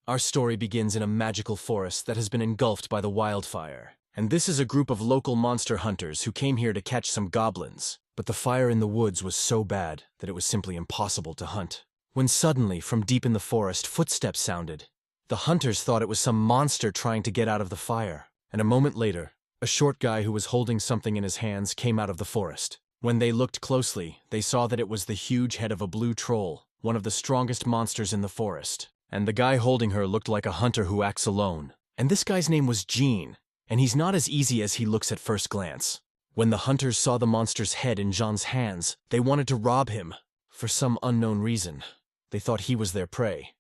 Our story begins in a magical forest that has been engulfed by the wildfire. And this is a group of local monster hunters who came here to catch some goblins. But the fire in the woods was so bad that it was simply impossible to hunt. When suddenly, from deep in the forest, footsteps sounded. The hunters thought it was some monster trying to get out of the fire. And a moment later, a short guy who was holding something in his hands came out of the forest. When they looked closely, they saw that it was the huge head of a blue troll, one of the strongest monsters in the forest. And the guy holding her looked like a hunter who acts alone. And this guy's name was Jean, and he's not as easy as he looks at first glance. When the hunters saw the monster's head in Jean's hands, they wanted to rob him. For some unknown reason, they thought he was their prey.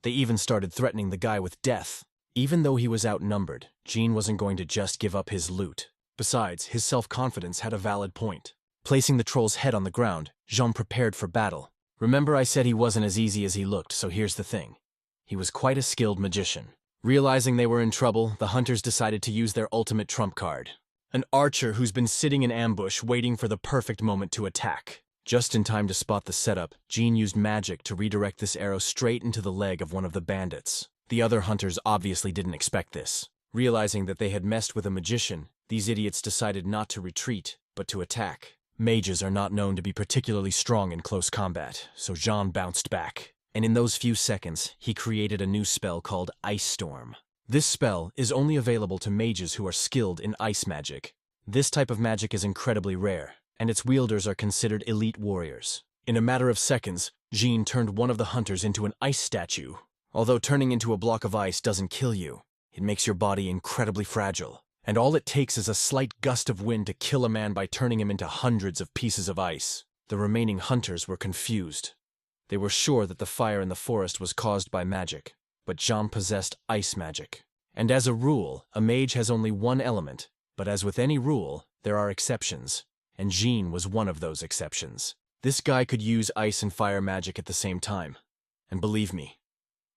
They even started threatening the guy with death. Even though he was outnumbered, Jean wasn't going to just give up his loot. Besides, his self-confidence had a valid point. Placing the troll's head on the ground, Jean prepared for battle. Remember I said he wasn't as easy as he looked, so here's the thing. He was quite a skilled magician. Realizing they were in trouble, the hunters decided to use their ultimate trump card. An archer who's been sitting in ambush waiting for the perfect moment to attack. Just in time to spot the setup, Jean used magic to redirect this arrow straight into the leg of one of the bandits. The other hunters obviously didn't expect this. Realizing that they had messed with a magician, these idiots decided not to retreat, but to attack. Mages are not known to be particularly strong in close combat, so Jean bounced back. And in those few seconds, he created a new spell called Ice Storm. This spell is only available to mages who are skilled in ice magic. This type of magic is incredibly rare, and its wielders are considered elite warriors. In a matter of seconds, Jean turned one of the hunters into an ice statue. Although turning into a block of ice doesn't kill you, it makes your body incredibly fragile. And all it takes is a slight gust of wind to kill a man by turning him into hundreds of pieces of ice. The remaining hunters were confused. They were sure that the fire in the forest was caused by magic, but Jean possessed ice magic. And as a rule, a mage has only one element, but as with any rule, there are exceptions. And Jean was one of those exceptions. This guy could use ice and fire magic at the same time. And believe me,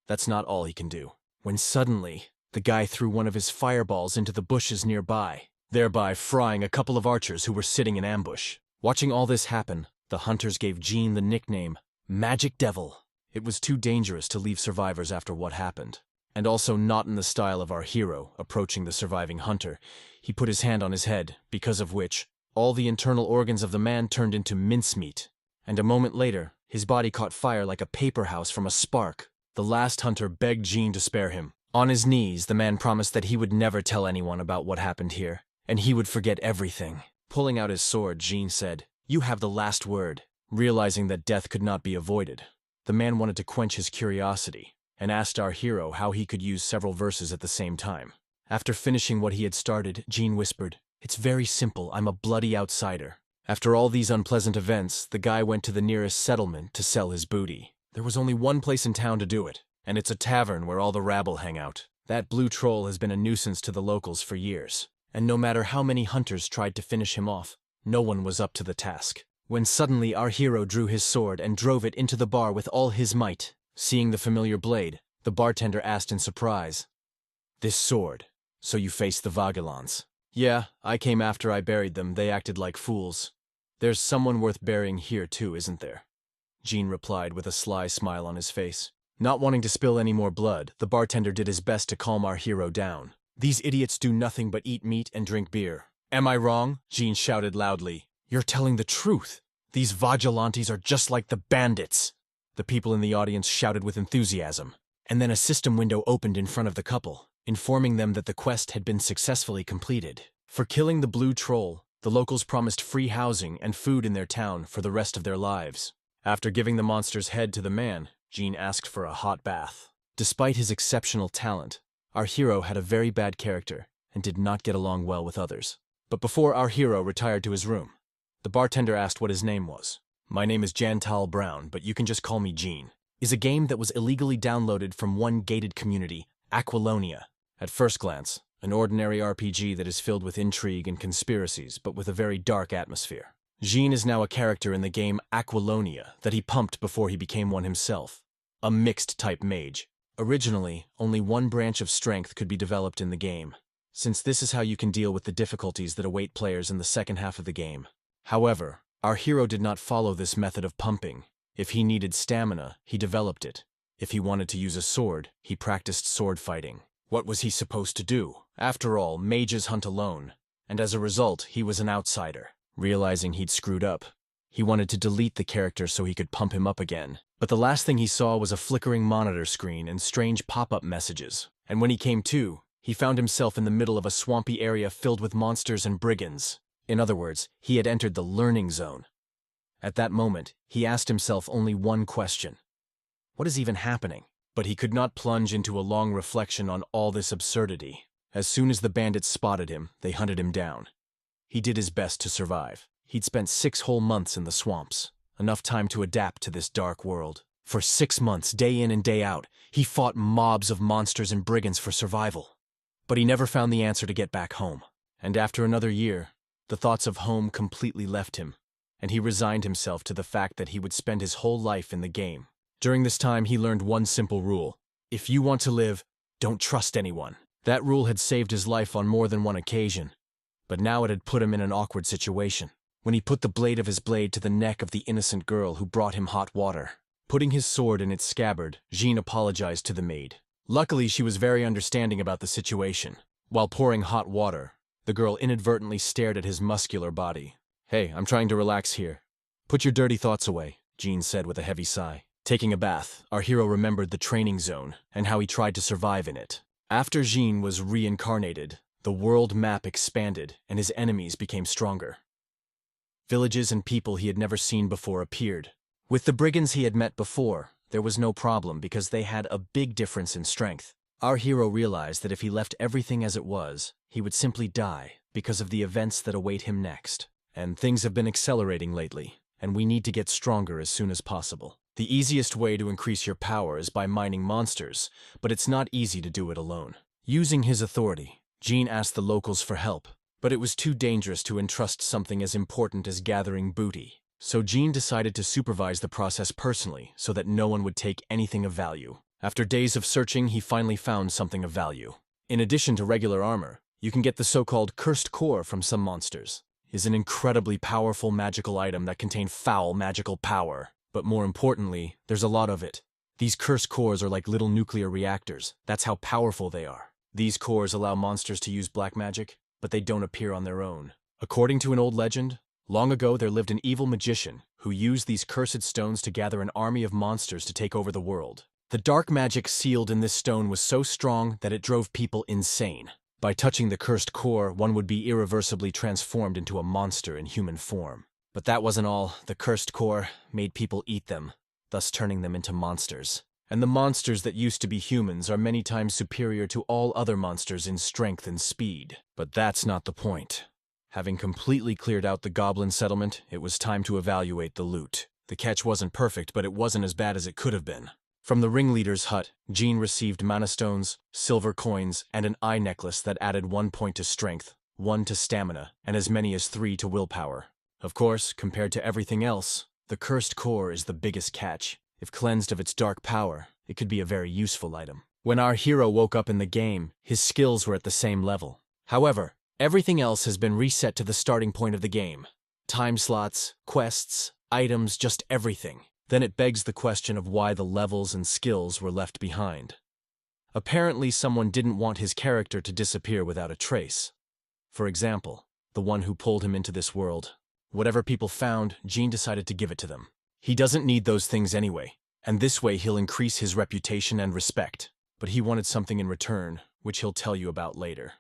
that's not all he can do. When suddenly, the guy threw one of his fireballs into the bushes nearby, thereby frying a couple of archers who were sitting in ambush. Watching all this happen, the hunters gave Jean the nickname Magic Devil. It was too dangerous to leave survivors after what happened. And also not in the style of our hero approaching the surviving hunter. He put his hand on his head, because of which, all the internal organs of the man turned into mincemeat. And a moment later, his body caught fire like a paper house from a spark. The last hunter begged Jean to spare him. On his knees, the man promised that he would never tell anyone about what happened here, and he would forget everything. Pulling out his sword, Jean said, "You have the last word." Realizing that death could not be avoided, the man wanted to quench his curiosity, and asked our hero how he could use several verses at the same time. After finishing what he had started, Jean whispered, "It's very simple, I'm a bloody outsider." After all these unpleasant events, the guy went to the nearest settlement to sell his booty. There was only one place in town to do it, and it's a tavern where all the rabble hang out. That blue troll has been a nuisance to the locals for years, and no matter how many hunters tried to finish him off, no one was up to the task. When suddenly our hero drew his sword and drove it into the bar with all his might. Seeing the familiar blade, the bartender asked in surprise, "This sword, so you faced the Vagilons?" "Yeah, I came after I buried them, they acted like fools." "There's someone worth burying here too, isn't there?" Jean replied with a sly smile on his face. Not wanting to spill any more blood, the bartender did his best to calm our hero down. "These idiots do nothing but eat meat and drink beer." "Am I wrong?" Jean shouted loudly. "You're telling the truth. These Vigilantes are just like the bandits." The people in the audience shouted with enthusiasm. And then a system window opened in front of the couple, informing them that the quest had been successfully completed. For killing the blue troll, the locals promised free housing and food in their town for the rest of their lives. After giving the monster's head to the man, Jean asked for a hot bath. Despite his exceptional talent, our hero had a very bad character and did not get along well with others. But before our hero retired to his room, the bartender asked what his name was. "My name is Jantal Brown, but you can just call me Jean." Is a game that was illegally downloaded from one gated community, Aquilonia. At first glance, an ordinary RPG that is filled with intrigue and conspiracies, but with a very dark atmosphere. Jean is now a character in the game Aquilonia that he pumped before he became one himself. A mixed-type mage. Originally, only one branch of strength could be developed in the game, since this is how you can deal with the difficulties that await players in the second half of the game. However, our hero did not follow this method of pumping. If he needed stamina, he developed it. If he wanted to use a sword, he practiced sword fighting. What was he supposed to do? After all, mages hunt alone, and as a result, he was an outsider. Realizing he'd screwed up, he wanted to delete the character so he could pump him up again. But the last thing he saw was a flickering monitor screen and strange pop-up messages. And when he came to, he found himself in the middle of a swampy area filled with monsters and brigands. In other words, he had entered the learning zone. At that moment, he asked himself only one question. What is even happening? But he could not plunge into a long reflection on all this absurdity. As soon as the bandits spotted him, they hunted him down. He did his best to survive. He'd spent 6 whole months in the swamps, enough time to adapt to this dark world. For 6 months, day in and day out, he fought mobs of monsters and brigands for survival. But he never found the answer to get back home. And after another year, the thoughts of home completely left him, and he resigned himself to the fact that he would spend his whole life in the game. During this time, he learned one simple rule. If you want to live, don't trust anyone. That rule had saved his life on more than one occasion, but now it had put him in an awkward situation. When he put the blade of his blade to the neck of the innocent girl who brought him hot water. Putting his sword in its scabbard, Jean apologized to the maid. Luckily, she was very understanding about the situation. While pouring hot water, the girl inadvertently stared at his muscular body. "Hey, I'm trying to relax here. Put your dirty thoughts away," Jean said with a heavy sigh. Taking a bath, our hero remembered the training zone and how he tried to survive in it. After Jean was reincarnated, the world map expanded and his enemies became stronger. Villages and people he had never seen before appeared. With the brigands he had met before, there was no problem because they had a big difference in strength. Our hero realized that if he left everything as it was, he would simply die because of the events that await him next. And things have been accelerating lately, and we need to get stronger as soon as possible. The easiest way to increase your power is by mining monsters, but it's not easy to do it alone. Using his authority, Jean asked the locals for help, but it was too dangerous to entrust something as important as gathering booty. So Jean decided to supervise the process personally so that no one would take anything of value. After days of searching, he finally found something of value. In addition to regular armor, you can get the so-called cursed core from some monsters. It is an incredibly powerful magical item that contains foul magical power. But more importantly, there's a lot of it. These cursed cores are like little nuclear reactors. That's how powerful they are. These cores allow monsters to use black magic, but they don't appear on their own. According to an old legend, long ago there lived an evil magician who used these cursed stones to gather an army of monsters to take over the world. The dark magic sealed in this stone was so strong that it drove people insane. By touching the cursed core, one would be irreversibly transformed into a monster in human form. But that wasn't all. The cursed core made people eat them, thus turning them into monsters. And the monsters that used to be humans are many times superior to all other monsters in strength and speed. But that's not the point. Having completely cleared out the goblin settlement, it was time to evaluate the loot. The catch wasn't perfect, but it wasn't as bad as it could have been. From the ringleader's hut, Jean received mana stones, silver coins, and an eye necklace that added 1 point to strength, 1 to stamina, and as many as 3 to willpower. Of course, compared to everything else, the cursed core is the biggest catch. If cleansed of its dark power, it could be a very useful item. When our hero woke up in the game, his skills were at the same level. However, everything else has been reset to the starting point of the game. Time slots, quests, items, just everything. Then it begs the question of why the levels and skills were left behind. Apparently, someone didn't want his character to disappear without a trace. For example, the one who pulled him into this world. Whatever people found, Jean decided to give it to them. He doesn't need those things anyway, and this way he'll increase his reputation and respect. But he wanted something in return, which he'll tell you about later.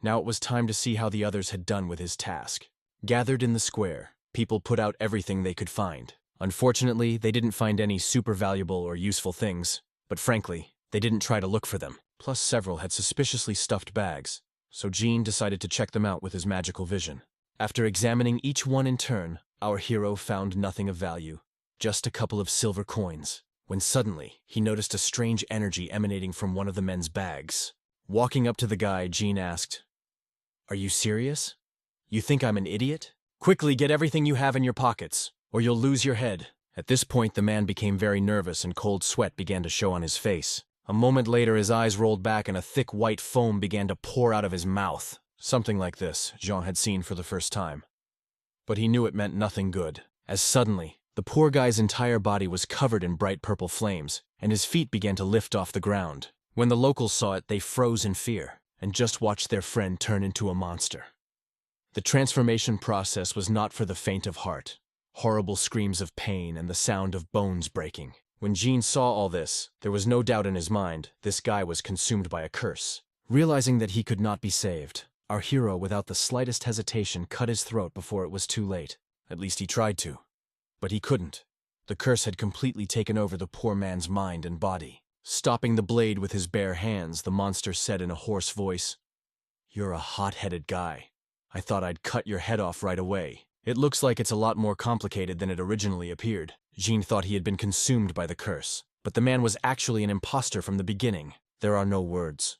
Now it was time to see how the others had done with his task. Gathered in the square, people put out everything they could find. Unfortunately, they didn't find any super valuable or useful things, but frankly, they didn't try to look for them. Plus, several had suspiciously stuffed bags, so Jean decided to check them out with his magical vision. After examining each one in turn, our hero found nothing of value, just a couple of silver coins, when suddenly he noticed a strange energy emanating from one of the men's bags. Walking up to the guy, Jean asked, "Are you serious? You think I'm an idiot? Quickly get everything you have in your pockets, or you'll lose your head." At this point, the man became very nervous and cold sweat began to show on his face. A moment later, his eyes rolled back and a thick white foam began to pour out of his mouth. Something like this Jean had seen for the first time. But he knew it meant nothing good, as suddenly, The poor guy's entire body was covered in bright purple flames, and his feet began to lift off the ground. When the locals saw it, they froze in fear and just watched their friend turn into a monster. The transformation process was not for the faint of heart. Horrible screams of pain and the sound of bones breaking. When Jean saw all this, there was no doubt in his mind this guy was consumed by a curse. Realizing that he could not be saved, our hero, without the slightest hesitation, cut his throat before it was too late. At least he tried to. But he couldn't. The curse had completely taken over the poor man's mind and body. Stopping the blade with his bare hands, the monster said in a hoarse voice, "You're a hot-headed guy. I thought I'd cut your head off right away. It looks like it's a lot more complicated than it originally appeared." Jean thought he had been consumed by the curse, but the man was actually an imposter from the beginning. There are no words.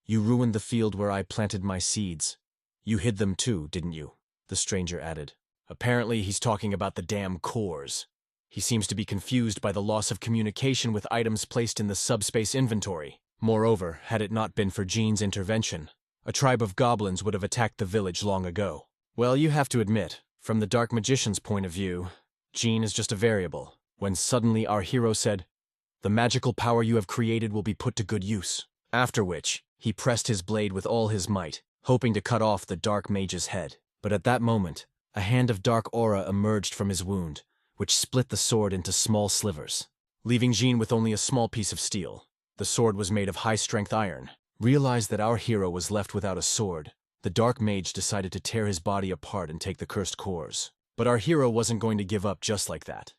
"You ruined the field where I planted my seeds. You hid them too, didn't you?" the stranger added. Apparently he's talking about the damn cores. He seems to be confused by the loss of communication with items placed in the subspace inventory. Moreover, had it not been for Jean's intervention, a tribe of goblins would have attacked the village long ago. Well, you have to admit, from the Dark Magician's point of view, Jean is just a variable. When suddenly our hero said, "The magical power you have created will be put to good use." After which, he pressed his blade with all his might, hoping to cut off the dark mage's head. But at that moment, a hand of dark aura emerged from his wound, which split the sword into small slivers, leaving Jean with only a small piece of steel. The sword was made of high-strength iron. Realized that our hero was left without a sword, the dark mage decided to tear his body apart and take the cursed cores. But our hero wasn't going to give up just like that.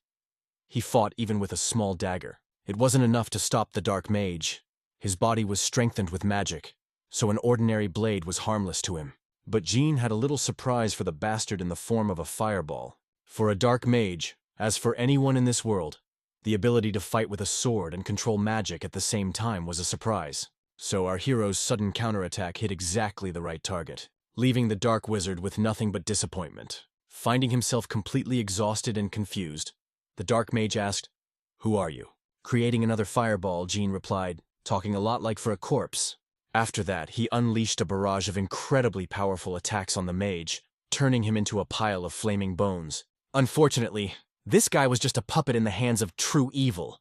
He fought even with a small dagger. It wasn't enough to stop the dark mage. His body was strengthened with magic, so an ordinary blade was harmless to him. But Jean had a little surprise for the bastard in the form of a fireball. For a dark mage, as for anyone in this world, the ability to fight with a sword and control magic at the same time was a surprise. So our hero's sudden counterattack hit exactly the right target, leaving the dark wizard with nothing but disappointment. Finding himself completely exhausted and confused, the dark mage asked, "Who are you?" Creating another fireball, Jean replied, talking a lot like for a corpse. After that, he unleashed a barrage of incredibly powerful attacks on the mage, turning him into a pile of flaming bones. Unfortunately, this guy was just a puppet in the hands of true evil,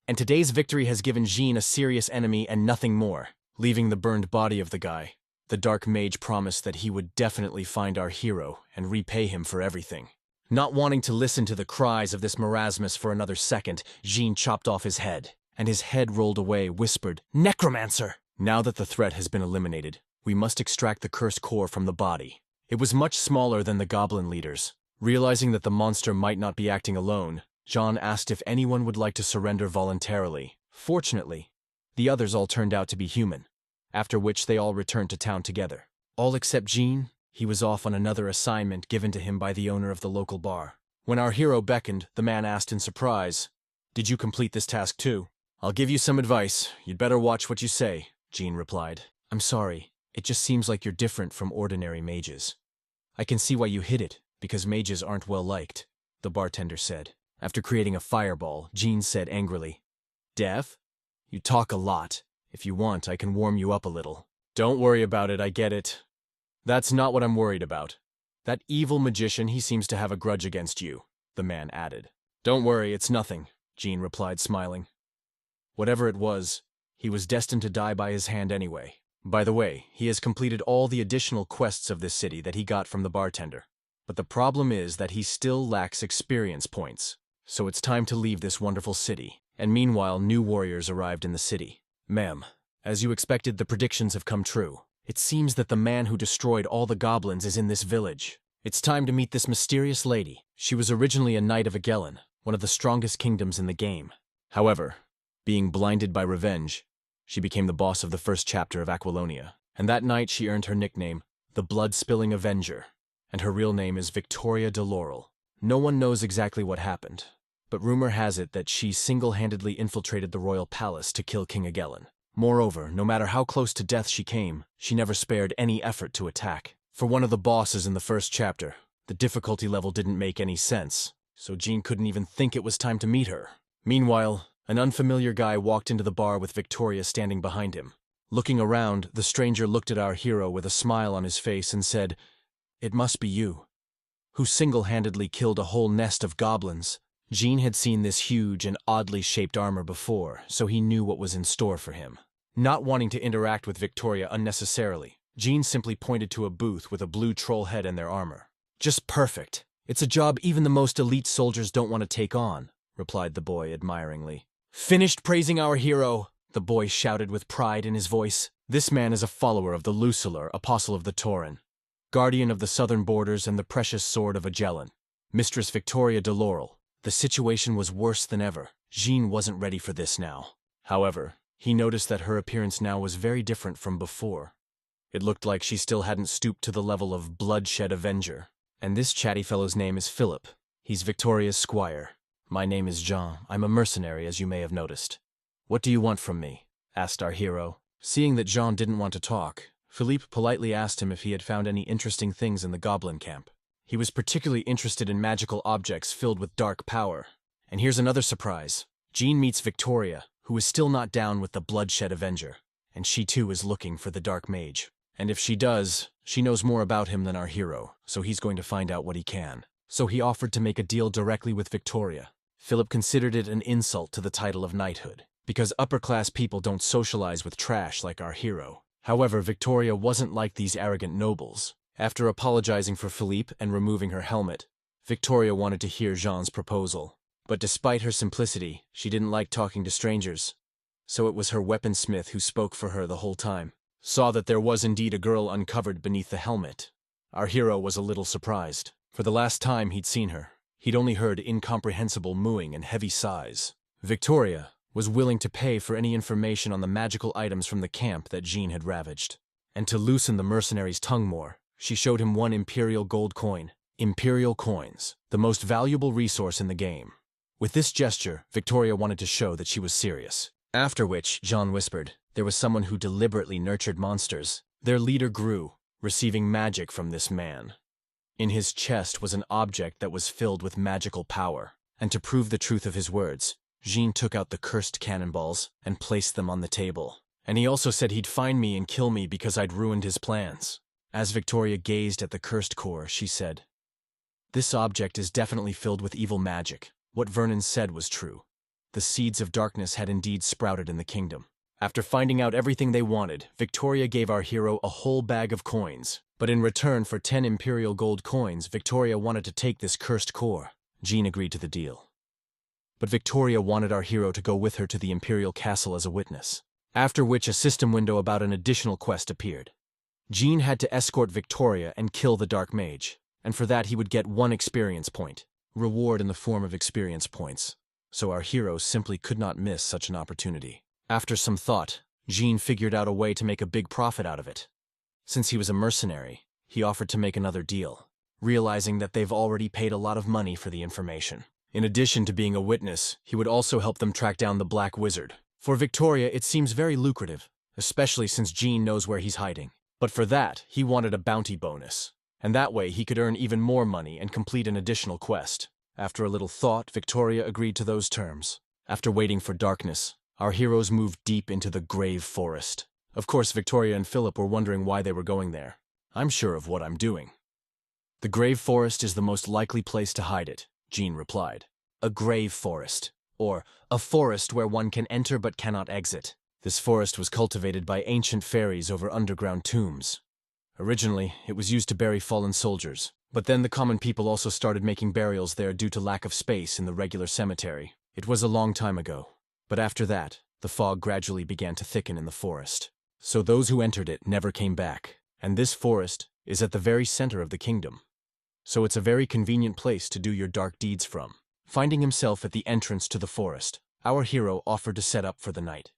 and today's victory has given Jean a serious enemy and nothing more. Leaving the burned body of the guy, the dark mage promised that he would definitely find our hero and repay him for everything. Not wanting to listen to the cries of this marasmus for another second, Jean chopped off his head, and his head rolled away, whispered, "Necromancer!" Now that the threat has been eliminated, we must extract the cursed core from the body. It was much smaller than the goblin leaders. Realizing that the monster might not be acting alone, John asked if anyone would like to surrender voluntarily. Fortunately, the others all turned out to be human, after which they all returned to town together. All except Jean. He was off on another assignment given to him by the owner of the local bar. When our hero beckoned, the man asked in surprise, "Did you complete this task too?" "I'll give you some advice. You'd better watch what you say," Jean replied. "I'm sorry. It just seems like you're different from ordinary mages." "I can see why you hid it, because mages aren't well liked," the bartender said. After creating a fireball, Jean said angrily, "Deaf? You talk a lot. If you want, I can warm you up a little." "Don't worry about it, I get it. That's not what I'm worried about. That evil magician, he seems to have a grudge against you," the man added. "Don't worry, it's nothing," Jean replied, smiling. Whatever it was, he was destined to die by his hand anyway. By the way, he has completed all the additional quests of this city that he got from the bartender. But the problem is that he still lacks experience points. So it's time to leave this wonderful city. And meanwhile, new warriors arrived in the city. "Ma'am, as you expected, the predictions have come true. It seems that the man who destroyed all the goblins is in this village. It's time to meet this mysterious lady. She was originally a knight of Agellan, one of the strongest kingdoms in the game. However, being blinded by revenge, she became the boss of the first chapter of Aquilonia. And that night she earned her nickname, the Blood-Spilling Avenger. And her real name is Victoria de Laurel. No one knows exactly what happened, but rumor has it that she single-handedly infiltrated the royal palace to kill King Agellan. Moreover, no matter how close to death she came, she never spared any effort to attack. For one of the bosses in the first chapter, the difficulty level didn't make any sense, so Jean couldn't even think it was time to meet her. Meanwhile, an unfamiliar guy walked into the bar with Victoria standing behind him. Looking around, the stranger looked at our hero with a smile on his face and said, "It must be you, who single-handedly killed a whole nest of goblins." Jean had seen this huge and oddly shaped armor before, so he knew what was in store for him. Not wanting to interact with Victoria unnecessarily, Jean simply pointed to a booth with a blue troll head in their armor. "Just perfect. It's a job even the most elite soldiers don't want to take on," replied the boy admiringly. "Finished praising our hero," the boy shouted with pride in his voice. "This man is a follower of the Lucifer, Apostle of the Tauren, guardian of the southern borders and the precious sword of Agellan, Mistress Victoria de Laurel." The situation was worse than ever. Jean wasn't ready for this now. However, he noticed that her appearance now was very different from before. It looked like she still hadn't stooped to the level of bloodshed avenger. "And this chatty fellow's name is Philip. He's Victoria's squire. My name is Jean. I'm a mercenary, as you may have noticed." "What do you want from me?" asked our hero. Seeing that Jean didn't want to talk, Philippe politely asked him if he had found any interesting things in the goblin camp. He was particularly interested in magical objects filled with dark power. And here's another surprise. Jean meets Victoria, who is still not down with the bloodshed avenger, and she too is looking for the dark mage. And if she does, she knows more about him than our hero, so he's going to find out what he can. So he offered to make a deal directly with Victoria. Philip considered it an insult to the title of knighthood, because upper-class people don't socialize with trash like our hero. However, Victoria wasn't like these arrogant nobles. After apologizing for Philippe and removing her helmet, Victoria wanted to hear Jean's proposal. But despite her simplicity, she didn't like talking to strangers. So it was her weaponsmith who spoke for her the whole time. Saw that there was indeed a girl uncovered beneath the helmet. Our hero was a little surprised. For the last time he'd seen her, he'd only heard incomprehensible mooing and heavy sighs. Victoria was willing to pay for any information on the magical items from the camp that Jean had ravaged. And to loosen the mercenary's tongue more, she showed him one imperial gold coin. Imperial coins, the most valuable resource in the game. With this gesture, Victoria wanted to show that she was serious. After which, Jean whispered, there was someone who deliberately nurtured monsters. Their leader grew, receiving magic from this man. In his chest was an object that was filled with magical power. And to prove the truth of his words, Jean took out the cursed cannonballs and placed them on the table. And he also said he'd find me and kill me because I'd ruined his plans. As Victoria gazed at the cursed core, she said, "This object is definitely filled with evil magic. What Vernon said was true. The seeds of darkness had indeed sprouted in the kingdom." After finding out everything they wanted, Victoria gave our hero a whole bag of coins. But in return for 10 imperial gold coins, Victoria wanted to take this cursed core. Jean agreed to the deal. But Victoria wanted our hero to go with her to the imperial castle as a witness. After which a system window about an additional quest appeared. Jean had to escort Victoria and kill the dark mage, and for that he would get 1 experience point, reward in the form of experience points. So our hero simply could not miss such an opportunity. After some thought, Jean figured out a way to make a big profit out of it. Since he was a mercenary, he offered to make another deal, realizing that they've already paid a lot of money for the information. In addition to being a witness, he would also help them track down the Black Wizard. For Victoria, it seems very lucrative, especially since Jean knows where he's hiding. But for that, he wanted a bounty bonus, and that way he could earn even more money and complete an additional quest. After a little thought, Victoria agreed to those terms. After waiting for darkness, our heroes moved deep into the Grave Forest. Of course, Victoria and Philip were wondering why they were going there. "I'm sure of what I'm doing." "The Grave Forest is the most likely place to hide it," Jean replied. "A grave forest, or a forest where one can enter but cannot exit. This forest was cultivated by ancient fairies over underground tombs. Originally, it was used to bury fallen soldiers, but then the common people also started making burials there due to lack of space in the regular cemetery. It was a long time ago, but after that, the fog gradually began to thicken in the forest. So those who entered it never came back, and this forest is at the very center of the kingdom. So it's a very convenient place to do your dark deeds from." Finding himself at the entrance to the forest, our hero offered to set up for the night.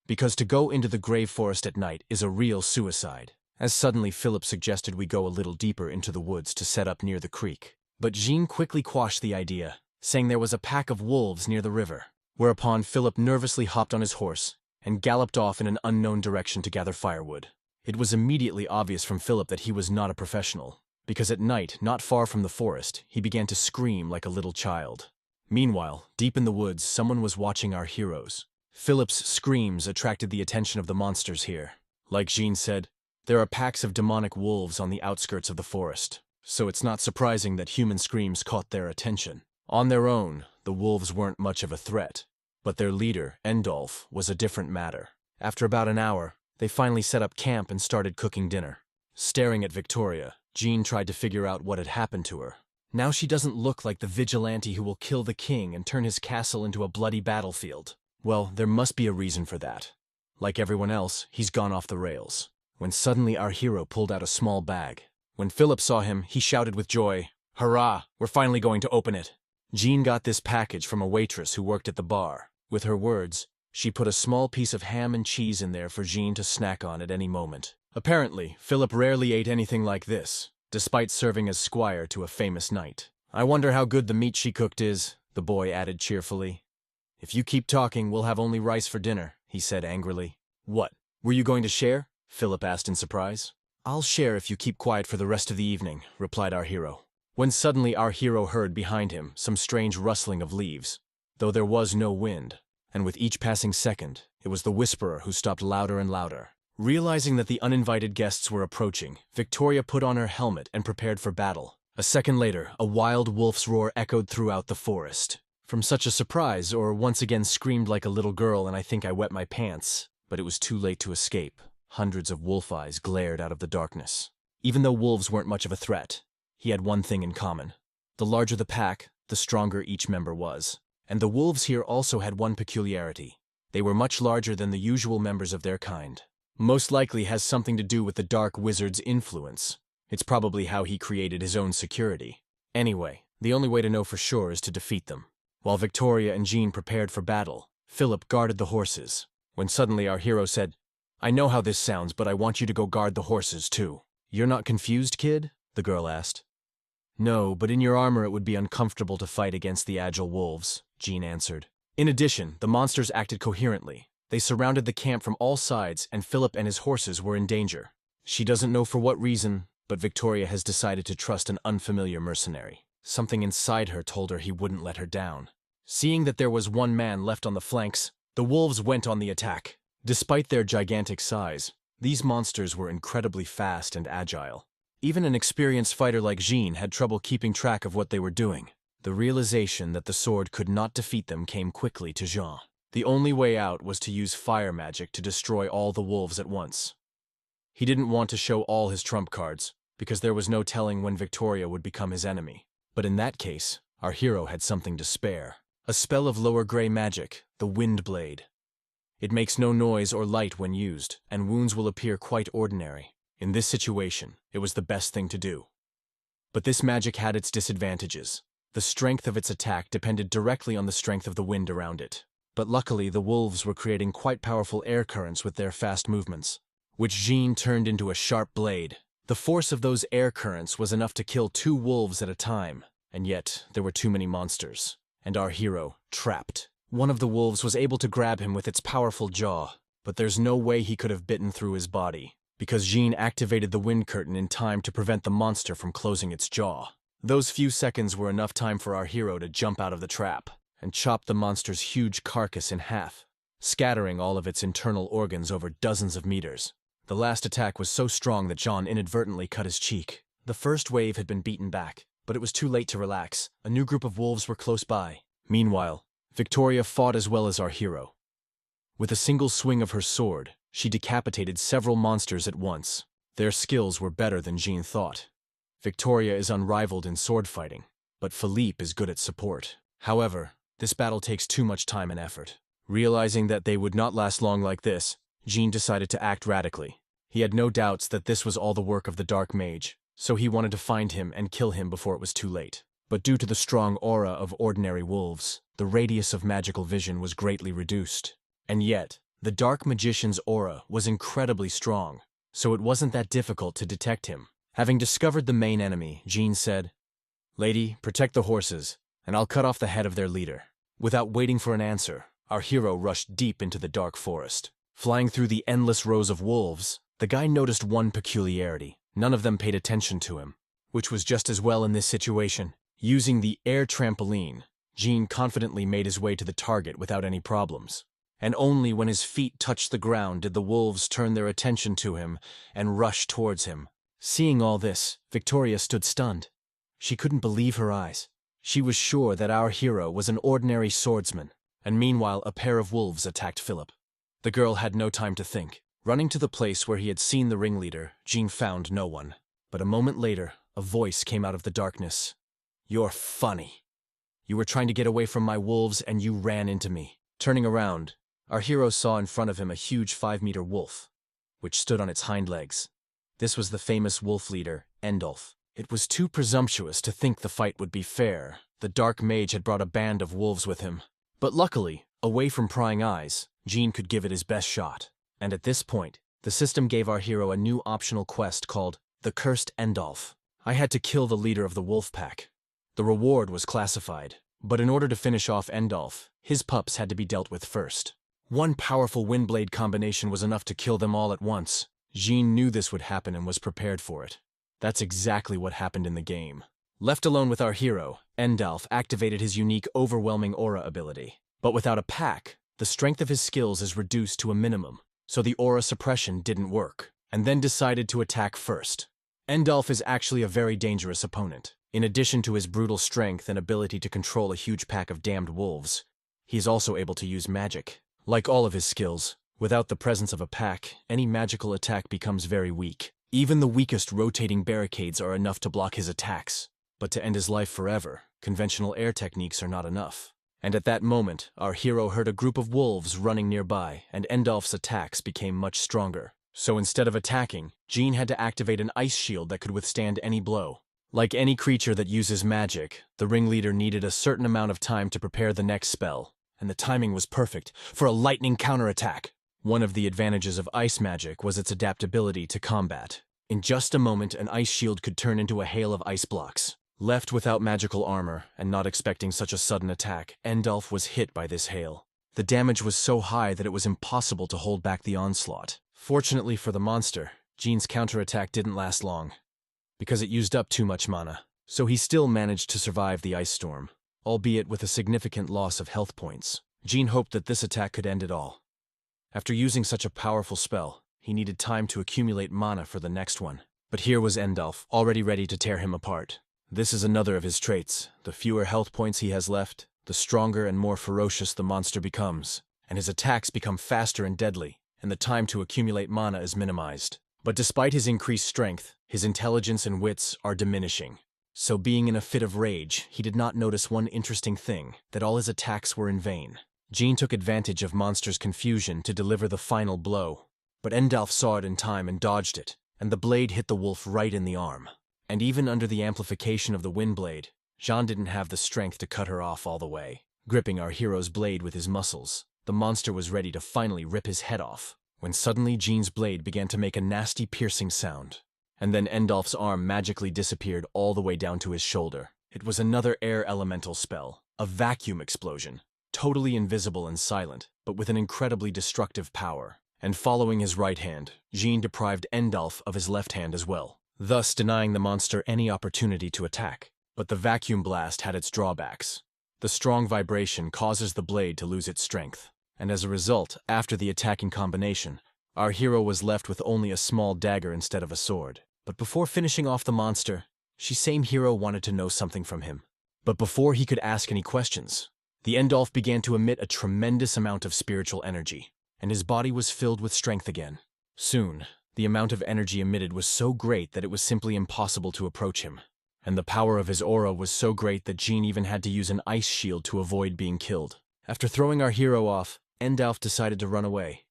Because to go into the grave forest at night is a real suicide. As suddenly Philip suggested we go a little deeper into the woods to set up near the creek. But Jean quickly quashed the idea, saying there was a pack of wolves near the river. Whereupon Philip nervously hopped on his horse and galloped off in an unknown direction to gather firewood. It was immediately obvious from Philip that he was not a professional, because at night, not far from the forest, he began to scream like a little child. Meanwhile, deep in the woods, someone was watching our heroes. Philip's screams attracted the attention of the monsters here. Like Jean said, there are packs of demonic wolves on the outskirts of the forest, so it's not surprising that human screams caught their attention. On their own, the wolves weren't much of a threat. But their leader, Endolf, was a different matter. After about an hour, they finally set up camp and started cooking dinner. Staring at Victoria, Jean tried to figure out what had happened to her. Now she doesn't look like the vigilante who will kill the king and turn his castle into a bloody battlefield. Well, there must be a reason for that. Like everyone else, he's gone off the rails. When suddenly our hero pulled out a small bag. When Philip saw him, he shouted with joy, "Hurrah! We're finally going to open it!" Jean got this package from a waitress who worked at the bar. With her words, she put a small piece of ham and cheese in there for Jean to snack on at any moment. Apparently, Philip rarely ate anything like this, despite serving as squire to a famous knight. "I wonder how good the meat she cooked is," the boy added cheerfully. "If you keep talking, we'll have only rice for dinner," he said angrily. "What? Were you going to share?" Philip asked in surprise. "I'll share if you keep quiet for the rest of the evening," replied our hero. When suddenly our hero heard behind him some strange rustling of leaves, though there was no wind, and with each passing second, it was the whisperer who stopped louder and louder. Realizing that the uninvited guests were approaching, Victoria put on her helmet and prepared for battle. A second later, a wild wolf's roar echoed throughout the forest. From such a surprise, or once again screamed like a little girl and I think I wet my pants, but it was too late to escape. Hundreds of wolf eyes glared out of the darkness. Even though wolves weren't much of a threat, he had one thing in common. The larger the pack, the stronger each member was. And the wolves here also had one peculiarity. They were much larger than the usual members of their kind. Most likely has something to do with the Dark Wizard's influence. It's probably how he created his own security. Anyway, the only way to know for sure is to defeat them. While Victoria and Jean prepared for battle, Philip guarded the horses. When suddenly our hero said, "I know how this sounds, but I want you to go guard the horses too." "You're not confused, kid?" the girl asked. "No, but in your armor it would be uncomfortable to fight against the agile wolves," Jean answered. In addition, the monsters acted coherently. They surrounded the camp from all sides, and Philip and his horses were in danger. She doesn't know for what reason, but Victoria has decided to trust an unfamiliar mercenary. Something inside her told her he wouldn't let her down. Seeing that there was one man left on the flanks, the wolves went on the attack. Despite their gigantic size, these monsters were incredibly fast and agile. Even an experienced fighter like Jean had trouble keeping track of what they were doing. The realization that the sword could not defeat them came quickly to Jean. The only way out was to use fire magic to destroy all the wolves at once. He didn't want to show all his trump cards, because there was no telling when Victoria would become his enemy. But in that case, our hero had something to spare. A spell of lower gray magic, the Wind Blade. It makes no noise or light when used, and wounds will appear quite ordinary. In this situation, it was the best thing to do. But this magic had its disadvantages. The strength of its attack depended directly on the strength of the wind around it. But luckily, the wolves were creating quite powerful air currents with their fast movements, which Jean turned into a sharp blade. The force of those air currents was enough to kill 2 wolves at a time, and yet there were too many monsters, and our hero, trapped. One of the wolves was able to grab him with its powerful jaw, but there's no way he could have bitten through his body, because Jean activated the wind curtain in time to prevent the monster from closing its jaw. Those few seconds were enough time for our hero to jump out of the trap and chop the monster's huge carcass in half, scattering all of its internal organs over dozens of meters. The last attack was so strong that Jean inadvertently cut his cheek. The first wave had been beaten back, but it was too late to relax. A new group of wolves were close by. Meanwhile, Victoria fought as well as our hero. With a single swing of her sword, she decapitated several monsters at once. Their skills were better than Jean thought. Victoria is unrivaled in sword fighting, but Philippe is good at support. However, this battle takes too much time and effort. Realizing that they would not last long like this, Jean decided to act radically. He had no doubts that this was all the work of the Dark Mage, so he wanted to find him and kill him before it was too late. But due to the strong aura of ordinary wolves, the radius of magical vision was greatly reduced. And yet, the Dark Magician's aura was incredibly strong, so it wasn't that difficult to detect him. Having discovered the main enemy, Jean said, "Lady, protect the horses, and I'll cut off the head of their leader." Without waiting for an answer, our hero rushed deep into the dark forest. Flying through the endless rows of wolves, the guy noticed one peculiarity. None of them paid attention to him, which was just as well in this situation. Using the air trampoline, Jean confidently made his way to the target without any problems. And only when his feet touched the ground did the wolves turn their attention to him and rush towards him. Seeing all this, Victoria stood stunned. She couldn't believe her eyes. She was sure that our hero was an ordinary swordsman, and meanwhile a pair of wolves attacked Philip. The girl had no time to think. Running to the place where he had seen the ringleader, Jean found no one. But a moment later, a voice came out of the darkness. "You're funny. You were trying to get away from my wolves and you ran into me." Turning around, our hero saw in front of him a huge 5-meter wolf, which stood on its hind legs. This was the famous wolf leader, Endolf. It was too presumptuous to think the fight would be fair. The dark mage had brought a band of wolves with him. But luckily, away from prying eyes, Jean could give it his best shot. And at this point, the system gave our hero a new optional quest called The Cursed Endolf. I had to kill the leader of the wolf pack. The reward was classified, but in order to finish off Endolf, his pups had to be dealt with first. One powerful windblade combination was enough to kill them all at once. Jean knew this would happen and was prepared for it. That's exactly what happened in the game. Left alone with our hero, Endolf activated his unique overwhelming aura ability. But without a pack, the strength of his skills is reduced to a minimum, so the aura suppression didn't work, and then decided to attack first. Endolf is actually a very dangerous opponent. In addition to his brutal strength and ability to control a huge pack of damned wolves, he is also able to use magic. Like all of his skills, without the presence of a pack, any magical attack becomes very weak. Even the weakest rotating barricades are enough to block his attacks. But to end his life forever, conventional air techniques are not enough. And at that moment, our hero heard a group of wolves running nearby, and Endolf's attacks became much stronger. So instead of attacking, Jean had to activate an ice shield that could withstand any blow. Like any creature that uses magic, the ringleader needed a certain amount of time to prepare the next spell, and the timing was perfect for a lightning counterattack. One of the advantages of ice magic was its adaptability to combat. In just a moment, an ice shield could turn into a hail of ice blocks. Left without magical armor, and not expecting such a sudden attack, Endolf was hit by this hail. The damage was so high that it was impossible to hold back the onslaught. Fortunately for the monster, Jean's counterattack didn't last long, because it used up too much mana, so he still managed to survive the ice storm, albeit with a significant loss of health points. Jean hoped that this attack could end it all. After using such a powerful spell, he needed time to accumulate mana for the next one. But here was Endolf, already ready to tear him apart. This is another of his traits. The fewer health points he has left, the stronger and more ferocious the monster becomes, and his attacks become faster and deadly, and the time to accumulate mana is minimized. But despite his increased strength, his intelligence and wits are diminishing. So being in a fit of rage, he did not notice one interesting thing, that all his attacks were in vain. Jean took advantage of monster's confusion to deliver the final blow, but Endolf saw it in time and dodged it, and the blade hit the wolf right in the arm. And even under the amplification of the windblade, Jean didn't have the strength to cut her off all the way. Gripping our hero's blade with his muscles, the monster was ready to finally rip his head off, when suddenly Jean's blade began to make a nasty piercing sound. And then Endolf's arm magically disappeared all the way down to his shoulder. It was another air elemental spell, a vacuum explosion, totally invisible and silent, but with an incredibly destructive power. And following his right hand, Jean deprived Endolf of his left hand as well, thus denying the monster any opportunity to attack. But the vacuum blast had its drawbacks. The strong vibration causes the blade to lose its strength, and as a result, after the attacking combination, our hero was left with only a small dagger instead of a sword. But before finishing off the monster, she same hero wanted to know something from him. But before he could ask any questions, the Endolf began to emit a tremendous amount of spiritual energy, and his body was filled with strength again. Soon, the amount of energy emitted was so great that it was simply impossible to approach him. And the power of his aura was so great that Jean even had to use an ice shield to avoid being killed. After throwing our hero off, Endolf decided to run away.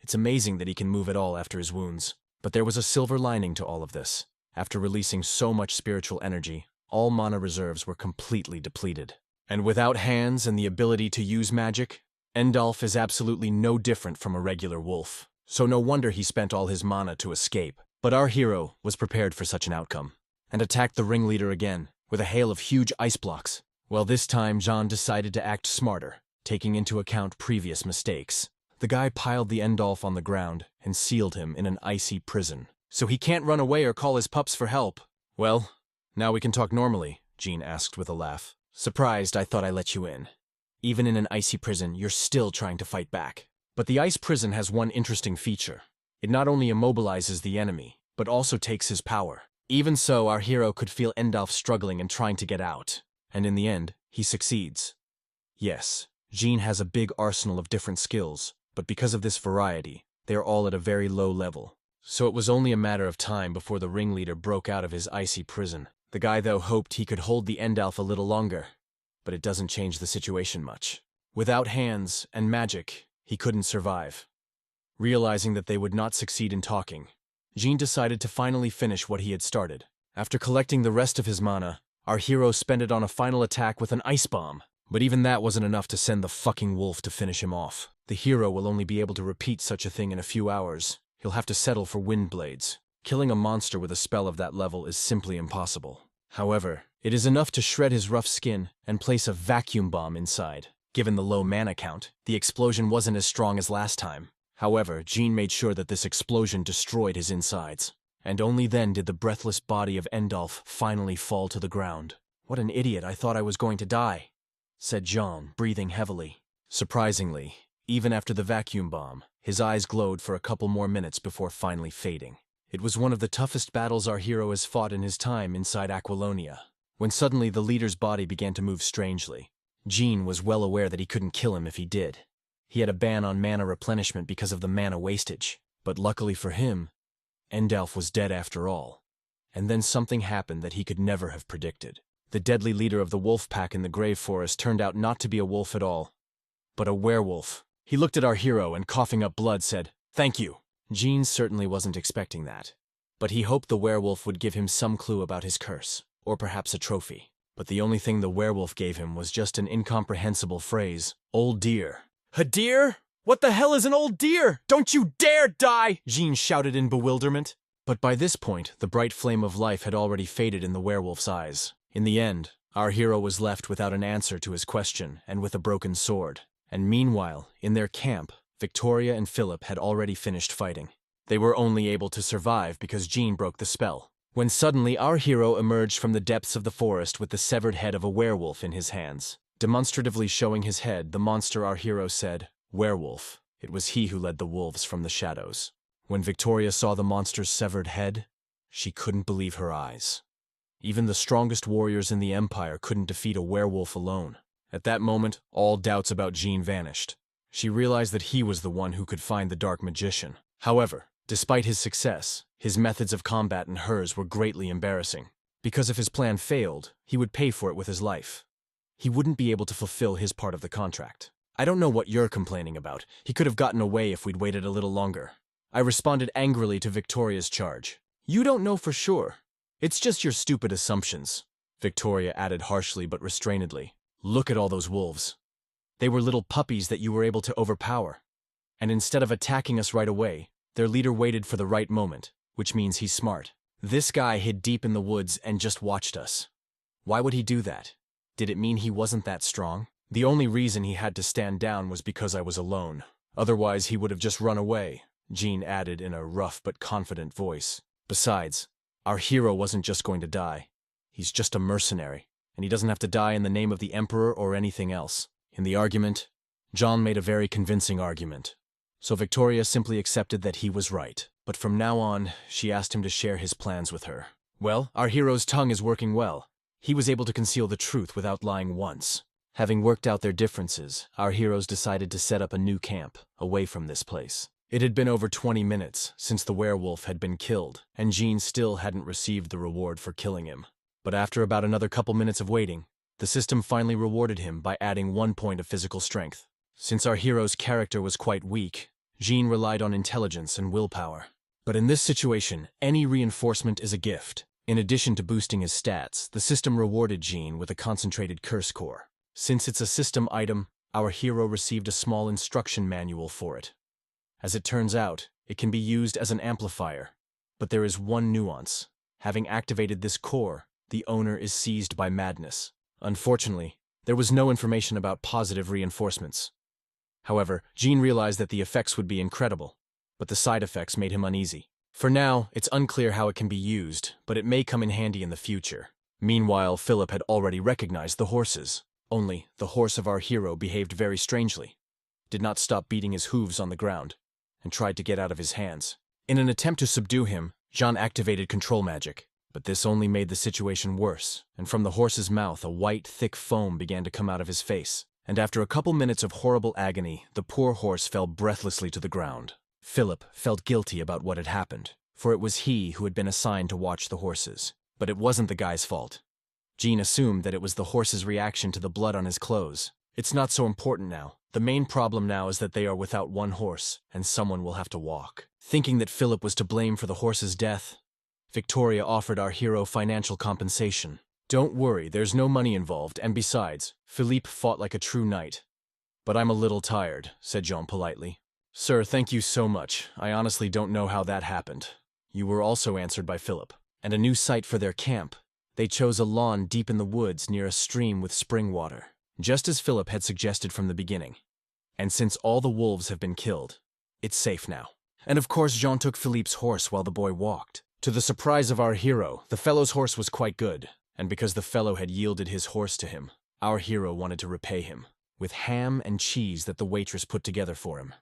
It's amazing that he can move at all after his wounds. But there was a silver lining to all of this. After releasing so much spiritual energy, all mana reserves were completely depleted. And without hands and the ability to use magic, Endolf is absolutely no different from a regular wolf. So no wonder he spent all his mana to escape. But our hero was prepared for such an outcome, and attacked the ringleader again, with a hail of huge ice blocks. Well, this time Jean decided to act smarter, taking into account previous mistakes. The guy piled the Endolf on the ground and sealed him in an icy prison. So he can't run away or call his pups for help. Well, now we can talk normally, Jean asked with a laugh. Surprised I thought I let you in. Even in an icy prison, you're still trying to fight back. But the ice prison has one interesting feature. It not only immobilizes the enemy, but also takes his power. Even so, our hero could feel Endolf struggling and trying to get out. and in the end, he succeeds. Yes, Jean has a big arsenal of different skills, but because of this variety, they are all at a very low level. So it was only a matter of time before the ringleader broke out of his icy prison. The guy, though, hoped he could hold the Endalf a little longer, but it doesn't change the situation much. Without hands and magic, he couldn't survive. Realizing that they would not succeed in talking, Jean decided to finally finish what he had started. After collecting the rest of his mana, our hero spent it on a final attack with an ice bomb. But even that wasn't enough to send the fucking wolf to finish him off. The hero will only be able to repeat such a thing in a few hours. He'll have to settle for wind blades. Killing a monster with a spell of that level is simply impossible. However, it is enough to shred his rough skin and place a vacuum bomb inside. Given the low mana count, the explosion wasn't as strong as last time. However, Jean made sure that this explosion destroyed his insides. And only then did the breathless body of Endalf finally fall to the ground. "What an idiot, I thought I was going to die," said Jean, breathing heavily. Surprisingly, even after the vacuum bomb, his eyes glowed for a couple more minutes before finally fading. It was one of the toughest battles our hero has fought in his time inside Aquilonia. When suddenly the leader's body began to move strangely, Jean was well aware that he couldn't kill him if he did. He had a ban on mana replenishment because of the mana wastage, but luckily for him, Endalf was dead after all. And then something happened that he could never have predicted. The deadly leader of the wolf pack in the Grave Forest turned out not to be a wolf at all, but a werewolf. He looked at our hero and, coughing up blood, said, "Thank you." Jean certainly wasn't expecting that, but he hoped the werewolf would give him some clue about his curse, or perhaps a trophy. But the only thing the werewolf gave him was just an incomprehensible phrase, "Old deer." "A deer? What the hell is an old deer? Don't you dare die!" Jean shouted in bewilderment. But by this point, the bright flame of life had already faded in the werewolf's eyes. In the end, our hero was left without an answer to his question and with a broken sword. And meanwhile, in their camp, Victoria and Philip had already finished fighting. They were only able to survive because Jean broke the spell. When suddenly our hero emerged from the depths of the forest with the severed head of a werewolf in his hands. Demonstratively showing his head, the monster our hero said, "Werewolf." It was he who led the wolves from the shadows. When Victoria saw the monster's severed head, she couldn't believe her eyes. Even the strongest warriors in the Empire couldn't defeat a werewolf alone. At that moment, all doubts about Jean vanished. She realized that he was the one who could find the Dark Magician. However, despite his success, his methods of combat and hers were greatly embarrassing. Because if his plan failed, he would pay for it with his life. He wouldn't be able to fulfill his part of the contract. "I don't know what you're complaining about. He could have gotten away if we'd waited a little longer." I responded angrily to Victoria's charge. "You don't know for sure. It's just your stupid assumptions," Victoria added harshly but restrainedly. "Look at all those wolves. They were little puppies that you were able to overpower. And instead of attacking us right away, their leader waited for the right moment, which means he's smart. This guy hid deep in the woods and just watched us. Why would he do that? Did it mean he wasn't that strong? The only reason he had to stand down was because I was alone. Otherwise, he would have just run away," Jean added in a rough but confident voice. "Besides, our hero wasn't just going to die. He's just a mercenary, and he doesn't have to die in the name of the Emperor or anything else." In the argument, John made a very convincing argument. So Victoria simply accepted that he was right. But from now on, she asked him to share his plans with her. Well, our hero's tongue is working well. He was able to conceal the truth without lying once. Having worked out their differences, our heroes decided to set up a new camp, away from this place. It had been over 20 minutes since the werewolf had been killed, and Jean still hadn't received the reward for killing him. But after about another couple minutes of waiting, the system finally rewarded him by adding 1 point of physical strength. Since our hero's character was quite weak, Jean relied on intelligence and willpower. But in this situation, any reinforcement is a gift. In addition to boosting his stats, the system rewarded Jean with a concentrated curse core. Since it's a system item, our hero received a small instruction manual for it. As it turns out, it can be used as an amplifier. But there is one nuance. Having activated this core, the owner is seized by madness. Unfortunately, there was no information about positive reinforcements. However, Jean realized that the effects would be incredible, but the side effects made him uneasy. For now, it's unclear how it can be used, but it may come in handy in the future. Meanwhile, Philip had already recognized the horses. Only, the horse of our hero behaved very strangely, did not stop beating his hooves on the ground, and tried to get out of his hands. In an attempt to subdue him, Jean activated control magic, But this only made the situation worse, and from the horse's mouth a white, thick foam began to come out of his face. And after a couple minutes of horrible agony, the poor horse fell breathlessly to the ground. Philip felt guilty about what had happened, for it was he who had been assigned to watch the horses. But it wasn't the guy's fault. Jean assumed that it was the horse's reaction to the blood on his clothes. It's not so important now. The main problem now is that they are without one horse, and someone will have to walk. Thinking that Philip was to blame for the horse's death, Victoria offered our hero financial compensation. Don't worry, there's no money involved, and besides, Philippe fought like a true knight. But I'm a little tired, said Jean politely. Sir, thank you so much. I honestly don't know how that happened. You were also answered by Philip. And a new site for their camp. They chose a lawn deep in the woods near a stream with spring water, just as Philip had suggested from the beginning. And since all the wolves have been killed, it's safe now. And of course Jean took Philippe's horse while the boy walked. To the surprise of our hero, the fellow's horse was quite good, and because the fellow had yielded his horse to him, our hero wanted to repay him, with ham and cheese that the waitress put together for him.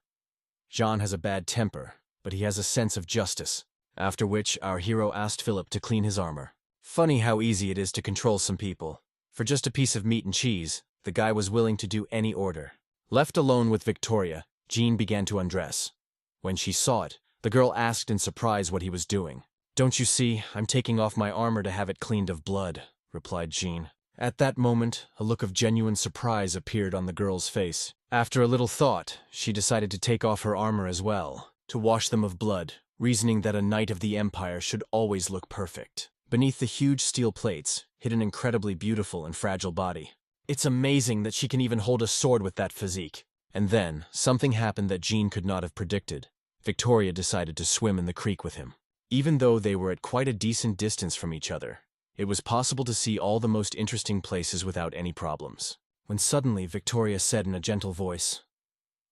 Jean has a bad temper, but he has a sense of justice, after which our hero asked Philip to clean his armor. Funny how easy it is to control some people. For just a piece of meat and cheese, the guy was willing to do any order. Left alone with Victoria, Jean began to undress. When she saw it, the girl asked in surprise what he was doing. Don't you see, I'm taking off my armor to have it cleaned of blood, replied Jean. At that moment, a look of genuine surprise appeared on the girl's face. After a little thought, she decided to take off her armor as well, to wash them of blood, reasoning that a knight of the Empire should always look perfect. Beneath the huge steel plates, hid an incredibly beautiful and fragile body. It's amazing that she can even hold a sword with that physique. And then, something happened that Jean could not have predicted. Victoria decided to swim in the creek with him. Even though they were at quite a decent distance from each other, it was possible to see all the most interesting places without any problems. When suddenly Victoria said in a gentle voice,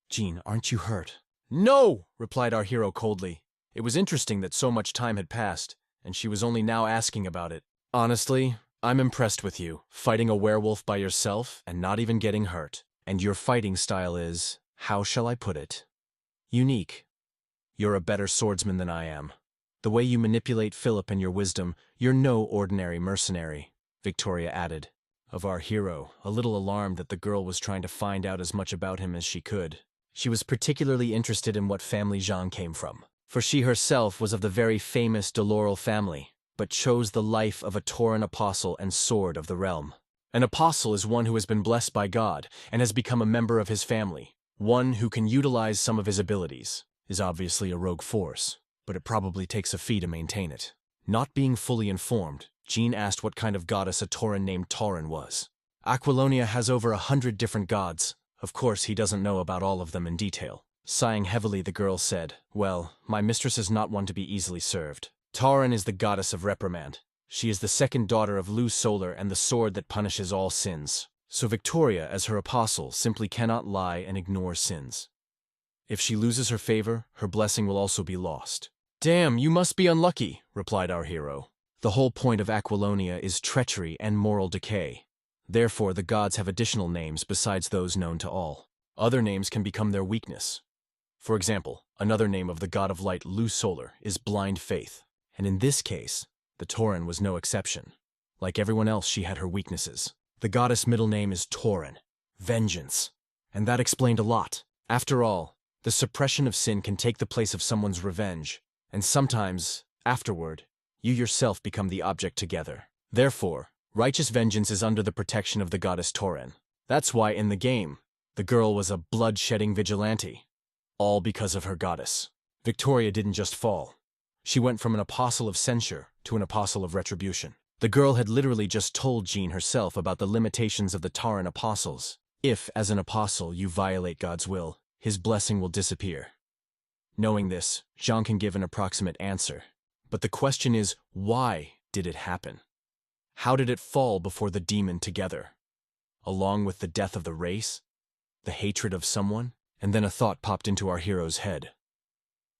"Jean, aren't you hurt?" "No!" replied our hero coldly. It was interesting that so much time had passed, and she was only now asking about it. Honestly, I'm impressed with you, fighting a werewolf by yourself and not even getting hurt. And your fighting style is, how shall I put it, unique. You're a better swordsman than I am. The way you manipulate Philip and your wisdom, you're no ordinary mercenary," Victoria added. Of our hero, a little alarmed that the girl was trying to find out as much about him as she could. She was particularly interested in what family Jean came from, for she herself was of the very famous de Laurel family, but chose the life of a Tauran apostle and sword of the realm. An apostle is one who has been blessed by God and has become a member of his family. One who can utilize some of his abilities is obviously a rogue force, but it probably takes a fee to maintain it. Not being fully informed, Jean asked what kind of goddess a Tauran named Tauran was. Aquilonia has over 100 different gods. Of course, he doesn't know about all of them in detail. Sighing heavily, the girl said, "Well, my mistress is not one to be easily served. Tauran is the goddess of reprimand. She is the second daughter of Lu Solar and the sword that punishes all sins. So Victoria, as her apostle, simply cannot lie and ignore sins. If she loses her favor, her blessing will also be lost." "Damn, you must be unlucky," replied our hero. "The whole point of Aquilonia is treachery and moral decay. Therefore, the gods have additional names besides those known to all. Other names can become their weakness. For example, another name of the god of light, Lu Solar, is blind faith. And in this case, the Tauran was no exception. Like everyone else, she had her weaknesses. The goddess' middle name is Tauran, vengeance. And that explained a lot. After all, the suppression of sin can take the place of someone's revenge, and sometimes, afterward, you yourself become the object together. Therefore, righteous vengeance is under the protection of the goddess Tauran. That's why in the game, the girl was a blood-shedding vigilante. All because of her goddess. Victoria didn't just fall. She went from an apostle of censure to an apostle of retribution. The girl had literally just told Jean herself about the limitations of the Tauran apostles. If, as an apostle, you violate God's will, his blessing will disappear. Knowing this, Jean can give an approximate answer. But the question is, why did it happen? How did it fall before the demon together? Along with the death of the race? The hatred of someone? And then a thought popped into our hero's head.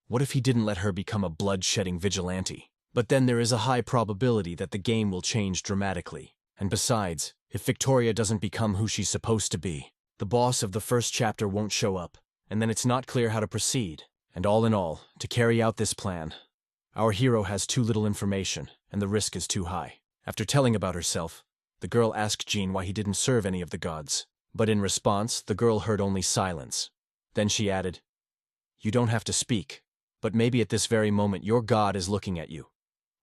What if he didn't let her become a blood-shedding vigilante? But then there is a high probability that the game will change dramatically. And besides, if Victoria doesn't become who she's supposed to be, the boss of the first chapter won't show up, and then it's not clear how to proceed. And all in all, to carry out this plan, our hero has too little information, and the risk is too high. After telling about herself, the girl asked Jean why he didn't serve any of the gods. But in response, the girl heard only silence. Then she added, "You don't have to speak, but maybe at this very moment your god is looking at you,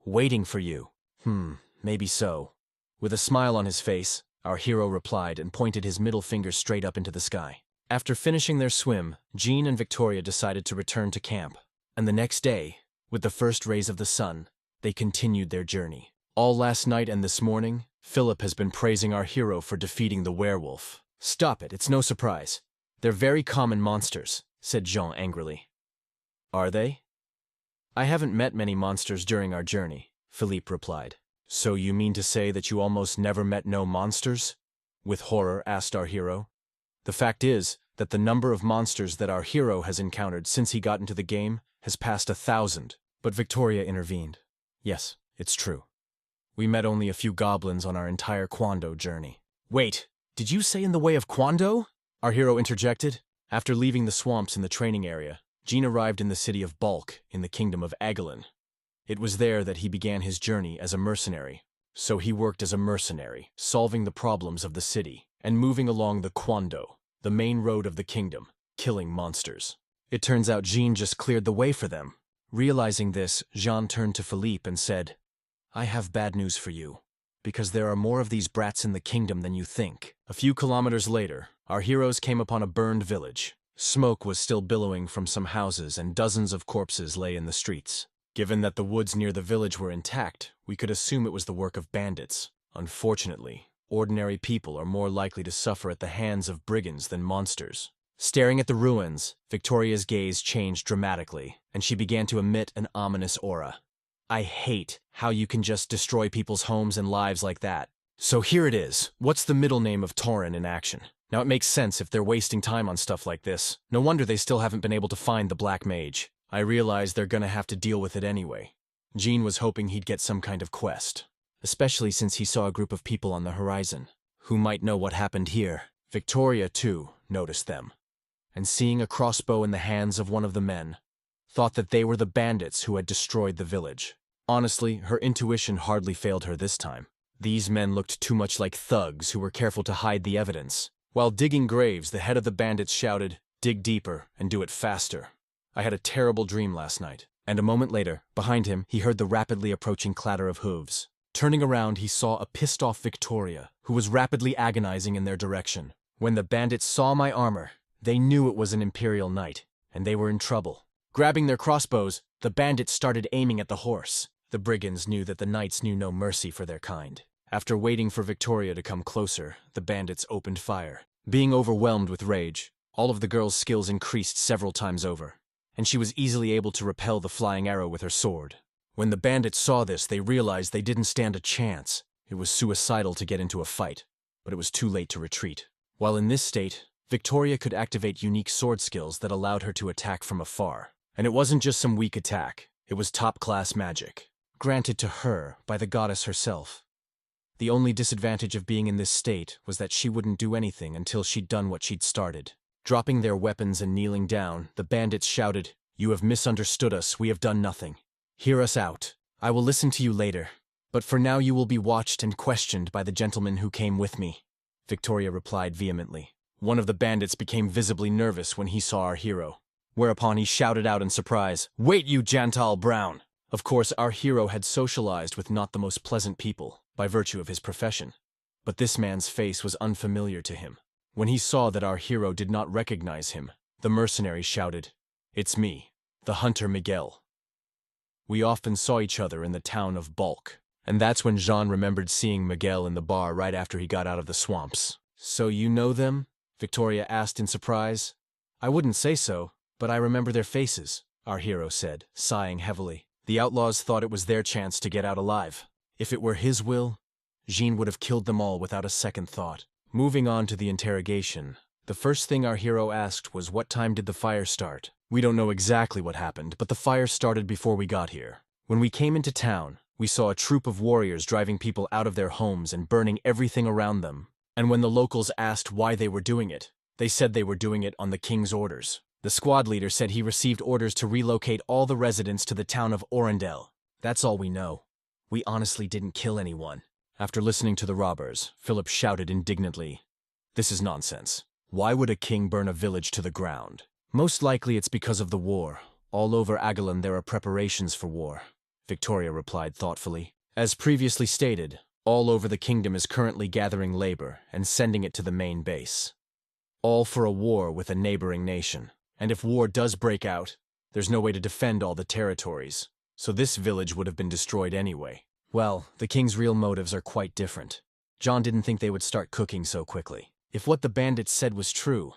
waiting for you." Maybe so. With a smile on his face, our hero replied and pointed his middle finger straight up into the sky. After finishing their swim, Jean and Victoria decided to return to camp. And the next day, with the first rays of the sun, they continued their journey. All last night and this morning, Philip has been praising our hero for defeating the werewolf. "Stop it, it's no surprise. They're very common monsters," said Jean angrily. "Are they?" "I haven't met many monsters during our journey," Philippe replied. "So you mean to say that you almost never met no monsters?" With horror asked our hero. "The fact is that the number of monsters that our hero has encountered since he got into the game has passed 1,000. But Victoria intervened. "Yes, it's true. We met only a few goblins on our entire Kwando journey." "Wait, did you say in the way of Kwando?" Our hero interjected. After leaving the swamps in the training area, Jean arrived in the city of Bulk in the kingdom of Agalin. It was there that he began his journey as a mercenary. So he worked as a mercenary, solving the problems of the city, and moving along the Kwando, the main road of the kingdom, killing monsters. It turns out Jean just cleared the way for them. Realizing this, Jean turned to Philippe and said, "I have bad news for you, because there are more of these brats in the kingdom than you think." A few kilometers later, our heroes came upon a burned village. Smoke was still billowing from some houses and dozens of corpses lay in the streets. Given that the woods near the village were intact, we could assume it was the work of bandits. Unfortunately, ordinary people are more likely to suffer at the hands of brigands than monsters. Staring at the ruins, Victoria's gaze changed dramatically, and she began to emit an ominous aura. "I hate how you can just destroy people's homes and lives like that. So here it is. What's the middle name of Tauren in action? Now it makes sense if they're wasting time on stuff like this. No wonder they still haven't been able to find the Black Mage. I realize they're gonna have to deal with it anyway." Jean was hoping he'd get some kind of quest, especially since he saw a group of people on the horizon who might know what happened here. Victoria, too, noticed them, and seeing a crossbow in the hands of one of the men, thought that they were the bandits who had destroyed the village. Honestly, her intuition hardly failed her this time. These men looked too much like thugs who were careful to hide the evidence. While digging graves, the head of the bandits shouted, "Dig deeper and do it faster. I had a terrible dream last night." And a moment later, behind him, he heard the rapidly approaching clatter of hooves. Turning around, he saw a pissed-off Victoria, who was rapidly agonizing in their direction. When the bandits saw my armor, they knew it was an Imperial Knight, and they were in trouble. Grabbing their crossbows, the bandits started aiming at the horse. The brigands knew that the knights knew no mercy for their kind. After waiting for Victoria to come closer, the bandits opened fire. Being overwhelmed with rage, all of the girl's skills increased several times over, and she was easily able to repel the flying arrow with her sword. When the bandits saw this, they realized they didn't stand a chance. It was suicidal to get into a fight, but it was too late to retreat. While in this state, Victoria could activate unique sword skills that allowed her to attack from afar. And it wasn't just some weak attack, it was top-class magic, granted to her by the goddess herself. The only disadvantage of being in this state was that she wouldn't do anything until she'd done what she'd started. Dropping their weapons and kneeling down, the bandits shouted, "You have misunderstood us, we have done nothing. Hear us out. I will listen to you later. But for now you will be watched and questioned by the gentleman who came with me," Victoria replied vehemently. One of the bandits became visibly nervous when he saw our hero, whereupon he shouted out in surprise, "Wait, you Jantal Brown!" Of course, our hero had socialized with not the most pleasant people, by virtue of his profession. But this man's face was unfamiliar to him. When he saw that our hero did not recognize him, the mercenary shouted, "It's me, the hunter Miguel. We often saw each other in the town of Bulk." And that's when Jean remembered seeing Miguel in the bar right after he got out of the swamps. "So you know them?" Victoria asked in surprise. "I wouldn't say so, but I remember their faces," our hero said, sighing heavily. The outlaws thought it was their chance to get out alive. If it were his will, Jean would have killed them all without a second thought. Moving on to the interrogation, the first thing our hero asked was what time did the fire start? We don't know exactly what happened, but the fire started before we got here. When we came into town, we saw a troop of warriors driving people out of their homes and burning everything around them. And when the locals asked why they were doing it, they said they were doing it on the king's orders. The squad leader said he received orders to relocate all the residents to the town of Orendel. That's all we know. We honestly didn't kill anyone. After listening to the robbers, Philip shouted indignantly, "This is nonsense. Why would a king burn a village to the ground? Most likely it's because of the war. All over Agalon there are preparations for war," Victoria replied thoughtfully. "As previously stated, all over the kingdom is currently gathering labor and sending it to the main base. All for a war with a neighboring nation. And if war does break out, there's no way to defend all the territories, so this village would have been destroyed anyway." Well, the king's real motives are quite different. John didn't think they would start cooking so quickly. If what the bandits said was true,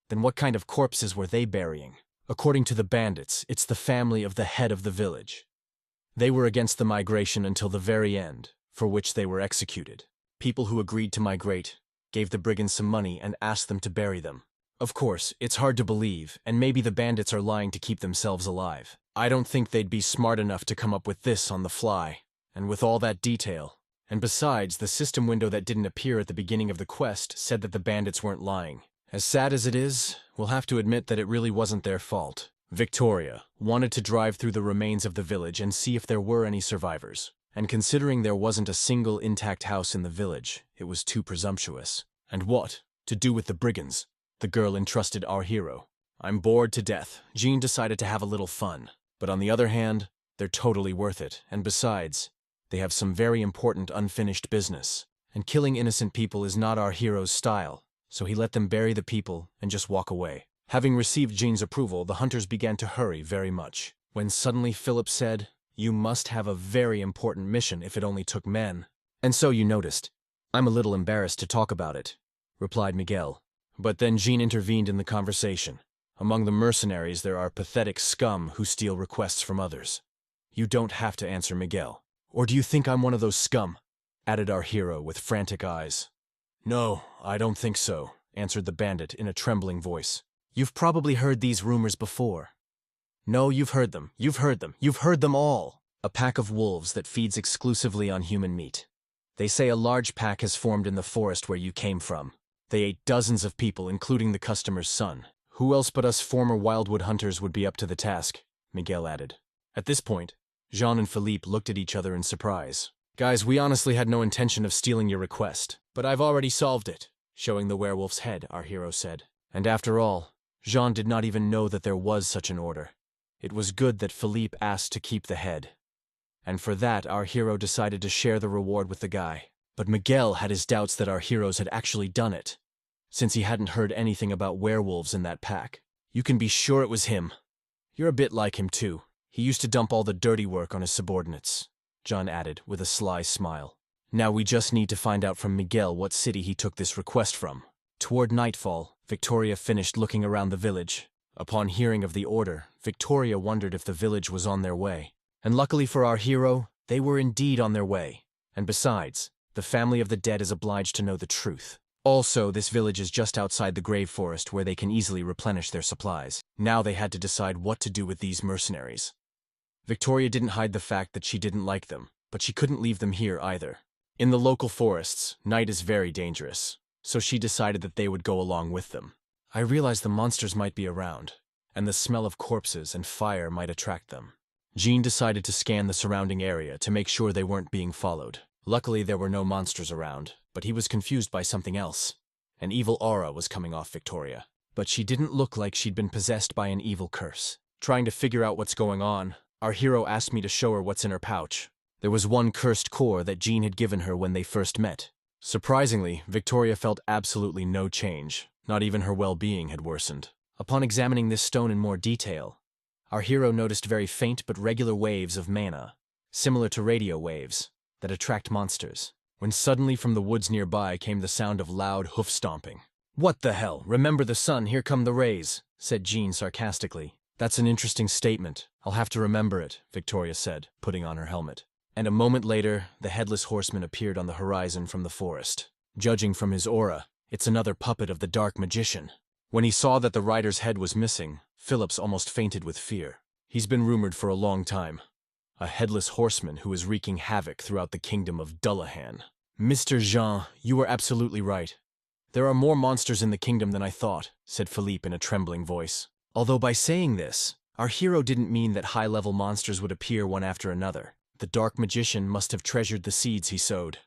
then what kind of corpses were they burying? According to the bandits, it's the family of the head of the village. They were against the migration until the very end, for which they were executed. People who agreed to migrate gave the brigands some money and asked them to bury them. Of course, it's hard to believe, and maybe the bandits are lying to keep themselves alive. I don't think they'd be smart enough to come up with this on the fly, and with all that detail. And besides, the system window that didn't appear at the beginning of the quest said that the bandits weren't lying. As sad as it is, we'll have to admit that it really wasn't their fault. Victoria wanted to drive through the remains of the village and see if there were any survivors. And considering there wasn't a single intact house in the village, it was too presumptuous. And what to do with the brigands? The girl entrusted our hero. I'm bored to death. Jean decided to have a little fun. But on the other hand, they're totally worth it. And besides, they have some very important unfinished business. And killing innocent people is not our hero's style. So he let them bury the people and just walk away. Having received Jean's approval, the hunters began to hurry very much. When suddenly Philip said, "You must have a very important mission if it only took men." "And so you noticed." "I'm a little embarrassed to talk about it," replied Miguel. But then Jean intervened in the conversation. "Among the mercenaries there are pathetic scum who steal requests from others." "You don't have to answer, Miguel. Or do you think I'm one of those scum?" added our hero with frantic eyes. "No, I don't think so," answered the bandit in a trembling voice. "You've probably heard these rumors before." "No, you've heard them. You've heard them. You've heard them all." "A pack of wolves that feeds exclusively on human meat. They say a large pack has formed in the forest where you came from. They ate dozens of people, including the customer's son. Who else but us former wildwood hunters would be up to the task?" Miguel added. At this point, Jean and Philippe looked at each other in surprise. "Guys, we honestly had no intention of stealing your request, but I've already solved it," showing the werewolf's head, our hero said. And after all, Jean did not even know that there was such an order. It was good that Philippe asked to keep the head. And for that, our hero decided to share the reward with the guy. But Miguel had his doubts that our heroes had actually done it, since he hadn't heard anything about werewolves in that pack. "You can be sure it was him. You're a bit like him too. He used to dump all the dirty work on his subordinates," John added with a sly smile. "Now we just need to find out from Miguel what city he took this request from." Toward nightfall, Victoria finished looking around the village. Upon hearing of the order, Victoria wondered if the village was on their way. And luckily for our hero, they were indeed on their way. And besides, the family of the dead is obliged to know the truth. Also, this village is just outside the grave forest where they can easily replenish their supplies. Now they had to decide what to do with these mercenaries. Victoria didn't hide the fact that she didn't like them, but she couldn't leave them here either. In the local forests, night is very dangerous, so she decided that they would go along with them. I realized the monsters might be around, and the smell of corpses and fire might attract them. Jean decided to scan the surrounding area to make sure they weren't being followed. Luckily, there were no monsters around, but he was confused by something else. An evil aura was coming off Victoria, but she didn't look like she'd been possessed by an evil curse. Trying to figure out what's going on, our hero asked me to show her what's in her pouch. There was one cursed core that Jean had given her when they first met. Surprisingly, Victoria felt absolutely no change. Not even her well-being had worsened. Upon examining this stone in more detail, our hero noticed very faint but regular waves of mana, similar to radio waves, that attract monsters. When suddenly from the woods nearby came the sound of loud hoof stomping. "What the hell? Remember the sun, here come the rays," said Jean sarcastically. "That's an interesting statement. I'll have to remember it," Victoria said, putting on her helmet. And a moment later, the headless horseman appeared on the horizon from the forest. Judging from his aura, it's another puppet of the dark magician. When he saw that the rider's head was missing, Phillips almost fainted with fear. He's been rumored for a long time. A headless horseman who is wreaking havoc throughout the kingdom of Dullahan. "Mr. Jean, you are absolutely right. There are more monsters in the kingdom than I thought," said Philippe in a trembling voice. Although by saying this, our hero didn't mean that high-level monsters would appear one after another. The dark magician must have treasured the seeds he sowed.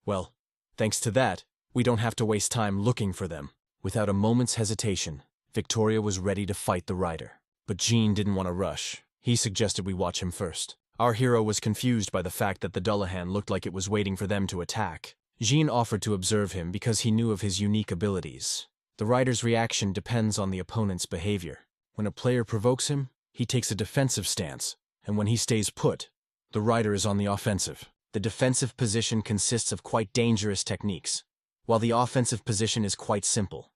Well, thanks to that, we don't have to waste time looking for them. Without a moment's hesitation, Victoria was ready to fight the rider. But Jean didn't want to rush. He suggested we watch him first. Our hero was confused by the fact that the Dullahan looked like it was waiting for them to attack. Jean offered to observe him because he knew of his unique abilities. The rider's reaction depends on the opponent's behavior. When a player provokes him, he takes a defensive stance, and when he stays put, the rider is on the offensive. The defensive position consists of quite dangerous techniques, while the offensive position is quite simple.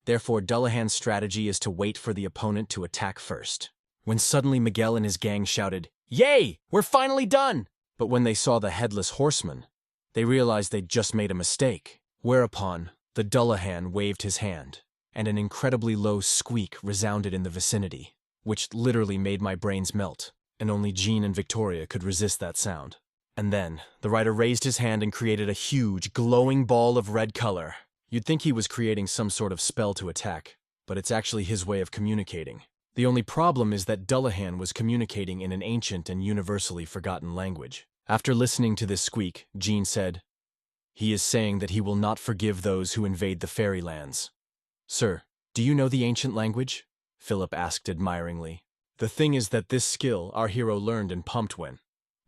Therefore, Dullahan's strategy is to wait for the opponent to attack first. When suddenly Miguel and his gang shouted, "Yay! We're finally done!" But when they saw the Headless Horseman, they realized they'd just made a mistake. Whereupon, the Dullahan waved his hand, and an incredibly low squeak resounded in the vicinity, which literally made my brains melt, and only Jean and Victoria could resist that sound. And then, the rider raised his hand and created a huge, glowing ball of red color. You'd think he was creating some sort of spell to attack, but it's actually his way of communicating. The only problem is that Dullahan was communicating in an ancient and universally forgotten language. After listening to this squeak, Jean said, "He is saying that he will not forgive those who invade the fairylands." "Sir, do you know the ancient language?" Philip asked admiringly. The thing is that this skill our hero learned in Pumptwin,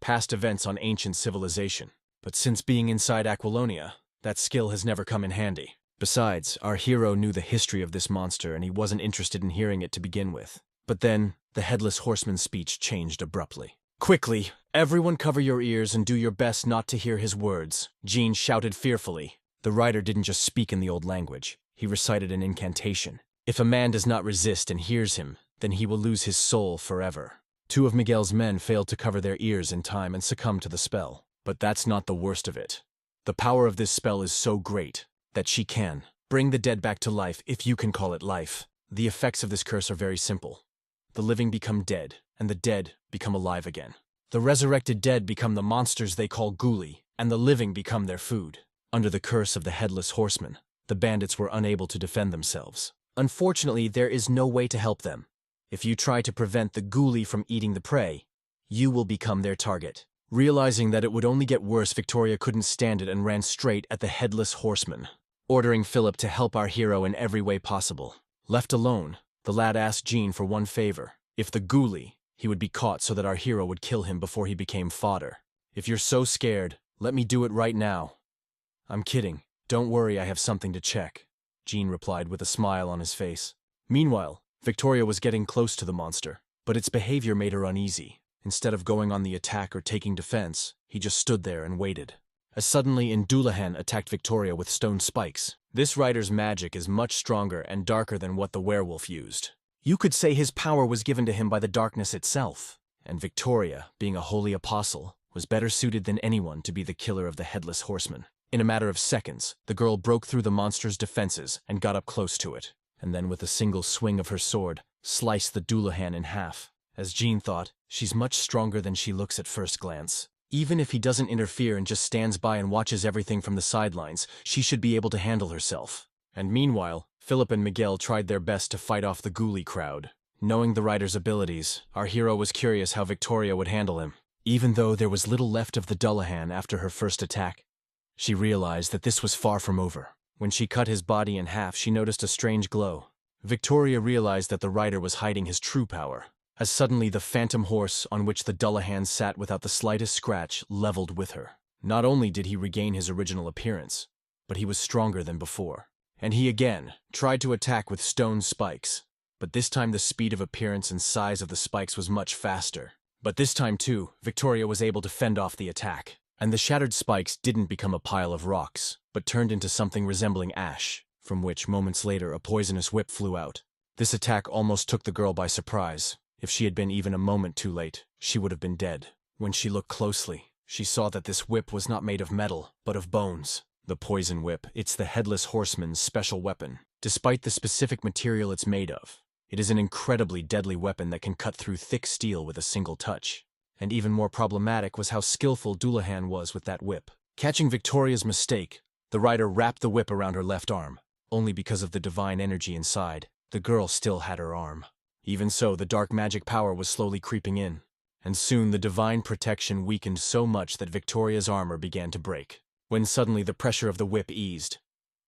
past events on ancient civilization. But since being inside Aquilonia, that skill has never come in handy. Besides, our hero knew the history of this monster and he wasn't interested in hearing it to begin with. But then, the Headless Horseman's speech changed abruptly. "Quickly, everyone cover your ears and do your best not to hear his words," Jean shouted fearfully. The rider didn't just speak in the old language, he recited an incantation. If a man does not resist and hears him, then he will lose his soul forever. 2 of Miguel's men failed to cover their ears in time and succumbed to the spell. But that's not the worst of it. The power of this spell is so great that she can bring the dead back to life, if you can call it life. The effects of this curse are very simple. The living become dead, and the dead become alive again. The resurrected dead become the monsters they call ghoulie, and the living become their food. Under the curse of the Headless Horseman, the bandits were unable to defend themselves. Unfortunately, there is no way to help them. If you try to prevent the ghoulie from eating the prey, you will become their target. Realizing that it would only get worse, Victoria couldn't stand it and ran straight at the Headless Horseman, ordering Philip to help our hero in every way possible. Left alone, the lad asked Jean for one favor. If the ghoulie, he would be caught so that our hero would kill him before he became fodder. "If you're so scared, let me do it right now." "I'm kidding. Don't worry, I have something to check," Jean replied with a smile on his face. Meanwhile, Victoria was getting close to the monster, but its behavior made her uneasy. Instead of going on the attack or taking defense, he just stood there and waited. As suddenly, Dullahan attacked Victoria with stone spikes. This rider's magic is much stronger and darker than what the werewolf used. You could say his power was given to him by the darkness itself, and Victoria, being a holy apostle, was better suited than anyone to be the killer of the Headless Horseman. In a matter of seconds, the girl broke through the monster's defenses and got up close to it, and then with a single swing of her sword, sliced the Dullahan in half. As Jean thought, she's much stronger than she looks at first glance. Even if he doesn't interfere and just stands by and watches everything from the sidelines, she should be able to handle herself. And meanwhile, Philip and Miguel tried their best to fight off the ghoulie crowd. Knowing the rider's abilities, our hero was curious how Victoria would handle him. Even though there was little left of the Dullahan after her first attack, she realized that this was far from over. When she cut his body in half, she noticed a strange glow. Victoria realized that the rider was hiding his true power, as suddenly the phantom horse on which the Dullahan sat without the slightest scratch leveled with her. Not only did he regain his original appearance, but he was stronger than before. And he again tried to attack with stone spikes. But this time the speed of appearance and size of the spikes was much faster. But this time too, Victoria was able to fend off the attack. And the shattered spikes didn't become a pile of rocks, but turned into something resembling ash, from which moments later a poisonous whip flew out. This attack almost took the girl by surprise. If she had been even a moment too late, she would have been dead. When she looked closely, she saw that this whip was not made of metal, but of bones. The poison whip, it's the Headless Horseman's special weapon. Despite the specific material it's made of, it is an incredibly deadly weapon that can cut through thick steel with a single touch. And even more problematic was how skillful Dullahan was with that whip. Catching Victoria's mistake, the rider wrapped the whip around her left arm. Only because of the divine energy inside, the girl still had her arm. Even so, the dark magic power was slowly creeping in. and soon the divine protection weakened so much that Victoria's armor began to break. When suddenly the pressure of the whip eased.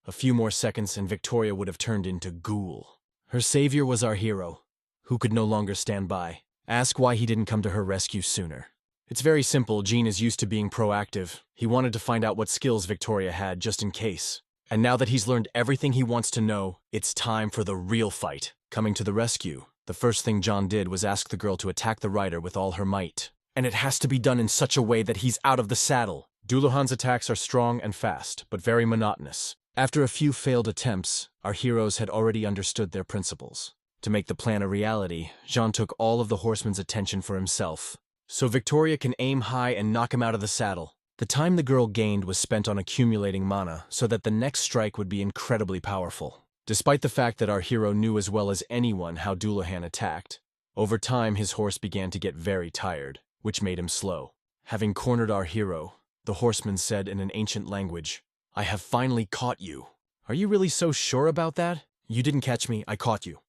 A few more seconds and Victoria would have turned into ghoul. Her savior was our hero, who could no longer stand by. Ask why he didn't come to her rescue sooner. It's very simple. Jean is used to being proactive. He wanted to find out what skills Victoria had just in case. And now that he's learned everything he wants to know, it's time for the real fight. Coming to the rescue, the first thing John did was ask the girl to attack the rider with all her might. And it has to be done in such a way that he's out of the saddle. Dullahan's attacks are strong and fast, but very monotonous. After a few failed attempts, our heroes had already understood their principles. To make the plan a reality, Jean took all of the horsemen's attention for himself, so Victoria can aim high and knock him out of the saddle. The time the girl gained was spent on accumulating mana so that the next strike would be incredibly powerful. Despite the fact that our hero knew as well as anyone how Dullahan attacked, over time his horse began to get very tired, which made him slow. Having cornered our hero, the horseman said in an ancient language, "I have finally caught you." Are you really so sure about that? You didn't catch me, I caught you.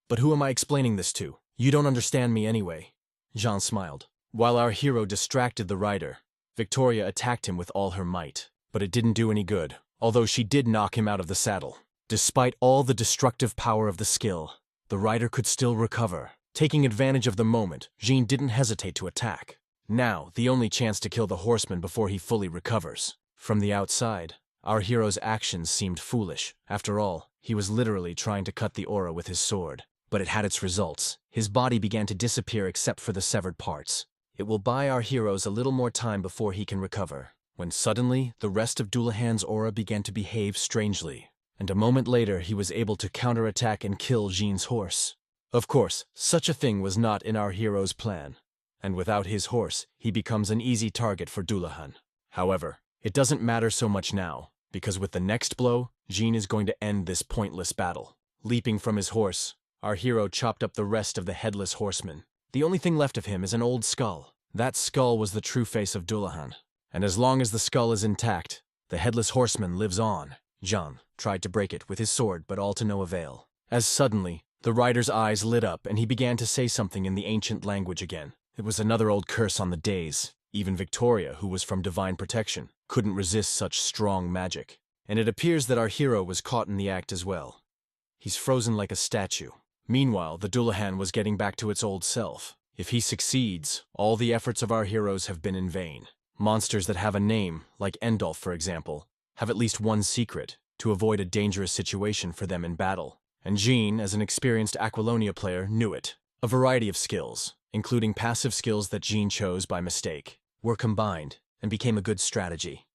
But who am I explaining this to? You don't understand me anyway. Jean smiled. While our hero distracted the rider, Victoria attacked him with all her might. But it didn't do any good, although she did knock him out of the saddle. Despite all the destructive power of the skill, the rider could still recover. Taking advantage of the moment, Jean didn't hesitate to attack. Now, the only chance to kill the horseman before he fully recovers. From the outside, our hero's actions seemed foolish. After all, he was literally trying to cut the aura with his sword. But it had its results. His body began to disappear except for the severed parts. It will buy our heroes a little more time before he can recover. When suddenly, the rest of Dullahan's aura began to behave strangely. And a moment later, he was able to counterattack and kill Jean's horse. Of course, such a thing was not in our hero's plan. And without his horse, he becomes an easy target for Dullahan. However, it doesn't matter so much now, because with the next blow, Jean is going to end this pointless battle. Leaping from his horse, our hero chopped up the rest of the headless horseman. The only thing left of him is an old skull. That skull was the true face of Dullahan. And as long as the skull is intact, the headless horseman lives on. Jean tried to break it with his sword, but all to no avail. As suddenly, the rider's eyes lit up and he began to say something in the ancient language again. It was another old curse on the days. Even Victoria, who was from divine protection, couldn't resist such strong magic. And it appears that our hero was caught in the act as well. He's frozen like a statue. Meanwhile, the Dullahan was getting back to its old self. If he succeeds, all the efforts of our heroes have been in vain. Monsters that have a name, like Endolf for example, have at least one secret, to avoid a dangerous situation for them in battle. And Jean, as an experienced Aquilonia player, knew it. A variety of skills, including passive skills that Jean chose by mistake, were combined and became a good strategy.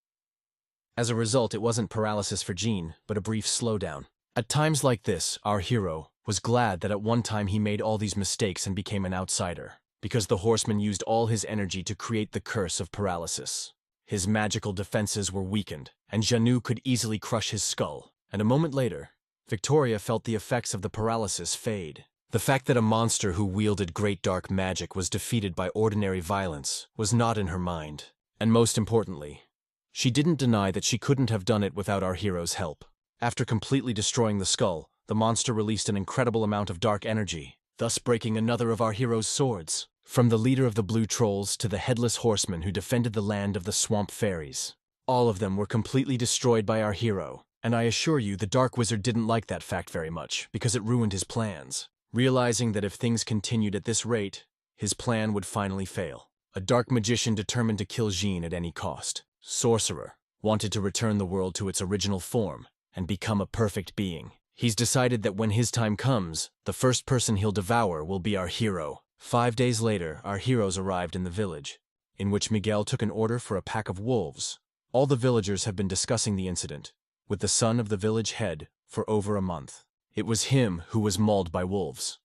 As a result, it wasn't paralysis for Jean, but a brief slowdown. At times like this, our hero was glad that at one time he made all these mistakes and became an outsider, because the horseman used all his energy to create the curse of paralysis. His magical defenses were weakened, and Janu could easily crush his skull. And a moment later, Victoria felt the effects of the paralysis fade. The fact that a monster who wielded great dark magic was defeated by ordinary violence was not in her mind. And most importantly, she didn't deny that she couldn't have done it without our hero's help. After completely destroying the skull, the monster released an incredible amount of dark energy, thus breaking another of our hero's swords. From the leader of the Blue Trolls to the headless horseman who defended the land of the Swamp Fairies. All of them were completely destroyed by our hero, and I assure you the Dark Wizard didn't like that fact very much, because it ruined his plans. Realizing that if things continued at this rate, his plan would finally fail. A dark magician determined to kill Jean at any cost. Sorcerer wanted to return the world to its original form and become a perfect being. He's decided that when his time comes, the first person he'll devour will be our hero. 5 days later, our heroes arrived in the village, in which Miguel took an order for a pack of wolves. All the villagers have been discussing the incident, with the son of the village head, for over a month. It was him who was mauled by wolves.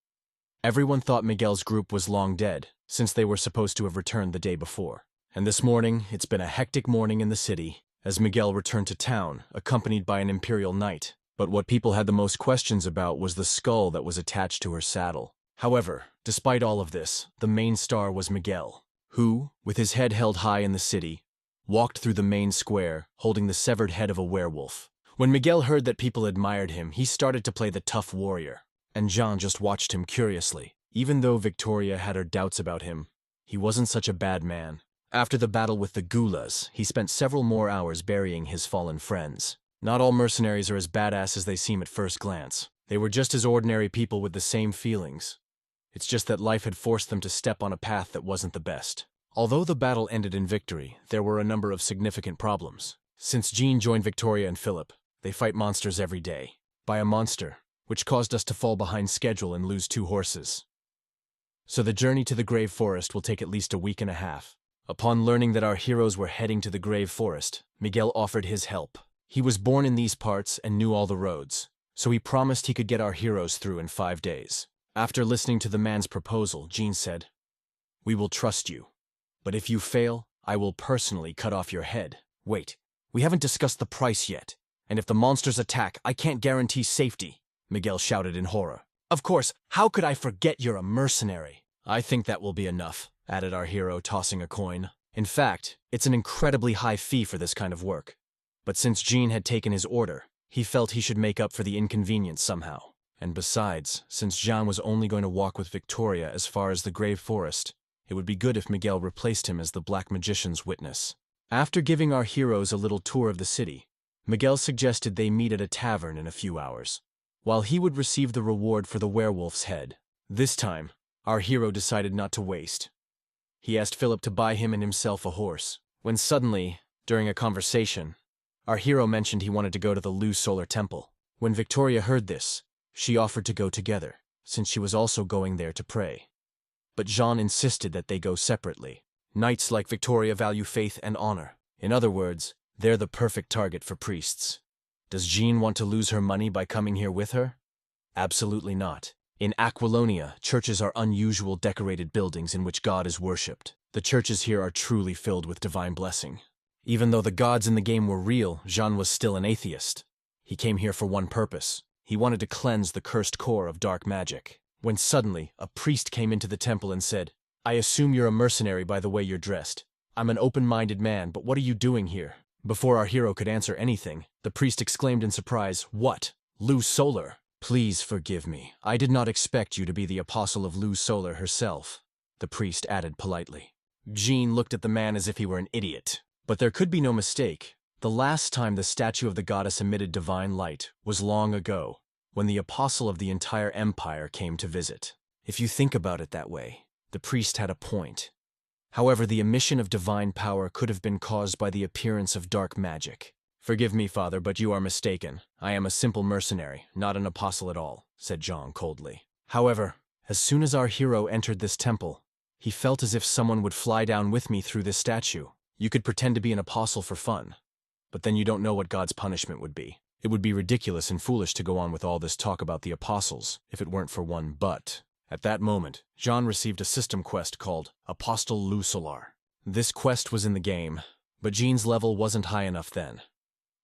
Everyone thought Miguel's group was long dead, since they were supposed to have returned the day before. And this morning, it's been a hectic morning in the city, as Miguel returned to town, accompanied by an imperial knight. But what people had the most questions about was the skull that was attached to her saddle. However, despite all of this, the main star was Miguel, who, with his head held high in the city, walked through the main square, holding the severed head of a werewolf. When Miguel heard that people admired him, he started to play the tough warrior, and Jean just watched him curiously. Even though Victoria had her doubts about him, He wasn't such a bad man. After the battle with the Gulas, he spent several more hours burying his fallen friends. Not all mercenaries are as badass as they seem at first glance. They were just as ordinary people with the same feelings. It's just that life had forced them to step on a path that wasn't the best. Although the battle ended in victory, there were a number of significant problems. Since Jean joined Victoria and Philip, they fight monsters every day. By a monster, which caused us to fall behind schedule and lose 2 horses. So the journey to the Grave Forest will take at least a week and a half. Upon learning that our heroes were heading to the Grave Forest, Miguel offered his help. He was born in these parts and knew all the roads, so he promised he could get our heroes through in 5 days. After listening to the man's proposal, Jean said, "We will trust you. But if you fail, I will personally cut off your head." "Wait, we haven't discussed the price yet. And if the monsters attack, I can't guarantee safety," Miguel shouted in horror. "Of course, how could I forget you're a mercenary?" "I think that will be enough," added our hero, tossing a coin. In fact, it's an incredibly high fee for this kind of work. But since Jean had taken his order, he felt he should make up for the inconvenience somehow. And besides, since Jean was only going to walk with Victoria as far as the Grave Forest, it would be good if Miguel replaced him as the Black Magician's witness. After giving our heroes a little tour of the city, Miguel suggested they meet at a tavern in a few hours, while he would receive the reward for the werewolf's head. This time, our hero decided not to waste. He asked Philip to buy him and himself a horse, when suddenly, during a conversation, our hero mentioned he wanted to go to the Lu Solar Temple. When Victoria heard this, she offered to go together, since she was also going there to pray. But Jean insisted that they go separately. Knights like Victoria value faith and honor. In other words, they're the perfect target for priests. Does Jean want to lose her money by coming here with her? Absolutely not. In Aquilonia, churches are unusual decorated buildings in which God is worshipped. The churches here are truly filled with divine blessing. Even though the gods in the game were real, Jean was still an atheist. He came here for one purpose. He wanted to cleanse the cursed core of dark magic. When suddenly, a priest came into the temple and said, "I assume you're a mercenary by the way you're dressed. I'm an open-minded man, but what are you doing here?" Before our hero could answer anything, the priest exclaimed in surprise, "What? Lu Solar? Please forgive me. I did not expect you to be the apostle of Lu Solar herself," the priest added politely. Jean looked at the man as if he were an idiot. But there could be no mistake. The last time the statue of the goddess emitted divine light was long ago, when the apostle of the entire empire came to visit. If you think about it that way, the priest had a point. However, the emission of divine power could have been caused by the appearance of dark magic. "Forgive me, Father, but you are mistaken. I am a simple mercenary, not an apostle at all," said Jean coldly. However, as soon as our hero entered this temple, he felt as if someone would fly down with me through this statue. You could pretend to be an apostle for fun, but then you don't know what God's punishment would be. It would be ridiculous and foolish to go on with all this talk about the apostles if it weren't for one but. At that moment, Jean received a system quest called Apostle Lu Solar. This quest was in the game, but Jean's level wasn't high enough then.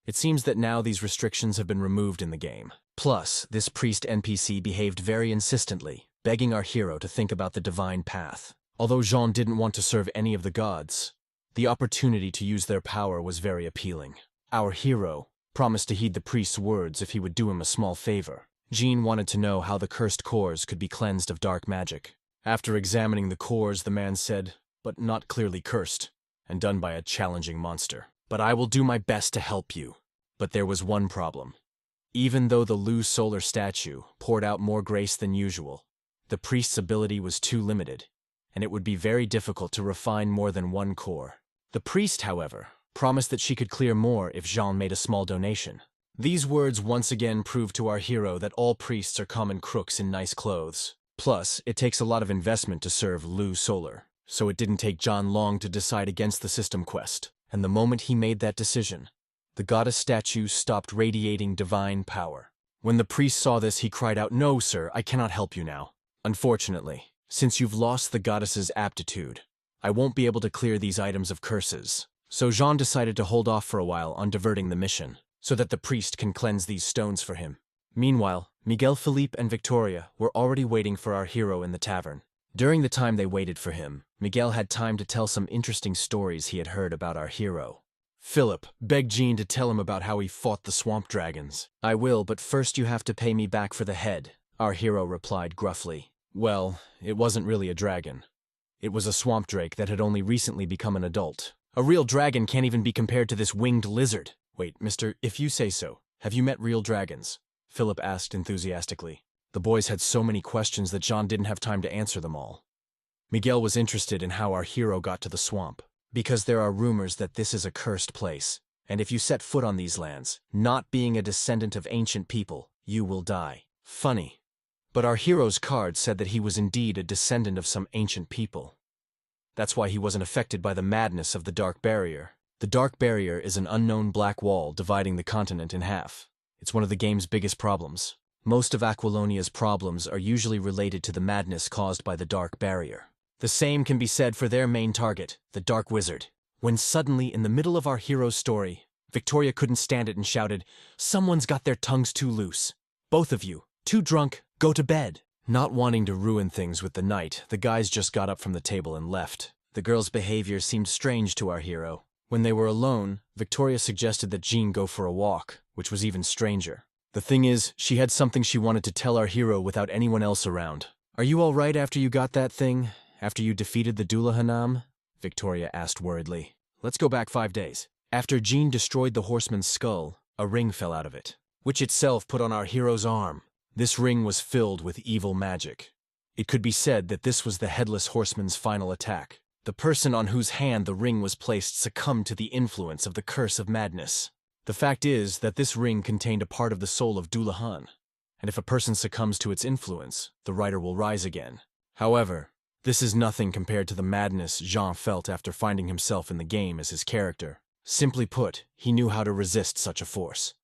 It seems that now these restrictions have been removed in the game. Plus, this priest NPC behaved very insistently, begging our hero to think about the divine path. Although Jean didn't want to serve any of the gods, the opportunity to use their power was very appealing. Our hero promised to heed the priest's words if he would do him a small favor. Jean wanted to know how the cursed cores could be cleansed of dark magic. After examining the cores, the man said, "But not clearly cursed, and done by a challenging monster. But I will do my best to help you." But there was one problem. Even though the Lu Solar statue poured out more grace than usual, the priest's ability was too limited, and it would be very difficult to refine more than one core. The priest, however, promised that she could clear more if Jean made a small donation. These words once again proved to our hero that all priests are common crooks in nice clothes. Plus, it takes a lot of investment to serve Lu Solar, so it didn't take John long to decide against the system quest. And the moment he made that decision, the goddess statue stopped radiating divine power. When the priest saw this, he cried out, "No, sir, I cannot help you now. Unfortunately, since you've lost the goddess's aptitude, I won't be able to clear these items of curses." So Jean decided to hold off for a while on diverting the mission, so that the priest can cleanse these stones for him. Meanwhile, Miguel, Philippe, and Victoria were already waiting for our hero in the tavern. During the time they waited for him, Miguel had time to tell some interesting stories he had heard about our hero. Philip begged Jean to tell him about how he fought the swamp dragons. "I will, but first you have to pay me back for the head," our hero replied gruffly. "Well, it wasn't really a dragon. It was a swamp drake that had only recently become an adult. A real dragon can't even be compared to this winged lizard. Wait, mister, if you say so, have you met real dragons? Philip asked enthusiastically. The boys had so many questions that John didn't have time to answer them all. Miguel was interested in how our hero got to the swamp, because there are rumors that this is a cursed place, and if you set foot on these lands, not being a descendant of ancient people, you will die. Funny. But our hero's card said that he was indeed a descendant of some ancient people. That's why he wasn't affected by the madness of the Dark Barrier. The Dark Barrier is an unknown black wall dividing the continent in half. It's one of the game's biggest problems. Most of Aquilonia's problems are usually related to the madness caused by the Dark Barrier. The same can be said for their main target, the Dark Wizard. When suddenly, in the middle of our hero's story, Victoria couldn't stand it and shouted, "Someone's got their tongues too loose. Both of you, too drunk, go to bed." Not wanting to ruin things with the night, the guys just got up from the table and left. The girl's behavior seemed strange to our hero. When they were alone, Victoria suggested that Jean go for a walk, which was even stranger. The thing is, she had something she wanted to tell our hero without anyone else around. "Are you all right after you got that thing? After you defeated the Dullahanam?" Victoria asked worriedly. "Let's go back 5 days. After Jean destroyed the horseman's skull, a ring fell out of it, which itself put on our hero's arm. This ring was filled with evil magic. It could be said that this was the Headless Horseman's final attack. The person on whose hand the ring was placed succumbed to the influence of the curse of madness. The fact is that this ring contained a part of the soul of Dullahan, and if a person succumbs to its influence, the writer will rise again. However, this is nothing compared to the madness Jean felt after finding himself in the game as his character. Simply put, he knew how to resist such a force.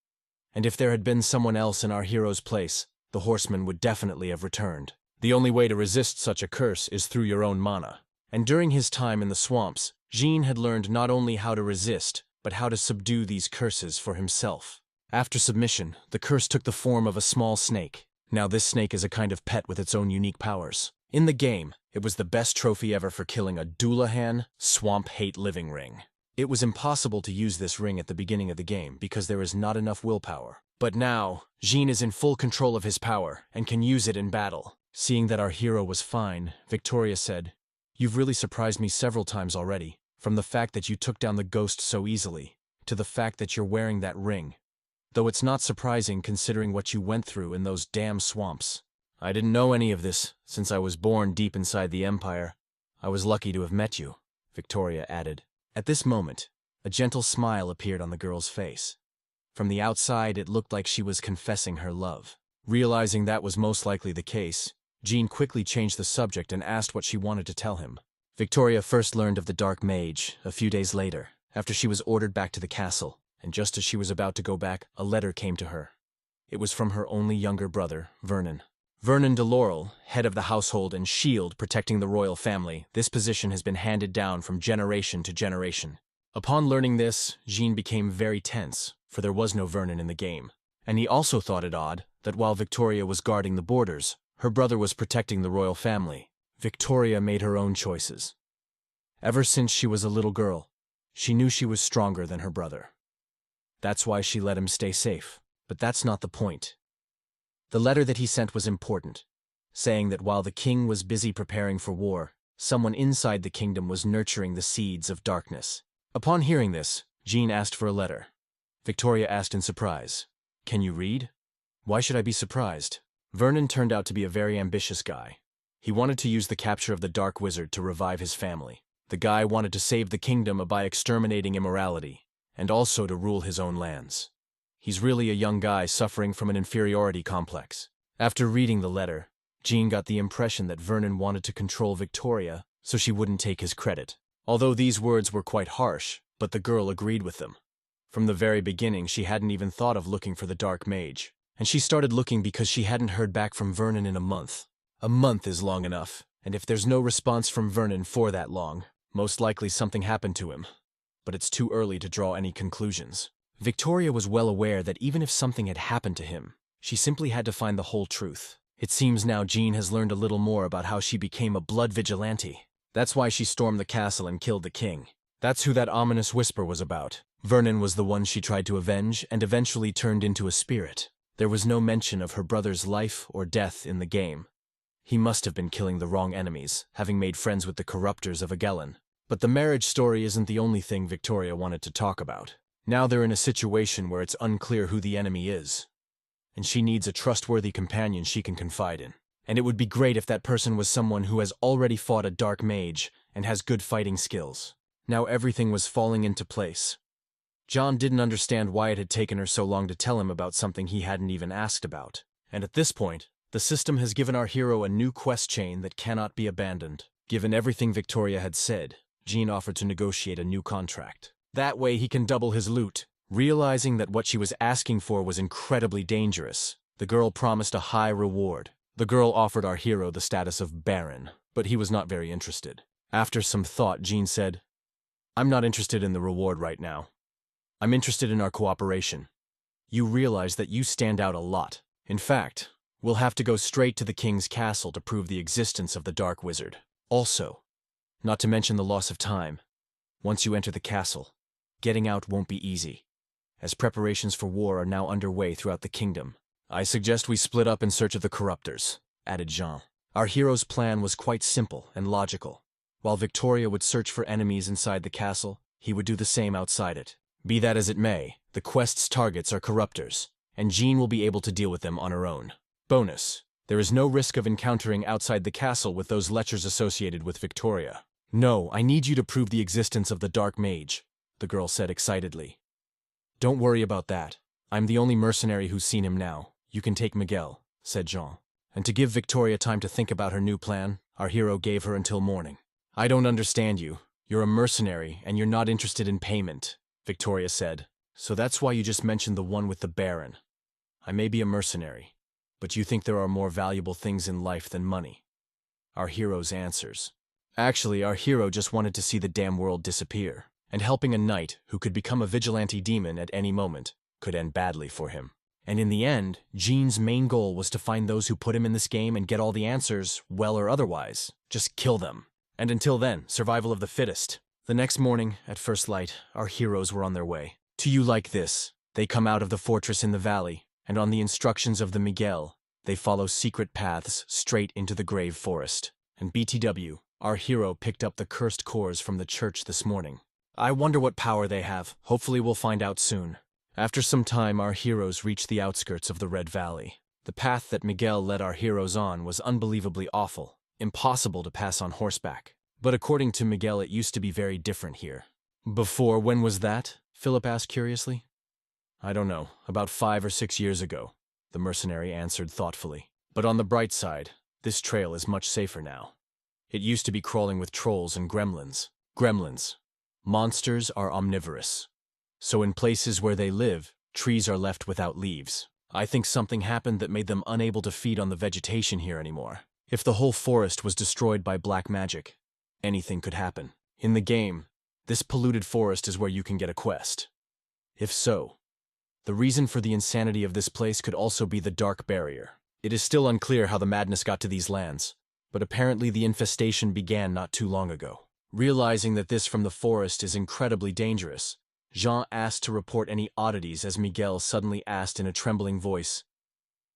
And if there had been someone else in our hero's place, the horseman would definitely have returned. The only way to resist such a curse is through your own mana. And during his time in the swamps, Jean had learned not only how to resist, but how to subdue these curses for himself. After submission, the curse took the form of a small snake. Now this snake is a kind of pet with its own unique powers. In the game, it was the best trophy ever for killing a Dullahan Swamp Hate Living Ring. It was impossible to use this ring at the beginning of the game because there is not enough willpower. But now, Jean is in full control of his power and can use it in battle. Seeing that our hero was fine, Victoria said, "You've really surprised me several times already, from the fact that you took down the ghost so easily, to the fact that you're wearing that ring. Though it's not surprising considering what you went through in those damn swamps. I didn't know any of this, since I was born deep inside the Empire. I was lucky to have met you," Victoria added. At this moment, a gentle smile appeared on the girl's face. From the outside, it looked like she was confessing her love. Realizing that was most likely the case, Jean quickly changed the subject and asked what she wanted to tell him. Victoria first learned of the Dark Mage a few days later, after she was ordered back to the castle, and just as she was about to go back, a letter came to her. It was from her only younger brother, Vernon. Vernon de Laurel, head of the household and shield protecting the royal family, this position has been handed down from generation to generation. Upon learning this, Jean became very tense, for there was no Vernon in the game. And he also thought it odd that while Victoria was guarding the borders, her brother was protecting the royal family. Victoria made her own choices. Ever since she was a little girl, she knew she was stronger than her brother. That's why she let him stay safe. But that's not the point. The letter that he sent was important, saying that while the king was busy preparing for war, someone inside the kingdom was nurturing the seeds of darkness. Upon hearing this, Jean asked for a letter. Victoria asked in surprise, "Can you read?" "Why should I be surprised?" Vernon turned out to be a very ambitious guy. He wanted to use the capture of the Dark Wizard to revive his family. The guy wanted to save the kingdom by exterminating immorality, and also to rule his own lands. He's really a young guy suffering from an inferiority complex. After reading the letter, Jean got the impression that Vernon wanted to control Victoria so she wouldn't take his credit. Although these words were quite harsh, but the girl agreed with them. From the very beginning, she hadn't even thought of looking for the Dark Mage, and she started looking because she hadn't heard back from Vernon in a month. A month is long enough, and if there's no response from Vernon for that long, most likely something happened to him. But it's too early to draw any conclusions. Victoria was well aware that even if something had happened to him, she simply had to find the whole truth. It seems now Jean has learned a little more about how she became a blood vigilante. That's why she stormed the castle and killed the king. That's who that ominous whisper was about. Vernon was the one she tried to avenge and eventually turned into a spirit. There was no mention of her brother's life or death in the game. He must have been killing the wrong enemies, having made friends with the corruptors of Agellan. But the marriage story isn't the only thing Victoria wanted to talk about. Now they're in a situation where it's unclear who the enemy is, and she needs a trustworthy companion she can confide in. And it would be great if that person was someone who has already fought a dark mage and has good fighting skills. Now everything was falling into place. John didn't understand why it had taken her so long to tell him about something he hadn't even asked about. And at this point, the system has given our hero a new quest chain that cannot be abandoned. Given everything Victoria had said, Jean offered to negotiate a new contract. That way he can double his loot. Realizing that what she was asking for was incredibly dangerous, the girl promised a high reward. The girl offered our hero the status of Baron, but he was not very interested. After some thought, Jean said, "I'm not interested in the reward right now. I'm interested in our cooperation. You realize that you stand out a lot. In fact, we'll have to go straight to the king's castle to prove the existence of the Dark Wizard. Also, not to mention the loss of time, once you enter the castle, getting out won't be easy, as preparations for war are now underway throughout the kingdom. I suggest we split up in search of the corruptors," added Jean. Our hero's plan was quite simple and logical. While Victoria would search for enemies inside the castle, he would do the same outside it. Be that as it may, the quest's targets are corruptors, and Jean will be able to deal with them on her own. Bonus: there is no risk of encountering outside the castle with those lechers associated with Victoria. "No, I need you to prove the existence of the Dark Mage," the girl said excitedly. "Don't worry about that. I'm the only mercenary who's seen him now. You can take Miguel," said Jean. And to give Victoria time to think about her new plan, our hero gave her until morning. "I don't understand you. You're a mercenary, and you're not interested in payment," Victoria said. "So that's why you just mentioned the one with the Baron. I may be a mercenary, but you think there are more valuable things in life than money." Our hero's answers. Actually, our hero just wanted to see the damn world disappear, and helping a knight who could become a vigilante demon at any moment could end badly for him. And in the end, Jean's main goal was to find those who put him in this game and get all the answers, well or otherwise. Just kill them. And until then, survival of the fittest. The next morning, at first light, our heroes were on their way. To you like this, they come out of the fortress in the valley, and on the instructions of the Miguel, they follow secret paths straight into the grave forest. And BTW, our hero picked up the cursed cores from the church this morning. I wonder what power they have. Hopefully we'll find out soon. After some time, our heroes reached the outskirts of the Red Valley. The path that Miguel led our heroes on was unbelievably awful, impossible to pass on horseback. But according to Miguel, it used to be very different here. "Before, when was that?" Philip asked curiously. "I don't know, about 5 or 6 years ago," the mercenary answered thoughtfully. "But on the bright side, this trail is much safer now. It used to be crawling with trolls and gremlins. Gremlins. Monsters are omnivorous. So in places where they live, trees are left without leaves. I think something happened that made them unable to feed on the vegetation here anymore. If the whole forest was destroyed by black magic, anything could happen. In the game, this polluted forest is where you can get a quest. If so, the reason for the insanity of this place could also be the Dark Barrier. It is still unclear how the madness got to these lands, but apparently the infestation began not too long ago. Realizing that this from the forest is incredibly dangerous, Jean asked to report any oddities as Miguel suddenly asked in a trembling voice,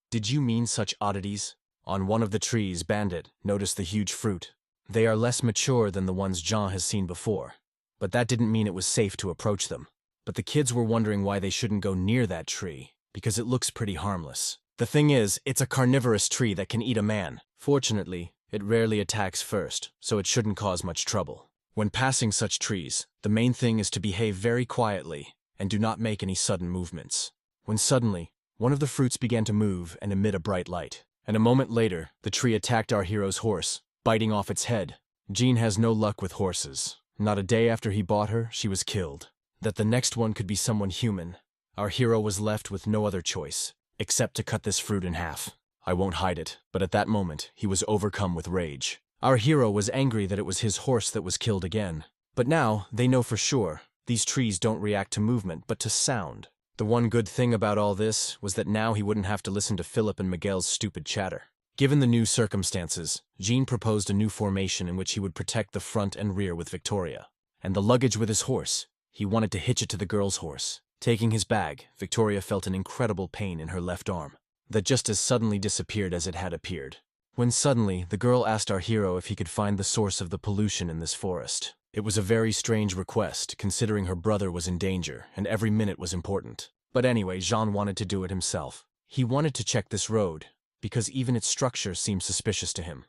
"Did you mean such oddities?" On one of the trees, Bandit noticed the huge fruit. They are less mature than the ones Jean has seen before, but that didn't mean it was safe to approach them. But the kids were wondering why they shouldn't go near that tree, because it looks pretty harmless. The thing is, it's a carnivorous tree that can eat a man. Fortunately, it rarely attacks first, so it shouldn't cause much trouble. When passing such trees, the main thing is to behave very quietly and do not make any sudden movements. When suddenly, one of the fruits began to move and emit a bright light. And a moment later, the tree attacked our hero's horse, biting off its head. Jean has no luck with horses. Not a day after he bought her, she was killed. That the next one could be someone human, our hero was left with no other choice, except to cut this fruit in half. I won't hide it, but at that moment, he was overcome with rage. Our hero was angry that it was his horse that was killed again. But now, they know for sure, these trees don't react to movement, but to sound. The one good thing about all this was that now he wouldn't have to listen to Philip and Miguel's stupid chatter. Given the new circumstances, Jean proposed a new formation in which he would protect the front and rear with Victoria. And the luggage with his horse, he wanted to hitch it to the girl's horse. Taking his bag, Victoria felt an incredible pain in her left arm that just as suddenly disappeared as it had appeared. when suddenly the girl asked our hero if he could find the source of the pollution in this forest. It was a very strange request, considering her brother was in danger, and every minute was important. But anyway, Jean wanted to do it himself. He wanted to check this road, because even its structure seemed suspicious to him.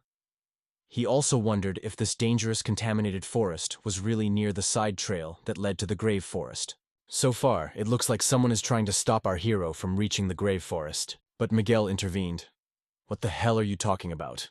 He also wondered if this dangerous contaminated forest was really near the side trail that led to the grave forest. So far, it looks like someone is trying to stop our hero from reaching the grave forest. But Miguel intervened. "What the hell are you talking about?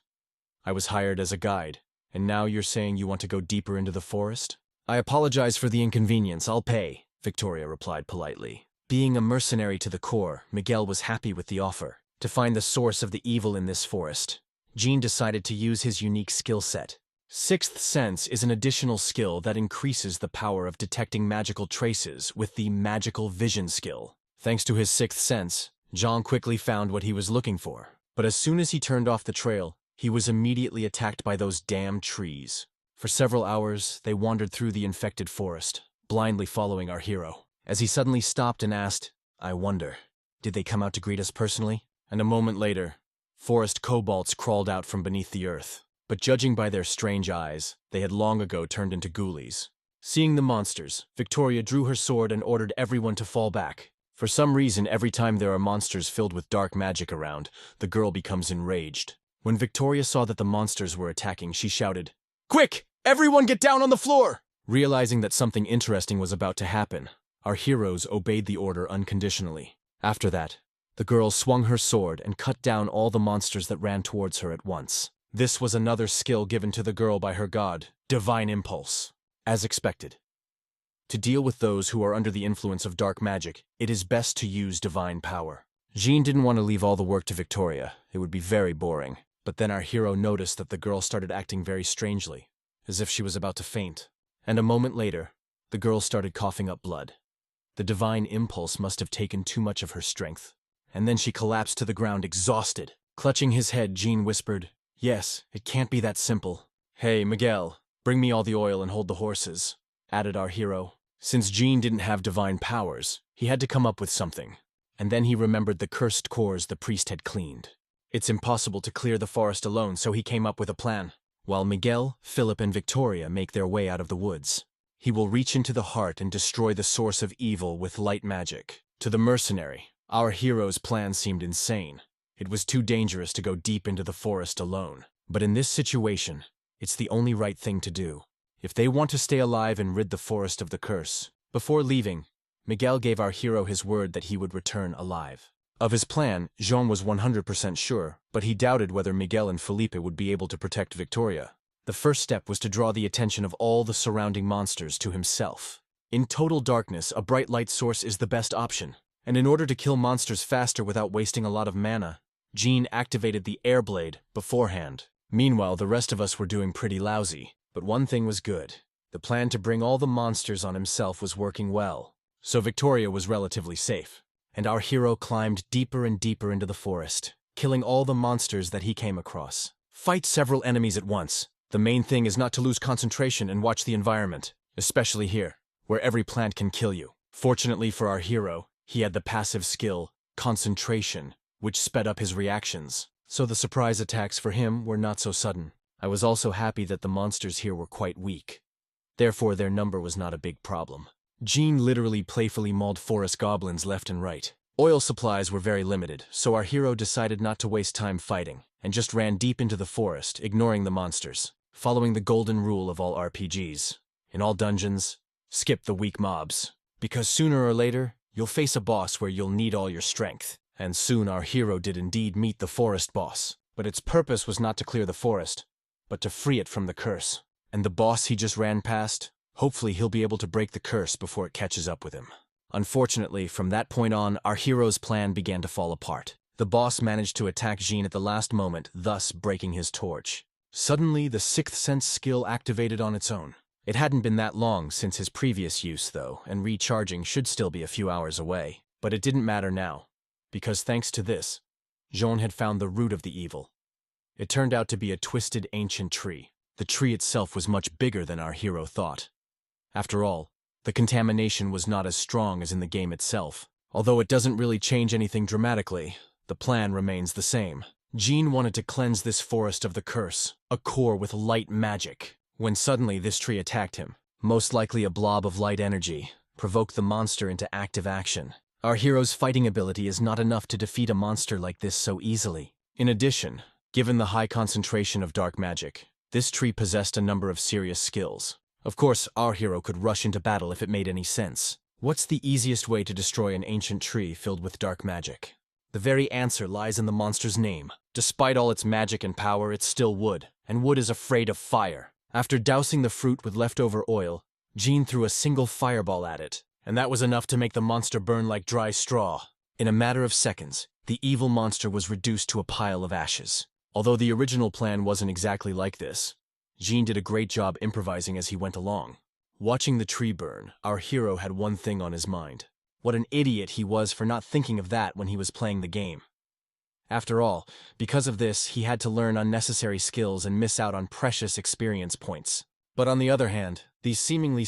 I was hired as a guide, and now you're saying you want to go deeper into the forest?" "I apologize for the inconvenience, I'll pay," Victoria replied politely. Being a mercenary to the core, Miguel was happy with the offer. To find the source of the evil in this forest, Jean decided to use his unique skill set. Sixth Sense is an additional skill that increases the power of detecting magical traces with the Magical Vision skill. Thanks to his sixth sense, Jean quickly found what he was looking for. But as soon as he turned off the trail, he was immediately attacked by those damn trees. For several hours, they wandered through the infected forest, blindly following our hero. As he suddenly stopped and asked, "I wonder, did they come out to greet us personally?" And a moment later, forest kobolds crawled out from beneath the earth. But judging by their strange eyes, they had long ago turned into ghoulies. Seeing the monsters, Victoria drew her sword and ordered everyone to fall back. For some reason, every time there are monsters filled with dark magic around, the girl becomes enraged. When Victoria saw that the monsters were attacking, she shouted, "Quick! Everyone get down on the floor!" Realizing that something interesting was about to happen, our heroes obeyed the order unconditionally. After that, the girl swung her sword and cut down all the monsters that ran towards her at once. This was another skill given to the girl by her god, Divine Impulse. As expected. To deal with those who are under the influence of dark magic, it is best to use divine power. Jean didn't want to leave all the work to Victoria. It would be very boring. But then our hero noticed that the girl started acting very strangely, as if she was about to faint. And a moment later, the girl started coughing up blood. The divine impulse must have taken too much of her strength. And then she collapsed to the ground exhausted. Clutching his head, Jean whispered, "Yes, it can't be that simple." "Hey, Miguel, bring me all the oil and hold the horses," added our hero. Since Jean didn't have divine powers, he had to come up with something. And then he remembered the cursed cores the priest had cleaned. It's impossible to clear the forest alone, so he came up with a plan. While Miguel, Philip, and Victoria make their way out of the woods, he will reach into the heart and destroy the source of evil with light magic. To the mercenary, our hero's plan seemed insane. It was too dangerous to go deep into the forest alone. But in this situation, it's the only right thing to do. If they want to stay alive and rid the forest of the curse. Before leaving, Miguel gave our hero his word that he would return alive. Of his plan, Jean was 100% sure, but he doubted whether Miguel and Felipe would be able to protect Victoria. The first step was to draw the attention of all the surrounding monsters to himself. In total darkness, a bright light source is the best option. And in order to kill monsters faster without wasting a lot of mana, Jean activated the air blade beforehand. Meanwhile, the rest of us were doing pretty lousy. But one thing was good. The plan to bring all the monsters on himself was working well. So Victoria was relatively safe. And our hero climbed deeper and deeper into the forest, killing all the monsters that he came across. Fight several enemies at once. The main thing is not to lose concentration and watch the environment, especially here, where every plant can kill you. Fortunately for our hero, he had the passive skill, concentration, which sped up his reactions. So the surprise attacks for him were not so sudden. I was also happy that the monsters here were quite weak. Therefore, their number was not a big problem. Jean literally playfully mauled forest goblins left and right. Oil supplies were very limited, so our hero decided not to waste time fighting, and just ran deep into the forest, ignoring the monsters, following the golden rule of all RPGs. In all dungeons, skip the weak mobs, because sooner or later, you'll face a boss where you'll need all your strength. And soon our hero did indeed meet the forest boss, but its purpose was not to clear the forest, but to free it from the curse. And the boss he just ran past, hopefully he'll be able to break the curse before it catches up with him. Unfortunately, from that point on, our hero's plan began to fall apart. The boss managed to attack Jean at the last moment, thus breaking his torch. Suddenly, the sixth sense skill activated on its own. It hadn't been that long since his previous use, though, and recharging should still be a few hours away. But it didn't matter now, because thanks to this, Jean had found the root of the evil. It turned out to be a twisted ancient tree. The tree itself was much bigger than our hero thought. After all, the contamination was not as strong as in the game itself. Although it doesn't really change anything dramatically, the plan remains the same. Jean wanted to cleanse this forest of the curse, a core with light magic, when suddenly this tree attacked him. Most likely a blob of light energy, provoked the monster into active action. Our hero's fighting ability is not enough to defeat a monster like this so easily. In addition, given the high concentration of dark magic, this tree possessed a number of serious skills. Of course, our hero could rush into battle if it made any sense. What's the easiest way to destroy an ancient tree filled with dark magic? The very answer lies in the monster's name. Despite all its magic and power, it's still wood, and wood is afraid of fire. After dousing the fruit with leftover oil, Jean threw a single fireball at it, and that was enough to make the monster burn like dry straw. In a matter of seconds, the evil monster was reduced to a pile of ashes. Although the original plan wasn't exactly like this, Jean did a great job improvising as he went along. Watching the tree burn, our hero had one thing on his mind. What an idiot he was for not thinking of that when he was playing the game. After all, because of this, he had to learn unnecessary skills and miss out on precious experience points. But on the other hand, these seemingly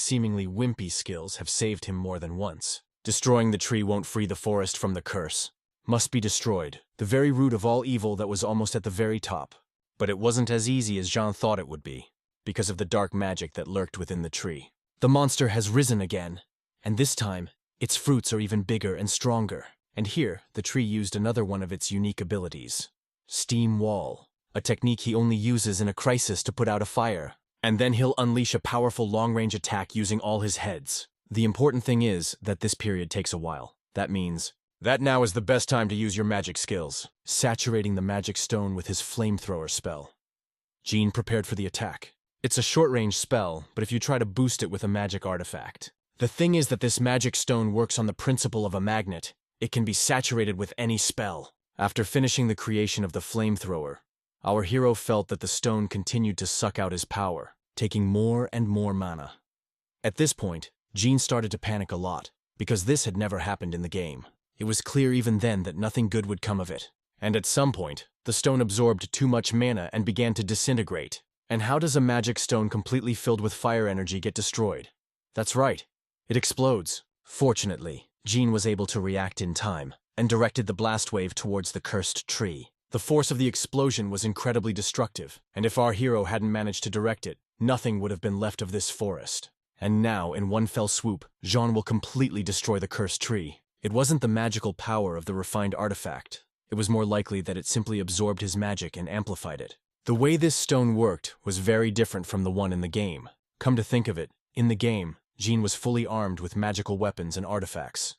wimpy skills have saved him more than once. Destroying the tree won't free the forest from the curse. Must be destroyed, the very root of all evil that was almost at the very top. But it wasn't as easy as Jean thought it would be, because of the dark magic that lurked within the tree. The monster has risen again, and this time, its fruits are even bigger and stronger. And here, the tree used another one of its unique abilities. Steam Wall, a technique he only uses in a crisis to put out a fire. And then he'll unleash a powerful long-range attack using all his heads. The important thing is that this period takes a while. That means that now is the best time to use your magic skills. Saturating the magic stone with his flamethrower spell. Jean prepared for the attack. It's a short-range spell, but if you try to boost it with a magic artifact. The thing is that this magic stone works on the principle of a magnet. It can be saturated with any spell. After finishing the creation of the flamethrower, our hero felt that the stone continued to suck out his power, taking more and more mana. At this point, Jean started to panic a lot, because this had never happened in the game. It was clear even then that nothing good would come of it. And at some point, the stone absorbed too much mana and began to disintegrate. And how does a magic stone completely filled with fire energy get destroyed? That's right, it explodes. Fortunately, Jean was able to react in time, and directed the blast wave towards the cursed tree. The force of the explosion was incredibly destructive, and if our hero hadn't managed to direct it, nothing would have been left of this forest. And now, in one fell swoop, Jean will completely destroy the cursed tree. It wasn't the magical power of the refined artifact. It was more likely that it simply absorbed his magic and amplified it. The way this stone worked was very different from the one in the game. Come to think of it, in the game, Jean was fully armed with magical weapons and artifacts.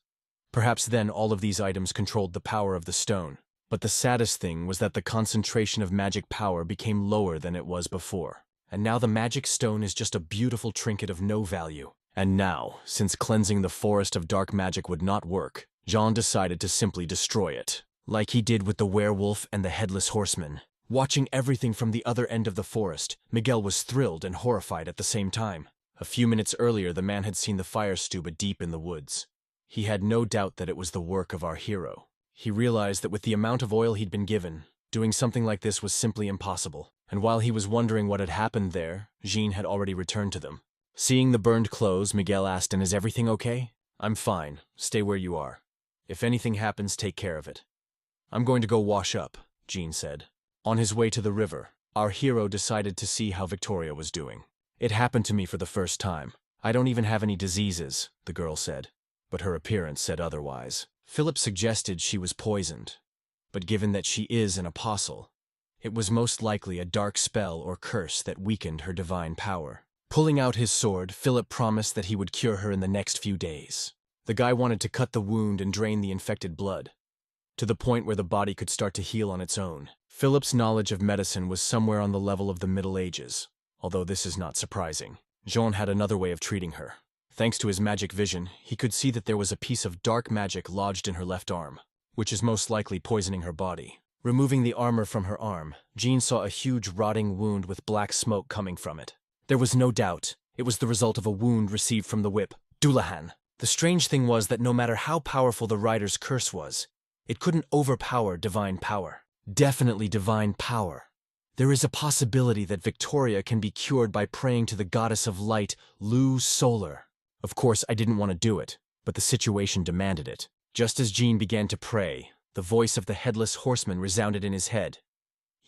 Perhaps then all of these items controlled the power of the stone. But the saddest thing was that the concentration of magic power became lower than it was before. And now the magic stone is just a beautiful trinket of no value. And now, since cleansing the forest of dark magic would not work, Jean decided to simply destroy it. Like he did with the werewolf and the headless horseman. Watching everything from the other end of the forest, Miguel was thrilled and horrified at the same time. A few minutes earlier, the man had seen the fire stuba deep in the woods. He had no doubt that it was the work of our hero. He realized that with the amount of oil he'd been given, doing something like this was simply impossible. And while he was wondering what had happened there, Jean had already returned to them. Seeing the burned clothes, Miguel asked, "And is everything okay?" "I'm fine. Stay where you are. If anything happens, take care of it." "I'm going to go wash up," Jean said. On his way to the river, our hero decided to see how Victoria was doing. "It happened to me for the first time. I don't even have any diseases," the girl said. But her appearance said otherwise. Philip suggested she was poisoned. But given that she is an apostle, it was most likely a dark spell or curse that weakened her divine power. Pulling out his sword, Philip promised that he would cure her in the next few days. The guy wanted to cut the wound and drain the infected blood, to the point where the body could start to heal on its own. Philip's knowledge of medicine was somewhere on the level of the Middle Ages, although this is not surprising. Jean had another way of treating her. Thanks to his magic vision, he could see that there was a piece of dark magic lodged in her left arm, which is most likely poisoning her body. Removing the armor from her arm, Jean saw a huge rotting wound with black smoke coming from it. There was no doubt, it was the result of a wound received from the whip, Dullahan. The strange thing was that no matter how powerful the rider's curse was, it couldn't overpower divine power. Definitely divine power. There is a possibility that Victoria can be cured by praying to the goddess of light, Lu Solar. Of course, I didn't want to do it, but the situation demanded it. Just as Jean began to pray, the voice of the headless horseman resounded in his head.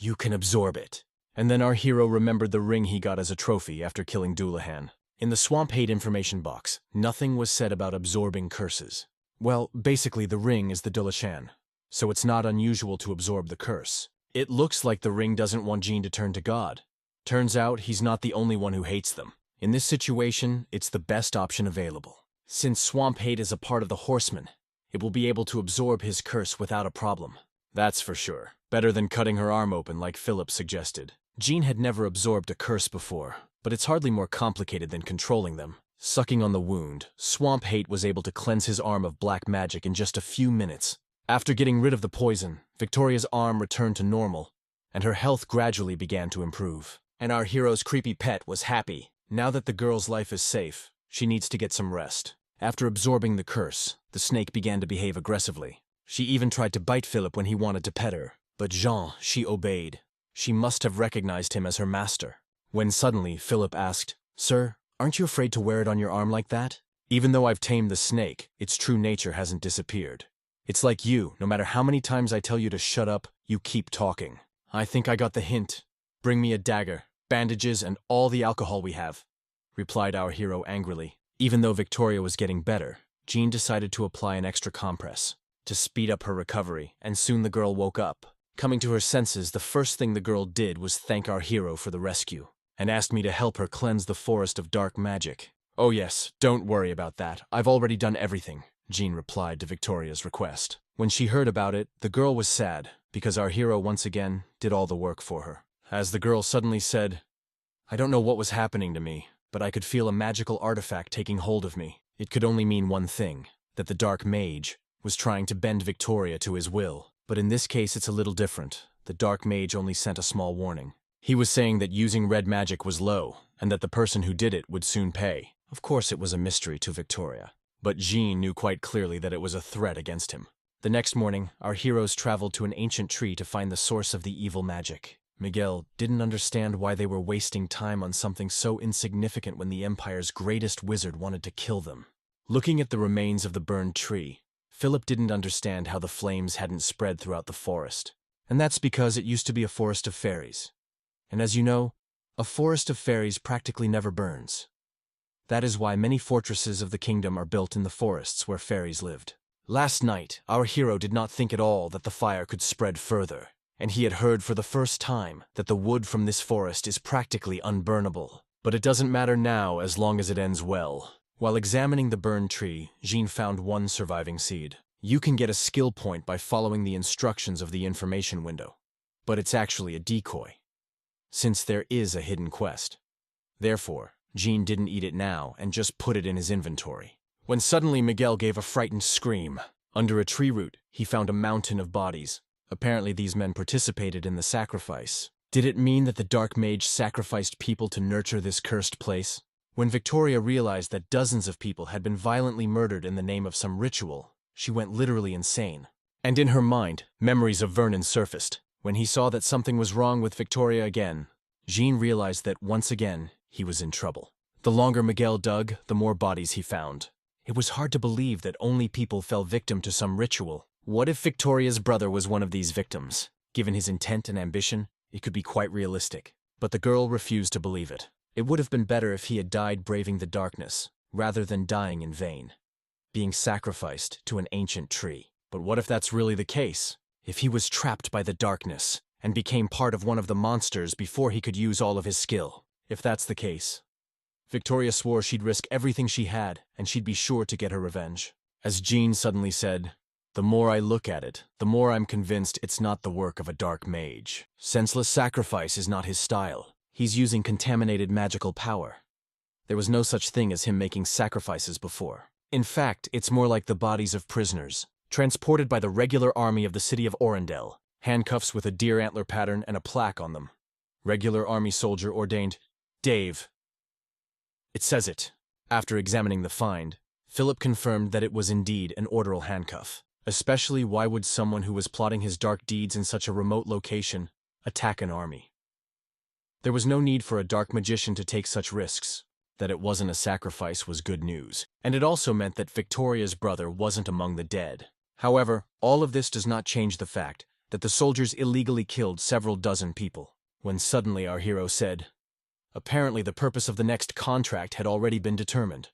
You can absorb it. And then our hero remembered the ring he got as a trophy after killing Doulahan. In the Swamp Hate information box, nothing was said about absorbing curses. Well, basically the ring is the Doulahan, so it's not unusual to absorb the curse. It looks like the ring doesn't want Jean to turn to God. Turns out he's not the only one who hates them. In this situation, it's the best option available. Since Swamp Hate is a part of the Horseman, it will be able to absorb his curse without a problem. That's for sure. Better than cutting her arm open like Philip suggested. Jean had never absorbed a curse before, but it's hardly more complicated than controlling them. Sucking on the wound, Swamp Hate was able to cleanse his arm of black magic in just a few minutes. After getting rid of the poison, Victoria's arm returned to normal, and her health gradually began to improve. And our hero's creepy pet was happy. Now that the girl's life is safe, she needs to get some rest. After absorbing the curse, the snake began to behave aggressively. She even tried to bite Philip when he wanted to pet her, but Jean, she obeyed. She must have recognized him as her master. When suddenly, Philip asked, "Sir, aren't you afraid to wear it on your arm like that?" Even though I've tamed the snake, its true nature hasn't disappeared. It's like you, no matter how many times I tell you to shut up, you keep talking. I think I got the hint. Bring me a dagger, bandages, and all the alcohol we have, replied our hero angrily. Even though Victoria was getting better, Jean decided to apply an extra compress to speed up her recovery, and soon the girl woke up. Coming to her senses, the first thing the girl did was thank our hero for the rescue, and asked me to help her cleanse the forest of dark magic. "Oh yes, don't worry about that. I've already done everything," Jean replied to Victoria's request. When she heard about it, the girl was sad, because our hero once again did all the work for her. As the girl suddenly said, "I don't know what was happening to me, but I could feel a magical artifact taking hold of me." It could only mean one thing, that the dark mage was trying to bend Victoria to his will. But in this case it's a little different. The dark mage only sent a small warning. He was saying that using red magic was low, and that the person who did it would soon pay. Of course it was a mystery to Victoria, but Jean knew quite clearly that it was a threat against him. The next morning, our heroes traveled to an ancient tree to find the source of the evil magic. Miguel didn't understand why they were wasting time on something so insignificant when the Empire's greatest wizard wanted to kill them. Looking at the remains of the burned tree, Philip didn't understand how the flames hadn't spread throughout the forest. And that's because it used to be a forest of fairies. And as you know, a forest of fairies practically never burns. That is why many fortresses of the kingdom are built in the forests where fairies lived. Last night, our hero did not think at all that the fire could spread further, and he had heard for the first time that the wood from this forest is practically unburnable. But it doesn't matter now as long as it ends well. While examining the burned tree, Jean found one surviving seed. You can get a skill point by following the instructions of the information window, but it's actually a decoy, since there is a hidden quest. Therefore, Jean didn't eat it now and just put it in his inventory. When suddenly Miguel gave a frightened scream. Under a tree root, he found a mountain of bodies. Apparently these men participated in the sacrifice. Did it mean that the dark mage sacrificed people to nurture this cursed place? When Victoria realized that dozens of people had been violently murdered in the name of some ritual, she went literally insane. And in her mind, memories of Vernon surfaced. When he saw that something was wrong with Victoria again, Jean realized that once again, he was in trouble. The longer Miguel dug, the more bodies he found. It was hard to believe that only people fell victim to some ritual. What if Victoria's brother was one of these victims? Given his intent and ambition, it could be quite realistic. But the girl refused to believe it. It would have been better if he had died braving the darkness, rather than dying in vain, being sacrificed to an ancient tree. But what if that's really the case? If he was trapped by the darkness, and became part of one of the monsters before he could use all of his skill? If that's the case, Victoria swore she'd risk everything she had, and she'd be sure to get her revenge. As Jean suddenly said, "The more I look at it, the more I'm convinced it's not the work of a dark mage. Senseless sacrifice is not his style. He's using contaminated magical power. There was no such thing as him making sacrifices before. In fact, it's more like the bodies of prisoners, transported by the regular army of the city of Orendel, handcuffs with a deer antler pattern and a plaque on them. Regular army soldier ordained Dave. It says it." After examining the find, Philip confirmed that it was indeed an orderal handcuff. Especially, why would someone who was plotting his dark deeds in such a remote location attack an army? There was no need for a dark magician to take such risks. That it wasn't a sacrifice was good news, and it also meant that Victoria's brother wasn't among the dead. However, all of this does not change the fact that the soldiers illegally killed several dozen people, when suddenly our hero said, apparently the purpose of the next contract had already been determined.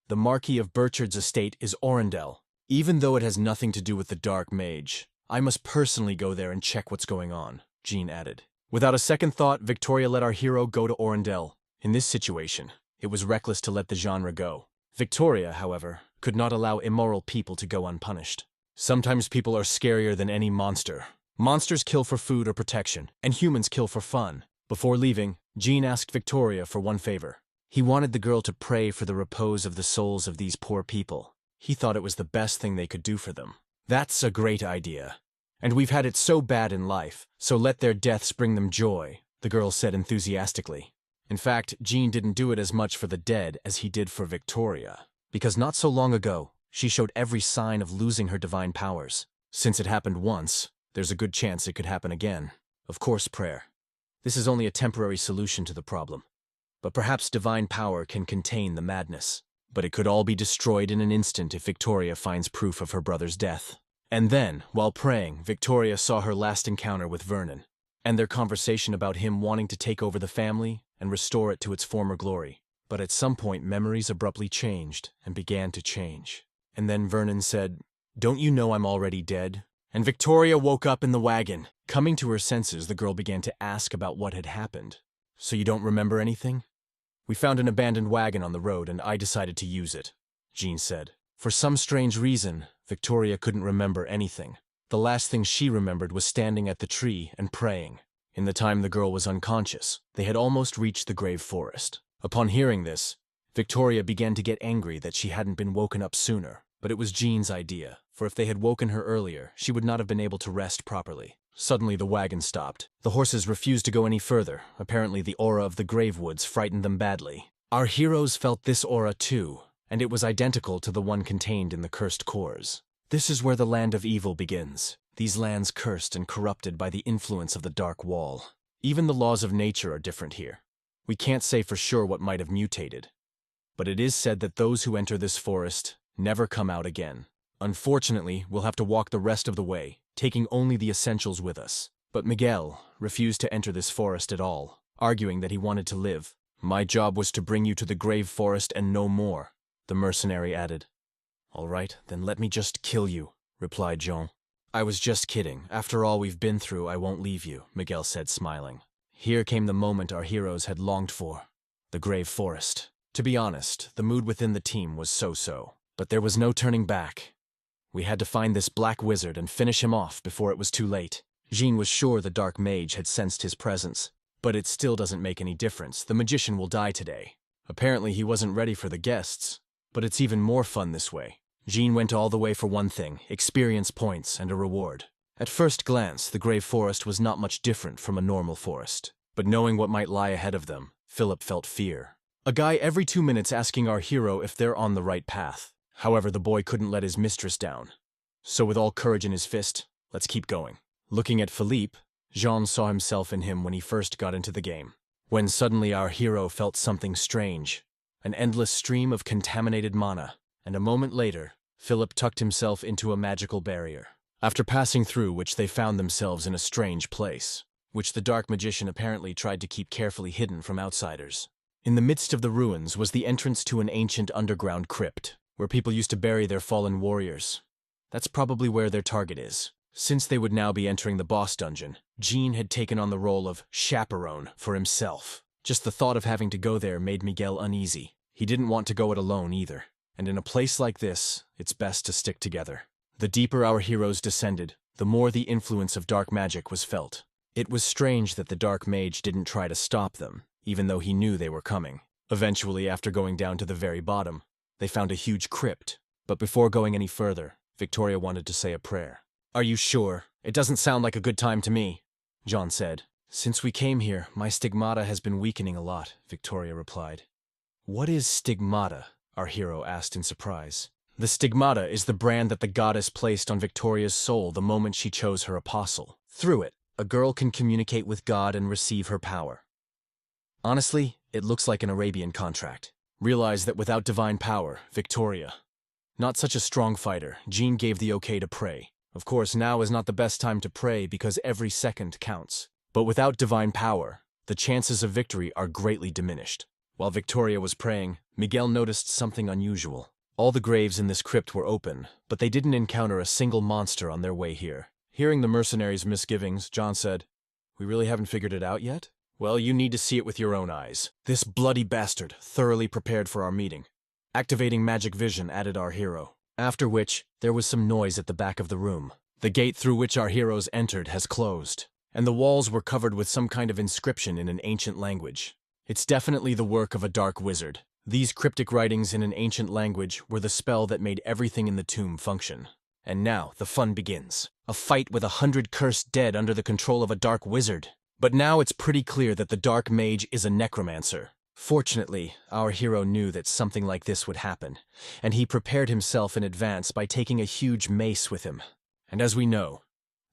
The Marquis of Burchard's estate is Orendel. Even though it has nothing to do with the Dark Mage, I must personally go there and check what's going on, Jean added. Without a second thought, Victoria let our hero go to Orendel. In this situation, it was reckless to let the genre go. Victoria, however, could not allow immoral people to go unpunished. Sometimes people are scarier than any monster. Monsters kill for food or protection, and humans kill for fun. Before leaving, Jean asked Victoria for one favor. He wanted the girl to pray for the repose of the souls of these poor people. He thought it was the best thing they could do for them. That's a great idea. And we've had it so bad in life, so let their deaths bring them joy, the girl said enthusiastically. In fact, Jean didn't do it as much for the dead as he did for Victoria, because not so long ago, she showed every sign of losing her divine powers. Since it happened once, there's a good chance it could happen again. Of course, prayer. This is only a temporary solution to the problem. But perhaps divine power can contain the madness. But it could all be destroyed in an instant if Victoria finds proof of her brother's death. And then, while praying, Victoria saw her last encounter with Vernon, and their conversation about him wanting to take over the family and restore it to its former glory. But at some point, memories abruptly changed and began to change. And then Vernon said, "Don't you know I'm already dead?" And Victoria woke up in the wagon. Coming to her senses, the girl began to ask about what had happened. "So you don't remember anything?" "We found an abandoned wagon on the road, and I decided to use it," Jean said. For some strange reason, Victoria couldn't remember anything. The last thing she remembered was standing at the tree and praying. In the time the girl was unconscious, they had almost reached the grave forest. Upon hearing this, Victoria began to get angry that she hadn't been woken up sooner. But it was Jean's idea, for if they had woken her earlier, she would not have been able to rest properly. Suddenly the wagon stopped. The horses refused to go any further. Apparently the aura of the grave woods frightened them badly. Our heroes felt this aura too, and it was identical to the one contained in the cursed cores. This is where the land of evil begins. These lands cursed and corrupted by the influence of the Dark Wall. Even the laws of nature are different here. We can't say for sure what might have mutated. But it is said that those who enter this forest never come out again. Unfortunately, we'll have to walk the rest of the way, taking only the essentials with us. But Miguel refused to enter this forest at all, arguing that he wanted to live. "My job was to bring you to the grave forest and no more," the mercenary added. "All right, then let me just kill you," replied Jean. "I was just kidding. After all we've been through, I won't leave you," Miguel said, smiling. Here came the moment our heroes had longed for. The grave forest. To be honest, the mood within the team was so-so. But there was no turning back. We had to find this black wizard and finish him off before it was too late. Jean was sure the Dark Mage had sensed his presence. But it still doesn't make any difference. The magician will die today. Apparently he wasn't ready for the guests. But it's even more fun this way. Jean went all the way for one thing, experience points and a reward. At first glance, the grave forest was not much different from a normal forest. But knowing what might lie ahead of them, Philip felt fear. A guy every 2 minutes asking our hero if they're on the right path. However, the boy couldn't let his mistress down. So with all courage in his fist, let's keep going. Looking at Philippe, Jean saw himself in him when he first got into the game. When suddenly our hero felt something strange. An endless stream of contaminated mana. And a moment later, Philip tucked himself into a magical barrier. After passing through which they found themselves in a strange place, which the dark magician apparently tried to keep carefully hidden from outsiders. In the midst of the ruins was the entrance to an ancient underground crypt, where people used to bury their fallen warriors. That's probably where their target is. Since they would now be entering the boss dungeon, Jean had taken on the role of chaperone for himself. Just the thought of having to go there made Miguel uneasy. He didn't want to go it alone either. And in a place like this, it's best to stick together. The deeper our heroes descended, the more the influence of dark magic was felt. It was strange that the dark mage didn't try to stop them, even though he knew they were coming. Eventually, after going down to the very bottom, they found a huge crypt. But before going any further, Victoria wanted to say a prayer. "Are you sure? It doesn't sound like a good time to me," John said. "Since we came here, my stigmata has been weakening a lot," Victoria replied. "What is stigmata?" our hero asked in surprise. The stigmata is the brand that the goddess placed on Victoria's soul the moment she chose her apostle. Through it, a girl can communicate with God and receive her power. Honestly, it looks like an Arabian contract. Realize that without divine power, Victoria, not such a strong fighter, Jean gave the okay to pray. Of course, now is not the best time to pray because every second counts. But without divine power, the chances of victory are greatly diminished. While Victoria was praying, Miguel noticed something unusual. All the graves in this crypt were open, but they didn't encounter a single monster on their way here. Hearing the mercenary's misgivings, John said, "We really haven't figured it out yet?" "Well, you need to see it with your own eyes. This bloody bastard thoroughly prepared for our meeting." Activating magic vision, added our hero. After which, there was some noise at the back of the room. The gate through which our heroes entered has closed, and the walls were covered with some kind of inscription in an ancient language. It's definitely the work of a dark wizard. These cryptic writings in an ancient language were the spell that made everything in the tomb function. And now, the fun begins. A fight with 100 cursed dead under the control of a dark wizard. But now it's pretty clear that the dark mage is a necromancer. Fortunately, our hero knew that something like this would happen, and he prepared himself in advance by taking a huge mace with him. And as we know,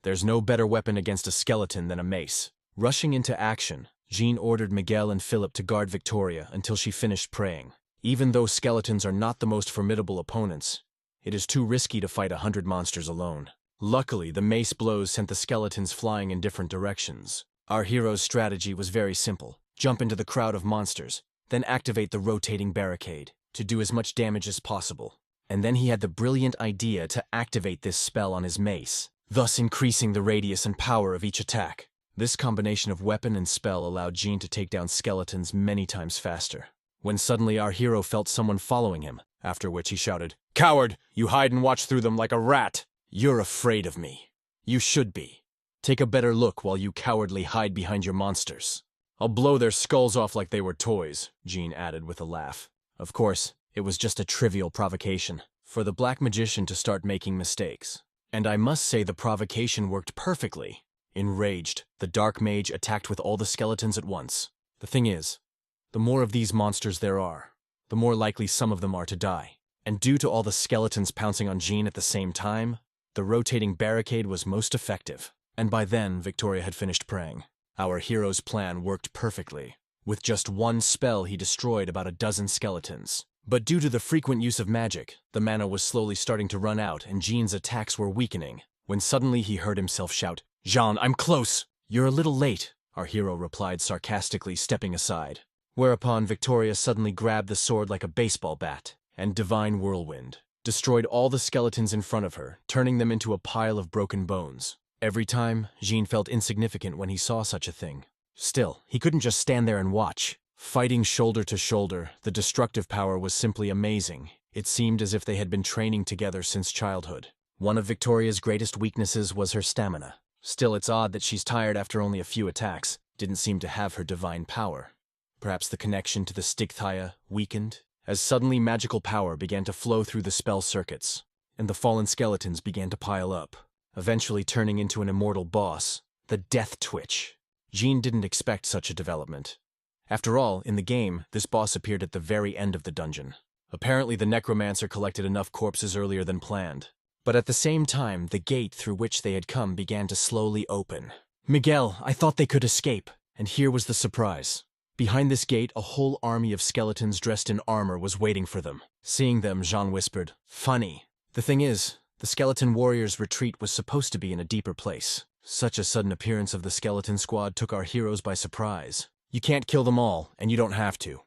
there's no better weapon against a skeleton than a mace. Rushing into action, Jean ordered Miguel and Philip to guard Victoria until she finished praying. Even though skeletons are not the most formidable opponents, it is too risky to fight 100 monsters alone. Luckily, the mace blows sent the skeletons flying in different directions. Our hero's strategy was very simple. Jump into the crowd of monsters, then activate the rotating barricade to do as much damage as possible. And then he had the brilliant idea to activate this spell on his mace, thus increasing the radius and power of each attack. This combination of weapon and spell allowed Jean to take down skeletons many times faster. When suddenly our hero felt someone following him, after which he shouted, "Coward! You hide and watch through them like a rat! You're afraid of me. You should be. Take a better look while you cowardly hide behind your monsters. I'll blow their skulls off like they were toys," Jean added with a laugh. Of course, it was just a trivial provocation for the black magician to start making mistakes. And I must say the provocation worked perfectly. Enraged, the dark mage attacked with all the skeletons at once. The thing is, the more of these monsters there are, the more likely some of them are to die. And due to all the skeletons pouncing on Jean at the same time, the rotating barricade was most effective. And by then, Victoria had finished praying. Our hero's plan worked perfectly. With just one spell, he destroyed about a dozen skeletons. But due to the frequent use of magic, the mana was slowly starting to run out and Jean's attacks were weakening, when suddenly he heard himself shout, "Jean, I'm close!" "You're a little late," our hero replied sarcastically, stepping aside. Whereupon Victoria suddenly grabbed the sword like a baseball bat, and Divine Whirlwind destroyed all the skeletons in front of her, turning them into a pile of broken bones. Every time, Jean felt insignificant when he saw such a thing. Still, he couldn't just stand there and watch. Fighting shoulder to shoulder, the destructive power was simply amazing. It seemed as if they had been training together since childhood. One of Victoria's greatest weaknesses was her stamina. Still, it's odd that she's tired after only a few attacks. Didn't seem to have her divine power. Perhaps the connection to the Stigthaya weakened, as suddenly magical power began to flow through the spell circuits, and the fallen skeletons began to pile up, eventually turning into an immortal boss, the Death Twitch. Jean didn't expect such a development. After all, in the game, this boss appeared at the very end of the dungeon. Apparently the necromancer collected enough corpses earlier than planned. But at the same time, the gate through which they had come began to slowly open. "Miguel, I thought they could escape." And here was the surprise. Behind this gate, a whole army of skeletons dressed in armor was waiting for them. Seeing them, Jean whispered, "Funny. The thing is, the skeleton warriors' retreat was supposed to be in a deeper place. Such a sudden appearance of the skeleton squad took our heroes by surprise. You can't kill them all, and you don't have to.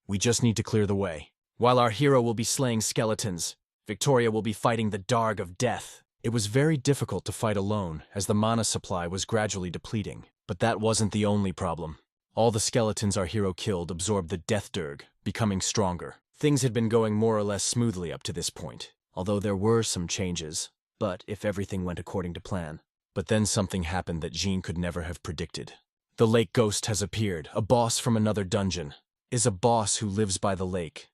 We just need to clear the way. While our hero will be slaying skeletons, Victoria will be fighting the Darg of Death." It was very difficult to fight alone, as the mana supply was gradually depleting. But that wasn't the only problem. All the skeletons our hero killed absorbed the Death Dirg, becoming stronger. Things had been going more or less smoothly up to this point, although there were some changes, but if everything went according to plan. But then something happened that Jean could never have predicted. The Lake Ghost has appeared, a boss from another dungeon. Is a boss who lives by the lake.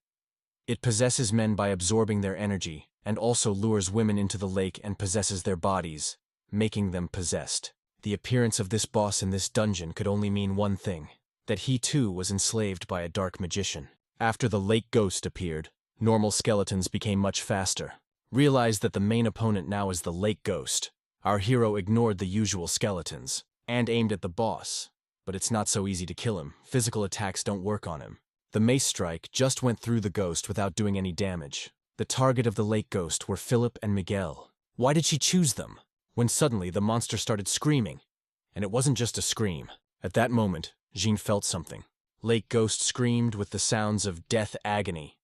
It possesses men by absorbing their energy, and also lures women into the lake and possesses their bodies, making them possessed. The appearance of this boss in this dungeon could only mean one thing, that he too was enslaved by a dark magician. After the Lake Ghost appeared, normal skeletons became much faster. Realized that the main opponent now is the Lake Ghost. Our hero ignored the usual skeletons, and aimed at the boss. But it's not so easy to kill him. Physical attacks don't work on him. The mace strike just went through the ghost without doing any damage. The target of the Lake Ghost were Philip and Miguel. Why did she choose them? When suddenly the monster started screaming. And it wasn't just a scream. At that moment, Jean felt something. Lake Ghost screamed with the sounds of death agony.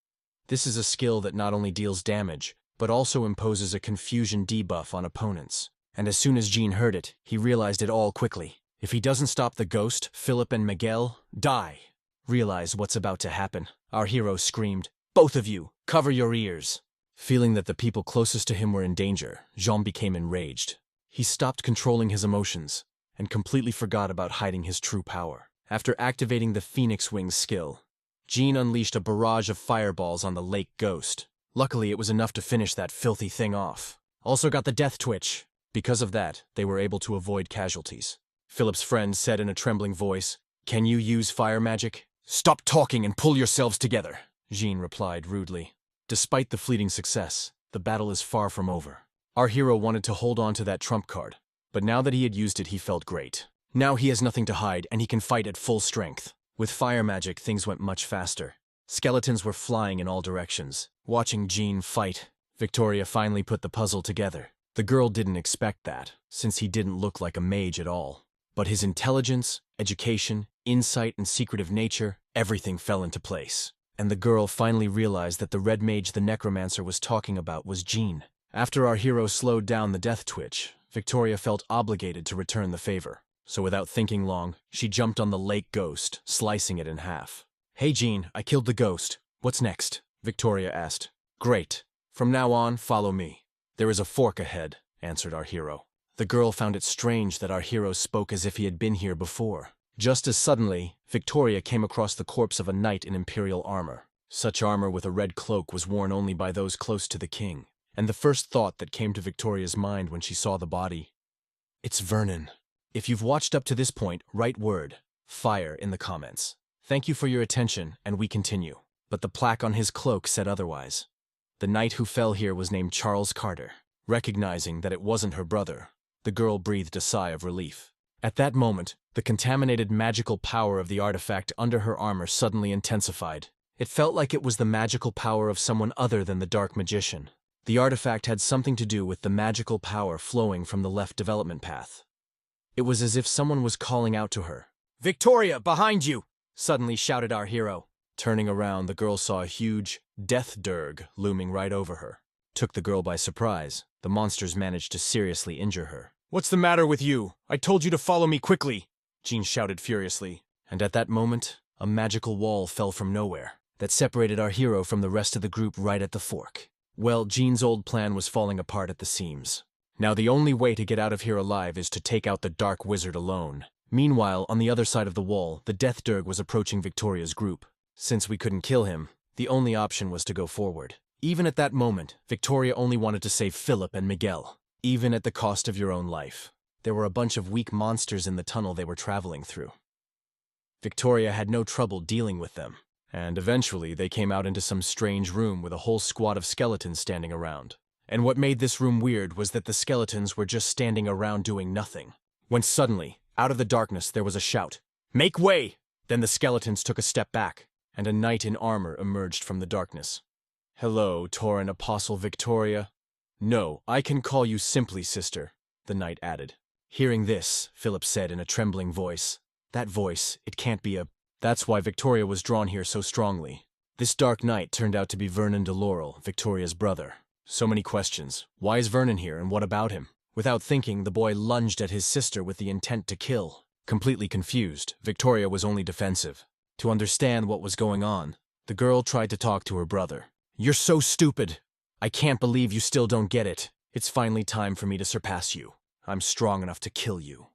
This is a skill that not only deals damage, but also imposes a confusion debuff on opponents. And as soon as Jean heard it, he realized it all quickly. If he doesn't stop the ghost, Philip and Miguel die. Realize what's about to happen. Our hero screamed, "Both of you, cover your ears." Feeling that the people closest to him were in danger, Jean became enraged. He stopped controlling his emotions and completely forgot about hiding his true power. After activating the Phoenix Wings skill, Jean unleashed a barrage of fireballs on the lake ghost. Luckily, it was enough to finish that filthy thing off. Also got the death twitch. Because of that, they were able to avoid casualties. Philip's friend said in a trembling voice, "Can you use fire magic?" "Stop talking and pull yourselves together," Jean replied rudely. Despite the fleeting success, the battle is far from over. Our hero wanted to hold on to that trump card, but now that he had used it, he felt great. Now he has nothing to hide, and he can fight at full strength. With fire magic, things went much faster. Skeletons were flying in all directions. Watching Jean fight, Victoria finally put the puzzle together. The girl didn't expect that, since he didn't look like a mage at all. But his intelligence, education, insight, and secretive nature, everything fell into place. And the girl finally realized that the red mage the necromancer was talking about was Jean. After our hero slowed down the death twitch, Victoria felt obligated to return the favor. So without thinking long, she jumped on the lake ghost, slicing it in half. "Hey Jean, I killed the ghost. What's next?" Victoria asked. "Great. From now on, follow me." "There is a fork ahead," answered our hero. The girl found it strange that our hero spoke as if he had been here before. Just as suddenly, Victoria came across the corpse of a knight in imperial armor. Such armor with a red cloak was worn only by those close to the king. And the first thought that came to Victoria's mind when she saw the body, "It's Vernon." If you've watched up to this point, write word fire in the comments. Thank you for your attention, and we continue. But the plaque on his cloak said otherwise. The knight who fell here was named Charles Carter. Recognizing that it wasn't her brother, the girl breathed a sigh of relief. At that moment, the contaminated magical power of the artifact under her armor suddenly intensified. It felt like it was the magical power of someone other than the dark magician. The artifact had something to do with the magical power flowing from the left development path. It was as if someone was calling out to her. "Victoria, behind you!" suddenly shouted our hero. Turning around, the girl saw a huge death dirge looming right over her. Took the girl by surprise. The monsters managed to seriously injure her. "What's the matter with you? I told you to follow me quickly!" Jean shouted furiously. And at that moment, a magical wall fell from nowhere that separated our hero from the rest of the group right at the fork. Well, Jean's old plan was falling apart at the seams. Now the only way to get out of here alive is to take out the dark wizard alone. Meanwhile, on the other side of the wall, the death dirge was approaching Victoria's group. Since we couldn't kill him, the only option was to go forward. Even at that moment, Victoria only wanted to save Philip and Miguel, even at the cost of your own life. There were a bunch of weak monsters in the tunnel they were traveling through. Victoria had no trouble dealing with them, and eventually they came out into some strange room with a whole squad of skeletons standing around. And what made this room weird was that the skeletons were just standing around doing nothing. When suddenly, out of the darkness, there was a shout, "Make way!" Then the skeletons took a step back, and a knight in armor emerged from the darkness. "Hello, Tauren Apostle Victoria." "No, I can call you simply sister," the knight added. Hearing this, Philip said in a trembling voice, "That voice, it can't be a..." That's why Victoria was drawn here so strongly. This dark knight turned out to be Vernon de Laurel, Victoria's brother. So many questions. Why is Vernon here, and what about him? Without thinking, the boy lunged at his sister with the intent to kill. Completely confused, Victoria was only defensive. To understand what was going on, the girl tried to talk to her brother. "You're so stupid. I can't believe you still don't get it. It's finally time for me to surpass you. I'm strong enough to kill you.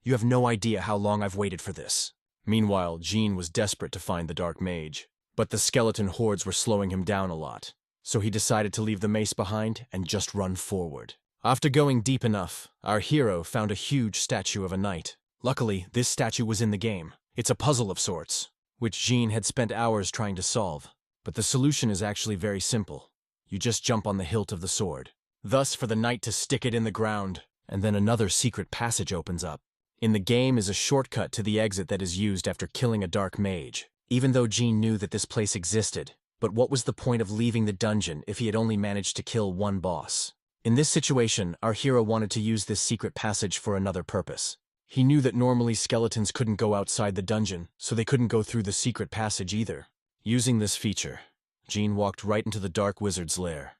You have no idea how long I've waited for this." Meanwhile, Jean was desperate to find the dark mage, but the skeleton hordes were slowing him down a lot. So he decided to leave the mace behind and just run forward. After going deep enough, our hero found a huge statue of a knight. Luckily, this statue was in the game. It's a puzzle of sorts, which Jean had spent hours trying to solve. But the solution is actually very simple. You just jump on the hilt of the sword. Thus, for the knight to stick it in the ground, and then another secret passage opens up. In the game is a shortcut to the exit that is used after killing a dark mage. Even though Jean knew that this place existed, but what was the point of leaving the dungeon if he had only managed to kill one boss? In this situation, our hero wanted to use this secret passage for another purpose. He knew that normally skeletons couldn't go outside the dungeon, so they couldn't go through the secret passage either. Using this feature, Jean walked right into the Dark Wizard's lair,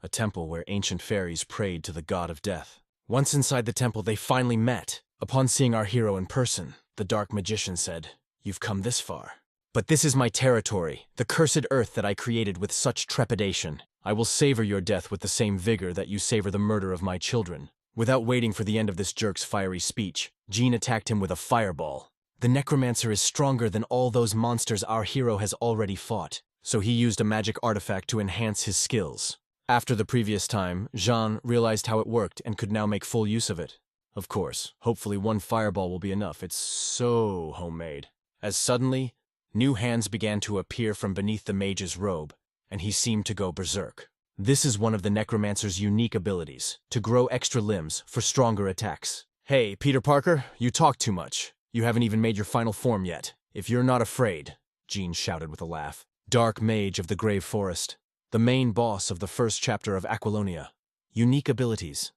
a temple where ancient fairies prayed to the god of death. Once inside the temple, they finally met. Upon seeing our hero in person, the Dark Magician said, "You've come this far. But this is my territory, the cursed earth that I created with such trepidation. I will savor your death with the same vigor that you savor the murder of my children." Without waiting for the end of this jerk's fiery speech, Jean attacked him with a fireball. The necromancer is stronger than all those monsters our hero has already fought, so he used a magic artifact to enhance his skills. After the previous time, Jean realized how it worked and could now make full use of it. Of course, hopefully one fireball will be enough. It's so homemade. As suddenly, new hands began to appear from beneath the mage's robe, and he seemed to go berserk. This is one of the necromancer's unique abilities, to grow extra limbs for stronger attacks. "Hey, Peter Parker, you talk too much. You haven't even made your final form yet. If you're not afraid," Jean shouted with a laugh. Dark Mage of the Grave Forest, the main boss of the first chapter of Aquilonia. Unique abilities.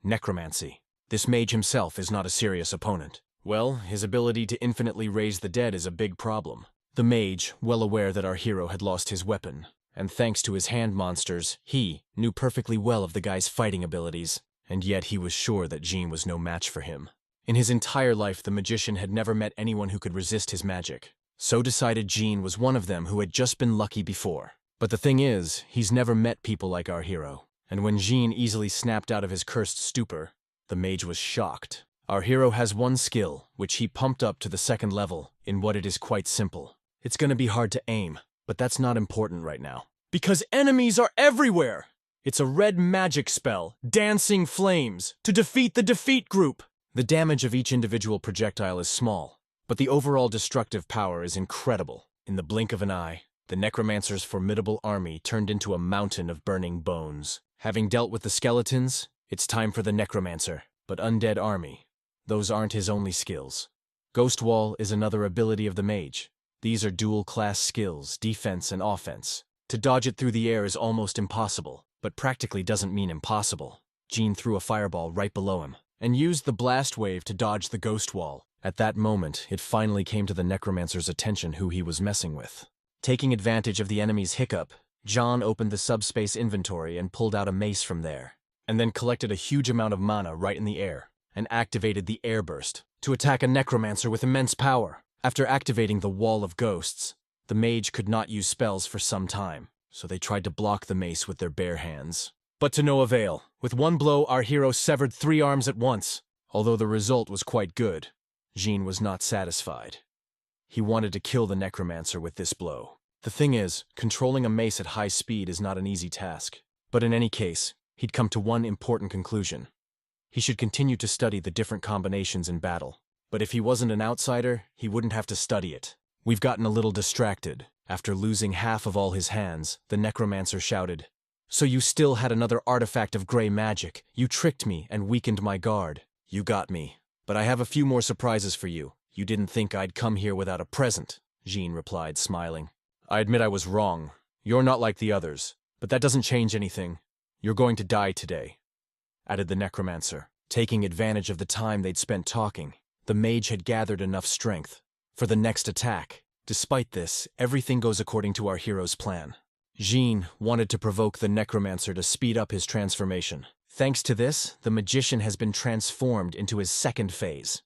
Necromancy. This mage himself is not a serious opponent. Well, his ability to infinitely raise the dead is a big problem. The mage, well aware that our hero had lost his weapon, and thanks to his hand monsters, he knew perfectly well of the guy's fighting abilities, and yet he was sure that Jean was no match for him. In his entire life, the magician had never met anyone who could resist his magic. So decided Jean was one of them who had just been lucky before. But the thing is, he's never met people like our hero, and when Jean easily snapped out of his cursed stupor, the mage was shocked. Our hero has one skill, which he pumped up to the second level, in what it is quite simple. It's gonna be hard to aim, but that's not important right now. Because enemies are everywhere! It's a red magic spell, Dancing Flames, to defeat the defeat group! The damage of each individual projectile is small, but the overall destructive power is incredible. In the blink of an eye, the necromancer's formidable army turned into a mountain of burning bones. Having dealt with the skeletons, it's time for the necromancer, but undead army. Those aren't his only skills. Ghost Wall is another ability of the mage. These are dual-class skills, defense and offense. To dodge it through the air is almost impossible, but practically doesn't mean impossible. Jean threw a fireball right below him, and used the blast wave to dodge the ghost wall. At that moment, it finally came to the necromancer's attention who he was messing with. Taking advantage of the enemy's hiccup, John opened the subspace inventory and pulled out a mace from there, and then collected a huge amount of mana right in the air, and activated the airburst to attack a necromancer with immense power. After activating the Wall of Ghosts, the mage could not use spells for some time, so they tried to block the mace with their bare hands. But to no avail. With one blow, our hero severed 3 arms at once. Although the result was quite good, Jean was not satisfied. He wanted to kill the necromancer with this blow. The thing is, controlling a mace at high speed is not an easy task. But in any case, he'd come to one important conclusion. He should continue to study the different combinations in battle. But if he wasn't an outsider, he wouldn't have to study it. We've gotten a little distracted. After losing half of all his hands, the necromancer shouted, "So you still had another artifact of gray magic. You tricked me and weakened my guard. You got me. But I have a few more surprises for you. You didn't think I'd come here without a present," Jean replied, smiling. "I admit I was wrong. You're not like the others. But that doesn't change anything. You're going to die today," added the necromancer. Taking advantage of the time they'd spent talking, the mage had gathered enough strength for the next attack. Despite this, everything goes according to our hero's plan. Jean wanted to provoke the necromancer to speed up his transformation. Thanks to this, the magician has been transformed into his second phase.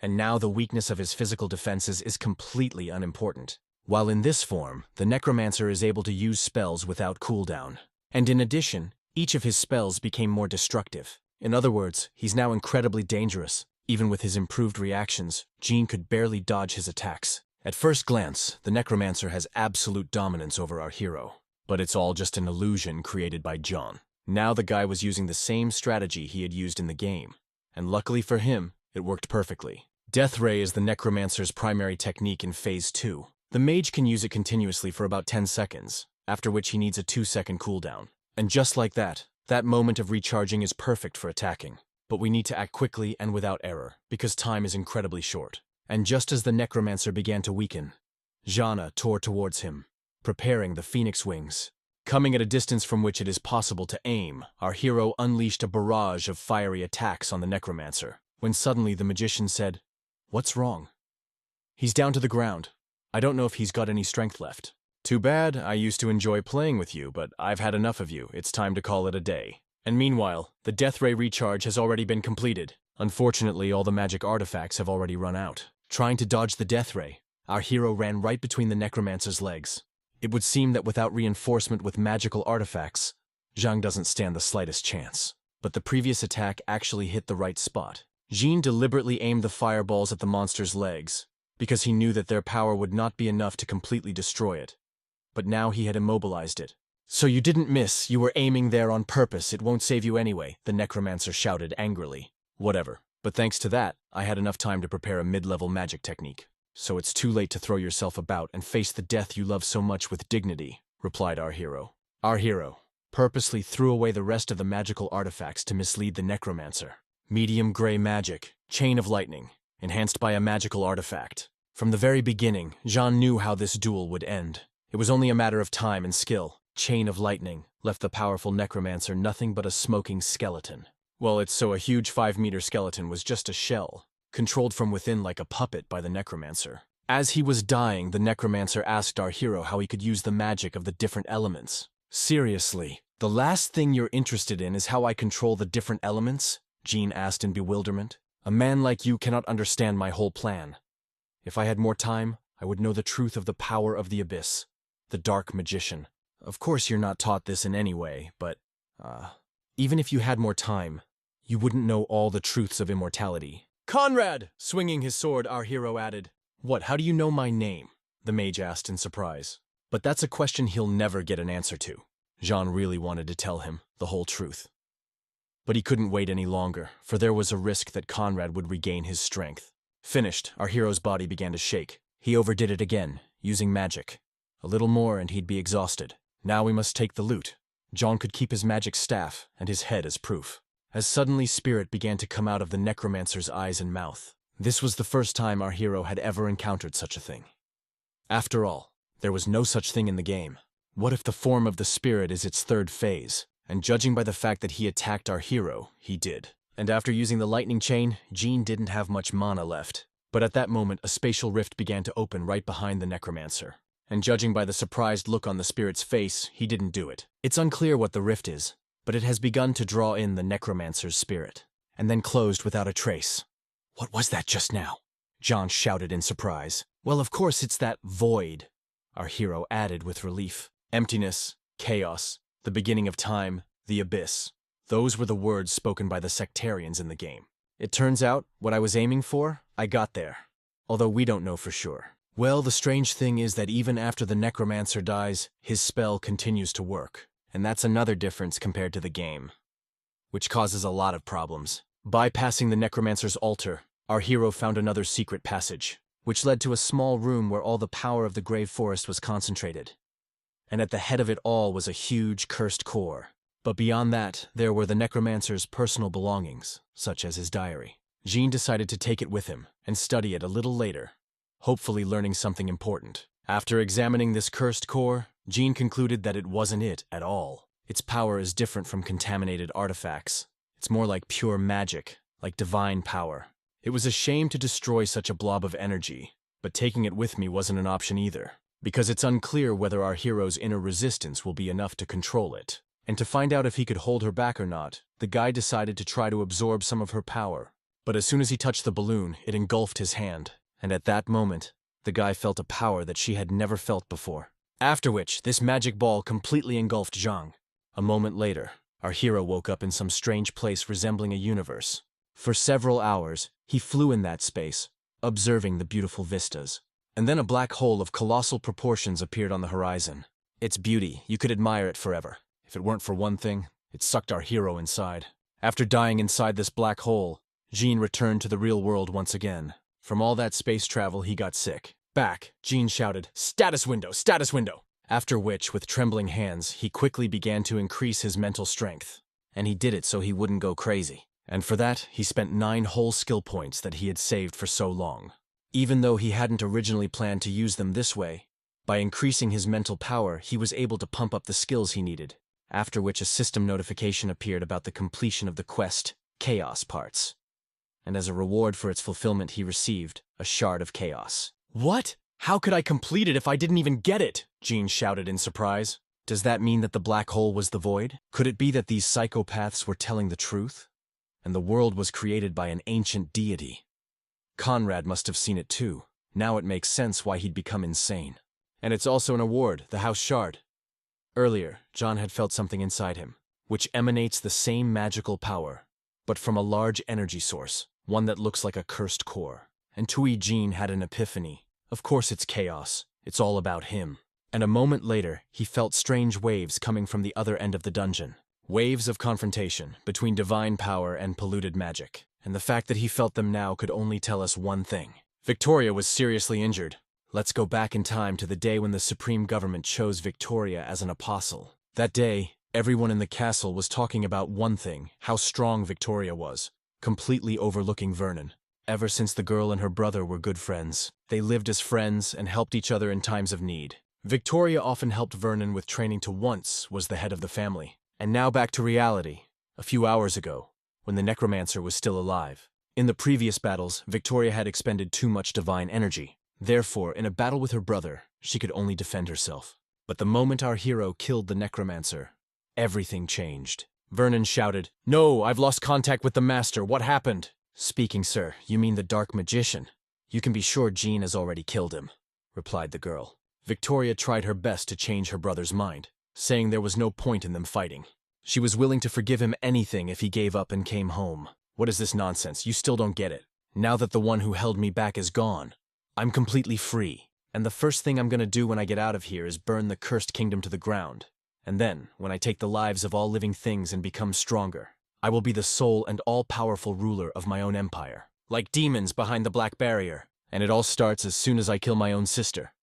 And now the weakness of his physical defenses is completely unimportant. While in this form, the necromancer is able to use spells without cooldown. And in addition, each of his spells became more destructive. In other words, he's now incredibly dangerous. Even with his improved reactions, Jean could barely dodge his attacks. At first glance, the necromancer has absolute dominance over our hero. But it's all just an illusion created by John. Now the guy was using the same strategy he had used in the game. And luckily for him, it worked perfectly. Death Ray is the necromancer's primary technique in Phase 2. The mage can use it continuously for about 10 seconds, after which he needs a 2-second cooldown. And just like that, that moment of recharging is perfect for attacking. But we need to act quickly and without error, because time is incredibly short. And just as the necromancer began to weaken, Jana tore towards him, preparing the phoenix wings. Coming at a distance from which it is possible to aim, our hero unleashed a barrage of fiery attacks on the necromancer, when suddenly the magician said, "What's wrong?" "He's down to the ground. I don't know if he's got any strength left." "Too bad. I used to enjoy playing with you, but I've had enough of you. It's time to call it a day." And meanwhile, the death ray recharge has already been completed. Unfortunately, all the magic artifacts have already run out. Trying to dodge the death ray, our hero ran right between the necromancer's legs. It would seem that without reinforcement with magical artifacts, Zhang doesn't stand the slightest chance. But the previous attack actually hit the right spot. Jean deliberately aimed the fireballs at the monster's legs, because he knew that their power would not be enough to completely destroy it. But now he had immobilized it. "So you didn't miss, you were aiming there on purpose, it won't save you anyway," the necromancer shouted angrily. "Whatever. But thanks to that, I had enough time to prepare a mid-level magic technique. So it's too late to throw yourself about and face the death you love so much with dignity," replied our hero. Our hero purposely threw away the rest of the magical artifacts to mislead the necromancer. Medium gray magic, chain of lightning, enhanced by a magical artifact. From the very beginning, Jean knew how this duel would end. It was only a matter of time and skill. Chain of lightning left the powerful necromancer nothing but a smoking skeleton. Well, it's so a huge 5-meter skeleton was just a shell, controlled from within like a puppet by the necromancer. As he was dying, the necromancer asked our hero how he could use the magic of the different elements. "Seriously, the last thing you're interested in is how I control the different elements?" Jean asked in bewilderment. "A man like you cannot understand my whole plan. If I had more time, I would know the truth of the power of the abyss, the dark magician. Of course you're not taught this in any way, but, even if you had more time, you wouldn't know all the truths of immortality." "Conrad!" Swinging his sword, our hero added. "What, how do you know my name?" the mage asked in surprise. But that's a question he'll never get an answer to. Jean really wanted to tell him the whole truth. But he couldn't wait any longer, for there was a risk that Conrad would regain his strength. Finished, our hero's body began to shake. He overdid it again, using magic. A little more and he'd be exhausted. Now we must take the loot. Jean could keep his magic staff and his head as proof. As suddenly spirit began to come out of the necromancer's eyes and mouth. This was the first time our hero had ever encountered such a thing. After all, there was no such thing in the game. What if the form of the spirit is its third phase? And judging by the fact that he attacked our hero, he did. And after using the lightning chain, Jean didn't have much mana left. But at that moment, a spatial rift began to open right behind the necromancer. And judging by the surprised look on the spirit's face, he didn't do it. It's unclear what the rift is, but it has begun to draw in the necromancer's spirit, and then closed without a trace. "What was that just now?" John shouted in surprise. "Well, of course it's that void," our hero added with relief. "Emptiness, chaos, the beginning of time, the abyss. Those were the words spoken by the sectarians in the game. It turns out, what I was aiming for, I got there. Although we don't know for sure. Well, the strange thing is that even after the necromancer dies, his spell continues to work. And that's another difference compared to the game, which causes a lot of problems. Bypassing the necromancer's altar, our hero found another secret passage, which led to a small room where all the power of the Grave Forest was concentrated. And at the head of it all was a huge cursed core. But beyond that, there were the necromancer's personal belongings, such as his diary. Jean decided to take it with him and study it a little later, hopefully learning something important. After examining this cursed core, Jean concluded that it wasn't it at all. Its power is different from contaminated artifacts. It's more like pure magic, like divine power. It was a shame to destroy such a blob of energy, but taking it with me wasn't an option either, because it's unclear whether our hero's inner resistance will be enough to control it. And to find out if he could hold her back or not, the guy decided to try to absorb some of her power. But as soon as he touched the balloon, it engulfed his hand, and at that moment, the guy felt a power that she had never felt before. After which, this magic ball completely engulfed Zhang. A moment later, our hero woke up in some strange place resembling a universe. For several hours, he flew in that space, observing the beautiful vistas. And then a black hole of colossal proportions appeared on the horizon. Its beauty, you could admire it forever. If it weren't for one thing, it sucked our hero inside. After dying inside this black hole, Jean returned to the real world once again. From all that space travel, he got sick. Back, Jean shouted, "Status window, status window!" After which, with trembling hands, he quickly began to increase his mental strength. And he did it so he wouldn't go crazy. And for that, he spent 9 whole skill points that he had saved for so long. Even though he hadn't originally planned to use them this way, By increasing his mental power, he was able to pump up the skills he needed, after which a system notification appeared about the completion of the quest, Chaos Parts. And as a reward for its fulfillment, he received a shard of chaos. What? How could I complete it if I didn't even get it? Jean shouted in surprise. Does that mean that the black hole was the void? Could it be that these psychopaths were telling the truth? And the world was created by an ancient deity. Conrad must have seen it too. Now it makes sense why he'd become insane. And it's also an award, the House Shard. Earlier, John had felt something inside him, which emanates the same magical power, but from a large energy source, one that looks like a cursed core. And Tui Jean had an epiphany. Of course it's chaos. It's all about him. And a moment later, he felt strange waves coming from the other end of the dungeon. Waves of confrontation between divine power and polluted magic. And the fact that he felt them now could only tell us one thing. Victoria was seriously injured. Let's go back in time to the day when the Supreme Government chose Victoria as an apostle. That day, everyone in the castle was talking about one thing, how strong Victoria was, completely overlooking Vernon. Ever since the girl and her brother were good friends, they lived as friends and helped each other in times of need. Victoria often helped Vernon with training to once was the head of the family. And now back to reality, a few hours ago, when the necromancer was still alive. In the previous battles, Victoria had expended too much divine energy. Therefore, in a battle with her brother, she could only defend herself. But the moment our hero killed the necromancer, everything changed. Vernon shouted, "No, I've lost contact with the master. What happened?" "Speaking, sir, you mean the dark magician. You can be sure Jean has already killed him," replied the girl. Victoria tried her best to change her brother's mind, saying there was no point in them fighting. She was willing to forgive him anything if he gave up and came home. What is this nonsense? You still don't get it. Now that the one who held me back is gone, I'm completely free. And the first thing I'm gonna do when I get out of here is burn the cursed kingdom to the ground. And then, when I take the lives of all living things and become stronger, I will be the sole and all-powerful ruler of my own empire. Like demons behind the Black Barrier. And it all starts as soon as I kill my own sister,"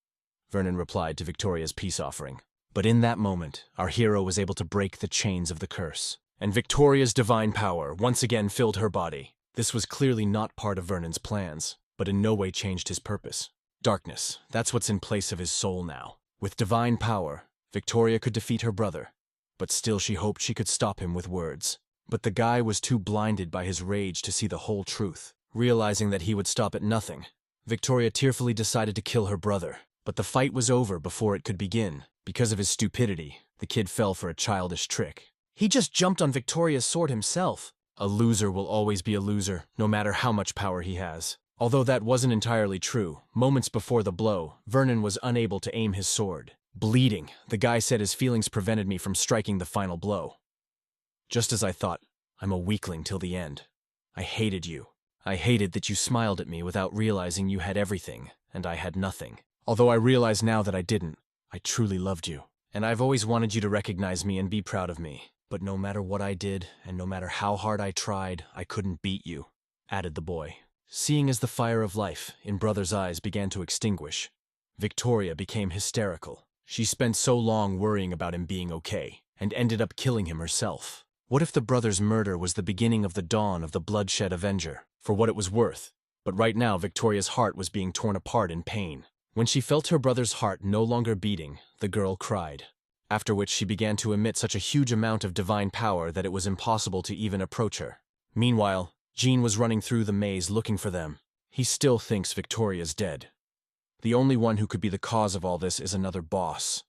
Vernon replied to Victoria's peace offering. But in that moment, our hero was able to break the chains of the curse. And Victoria's divine power once again filled her body. This was clearly not part of Vernon's plans, but in no way changed his purpose. Darkness, that's what's in place of his soul now. With divine power, Victoria could defeat her brother, but still she hoped she could stop him with words. But the guy was too blinded by his rage to see the whole truth. Realizing that he would stop at nothing, Victoria tearfully decided to kill her brother. But the fight was over before it could begin. Because of his stupidity, the kid fell for a childish trick. He just jumped on Victoria's sword himself. A loser will always be a loser, no matter how much power he has. Although that wasn't entirely true, moments before the blow, Vernon was unable to aim his sword. Bleeding, the guy said his feelings prevented me from striking the final blow. Just as I thought, I'm a weakling till the end. I hated you. I hated that you smiled at me without realizing you had everything, and I had nothing. Although I realize now that I didn't, I truly loved you. And I've always wanted you to recognize me and be proud of me. But no matter what I did, and no matter how hard I tried, I couldn't beat you," added the boy. Seeing as the fire of life in Brother's eyes began to extinguish, Victoria became hysterical. She spent so long worrying about him being okay, and ended up killing him herself. What if the brother's murder was the beginning of the dawn of the bloodshed Avenger, for what it was worth? But right now, Victoria's heart was being torn apart in pain. When she felt her brother's heart no longer beating, the girl cried. After which she began to emit such a huge amount of divine power that it was impossible to even approach her. Meanwhile, Jean was running through the maze looking for them. He still thinks Victoria's dead. The only one who could be the cause of all this is another boss,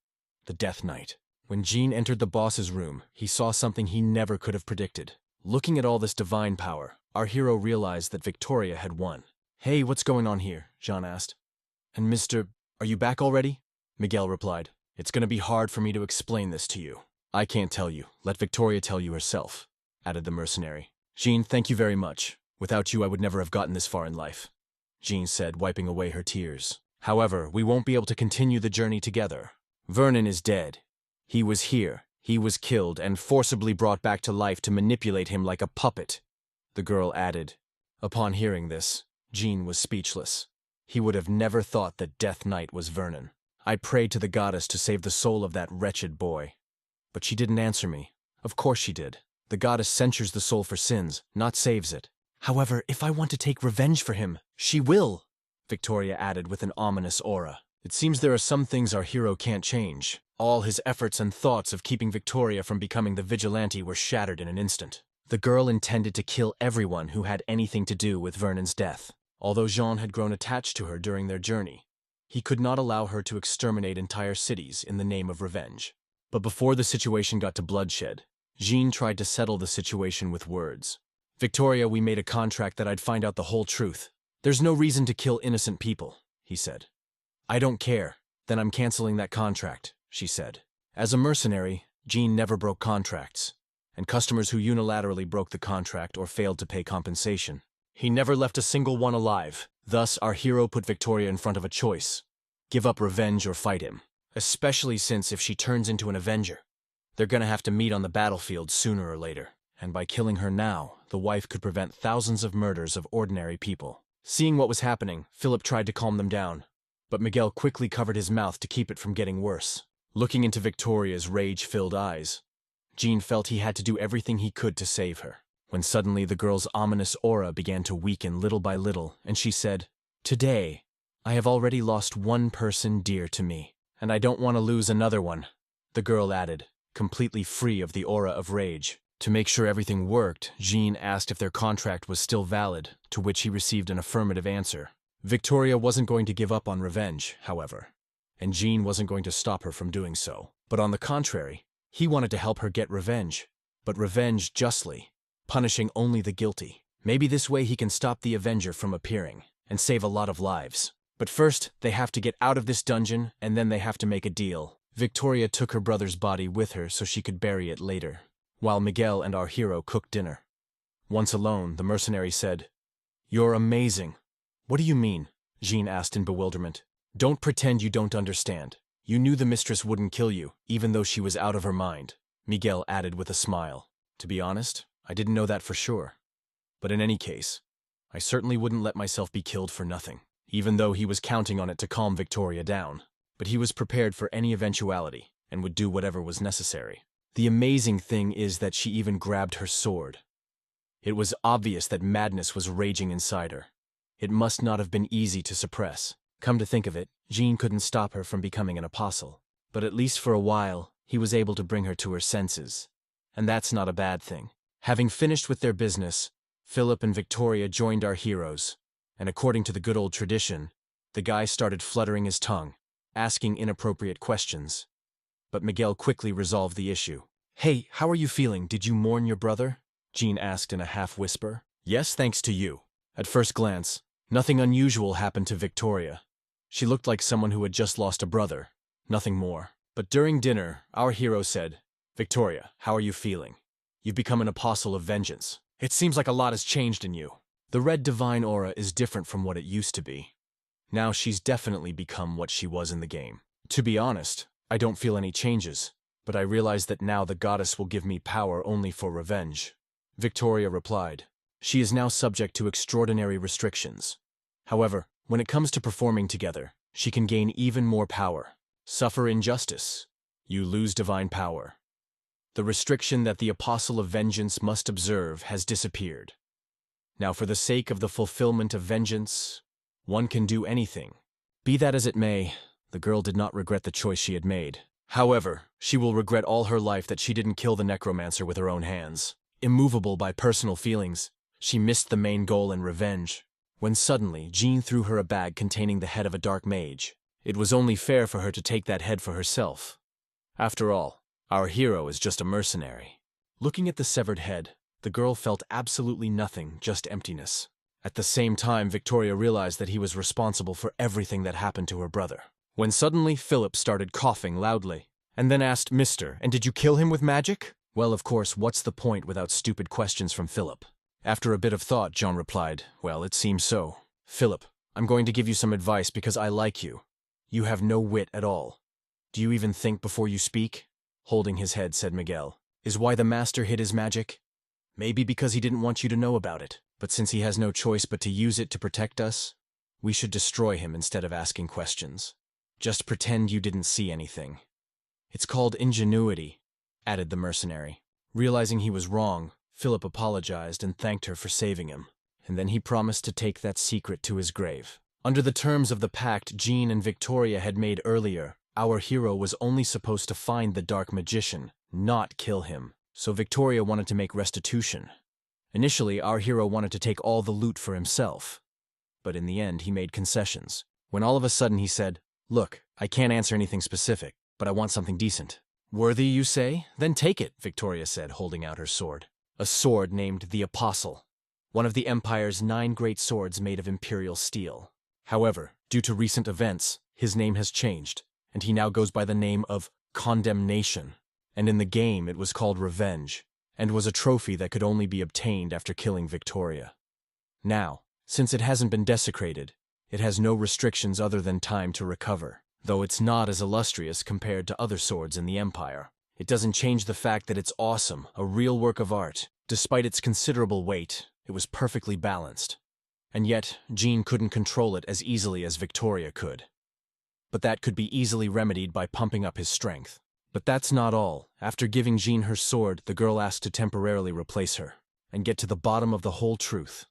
the Death Knight. When Jean entered the boss's room, he saw something he never could have predicted. Looking at all this divine power, our hero realized that Victoria had won. "Hey, what's going on here?" Jean asked. "And are you back already?" Miguel replied. "It's gonna be hard for me to explain this to you." "I can't tell you. Let Victoria tell you herself," added the mercenary. "Jean, thank you very much. Without you, I would never have gotten this far in life," Jean said, wiping away her tears. "However, we won't be able to continue the journey together. Vernon is dead. He was here. He was killed and forcibly brought back to life to manipulate him like a puppet," the girl added. Upon hearing this, Jean was speechless. He would have never thought that Death Knight was Vernon. I prayed to the goddess to save the soul of that wretched boy. But she didn't answer me. Of course she did. The goddess censures the soul for sins, not saves it. However, if I want to take revenge for him, she will," Victoria added with an ominous aura. It seems there are some things our hero can't change. All his efforts and thoughts of keeping Victoria from becoming the vigilante were shattered in an instant. The girl intended to kill everyone who had anything to do with Vernon's death. Although Jean had grown attached to her during their journey, he could not allow her to exterminate entire cities in the name of revenge. But before the situation got to bloodshed, Jean tried to settle the situation with words. "Victoria, we made a contract that I'd find out the whole truth. There's no reason to kill innocent people," he said. "I don't care. Then I'm canceling that contract," she said. As a mercenary, Jean never broke contracts, and customers who unilaterally broke the contract or failed to pay compensation, he never left a single one alive. Thus, our hero put Victoria in front of a choice: give up revenge or fight him. Especially since if she turns into an Avenger, they're gonna have to meet on the battlefield sooner or later. And by killing her now, the wife could prevent thousands of murders of ordinary people. Seeing what was happening, Philip tried to calm them down, but Miguel quickly covered his mouth to keep it from getting worse. Looking into Victoria's rage-filled eyes, Jean felt he had to do everything he could to save her. When suddenly the girl's ominous aura began to weaken little by little, and she said, "Today, I have already lost one person dear to me, and I don't want to lose another one," the girl added, completely free of the aura of rage. To make sure everything worked, Jean asked if their contract was still valid, to which he received an affirmative answer. Victoria wasn't going to give up on revenge, however, and Jean wasn't going to stop her from doing so. But on the contrary, he wanted to help her get revenge, but revenge justly, punishing only the guilty. Maybe this way he can stop the Avenger from appearing and save a lot of lives. But first, they have to get out of this dungeon, and then they have to make a deal. Victoria took her brother's body with her so she could bury it later, while Miguel and our hero cooked dinner. Once alone, the mercenary said, "You're amazing." "What do you mean?" Jean asked in bewilderment. "Don't pretend you don't understand. You knew the mistress wouldn't kill you, even though she was out of her mind," Miguel added with a smile. "To be honest, I didn't know that for sure. But in any case, I certainly wouldn't let myself be killed for nothing." Even though he was counting on it to calm Victoria down. But he was prepared for any eventuality, and would do whatever was necessary. The amazing thing is that she even grabbed her sword. It was obvious that madness was raging inside her. It must not have been easy to suppress. Come to think of it, Jean couldn't stop her from becoming an apostle. But at least for a while, he was able to bring her to her senses. And that's not a bad thing. Having finished with their business, Philip and Victoria joined our heroes. And according to the good old tradition, the guy started fluttering his tongue, asking inappropriate questions. But Miguel quickly resolved the issue. "Hey, how are you feeling? Did you mourn your brother?" Jean asked in a half-whisper. "Yes, thanks to you." At first glance, nothing unusual happened to Victoria. She looked like someone who had just lost a brother, nothing more. But during dinner, our hero said, "Victoria, how are you feeling? You've become an apostle of vengeance. It seems like a lot has changed in you. The red divine aura is different from what it used to be. Now she's definitely become what she was in the game. To be honest, I don't feel any changes, but I realize that now the goddess will give me power only for revenge." Victoria replied, "She is now subject to extraordinary restrictions. However, when it comes to performing together, she can gain even more power. Suffer injustice, you lose divine power. The restriction that the Apostle of Vengeance must observe has disappeared. Now for the sake of the fulfillment of vengeance, one can do anything." Be that as it may, the girl did not regret the choice she had made. However, she will regret all her life that she didn't kill the necromancer with her own hands. Immovable by personal feelings, she missed the main goal in revenge. When suddenly, Jean threw her a bag containing the head of a dark mage. It was only fair for her to take that head for herself. After all, our hero is just a mercenary. Looking at the severed head, the girl felt absolutely nothing, just emptiness. At the same time, Victoria realized that he was responsible for everything that happened to her brother. When suddenly Philip started coughing loudly, and then asked, "Mister, and did you kill him with magic?" Well, of course, what's the point without stupid questions from Philip? After a bit of thought, John replied, "Well, it seems so." "Philip, I'm going to give you some advice because I like you. You have no wit at all. Do you even think before you speak?" Holding his head, said Miguel. "Is why the master hid his magic? Maybe because he didn't want you to know about it. But since he has no choice but to use it to protect us, we should destroy him instead of asking questions. Just pretend you didn't see anything. It's called ingenuity," added the mercenary. Realizing he was wrong, Philip apologized and thanked her for saving him. And then he promised to take that secret to his grave. Under the terms of the pact Jean and Victoria had made earlier, our hero was only supposed to find the dark magician, not kill him. So Victoria wanted to make restitution. Initially, our hero wanted to take all the loot for himself. But in the end, he made concessions. When all of a sudden he said, "Look, I can't answer anything specific, but I want something decent." "Worthy, you say? Then take it," Victoria said, holding out her sword. A sword named the Apostle, one of the Empire's 9 great swords made of imperial steel. However, due to recent events, his name has changed, and he now goes by the name of Condemnation. And in the game it was called Revenge, and was a trophy that could only be obtained after killing Victoria. Now, since it hasn't been desecrated, it has no restrictions other than time to recover, though it's not as illustrious compared to other swords in the Empire. It doesn't change the fact that it's awesome, a real work of art. Despite its considerable weight, it was perfectly balanced. And yet, Jean couldn't control it as easily as Victoria could. But that could be easily remedied by pumping up his strength. But that's not all. After giving Jean her sword, the girl asked to temporarily replace her, and get to the bottom of the whole truth.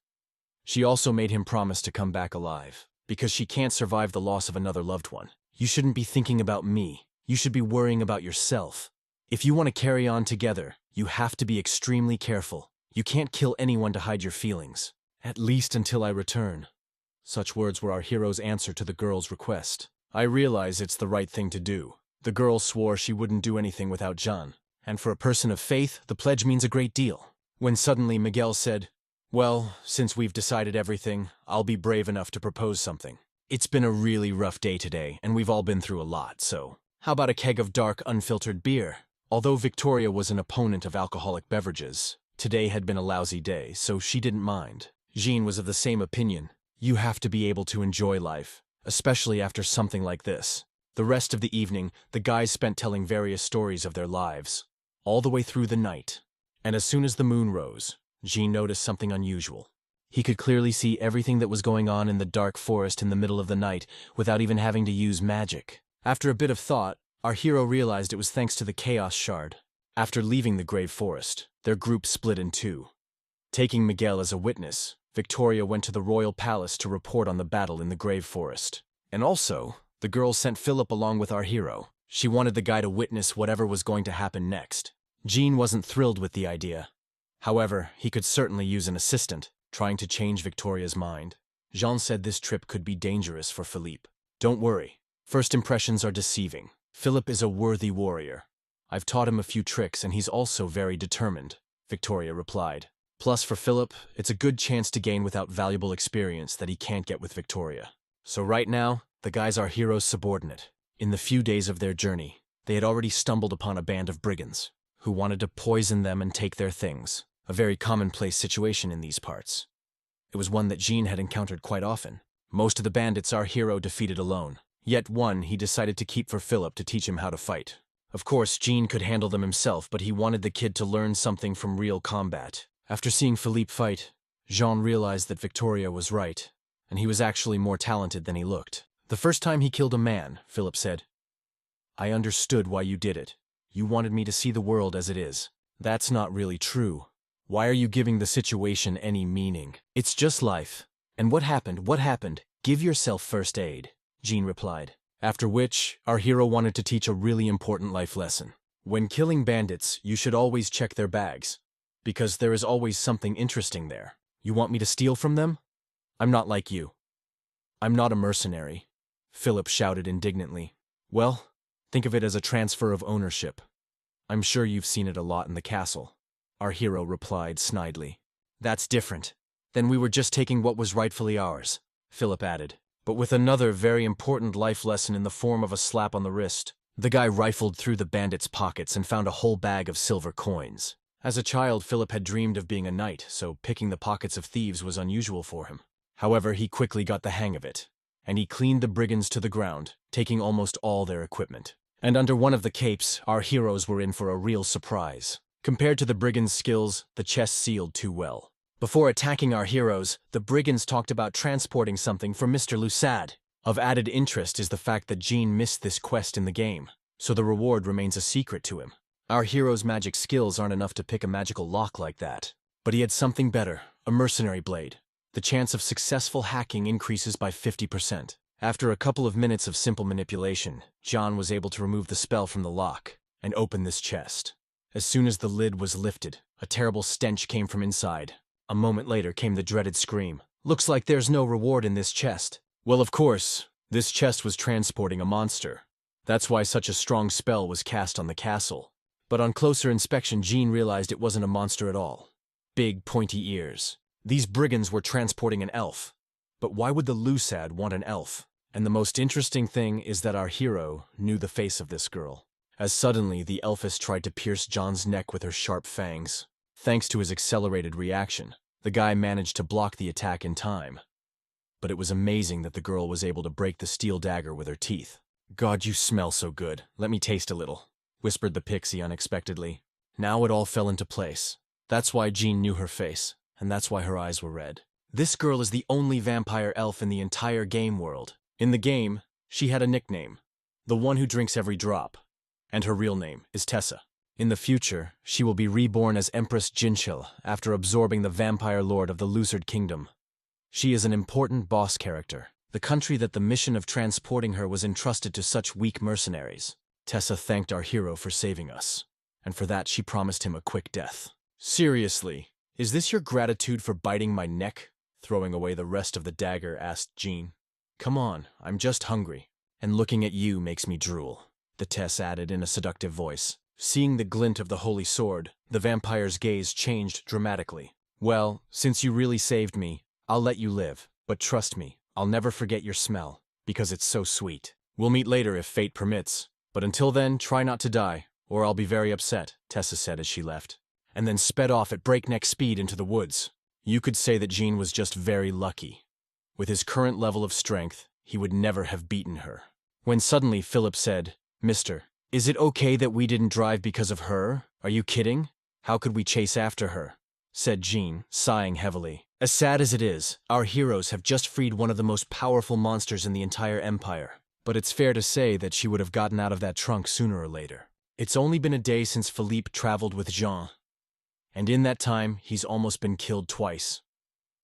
She also made him promise to come back alive, because she can't survive the loss of another loved one. "You shouldn't be thinking about me. You should be worrying about yourself. If you want to carry on together, you have to be extremely careful. You can't kill anyone to hide your feelings. At least until I return." Such words were our hero's answer to the girl's request. "I realize it's the right thing to do." The girl swore she wouldn't do anything without Jean, and for a person of faith, the pledge means a great deal. When suddenly Miguel said, "Well, since we've decided everything, I'll be brave enough to propose something. It's been a really rough day today, and we've all been through a lot, so how about a keg of dark, unfiltered beer?" Although Victoria was an opponent of alcoholic beverages, today had been a lousy day, so she didn't mind. Jean was of the same opinion. You have to be able to enjoy life, especially after something like this. The rest of the evening, the guys spent telling various stories of their lives, all the way through the night. And as soon as the moon rose, Jean noticed something unusual. He could clearly see everything that was going on in the dark forest in the middle of the night without even having to use magic. After a bit of thought, our hero realized it was thanks to the Chaos Shard. After leaving the Grave Forest, their group split in two. Taking Miguel as a witness, Victoria went to the royal palace to report on the battle in the Grave Forest. And also, the girl sent Philip along with our hero. She wanted the guy to witness whatever was going to happen next. Jean wasn't thrilled with the idea. However, he could certainly use an assistant, trying to change Victoria's mind. Jean said this trip could be dangerous for Philippe. "Don't worry. First impressions are deceiving. Philip is a worthy warrior. I've taught him a few tricks and he's also very determined," Victoria replied. Plus, for Philip, it's a good chance to gain without valuable experience that he can't get with Victoria. So right now, the guy's our hero's subordinate. In the few days of their journey, they had already stumbled upon a band of brigands who wanted to poison them and take their things, a very commonplace situation in these parts. It was one that Jean had encountered quite often. Most of the bandits our hero defeated alone, yet one he decided to keep for Philip to teach him how to fight. Of course, Jean could handle them himself, but he wanted the kid to learn something from real combat. After seeing Philippe fight, Jean realized that Victoria was right, and he was actually more talented than he looked. "The first time he killed a man," Philip said, "I understood why you did it. You wanted me to see the world as it is. That's not really true. Why are you giving the situation any meaning? It's just life. And what happened? What happened? Give yourself first aid," Jean replied. After which, our hero wanted to teach a really important life lesson. When killing bandits, you should always check their bags, because there is always something interesting there. "You want me to steal from them? I'm not like you. I'm not a mercenary," Philip shouted indignantly. "Well, think of it as a transfer of ownership. I'm sure you've seen it a lot in the castle," our hero replied snidely. "That's different. Then we were just taking what was rightfully ours," Philip added, but with another very important life lesson in the form of a slap on the wrist. The guy rifled through the bandits' pockets and found a whole bag of silver coins. As a child, Philip had dreamed of being a knight, so picking the pockets of thieves was unusual for him. However, he quickly got the hang of it, and he cleaned the brigands to the ground, taking almost all their equipment. And under one of the capes, our heroes were in for a real surprise. Compared to the brigands' skills, the chest sealed too well. Before attacking our heroes, the brigands talked about transporting something for Mr. Lusad. Of added interest is the fact that Jean missed this quest in the game, so the reward remains a secret to him. Our hero's magic skills aren't enough to pick a magical lock like that. But he had something better, a mercenary blade. the chance of successful hacking increases by 50%. After a couple of minutes of simple manipulation, John was able to remove the spell from the lock and open this chest. As soon as the lid was lifted, a terrible stench came from inside. A moment later came the dreaded scream. "Looks like there's no reward in this chest." Well, of course, this chest was transporting a monster. That's why such a strong spell was cast on the castle. But on closer inspection, Jean realized it wasn't a monster at all. Big, pointy ears. These brigands were transporting an elf. But why would the Lusad want an elf? And the most interesting thing is that our hero knew the face of this girl. As suddenly, the elfess tried to pierce John's neck with her sharp fangs. Thanks to his accelerated reaction, the guy managed to block the attack in time. But it was amazing that the girl was able to break the steel dagger with her teeth. "God, you smell so good. Let me taste a little," whispered the pixie unexpectedly. Now it all fell into place. That's why Jean knew her face, and that's why her eyes were red. This girl is the only vampire elf in the entire game world. In the game, she had a nickname, the one who drinks every drop, and her real name is Tessa. In the future, she will be reborn as Empress Jinchil after absorbing the vampire lord of the Luzard Kingdom. She is an important boss character, the country that the mission of transporting her was entrusted to such weak mercenaries. Tessa thanked our hero for saving us, and for that she promised him a quick death. "Seriously, is this your gratitude for biting my neck?" Throwing away the rest of the dagger, asked Jean. "Come on, I'm just hungry. And looking at you makes me drool," the Tess added in a seductive voice. Seeing the glint of the holy sword, the vampire's gaze changed dramatically. "Well, since you really saved me, I'll let you live. But trust me, I'll never forget your smell, because it's so sweet. We'll meet later if fate permits. But until then, try not to die, or I'll be very upset," Tessa said as she left, and then sped off at breakneck speed into the woods. You could say that Jean was just very lucky. With his current level of strength, he would never have beaten her. When suddenly Philip said, "Mister, is it okay that we didn't drive because of her? Are you kidding? How could we chase after her?" said Jean, sighing heavily. "As sad as it is, our heroes have just freed one of the most powerful monsters in the entire empire. But it's fair to say that she would have gotten out of that trunk sooner or later. It's only been a day since Philippe traveled with Jean, and in that time, he's almost been killed twice.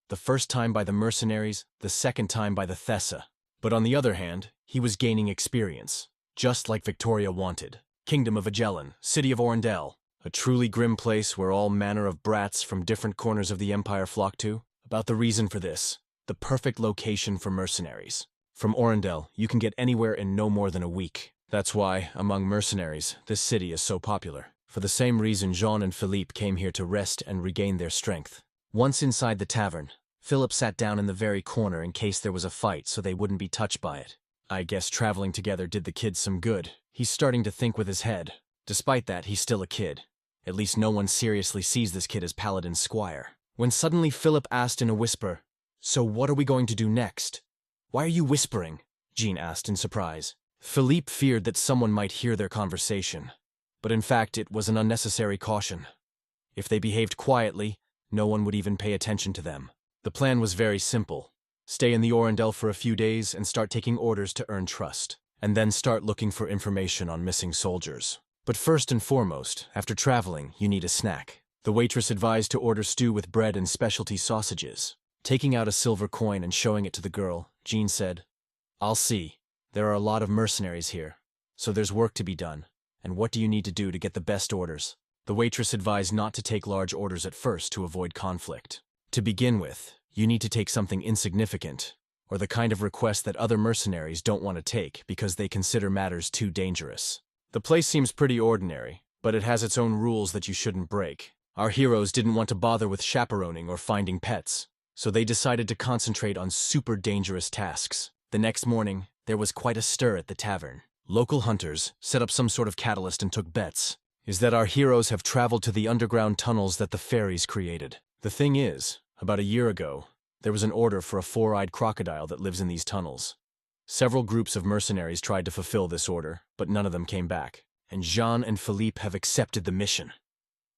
The first time by the mercenaries, the second time by the Thessa. But on the other hand, he was gaining experience, just like Victoria wanted. Kingdom of Agellan, city of Orendel, a truly grim place where all manner of brats from different corners of the empire flock to. About the reason for this, the perfect location for mercenaries. From Orendel, you can get anywhere in no more than a week. That's why, among mercenaries, this city is so popular. For the same reason Jean and Philippe came here to rest and regain their strength. Once inside the tavern, Philip sat down in the very corner in case there was a fight so they wouldn't be touched by it. I guess traveling together did the kid some good. He's starting to think with his head. Despite that, he's still a kid. At least no one seriously sees this kid as Paladin Squire. When suddenly Philip asked in a whisper, "So what are we going to do next?" "Why are you whispering?" Jean asked in surprise. Philippe feared that someone might hear their conversation. But in fact, it was an unnecessary caution. If they behaved quietly, no one would even pay attention to them. The plan was very simple. Stay in the Orendel for a few days and start taking orders to earn trust. And then start looking for information on missing soldiers. But first and foremost, after traveling, you need a snack. The waitress advised to order stew with bread and specialty sausages. Taking out a silver coin and showing it to the girl, Jean said, "I'll see. There are a lot of mercenaries here, so there's work to be done. And what do you need to do to get the best orders?" The waitress advised not to take large orders at first to avoid conflict. To begin with, you need to take something insignificant, or the kind of request that other mercenaries don't want to take because they consider matters too dangerous. The place seems pretty ordinary, but it has its own rules that you shouldn't break. Our heroes didn't want to bother with chaperoning or finding pets, so they decided to concentrate on super dangerous tasks. The next morning, there was quite a stir at the tavern. Local hunters set up some sort of catalyst and took bets. Is that our heroes have traveled to the underground tunnels that the fairies created. The thing is, about a year ago, there was an order for a four-eyed crocodile that lives in these tunnels. Several groups of mercenaries tried to fulfill this order, but none of them came back. And Jean and Philippe have accepted the mission.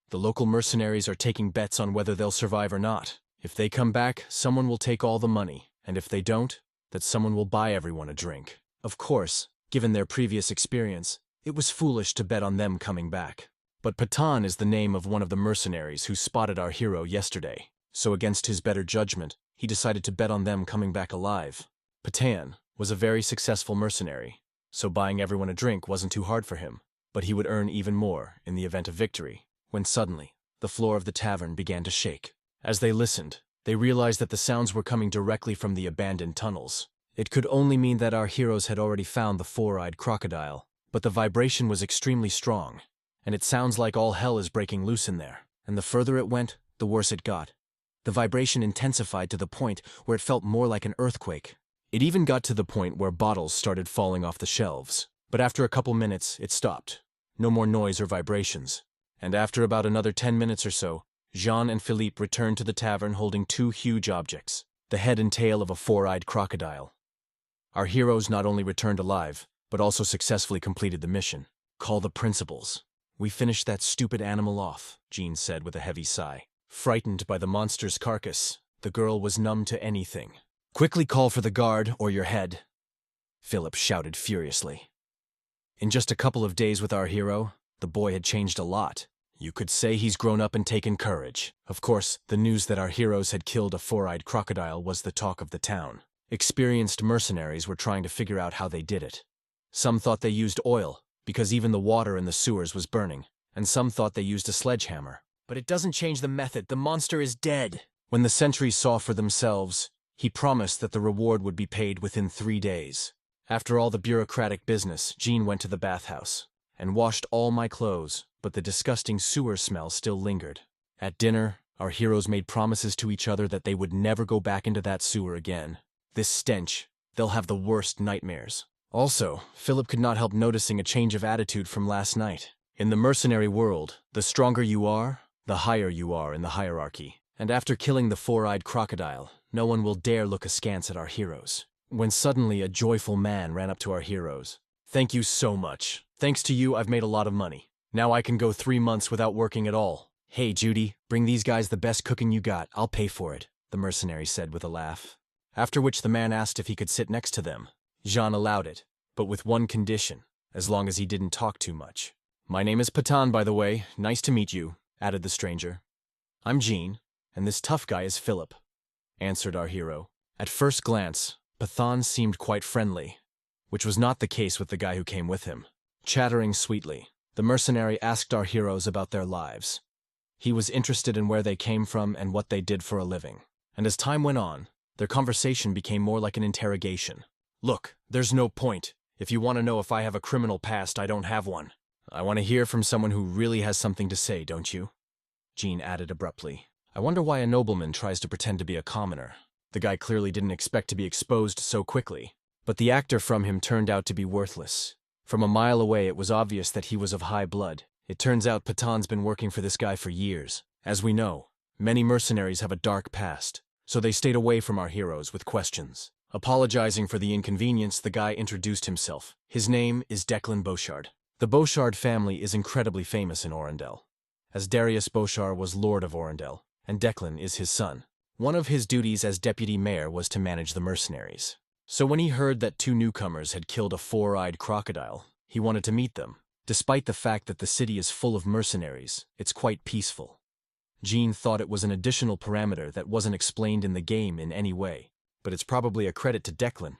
The local mercenaries are taking bets on whether they'll survive or not. If they come back, someone will take all the money, and if they don't, that someone will buy everyone a drink. Of course, given their previous experience, it was foolish to bet on them coming back. But Patan is the name of one of the mercenaries who spotted our hero yesterday, so against his better judgment, he decided to bet on them coming back alive. Patan was a very successful mercenary, so buying everyone a drink wasn't too hard for him, but he would earn even more in the event of victory, when suddenly, the floor of the tavern began to shake. As they listened, they realized that the sounds were coming directly from the abandoned tunnels. It could only mean that our heroes had already found the four-eyed crocodile, but the vibration was extremely strong, and it sounds like all hell is breaking loose in there. And the further it went, the worse it got. The vibration intensified to the point where it felt more like an earthquake. It even got to the point where bottles started falling off the shelves. But after a couple minutes, it stopped. No more noise or vibrations. And after about another 10 minutes or so, Jean and Philippe returned to the tavern holding two huge objects, the head and tail of a four-eyed crocodile. Our heroes not only returned alive, but also successfully completed the mission. Call the principals. We finished that stupid animal off, Jean said with a heavy sigh. Frightened by the monster's carcass, the girl was numb to anything. Quickly call for the guard or your head, Philip shouted furiously. In just a couple of days with our hero, the boy had changed a lot. You could say he's grown up and taken courage. Of course, the news that our heroes had killed a four-eyed crocodile was the talk of the town. Experienced mercenaries were trying to figure out how they did it. Some thought they used oil, because even the water in the sewers was burning, and some thought they used a sledgehammer. But it doesn't change the method. The monster is dead. When the sentries saw for themselves, he promised that the reward would be paid within 3 days. After all the bureaucratic business, Jean went to the bathhouse and washed all my clothes, but the disgusting sewer smell still lingered. At dinner, our heroes made promises to each other that they would never go back into that sewer again. This stench, they'll have the worst nightmares. Also, Philip could not help noticing a change of attitude from last night. In the mercenary world, the stronger you are, the higher you are in the hierarchy. And after killing the four-eyed crocodile, no one will dare look askance at our heroes. When suddenly a joyful man ran up to our heroes. Thank you so much. Thanks to you, I've made a lot of money. Now I can go 3 months without working at all. Hey, Judy, bring these guys the best cooking you got. I'll pay for it, the mercenary said with a laugh. After which the man asked if he could sit next to them. Jean allowed it, but with one condition, as long as he didn't talk too much. My name is Patan, by the way. Nice to meet you, added the stranger. I'm Jean, and this tough guy is Philip, answered our hero. At first glance, Patan seemed quite friendly, which was not the case with the guy who came with him. Chattering sweetly, the mercenary asked our heroes about their lives. He was interested in where they came from and what they did for a living. And as time went on, their conversation became more like an interrogation. Look, there's no point. If you want to know if I have a criminal past, I don't have one. I want to hear from someone who really has something to say, don't you? Jean added abruptly. I wonder why a nobleman tries to pretend to be a commoner. The guy clearly didn't expect to be exposed so quickly. But the actor from him turned out to be worthless. From a mile away, it was obvious that he was of high blood. It turns out Patan's been working for this guy for years. As we know, many mercenaries have a dark past, so they stayed away from our heroes with questions. Apologizing for the inconvenience, the guy introduced himself. His name is Declan Beauchard. The Beauchard family is incredibly famous in Orendel, as Darius Beauchard was Lord of Orendel, and Declan is his son. One of his duties as deputy mayor was to manage the mercenaries. So when he heard that 2 newcomers had killed a four-eyed crocodile, he wanted to meet them. Despite the fact that the city is full of mercenaries, it's quite peaceful. Jean thought it was an additional parameter that wasn't explained in the game in any way, but it's probably a credit to Declan.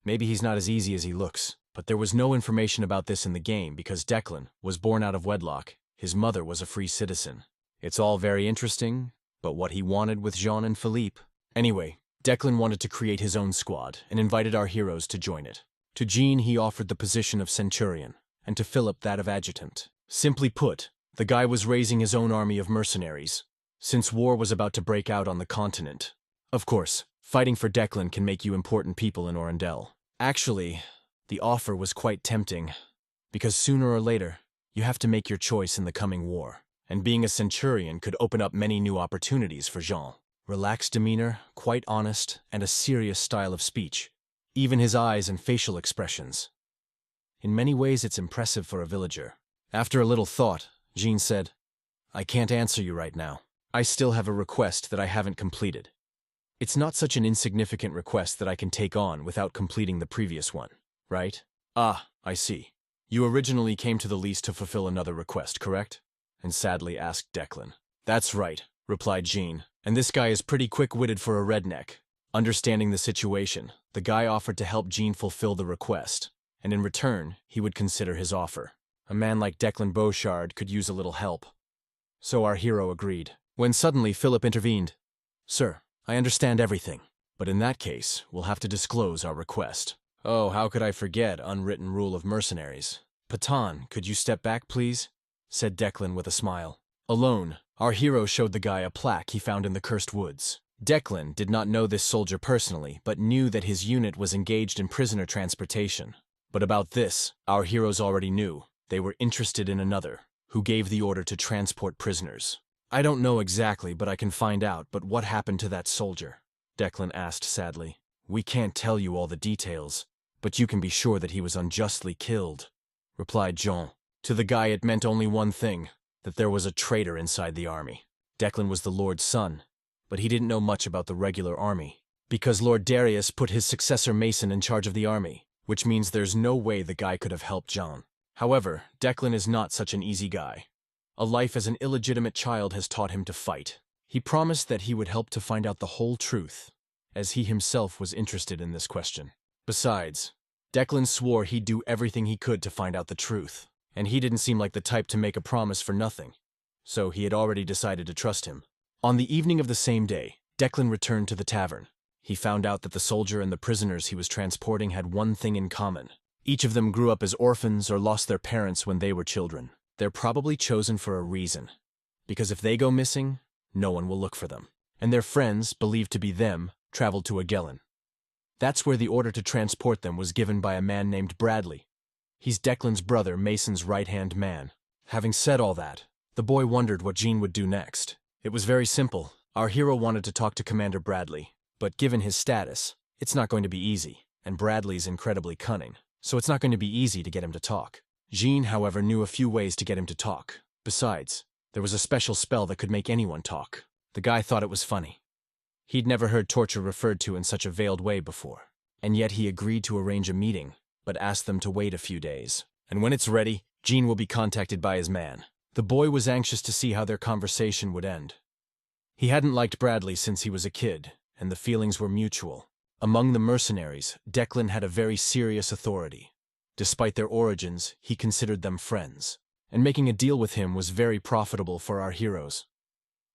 Maybe he's not as easy as he looks, but there was no information about this in the game because Declan was born out of wedlock. His mother was a free citizen. It's all very interesting, but what he wanted with Jean and Philippe. Anyway, Declan wanted to create his own squad and invited our heroes to join it. To Jean, he offered the position of centurion, and to Philip that of adjutant. Simply put, the guy was raising his own army of mercenaries, since war was about to break out on the continent. Of course, fighting for Declan can make you important people in Orendel. Actually, the offer was quite tempting, because sooner or later, you have to make your choice in the coming war, and being a centurion could open up many new opportunities for Jean. Relaxed demeanor, quite honest, and a serious style of speech. Even his eyes and facial expressions. In many ways, it's impressive for a villager. After a little thought, Jean said, I can't answer you right now. I still have a request that I haven't completed. It's not such an insignificant request that I can take on without completing the previous one, right? Ah, I see. You originally came to the lease to fulfill another request, correct? And sadly asked Declan. That's right. replied Jean. And this guy is pretty quick-witted for a redneck. Understanding the situation, the guy offered to help Jean fulfill the request, and in return, he would consider his offer. A man like Declan Beauchard could use a little help. So our hero agreed. When suddenly Philip intervened. Sir, I understand everything, but in that case, we'll have to disclose our request. Oh, how could I forget unwritten rule of mercenaries? Patan, could you step back, please? Said Declan with a smile. Alone, our hero showed the guy a plaque he found in the cursed woods. Declan did not know this soldier personally, but knew that his unit was engaged in prisoner transportation. But about this, our heroes already knew. They were interested in another, who gave the order to transport prisoners. I don't know exactly, but I can find out. But what happened to that soldier? Declan asked sadly. We can't tell you all the details, but you can be sure that he was unjustly killed, replied Jean. To the guy it meant only one thing, that there was a traitor inside the army. Declan was the Lord's son, but he didn't know much about the regular army, because Lord Darius put his successor Mason in charge of the army, which means there's no way the guy could have helped John. However, Declan is not such an easy guy. A life as an illegitimate child has taught him to fight. He promised that he would help to find out the whole truth, as he himself was interested in this question. Besides, Declan swore he'd do everything he could to find out the truth, and he didn't seem like the type to make a promise for nothing, so he had already decided to trust him. On the evening of the same day, Declan returned to the tavern. He found out that the soldier and the prisoners he was transporting had one thing in common. Each of them grew up as orphans or lost their parents when they were children. They're probably chosen for a reason, because if they go missing, no one will look for them. And their friends, believed to be them, traveled to Agellan. That's where the order to transport them was given by a man named Bradley. He's Declan's brother, Mason's right-hand man. Having said all that, the boy wondered what Jean would do next. It was very simple. Our hero wanted to talk to Commander Bradley, but given his status, it's not going to be easy, and Bradley's incredibly cunning, so it's not going to be easy to get him to talk. Jean, however, knew a few ways to get him to talk. Besides, there was a special spell that could make anyone talk. The guy thought it was funny. He'd never heard torture referred to in such a veiled way before, and yet he agreed to arrange a meeting, but asked them to wait a few days. And when it's ready, Jean will be contacted by his man. The boy was anxious to see how their conversation would end. He hadn't liked Bradley since he was a kid, and the feelings were mutual. Among the mercenaries, Declan had a very serious authority. Despite their origins, he considered them friends, and making a deal with him was very profitable for our heroes.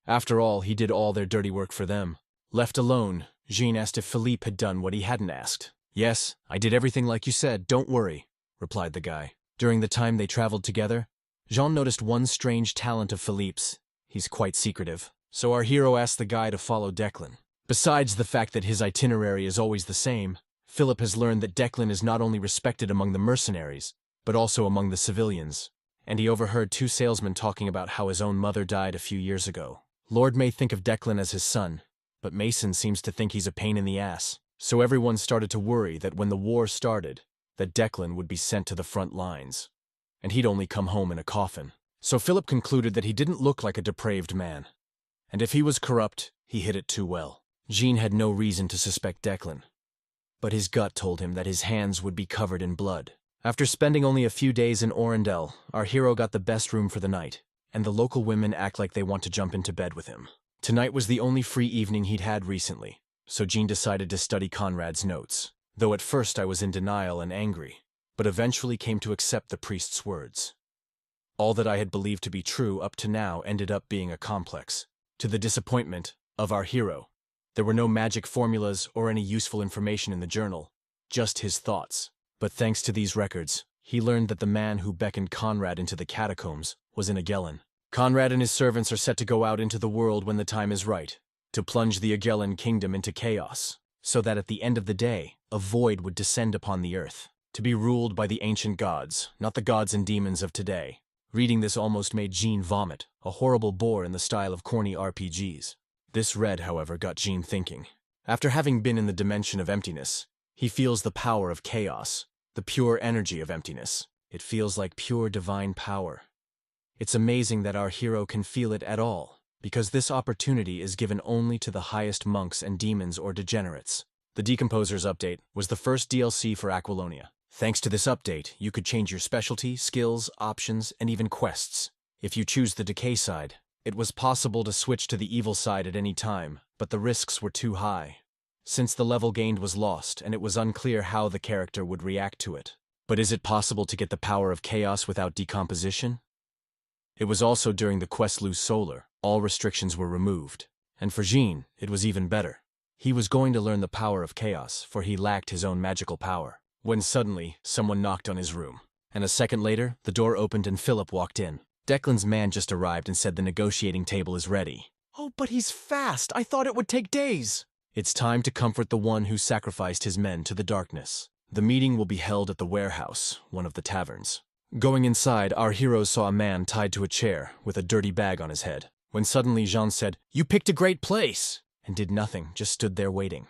After all, he did all their dirty work for them. Left alone, Jean asked if Philippe had done what he hadn't asked. Yes, I did everything like you said, don't worry, replied the guy. During the time they traveled together, Jean noticed one strange talent of Philippe's. He's quite secretive, so our hero asked the guy to follow Declan. Besides the fact that his itinerary is always the same, Philip has learned that Declan is not only respected among the mercenaries, but also among the civilians, and he overheard two salesmen talking about how his own mother died a few years ago. Lord may think of Declan as his son, but Mason seems to think he's a pain in the ass, so everyone started to worry that when the war started, that Declan would be sent to the front lines, and he'd only come home in a coffin. So Philip concluded that he didn't look like a depraved man, and if he was corrupt, he hid it too well. Jean had no reason to suspect Declan, but his gut told him that his hands would be covered in blood. After spending only a few days in Orendel, our hero got the best room for the night, and the local women act like they want to jump into bed with him. Tonight was the only free evening he'd had recently, so Jean decided to study Conrad's notes, though at first I was in denial and angry, but eventually came to accept the priest's words. All that I had believed to be true up to now ended up being a complex. To the disappointment of our hero, there were no magic formulas or any useful information in the journal, just his thoughts. But thanks to these records, he learned that the man who beckoned Conrad into the catacombs was in Agellan. Conrad and his servants are set to go out into the world when the time is right, to plunge the Agellan kingdom into chaos, so that at the end of the day, a void would descend upon the earth, to be ruled by the ancient gods, not the gods and demons of today. Reading this almost made Jean vomit, a horrible bore in the style of corny RPGs. This read, however, got Jean thinking. After having been in the dimension of emptiness, he feels the power of chaos, the pure energy of emptiness. It feels like pure divine power. It's amazing that our hero can feel it at all, because this opportunity is given only to the highest monks and demons or degenerates. The Decomposer's update was the first DLC for Aquilonia. Thanks to this update, you could change your specialty, skills, options, and even quests. If you choose the Decay side, It was possible to switch to the evil side at any time, but the risks were too high. Since the level gained was lost, and it was unclear how the character would react to it. But is it possible to get the power of chaos without decomposition? It was also during the quest Lose Solar, all restrictions were removed. And for Jean, it was even better. He was going to learn the power of chaos, for he lacked his own magical power. When suddenly, someone knocked on his room. And a second later, the door opened and Philip walked in. Declan's man just arrived and said the negotiating table is ready. Oh, but he's fast! I thought it would take days! It's time to comfort the one who sacrificed his men to the darkness. The meeting will be held at the warehouse, one of the taverns. Going inside, our heroes saw a man tied to a chair with a dirty bag on his head. When suddenly Jean said, "You picked a great place!" and did nothing, just stood there waiting.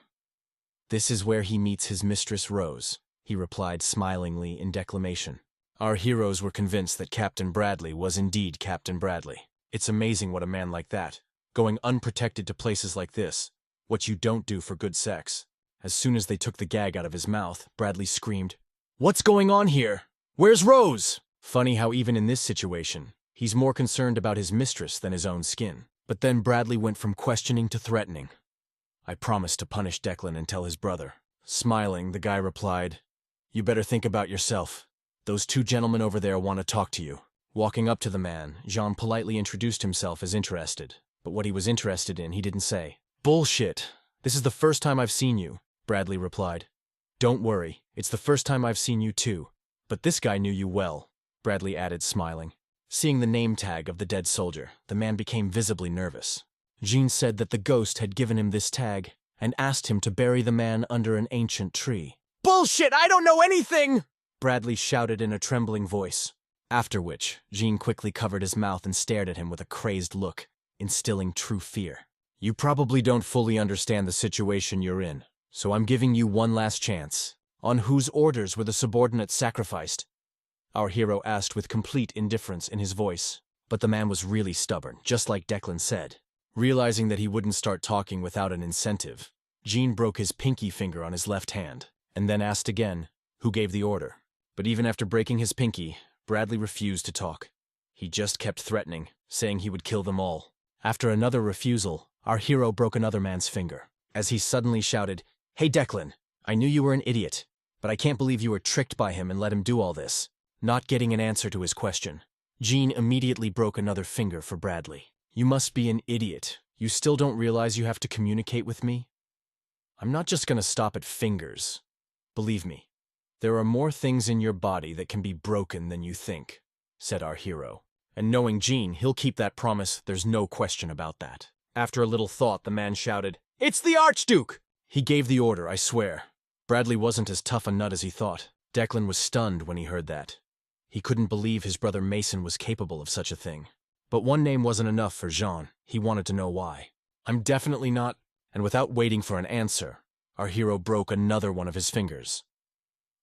"This is where he meets his mistress Rose," he replied smilingly in declamation. Our heroes were convinced that Captain Bradley was indeed Captain Bradley. It's amazing what a man like that, going unprotected to places like this, what you don't do for good sex. As soon as they took the gag out of his mouth, Bradley screamed, "What's going on here? Where's Rose?" Funny how even in this situation, he's more concerned about his mistress than his own skin. But then Bradley went from questioning to threatening. "I promised to punish Declan and tell his brother." Smiling, the guy replied, "You better think about yourself. Those two gentlemen over there want to talk to you." Walking up to the man, Jean politely introduced himself as interested. But what he was interested in, he didn't say. "Bullshit. This is the first time I've seen you," Bradley replied. "Don't worry, it's the first time I've seen you too. But this guy knew you well," Bradley added, smiling. Seeing the name tag of the dead soldier, the man became visibly nervous. Jean said that the ghost had given him this tag and asked him to bury the man under an ancient tree. "Bullshit! I don't know anything!" Bradley shouted in a trembling voice. After which, Jean quickly covered his mouth and stared at him with a crazed look, instilling true fear. "You probably don't fully understand the situation you're in, so I'm giving you one last chance. On whose orders were the subordinates sacrificed?" Our hero asked with complete indifference in his voice. But the man was really stubborn, just like Declan said. Realizing that he wouldn't start talking without an incentive, Jean broke his pinky finger on his left hand, and then asked again, who gave the order. But even after breaking his pinky, Bradley refused to talk. He just kept threatening, saying he would kill them all. After another refusal, our hero broke another man's finger, as he suddenly shouted, "Hey Declan, I knew you were an idiot, but I can't believe you were tricked by him and let him do all this." Not getting an answer to his question, Jean immediately broke another finger for Bradley. "You must be an idiot. You still don't realize you have to communicate with me? I'm not just gonna stop at fingers. Believe me, there are more things in your body that can be broken than you think," said our hero. And knowing Jean, he'll keep that promise, there's no question about that. After a little thought, the man shouted, "It's the Archduke!" He gave the order, I swear. Bradley wasn't as tough a nut as he thought. Declan was stunned when he heard that. He couldn't believe his brother Mason was capable of such a thing. But one name wasn't enough for Jean. He wanted to know why. "I'm definitely not..." And without waiting for an answer, our hero broke another one of his fingers.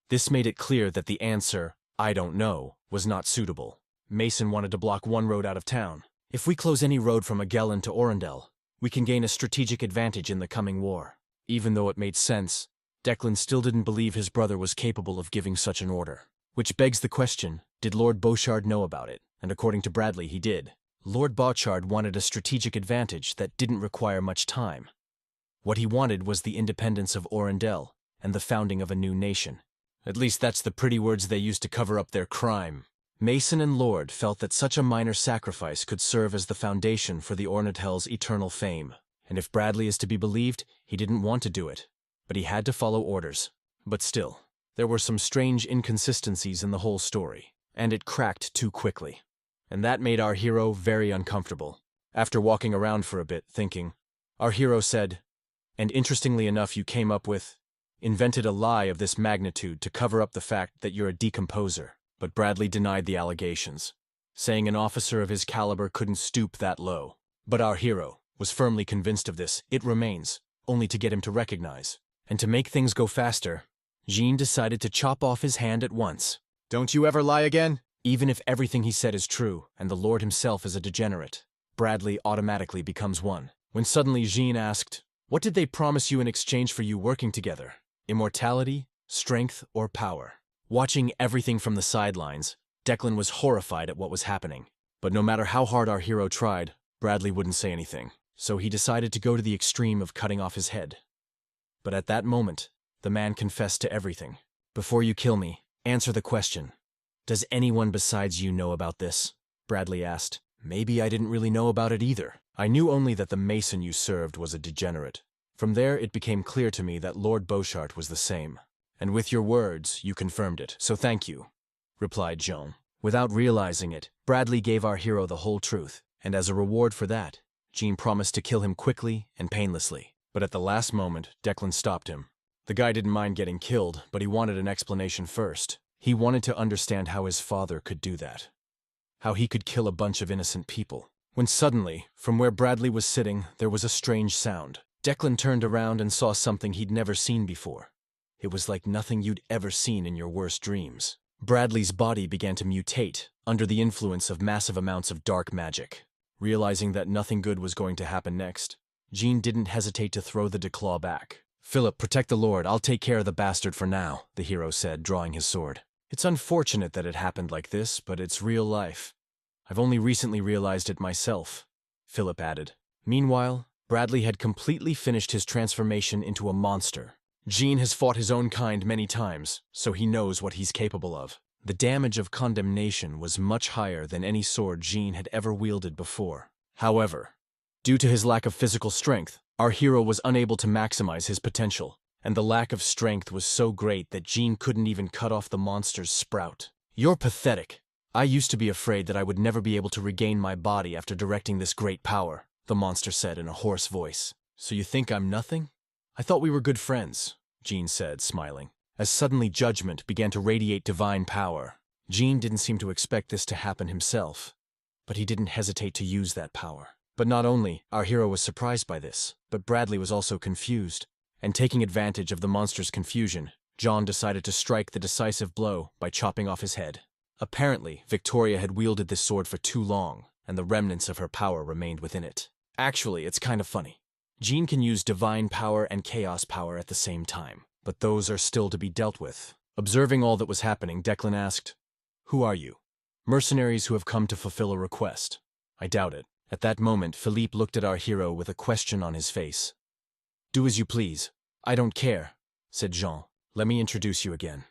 This made it clear that the answer, "I don't know," was not suitable. Mason wanted to block one road out of town. "If we close any road from Magellan to Orendel, we can gain a strategic advantage in the coming war." Even though it made sense, Declan still didn't believe his brother was capable of giving such an order. Which begs the question, did Lord Beauchard know about it? And according to Bradley, he did. Lord Beauchard wanted a strategic advantage that didn't require much time. What he wanted was the independence of Orendel and the founding of a new nation. At least that's the pretty words they used to cover up their crime. Mason and Lord felt that such a minor sacrifice could serve as the foundation for the Ornatel's eternal fame. And if Bradley is to be believed, he didn't want to do it. But he had to follow orders. But still, there were some strange inconsistencies in the whole story, and it cracked too quickly. And that made our hero very uncomfortable. After walking around for a bit, thinking, our hero said, "And interestingly enough, you came up with, invented a lie of this magnitude to cover up the fact that you're a decomposer." But Bradley denied the allegations, saying an officer of his caliber couldn't stoop that low. But our hero was firmly convinced of this. It remains, only to get him to recognize. And to make things go faster, Jean decided to chop off his hand at once. "Don't you ever lie again?" Even if everything he said is true, and the Lord himself is a degenerate, Bradley automatically becomes one. When suddenly Jean asked, "What did they promise you in exchange for you working together? Immortality, strength, or power?" Watching everything from the sidelines, Declan was horrified at what was happening. But no matter how hard our hero tried, Bradley wouldn't say anything, so he decided to go to the extreme of cutting off his head. But at that moment, the man confessed to everything. "Before you kill me, answer the question. Does anyone besides you know about this?" Bradley asked. "Maybe I didn't really know about it either. I knew only that the mason you served was a degenerate. From there, it became clear to me that Lord Beauchart was the same. And with your words, you confirmed it, so thank you," replied Jean. Without realizing it, Bradley gave our hero the whole truth, and as a reward for that, Jean promised to kill him quickly and painlessly. But at the last moment, Declan stopped him. The guy didn't mind getting killed, but he wanted an explanation first. He wanted to understand how his father could do that. How he could kill a bunch of innocent people. When suddenly, from where Bradley was sitting, there was a strange sound. Declan turned around and saw something he'd never seen before. It was like nothing you'd ever seen in your worst dreams. Bradley's body began to mutate under the influence of massive amounts of dark magic. Realizing that nothing good was going to happen next, Jean didn't hesitate to throw the declaw back. "Philip, protect the Lord. I'll take care of the bastard for now," the hero said, drawing his sword. "It's unfortunate that it happened like this, but it's real life. I've only recently realized it myself," Philip added. Meanwhile, Bradley had completely finished his transformation into a monster. Jean has fought his own kind many times, so he knows what he's capable of. The damage of condemnation was much higher than any sword Jean had ever wielded before. However, due to his lack of physical strength, our hero was unable to maximize his potential, and the lack of strength was so great that Jean couldn't even cut off the monster's sprout. "You're pathetic. I used to be afraid that I would never be able to regain my body after directing this great power," the monster said in a hoarse voice. "So you think I'm nothing? I thought we were good friends," Jean said, smiling. As suddenly judgment began to radiate divine power. Jean didn't seem to expect this to happen himself, but he didn't hesitate to use that power. But not only our hero was surprised by this, but Bradley was also confused. And taking advantage of the monster's confusion, Jean decided to strike the decisive blow by chopping off his head. Apparently, Victoria had wielded this sword for too long, and the remnants of her power remained within it. Actually, it's kind of funny. Jean can use divine power and chaos power at the same time, but those are still to be dealt with. Observing all that was happening, Declan asked, "Who are you?" "Mercenaries who have come to fulfill a request." "I doubt it." At that moment, Philippe looked at our hero with a question on his face. "Do as you please. I don't care," said Jean. "Let me introduce you again.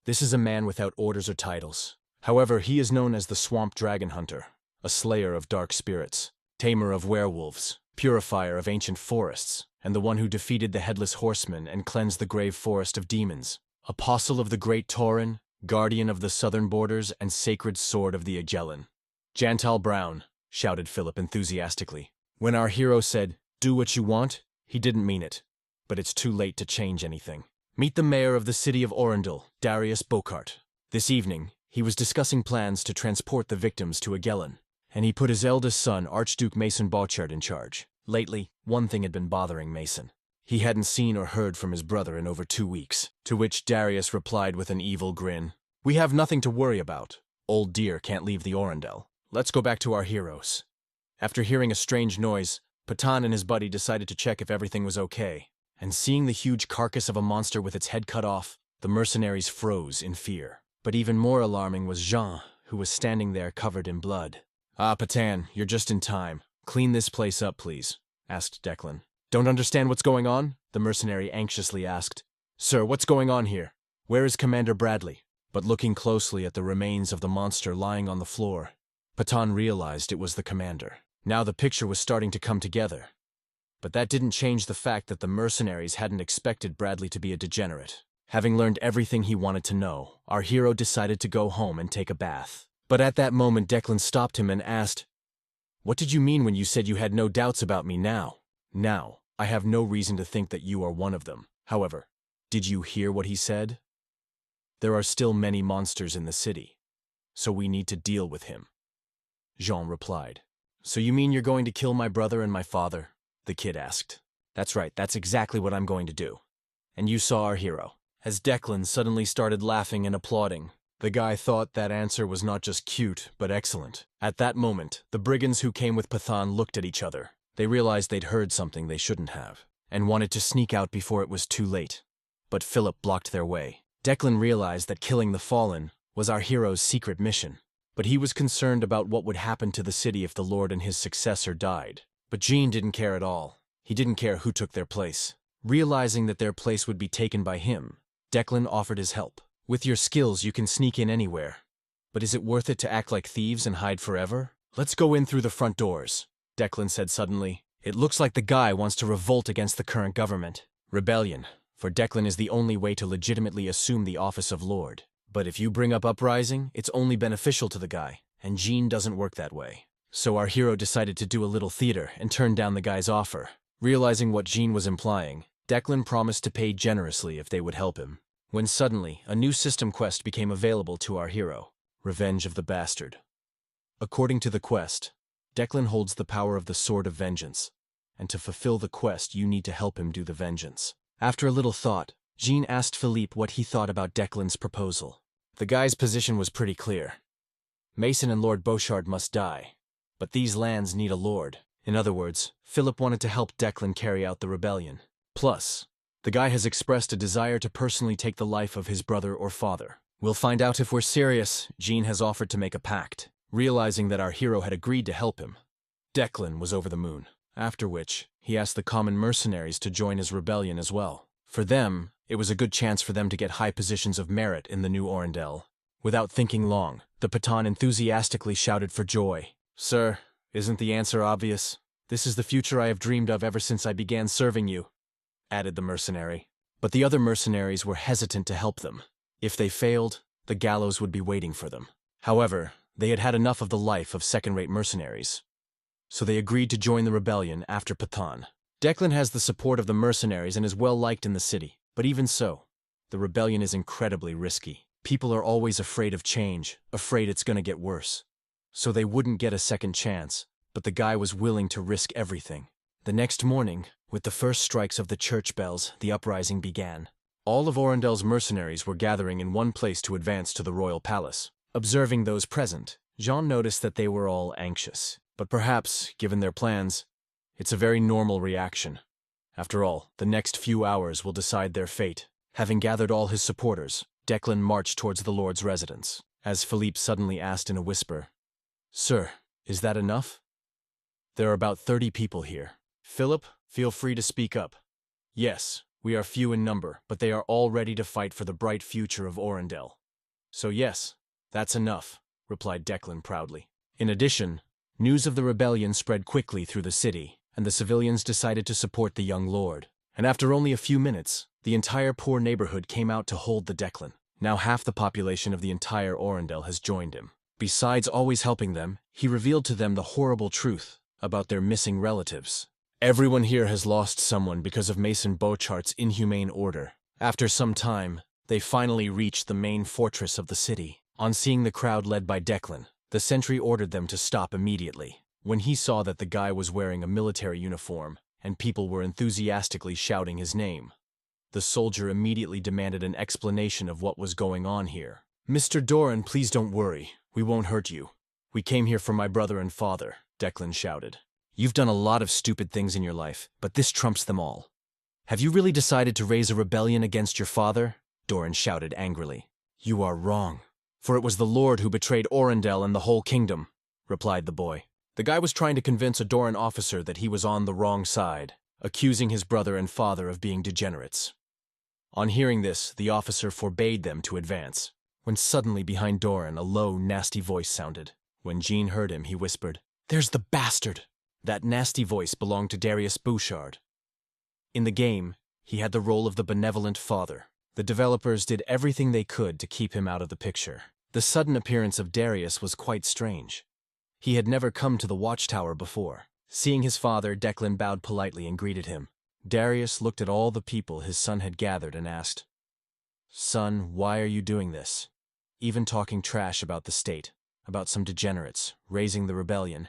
This is a man without orders or titles. However, he is known as the Swamp Dragon Hunter, a slayer of dark spirits, tamer of werewolves, purifier of ancient forests, and the one who defeated the Headless Horseman and cleansed the grave forest of demons. Apostle of the Great Tauren, guardian of the southern borders, and sacred sword of the Agellan." "Jantal Brown," shouted Philip enthusiastically. When our hero said, "Do what you want," he didn't mean it, but it's too late to change anything. Meet the mayor of the city of Orendil, Darius Beauchart. This evening, he was discussing plans to transport the victims to Agellan, and he put his eldest son, Archduke Mason Beauchart, in charge. Lately, one thing had been bothering Mason. He hadn't seen or heard from his brother in over 2 weeks, to which Darius replied with an evil grin. "We have nothing to worry about. Old dear can't leave the Orendel. Let's go back to our heroes." After hearing a strange noise, Patan and his buddy decided to check if everything was okay, and seeing the huge carcass of a monster with its head cut off, the mercenaries froze in fear. But even more alarming was Jean, who was standing there covered in blood. "Ah, Patan, you're just in time. Clean this place up, please," asked Declan. "Don't understand what's going on?" the mercenary anxiously asked. "Sir, what's going on here? Where is Commander Bradley?" But looking closely at the remains of the monster lying on the floor, Patan realized it was the commander. Now the picture was starting to come together. But that didn't change the fact that the mercenaries hadn't expected Bradley to be a degenerate. Having learned everything he wanted to know, our hero decided to go home and take a bath. But at that moment Declan stopped him and asked, "What did you mean when you said you had no doubts about me now?" "Now, I have no reason to think that you are one of them. However, did you hear what he said? There are still many monsters in the city, so we need to deal with him." Jean replied. "So you mean you're going to kill my brother and my father?" the kid asked. "That's right, that's exactly what I'm going to do." And you saw our hero. As Declan suddenly started laughing and applauding, the guy thought that answer was not just cute, but excellent. At that moment, the brigands who came with Pathan looked at each other. They realized they'd heard something they shouldn't have, and wanted to sneak out before it was too late. But Philip blocked their way. Declan realized that killing the Fallen was our hero's secret mission. but he was concerned about what would happen to the city if the Lord and his successor died. But Jean didn't care at all. He didn't care who took their place. Realizing that their place would be taken by him, Declan offered his help. With your skills, you can sneak in anywhere. But is it worth it to act like thieves and hide forever? Let's go in through the front doors, Declan said suddenly. It looks like the guy wants to revolt against the current government. Rebellion, for Declan is the only way to legitimately assume the office of Lord. But if you bring up uprising, it's only beneficial to the guy, and Jean doesn't work that way. So our hero decided to do a little theater and turn down the guy's offer. Realizing what Jean was implying, Declan promised to pay generously if they would help him. When suddenly, a new system quest became available to our hero, Revenge of the Bastard. According to the quest, Declan holds the power of the Sword of Vengeance, and to fulfill the quest you need to help him do the vengeance. After a little thought, Jean asked Philippe what he thought about Declan's proposal. The guy's position was pretty clear. Mason and Lord Beauchard must die, but these lands need a lord. In other words, Philip wanted to help Declan carry out the rebellion. Plus, the guy has expressed a desire to personally take the life of his brother or father. We'll find out if we're serious. Jean has offered to make a pact. Realizing that our hero had agreed to help him, Declan was over the moon. After which, he asked the common mercenaries to join his rebellion as well. For them, it was a good chance for them to get high positions of merit in the new Orendel. Without thinking long, the Pathan enthusiastically shouted for joy. Sir, isn't the answer obvious? This is the future I have dreamed of ever since I began serving you, added the mercenary. But the other mercenaries were hesitant to help them. If they failed, the gallows would be waiting for them. However, they had had enough of the life of second-rate mercenaries. So they agreed to join the rebellion after Pathan. Declan has the support of the mercenaries and is well liked in the city. But even so, the rebellion is incredibly risky. People are always afraid of change, afraid it's gonna get worse. So they wouldn't get a second chance, but the guy was willing to risk everything. The next morning, with the first strikes of the church bells, the uprising began. All of Orendel's mercenaries were gathering in one place to advance to the royal palace. Observing those present, Jean noticed that they were all anxious. But perhaps, given their plans, it's a very normal reaction. After all, the next few hours will decide their fate. Having gathered all his supporters, Declan marched towards the Lord's residence, as Philippe suddenly asked in a whisper, Sir, is that enough? There are about 30 people here. Philip, feel free to speak up. Yes, we are few in number, but they are all ready to fight for the bright future of Orendel. So yes, that's enough, replied Declan proudly. In addition, news of the rebellion spread quickly through the city, and the civilians decided to support the young lord. And after only a few minutes, the entire poor neighborhood came out to hold the Declan. Now half the population of the entire Orendel has joined him. Besides always helping them, he revealed to them the horrible truth about their missing relatives. Everyone here has lost someone because of Mason Beauchart's inhumane order. After some time, they finally reached the main fortress of the city. On seeing the crowd led by Declan, the sentry ordered them to stop immediately. When he saw that the guy was wearing a military uniform, and people were enthusiastically shouting his name, the soldier immediately demanded an explanation of what was going on here. Mr. Doran, please don't worry. We won't hurt you. We came here for my brother and father, Declan shouted. You've done a lot of stupid things in your life, but this trumps them all. Have you really decided to raise a rebellion against your father? Doran shouted angrily. You are wrong. For it was the Lord who betrayed Orendel and the whole kingdom, replied the boy. The guy was trying to convince a Doran officer that he was on the wrong side, accusing his brother and father of being degenerates. On hearing this, the officer forbade them to advance, when suddenly behind Doran a low, nasty voice sounded. When Jean heard him, he whispered, There's the bastard! That nasty voice belonged to Darius Bouchard. In the game, he had the role of the benevolent father. The developers did everything they could to keep him out of the picture. The sudden appearance of Darius was quite strange. He had never come to the watchtower before. Seeing his father, Declan bowed politely and greeted him. Darius looked at all the people his son had gathered and asked, Son, why are you doing this? Even talking trash about the state, about some degenerates, raising the rebellion.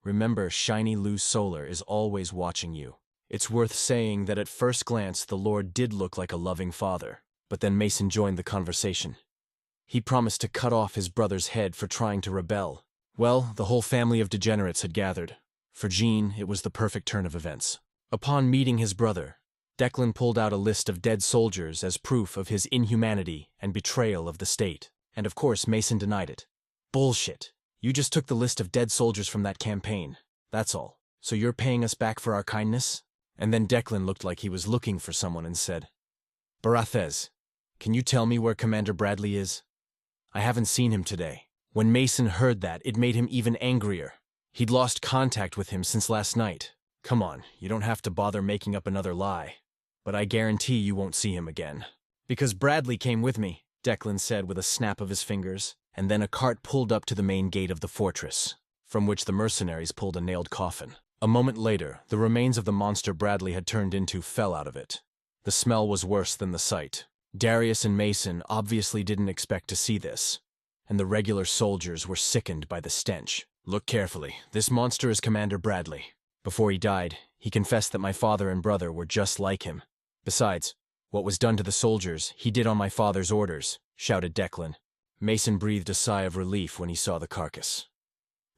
Remember, Shiny Lou Solar is always watching you. It's worth saying that at first glance the Lord did look like a loving father, but then Mason joined the conversation. He promised to cut off his brother's head for trying to rebel. Well, the whole family of degenerates had gathered. For Jean, it was the perfect turn of events. Upon meeting his brother, Declan pulled out a list of dead soldiers as proof of his inhumanity and betrayal of the state, and of course Mason denied it. Bullshit. You just took the list of dead soldiers from that campaign. That's all. So you're paying us back for our kindness? And then Declan looked like he was looking for someone and said, Barathez, can you tell me where Commander Bradley is? I haven't seen him today. When Mason heard that, it made him even angrier. He'd lost contact with him since last night. Come on, you don't have to bother making up another lie. But I guarantee you won't see him again. Because Bradley came with me, Declan said with a snap of his fingers, and then a cart pulled up to the main gate of the fortress, from which the mercenaries pulled a nailed coffin. A moment later, the remains of the monster Bradley had turned into fell out of it. The smell was worse than the sight. Darius and Mason obviously didn't expect to see this, and the regular soldiers were sickened by the stench. Look carefully. This monster is Commander Bradley. Before he died, he confessed that my father and brother were just like him. Besides, what was done to the soldiers, he did on my father's orders, shouted Declan. Mason breathed a sigh of relief when he saw the carcass.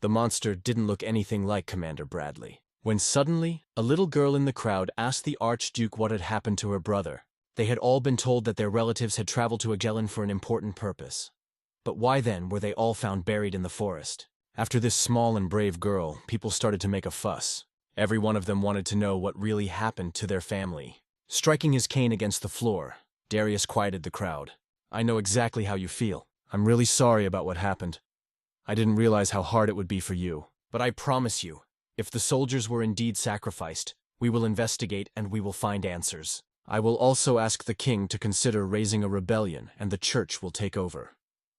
The monster didn't look anything like Commander Bradley. When suddenly, a little girl in the crowd asked the Archduke what had happened to her brother. They had all been told that their relatives had traveled to Agellan for an important purpose. But why then were they all found buried in the forest? After this small and brave girl, people started to make a fuss. Every one of them wanted to know what really happened to their family. Striking his cane against the floor, Darius quieted the crowd. I know exactly how you feel. I'm really sorry about what happened. I didn't realize how hard it would be for you. But I promise you, if the soldiers were indeed sacrificed, we will investigate and we will find answers. I will also ask the king to consider raising a rebellion and the church will take over.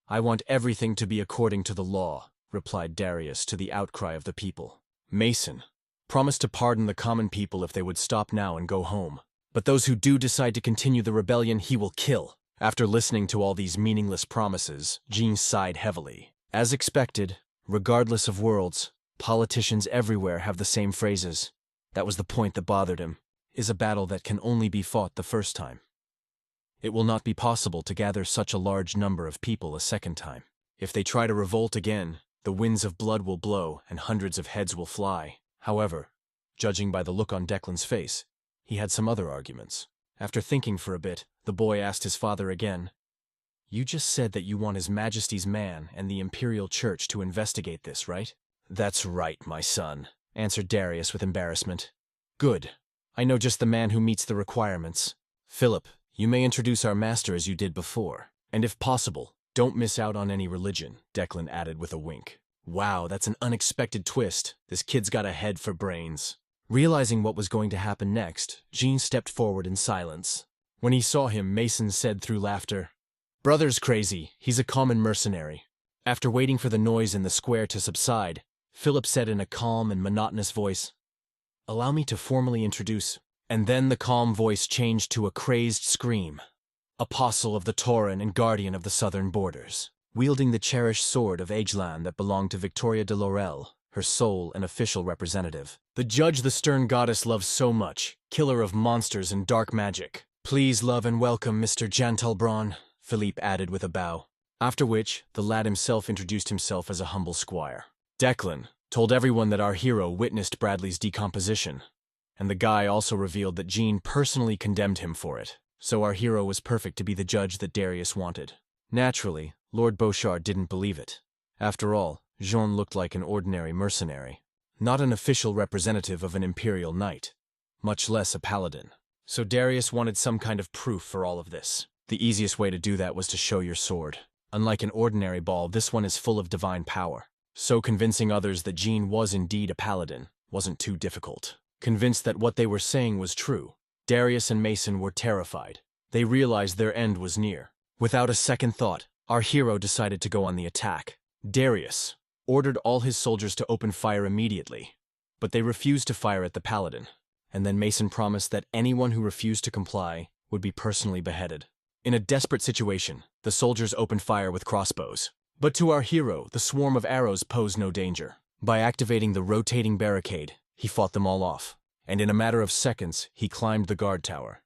I want everything to be according to the law, replied Darius to the outcry of the people. Mason, promise to pardon the common people if they would stop now and go home. But those who do decide to continue the rebellion, he will kill. After listening to all these meaningless promises, Jean sighed heavily. As expected, regardless of worlds, politicians everywhere have the same phrases. That was the point that bothered him. Is a battle that can only be fought the first time. It will not be possible to gather such a large number of people a second time. If they try to revolt again, the winds of blood will blow and hundreds of heads will fly. However, judging by the look on Declan's face, he had some other arguments. After thinking for a bit, the boy asked his father again, You just said that you want His Majesty's man and the Imperial Church to investigate this, right? That's right, my son, answered Darius with embarrassment. Good. I know just the man who meets the requirements. Philip, you may introduce our master as you did before. And if possible, don't miss out on any religion, Declan added with a wink. Wow, that's an unexpected twist. This kid's got a head for brains. Realizing what was going to happen next, Jean stepped forward in silence. When he saw him, Mason said through laughter, Brother's crazy. He's a common mercenary. After waiting for the noise in the square to subside, Philip said in a calm and monotonous voice, Allow me to formally introduce. And then the calm voice changed to a crazed scream. Apostle of the Tauren and guardian of the southern borders, wielding the cherished sword of Agelan that belonged to Victoria de Laurel, her sole and official representative. The judge the stern goddess loves so much, killer of monsters and dark magic. Please love and welcome Mr. Jantalbron, Philippe added with a bow. After which, the lad himself introduced himself as a humble squire. Declan told everyone that our hero witnessed Bradley's decomposition, and the guy also revealed that Jean personally condemned him for it, so our hero was perfect to be the judge that Darius wanted. Naturally, Lord Beauchard didn't believe it. After all, Jean looked like an ordinary mercenary, not an official representative of an imperial knight, much less a paladin. So Darius wanted some kind of proof for all of this. The easiest way to do that was to show your sword. Unlike an ordinary ball, this one is full of divine power. So convincing others that Jean was indeed a paladin wasn't too difficult. Convinced that what they were saying was true, Darius and Mason were terrified. They realized their end was near. Without a second thought, our hero decided to go on the attack. Darius ordered all his soldiers to open fire immediately, but they refused to fire at the paladin. And then Mason promised that anyone who refused to comply would be personally beheaded. In a desperate situation, the soldiers opened fire with crossbows. But to our hero, the swarm of arrows posed no danger. By activating the rotating barricade, he fought them all off. And in a matter of seconds, he climbed the guard tower.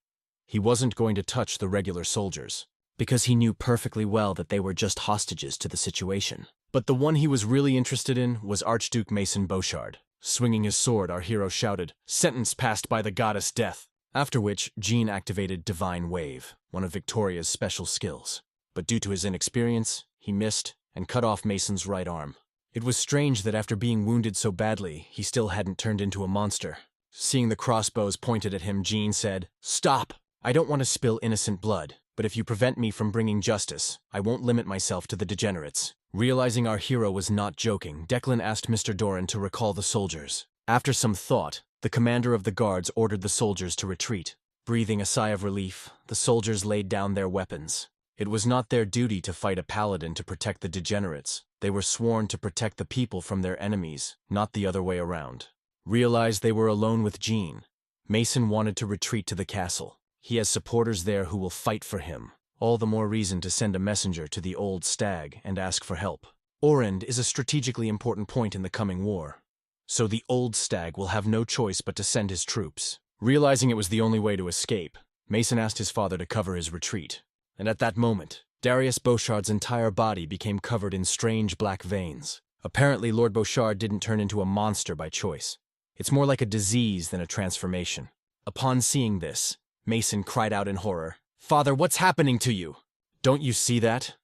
He wasn't going to touch the regular soldiers, because he knew perfectly well that they were just hostages to the situation. But the one he was really interested in was Archduke Mason Beauchard. Swinging his sword, our hero shouted, "Sentence passed by the goddess Death." After which, Jean activated Divine Wave, one of Victoria's special skills. But due to his inexperience, he missed and cut off Mason's right arm. It was strange that after being wounded so badly, he still hadn't turned into a monster. Seeing the crossbows pointed at him, Jean said, "Stop! I don't want to spill innocent blood, but if you prevent me from bringing justice, I won't limit myself to the degenerates." Realizing our hero was not joking, Declan asked Mr. Doran to recall the soldiers. After some thought, the commander of the guards ordered the soldiers to retreat. Breathing a sigh of relief, the soldiers laid down their weapons. It was not their duty to fight a paladin to protect the degenerates. They were sworn to protect the people from their enemies, not the other way around. Realized they were alone with Jean. Mason wanted to retreat to the castle. He has supporters there who will fight for him. All the more reason to send a messenger to the old stag and ask for help. Orend is a strategically important point in the coming war. So the old stag will have no choice but to send his troops. Realizing it was the only way to escape, Mason asked his father to cover his retreat. And at that moment, Darius Beauchard's entire body became covered in strange black veins. Apparently, Lord Beauchard didn't turn into a monster by choice. It's more like a disease than a transformation. Upon seeing this, Mason cried out in horror, "Father, what's happening to you? Don't you see that?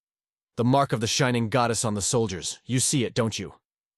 The mark of the shining goddess on the soldiers. You see it, don't you?"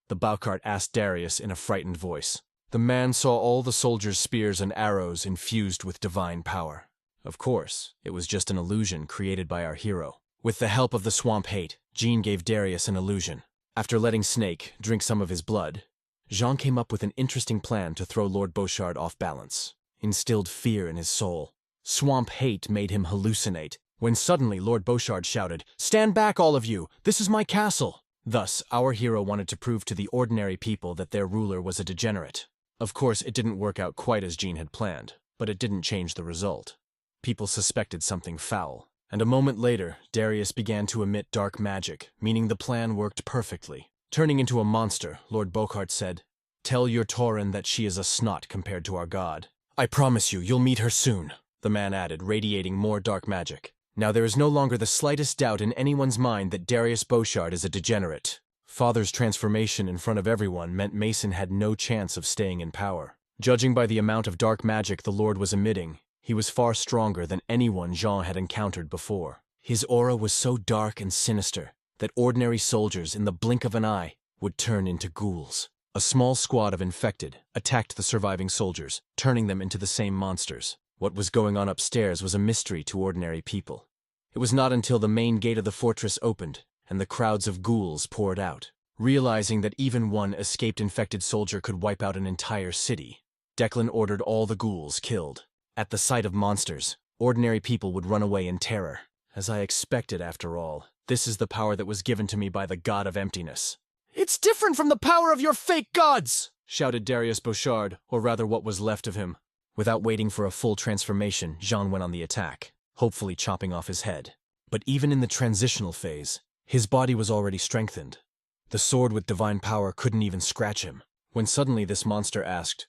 The Beauchard asked Darius in a frightened voice. The man saw all the soldiers' spears and arrows infused with divine power. Of course, it was just an illusion created by our hero. With the help of the swamp hate, Jean gave Darius an illusion. After letting Snake drink some of his blood, Jean came up with an interesting plan to throw Lord Beauchard off balance. Instilled fear in his soul. Swamp hate made him hallucinate, when suddenly Lord Beauchard shouted, "Stand back, all of you! This is my castle!" Thus, our hero wanted to prove to the ordinary people that their ruler was a degenerate. Of course, it didn't work out quite as Jean had planned, but it didn't change the result. People suspected something foul, and a moment later, Darius began to emit dark magic, meaning the plan worked perfectly. Turning into a monster, Lord Beauchard said, "Tell your Tauren that she is a snot compared to our god." "I promise you, you'll meet her soon," the man added, radiating more dark magic. Now there is no longer the slightest doubt in anyone's mind that Darius Beauchard is a degenerate. Father's transformation in front of everyone meant Mason had no chance of staying in power. Judging by the amount of dark magic the Lord was emitting, he was far stronger than anyone Jean had encountered before. His aura was so dark and sinister that ordinary soldiers, in the blink of an eye, would turn into ghouls. A small squad of infected attacked the surviving soldiers, turning them into the same monsters. What was going on upstairs was a mystery to ordinary people. It was not until the main gate of the fortress opened and the crowds of ghouls poured out. Realizing that even one escaped infected soldier could wipe out an entire city, Declan ordered all the ghouls killed. At the sight of monsters, ordinary people would run away in terror. As I expected, after all, this is the power that was given to me by the god of emptiness. "It's different from the power of your fake gods!" shouted Darius Beauchard, or rather what was left of him. Without waiting for a full transformation, Jean went on the attack, hopefully chopping off his head. But even in the transitional phase, his body was already strengthened. The sword with divine power couldn't even scratch him. When suddenly this monster asked,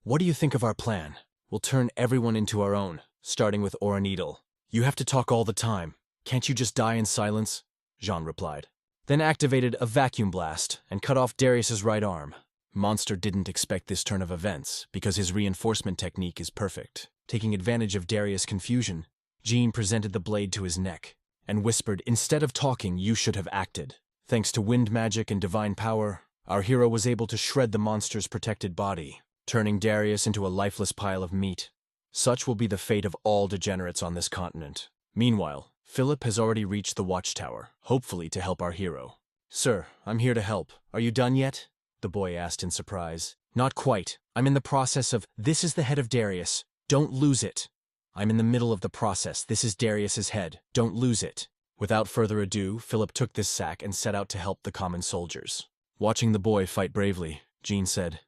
"What do you think of our plan? We'll turn everyone into our own, starting with Oranidal. You have to talk all the time. Can't you just die in silence?" Jean replied. Then activated a vacuum blast and cut off Darius's right arm. Monster didn't expect this turn of events, because his reinforcement technique is perfect. Taking advantage of Darius' confusion, Jean presented the blade to his neck and whispered, "Instead of talking, you should have acted." Thanks to wind magic and divine power, our hero was able to shred the monster's protected body, turning Darius into a lifeless pile of meat. Such will be the fate of all degenerates on this continent. Meanwhile, Philip has already reached the watchtower, hopefully to help our hero. "Sir, I'm here to help. Are you done yet?" the boy asked in surprise. "Not quite. I'm in the process of, this is the head of Darius. Don't lose it." "I'm in the middle of the process. This is Darius's head. Don't lose it." Without further ado, Philip took this sack and set out to help the common soldiers. Watching the boy fight bravely, Jean said,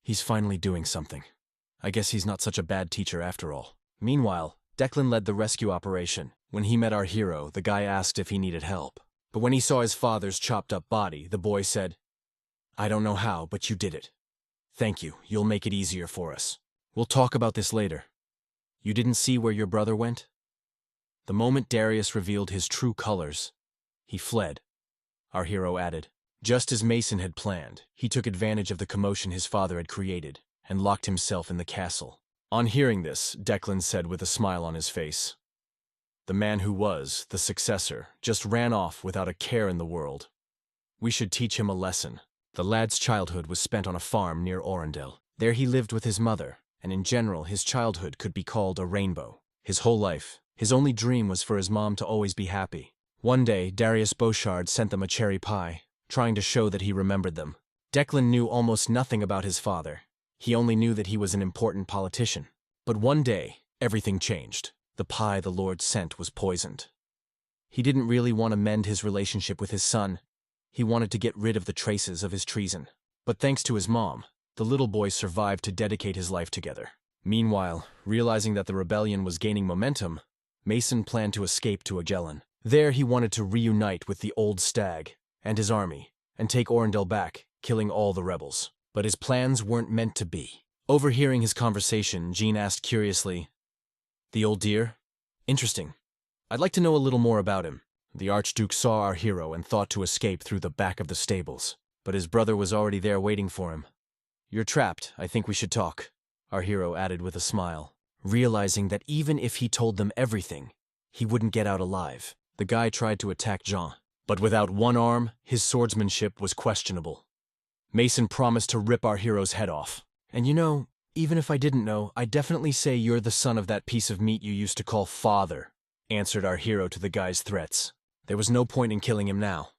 "He's finally doing something. I guess he's not such a bad teacher after all." Meanwhile, Declan led the rescue operation. When he met our hero, the guy asked if he needed help. But when he saw his father's chopped-up body, the boy said, "I don't know how, but you did it. Thank you. You'll make it easier for us. We'll talk about this later. You didn't see where your brother went?" The moment Darius revealed his true colors, he fled. Our hero added, just as Mason had planned, he took advantage of the commotion his father had created and locked himself in the castle. On hearing this, Declan said with a smile on his face, "The man who was the successor just ran off without a care in the world. We should teach him a lesson. The lad's childhood was spent on a farm near Orendel. There he lived with his mother, and in general his childhood could be called a rainbow. His whole life, his only dream was for his mom to always be happy. One day, Darius Beauchard sent them a cherry pie, trying to show that he remembered them. Declan knew almost nothing about his father. He only knew that he was an important politician. But one day, everything changed. The pie the Lord sent was poisoned. He didn't really want to mend his relationship with his son. He wanted to get rid of the traces of his treason. But thanks to his mom, the little boy survived to dedicate his life together. Meanwhile, realizing that the rebellion was gaining momentum, Mason planned to escape to Agellan. There he wanted to reunite with the old stag and his army, and take Orendel back, killing all the rebels. But his plans weren't meant to be. Overhearing his conversation, Jean asked curiously, "The old deer? Interesting. I'd like to know a little more about him." The Archduke saw our hero and thought to escape through the back of the stables, but his brother was already there waiting for him. "You're trapped. I think we should talk," our hero added with a smile, realizing that even if he told them everything, he wouldn't get out alive. The guy tried to attack Jean, but without one arm, his swordsmanship was questionable. Mason promised to rip our hero's head off. "And you know, even if I didn't know, I'd definitely say you're the son of that piece of meat you used to call father," answered our hero to the guy's threats. There was no point in killing him now.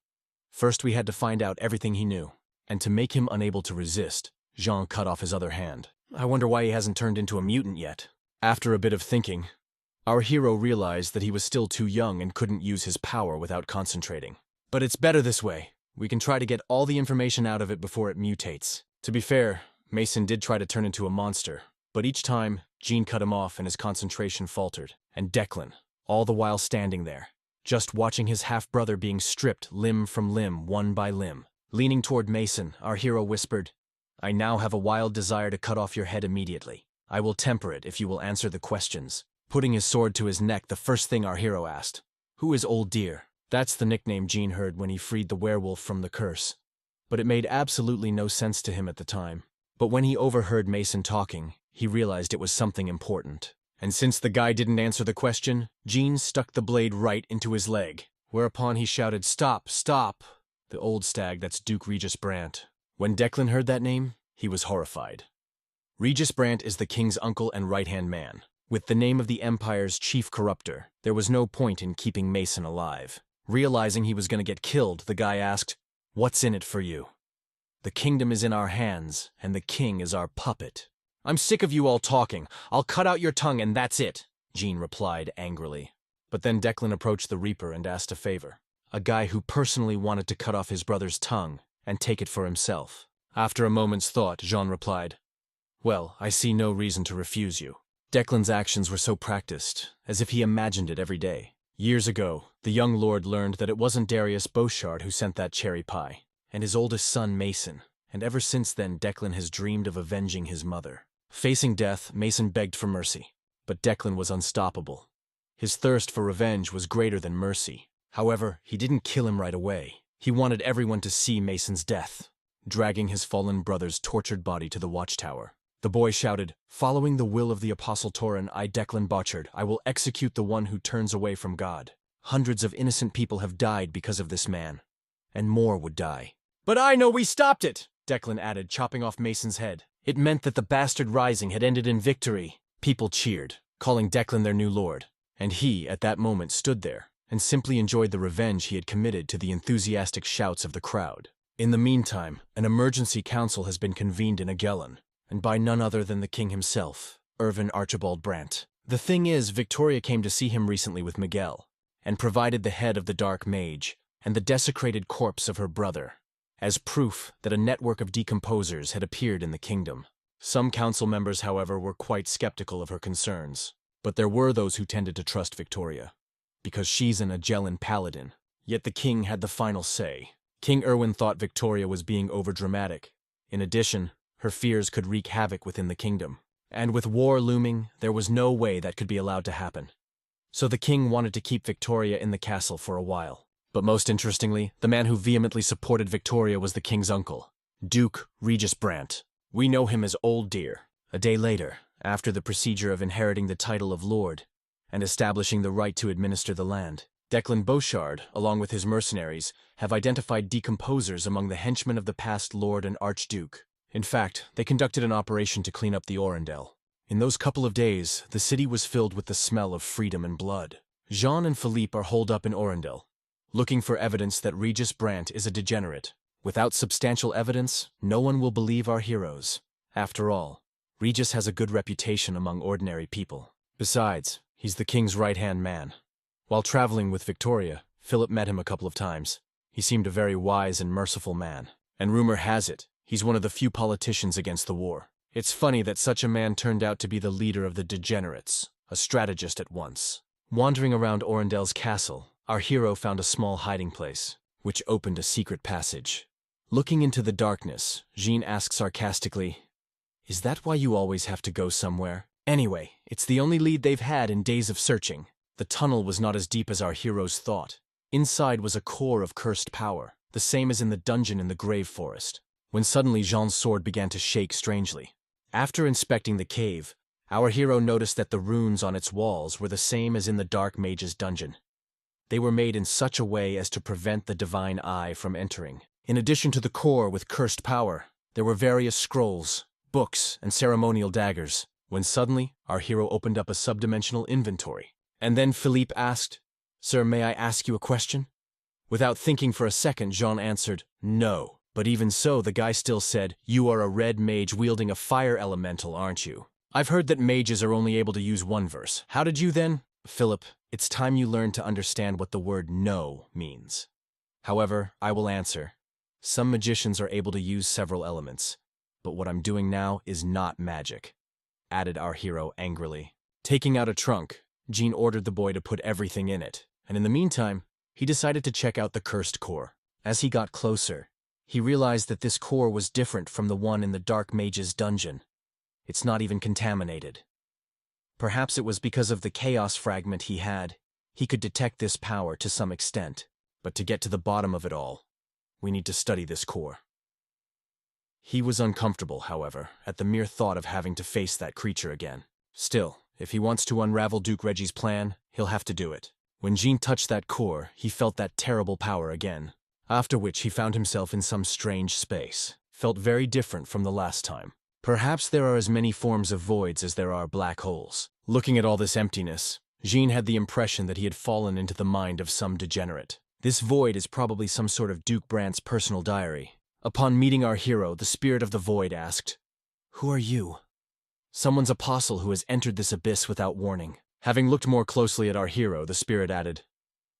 First we had to find out everything he knew, and to make him unable to resist, Jean cut off his other hand. "I wonder why he hasn't turned into a mutant yet." After a bit of thinking, our hero realized that he was still too young and couldn't use his power without concentrating. "But it's better this way. We can try to get all the information out of it before it mutates." To be fair, Mason did try to turn into a monster, but each time, Jean cut him off and his concentration faltered. And Declan, all the while standing there, just watching his half-brother being stripped limb from limb, one by limb. Leaning toward Mason, our hero whispered, "I now have a wild desire to cut off your head immediately. I will temper it if you will answer the questions." Putting his sword to his neck, the first thing our hero asked, "Who is Old Deer?" That's the nickname Jean heard when he freed the werewolf from the curse. But it made absolutely no sense to him at the time. But when he overheard Mason talking, he realized it was something important. And since the guy didn't answer the question, Jean stuck the blade right into his leg, whereupon he shouted, "Stop, stop!" The old stag, that's Duke Regis Brandt. When Declan heard that name, he was horrified. Regis Brandt is the king's uncle and right-hand man. With the name of the empire's chief corruptor, there was no point in keeping Mason alive. Realizing he was going to get killed, the guy asked, "What's in it for you?" "The kingdom is in our hands, and the king is our puppet." "I'm sick of you all talking. I'll cut out your tongue and that's it," Jean replied angrily. But then Declan approached the Reaper and asked a favor. A guy who personally wanted to cut off his brother's tongue and take it for himself. After a moment's thought, Jean replied, "Well, I see no reason to refuse you." Declan's actions were so practiced, as if he imagined it every day. Years ago, the young lord learned that it wasn't Darius Beauchard who sent that cherry pie, and his oldest son Mason, and ever since then Declan has dreamed of avenging his mother. Facing death, Mason begged for mercy, but Declan was unstoppable. His thirst for revenge was greater than mercy. However, he didn't kill him right away. He wanted everyone to see Mason's death, dragging his fallen brother's tortured body to the watchtower. The boy shouted, "Following the will of the Apostle Torin, I, Declan Beauchard, I will execute the one who turns away from God. Hundreds of innocent people have died because of this man, and more would die." "But I know we stopped it," Declan added, chopping off Mason's head. It meant that the bastard rising had ended in victory. People cheered, calling Declan their new lord, and he, at that moment, stood there and simply enjoyed the revenge he had committed to the enthusiastic shouts of the crowd. In the meantime, an emergency council has been convened in Agellan, and by none other than the king himself, Irvin Archibald Brandt. The thing is, Victoria came to see him recently with Miguel, and provided the head of the Dark Mage and the desecrated corpse of her brother, as proof that a network of decomposers had appeared in the kingdom. Some council members, however, were quite skeptical of her concerns, but there were those who tended to trust Victoria, because she's an Agellan paladin. Yet the king had the final say. King Erwin thought Victoria was being overdramatic. In addition, her fears could wreak havoc within the kingdom. And with war looming, there was no way that could be allowed to happen. So the king wanted to keep Victoria in the castle for a while. But most interestingly, the man who vehemently supported Victoria was the king's uncle, Duke Regis Brandt. We know him as Old Deer. A day later, after the procedure of inheriting the title of Lord and establishing the right to administer the land, Declan Beauchard, along with his mercenaries, have identified decomposers among the henchmen of the past Lord and Archduke. In fact, they conducted an operation to clean up the Orendel. In those couple of days, the city was filled with the smell of freedom and blood. Jean and Philippe are holed up in Orendel, looking for evidence that Regis Brandt is a degenerate. Without substantial evidence, no one will believe our heroes. After all, Regis has a good reputation among ordinary people. Besides, he's the king's right-hand man. While traveling with Victoria, Philip met him a couple of times. He seemed a very wise and merciful man. And rumor has it, he's one of the few politicians against the war. It's funny that such a man turned out to be the leader of the degenerates, a strategist at once. Wandering around Orendel's castle, our hero found a small hiding place, which opened a secret passage. Looking into the darkness, Jean asked sarcastically, "Is that why you always have to go somewhere?" Anyway, it's the only lead they've had in days of searching. The tunnel was not as deep as our heroes thought. Inside was a core of cursed power, the same as in the dungeon in the Grave Forest, when suddenly Jean's sword began to shake strangely. After inspecting the cave, our hero noticed that the runes on its walls were the same as in the Dark Mage's dungeon. They were made in such a way as to prevent the divine eye from entering. In addition to the core with cursed power, there were various scrolls, books, and ceremonial daggers, when suddenly our hero opened up a subdimensional inventory. And then Philippe asked, "Sir, may I ask you a question?" Without thinking for a second, Jean answered, "No." But even so, the guy still said, "You are a red mage wielding a fire elemental, aren't you? I've heard that mages are only able to use one verse. How did you then?" "Philip, it's time you learned to understand what the word no means. However, I will answer. Some magicians are able to use several elements, but what I'm doing now is not magic," added our hero angrily. Taking out a trunk, Jean ordered the boy to put everything in it, and in the meantime, he decided to check out the cursed core. As he got closer, he realized that this core was different from the one in the Dark Mage's dungeon. It's not even contaminated. Perhaps it was because of the chaos fragment he had. He could detect this power to some extent, but to get to the bottom of it all, we need to study this core. He was uncomfortable, however, at the mere thought of having to face that creature again. Still, if he wants to unravel Duke Reggie's plan, he'll have to do it. When Jean touched that core, he felt that terrible power again, after which he found himself in some strange space. Felt very different from the last time. Perhaps there are as many forms of voids as there are black holes. Looking at all this emptiness, Jean had the impression that he had fallen into the mind of some degenerate. This void is probably some sort of Duke Brandt's personal diary. Upon meeting our hero, the spirit of the void asked, "Who are you?" "Someone's apostle who has entered this abyss without warning." Having looked more closely at our hero, the spirit added,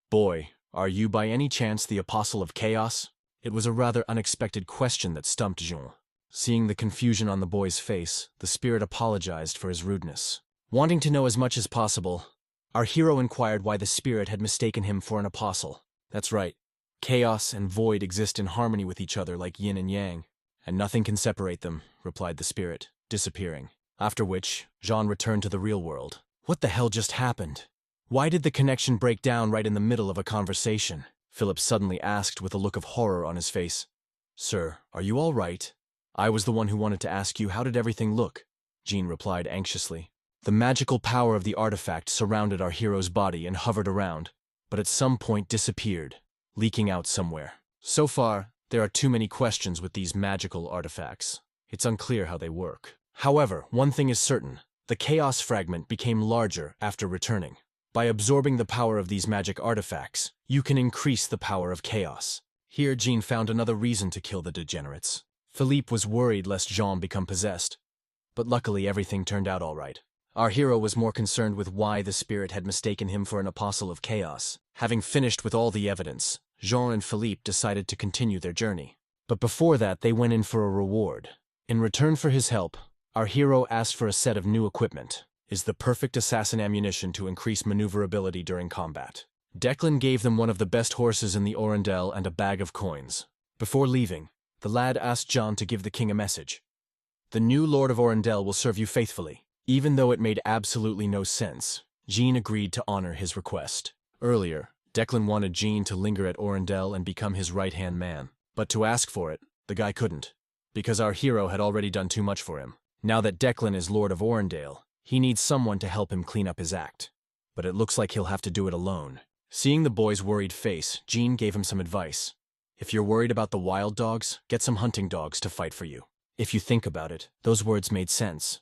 "Boy, are you by any chance the apostle of chaos?" It was a rather unexpected question that stumped Jean. Seeing the confusion on the boy's face, the spirit apologized for his rudeness. Wanting to know as much as possible, our hero inquired why the spirit had mistaken him for an apostle. "That's right. Chaos and void exist in harmony with each other like yin and yang, and nothing can separate them," replied the spirit, disappearing. After which, Jean returned to the real world. What the hell just happened? Why did the connection break down right in the middle of a conversation? Philip suddenly asked with a look of horror on his face. "Sir, are you all right?" "I was the one who wanted to ask you, how did everything look?" Jean replied anxiously. The magical power of the artifact surrounded our hero's body and hovered around, but at some point disappeared, leaking out somewhere. So far, there are too many questions with these magical artifacts. It's unclear how they work. However, one thing is certain. The chaos fragment became larger after returning. By absorbing the power of these magic artifacts, you can increase the power of chaos. Here Jean found another reason to kill the degenerates. Philippe was worried lest Jean become possessed, but luckily everything turned out all right. Our hero was more concerned with why the spirit had mistaken him for an apostle of chaos. Having finished with all the evidence, Jean and Philippe decided to continue their journey. But before that, they went in for a reward. In return for his help, our hero asked for a set of new equipment. Is the perfect assassin ammunition to increase maneuverability during combat. Declan gave them one of the best horses in the Orendel and a bag of coins. Before leaving, the lad asked John to give the king a message. "The new Lord of Orendel will serve you faithfully." Even though it made absolutely no sense, Jean agreed to honor his request. Earlier, Declan wanted Jean to linger at Orendel and become his right-hand man. But to ask for it, the guy couldn't, because our hero had already done too much for him. Now that Declan is Lord of Orendale, he needs someone to help him clean up his act. But it looks like he'll have to do it alone. Seeing the boy's worried face, Jean gave him some advice. If you're worried about the wild dogs, get some hunting dogs to fight for you. If you think about it, those words made sense.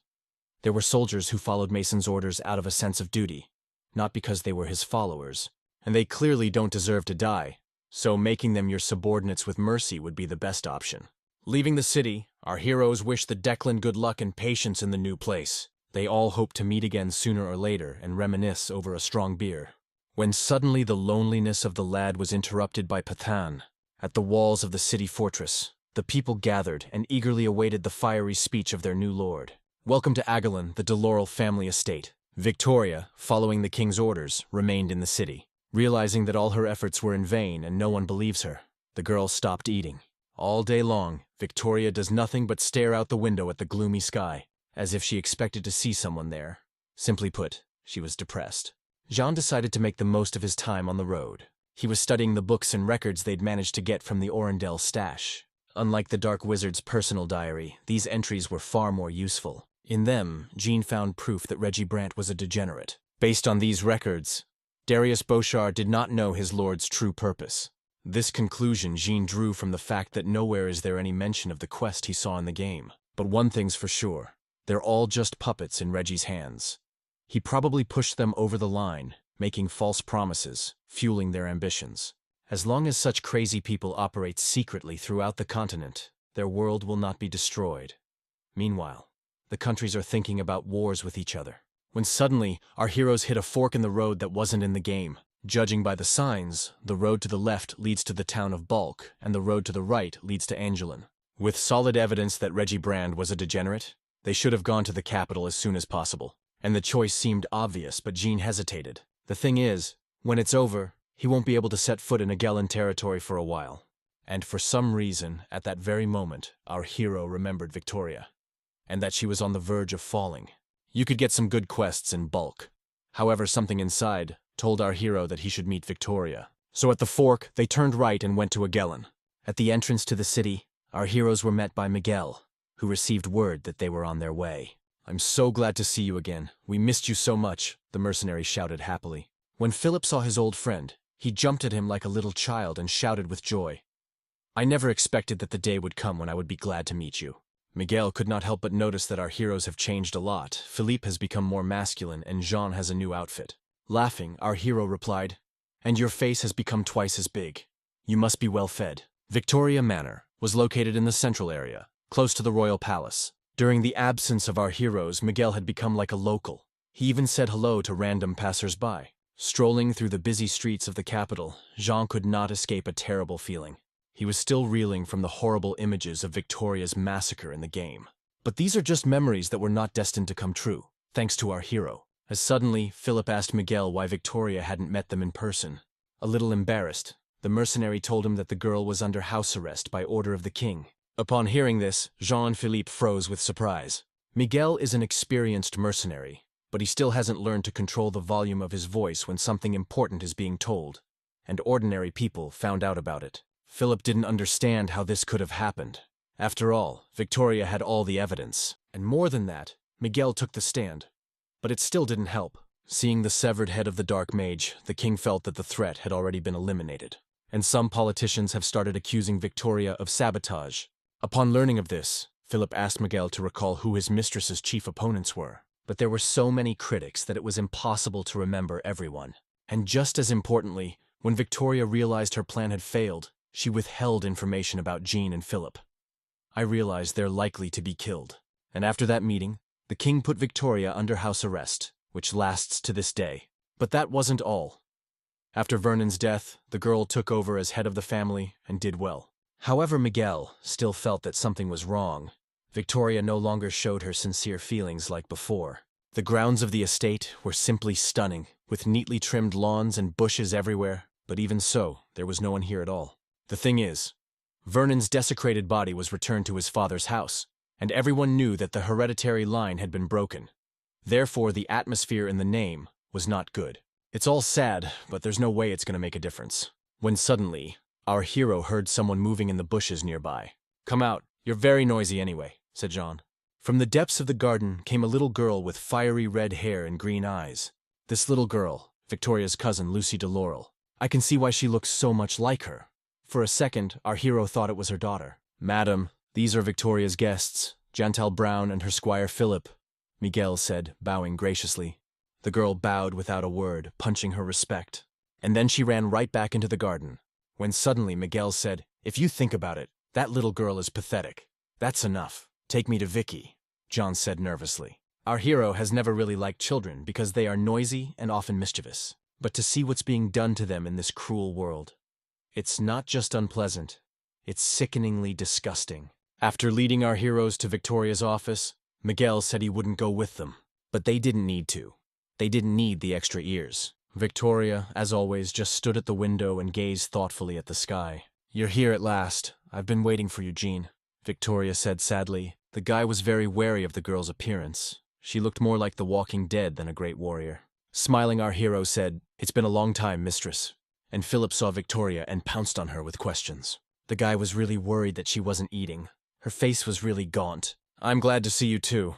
There were soldiers who followed Mason's orders out of a sense of duty, not because they were his followers, and they clearly don't deserve to die, so making them your subordinates with mercy would be the best option. Leaving the city, our heroes wish the Declan good luck and patience in the new place. They all hope to meet again sooner or later and reminisce over a strong beer. When suddenly the loneliness of the lad was interrupted by Pathan. At the walls of the city fortress, the people gathered and eagerly awaited the fiery speech of their new lord. Welcome to Agalon, the Delaural family estate. Victoria, following the king's orders, remained in the city. Realizing that all her efforts were in vain and no one believes her, the girl stopped eating. All day long, Victoria does nothing but stare out the window at the gloomy sky, as if she expected to see someone there. Simply put, she was depressed. Jean decided to make the most of his time on the road. He was studying the books and records they'd managed to get from the Orendel stash. Unlike the Dark Wizard's personal diary, these entries were far more useful. In them, Jean found proof that Reggie Brant was a degenerate. Based on these records, Darius Beauchard did not know his lord's true purpose. This conclusion Jean drew from the fact that nowhere is there any mention of the quest he saw in the game. But one thing's for sure, they're all just puppets in Reggie's hands. He probably pushed them over the line, making false promises, fueling their ambitions. As long as such crazy people operate secretly throughout the continent, their world will not be destroyed. Meanwhile, the countries are thinking about wars with each other. When suddenly, our heroes hit a fork in the road that wasn't in the game. Judging by the signs, the road to the left leads to the town of Bulk, and the road to the right leads to Angelin. With solid evidence that Reggie Brand was a degenerate, they should have gone to the capital as soon as possible. And the choice seemed obvious, but Jean hesitated. The thing is, when it's over, he won't be able to set foot in Agellan territory for a while. And for some reason, at that very moment, our hero remembered Victoria, and that she was on the verge of falling. You could get some good quests in Bulk. However, something inside told our hero that he should meet Victoria. So at the fork, they turned right and went to Agellan. At the entrance to the city, our heroes were met by Miguel, who received word that they were on their way. "I'm so glad to see you again. We missed you so much," the mercenary shouted happily. When Philip saw his old friend, he jumped at him like a little child and shouted with joy. "I never expected that the day would come when I would be glad to meet you." Miguel could not help but notice that our heroes have changed a lot. Philippe has become more masculine and Jean has a new outfit. Laughing, our hero replied, "And your face has become twice as big. You must be well fed." Victoria Manor was located in the central area, close to the royal palace. During the absence of our heroes, Miguel had become like a local. He even said hello to random passers-by. Strolling through the busy streets of the capital, Jean could not escape a terrible feeling. He was still reeling from the horrible images of Victoria's massacre in the game. But these are just memories that were not destined to come true, thanks to our hero. As suddenly, Philip asked Miguel why Victoria hadn't met them in person. A little embarrassed, the mercenary told him that the girl was under house arrest by order of the king. Upon hearing this, Jean and Philippe froze with surprise. Miguel is an experienced mercenary, but he still hasn't learned to control the volume of his voice when something important is being told, and ordinary people found out about it. Philip didn't understand how this could have happened. After all, Victoria had all the evidence, and more than that, Miguel took the stand. But it still didn't help. Seeing the severed head of the Dark Mage, the king felt that the threat had already been eliminated, and some politicians have started accusing Victoria of sabotage. Upon learning of this, Philip asked Miguel to recall who his mistress's chief opponents were, but there were so many critics that it was impossible to remember everyone. And just as importantly, when Victoria realized her plan had failed, she withheld information about Jean and Philip. "I realized they're likely to be killed." And after that meeting, the king put Victoria under house arrest, which lasts to this day. But that wasn't all. After Vernon's death, the girl took over as head of the family and did well. However, Miguel still felt that something was wrong. Victoria no longer showed her sincere feelings like before. The grounds of the estate were simply stunning, with neatly trimmed lawns and bushes everywhere, but even so, there was no one here at all. The thing is, Vernon's desecrated body was returned to his father's house, and everyone knew that the hereditary line had been broken. Therefore, the atmosphere in the name was not good. It's all sad, but there's no way it's going to make a difference. When suddenly, our hero heard someone moving in the bushes nearby. "Come out, you're very noisy anyway," said Jean. From the depths of the garden came a little girl with fiery red hair and green eyes. This little girl, Victoria's cousin Lucy DeLaurel, I can see why she looks so much like her. For a second, our hero thought it was her daughter. Madam, these are Victoria's guests, Jantel Brown and her squire Philip, Miguel said, bowing graciously. The girl bowed without a word, punching her respect. And then she ran right back into the garden, when suddenly Miguel said, "If you think about it, that little girl is pathetic. That's enough. Take me to Vicky," John said nervously. Our hero has never really liked children because they are noisy and often mischievous. But to see what's being done to them in this cruel world, it's not just unpleasant, it's sickeningly disgusting. After leading our heroes to Victoria's office, Miguel said he wouldn't go with them. But they didn't need to. They didn't need the extra ears. Victoria, as always, just stood at the window and gazed thoughtfully at the sky. "You're here at last. I've been waiting for you, Jean," Victoria said sadly. The guy was very wary of the girl's appearance. She looked more like the walking dead than a great warrior. Smiling, our hero said, "It's been a long time, mistress." And Philip saw Victoria and pounced on her with questions. The guy was really worried that she wasn't eating. Her face was really gaunt. "I'm glad to see you too.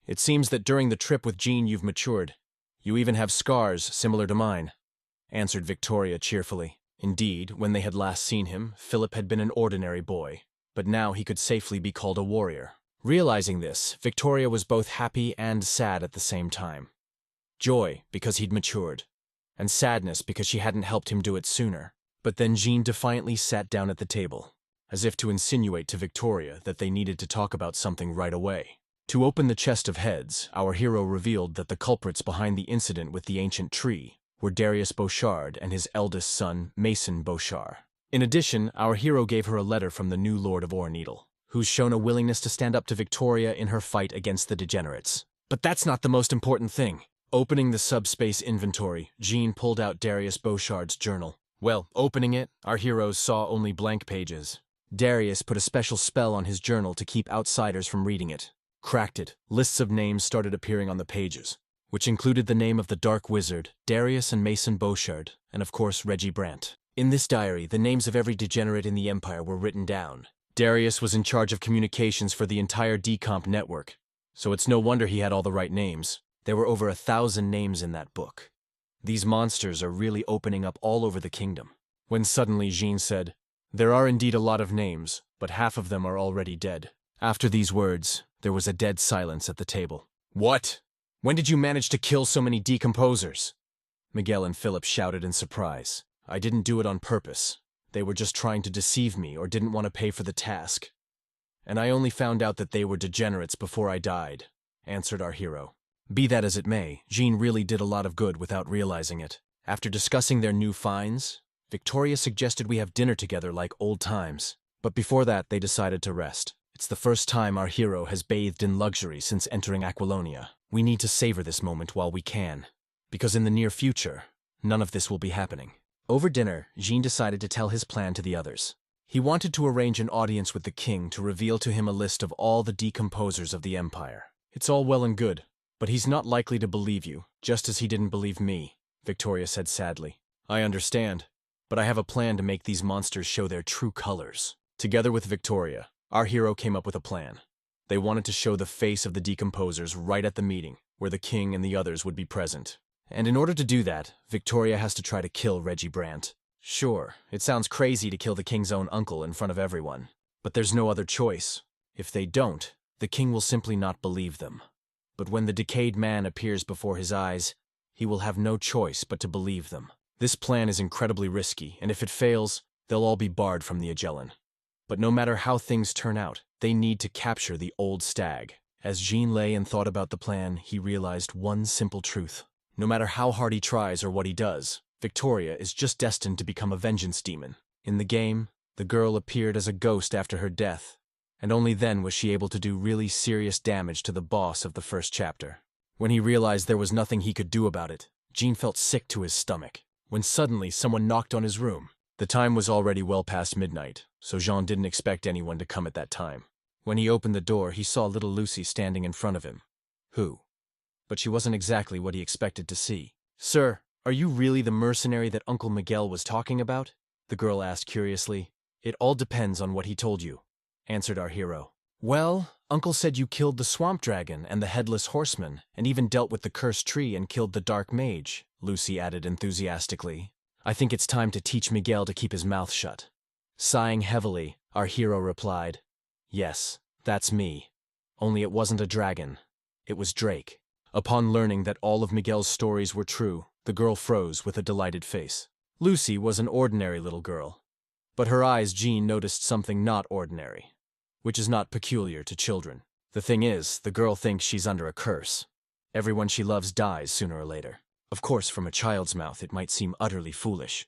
It seems that during the trip with Jean you've matured. You even have scars similar to mine," answered Victoria cheerfully. Indeed, when they had last seen him, Philip had been an ordinary boy, but now he could safely be called a warrior. Realizing this, Victoria was both happy and sad at the same time. Joy, because he'd matured, and sadness because she hadn't helped him do it sooner. But then Jean defiantly sat down at the table, as if to insinuate to Victoria that they needed to talk about something right away. To open the chest of heads, our hero revealed that the culprits behind the incident with the ancient tree were Darius Beauchard and his eldest son, Mason Beauchard. In addition, our hero gave her a letter from the new Lord of Orneedle, who's shown a willingness to stand up to Victoria in her fight against the degenerates. But that's not the most important thing. Opening the subspace inventory, Jean pulled out Darius Beauchard's journal. Well, opening it, our heroes saw only blank pages. Darius put a special spell on his journal to keep outsiders from reading it. Cracked it, lists of names started appearing on the pages, which included the name of the Dark Wizard, Darius and Mason Beauchard, and of course Reggie Brandt. In this diary, the names of every degenerate in the Empire were written down. Darius was in charge of communications for the entire decomp network, so it's no wonder he had all the right names. There were over 1,000 names in that book. These monsters are really opening up all over the kingdom. When suddenly Jean said, "There are indeed a lot of names, but half of them are already dead." After these words, there was a dead silence at the table. "What? When did you manage to kill so many decomposers?" Miguel and Philip shouted in surprise. "I didn't do it on purpose. They were just trying to deceive me or didn't want to pay for the task. And I only found out that they were degenerates before I died," answered our hero. Be that as it may, Jean really did a lot of good without realizing it. After discussing their new finds, Victoria suggested we have dinner together like old times. But before that, they decided to rest. It's the first time our hero has bathed in luxury since entering Aquilonia. We need to savor this moment while we can, because in the near future, none of this will be happening. Over dinner, Jean decided to tell his plan to the others. He wanted to arrange an audience with the king to reveal to him a list of all the decomposers of the Empire. "It's all well and good, but he's not likely to believe you, just as he didn't believe me," Victoria said sadly. "I understand, but I have a plan to make these monsters show their true colors." Together with Victoria, our hero came up with a plan. They wanted to show the face of the decomposers right at the meeting, where the king and the others would be present. And in order to do that, Victoria has to try to kill Reggie Brandt. Sure, it sounds crazy to kill the king's own uncle in front of everyone, but there's no other choice. If they don't, the king will simply not believe them. But when the decayed man appears before his eyes, he will have no choice but to believe them. This plan is incredibly risky, and if it fails, they'll all be barred from the Agellan. But no matter how things turn out, they need to capture the old stag. As Jean lay and thought about the plan, he realized one simple truth. No matter how hard he tries or what he does, Victoria is just destined to become a vengeance demon. In the game, the girl appeared as a ghost after her death, and only then was she able to do really serious damage to the boss of the first chapter. When he realized there was nothing he could do about it, Jean felt sick to his stomach, when suddenly someone knocked on his room. The time was already well past midnight, so Jean didn't expect anyone to come at that time. When he opened the door, he saw little Lucy standing in front of him. Who? But she wasn't exactly what he expected to see. "Sir, are you really the mercenary that Uncle Miguel was talking about?" the girl asked curiously. "It all depends on what he told you," answered our hero. "Well, Uncle said you killed the swamp dragon and the headless horseman, and even dealt with the cursed tree and killed the dark mage," Lucy added enthusiastically. I think it's time to teach Miguel to keep his mouth shut. Sighing heavily, our hero replied, "Yes, that's me. Only it wasn't a dragon. It was Drake." Upon learning that all of Miguel's stories were true, the girl froze with a delighted face. Lucy was an ordinary little girl, but her eyes Jean noticed something not ordinary, which is not peculiar to children. The thing is, the girl thinks she's under a curse. Everyone she loves dies sooner or later. Of course, from a child's mouth it might seem utterly foolish,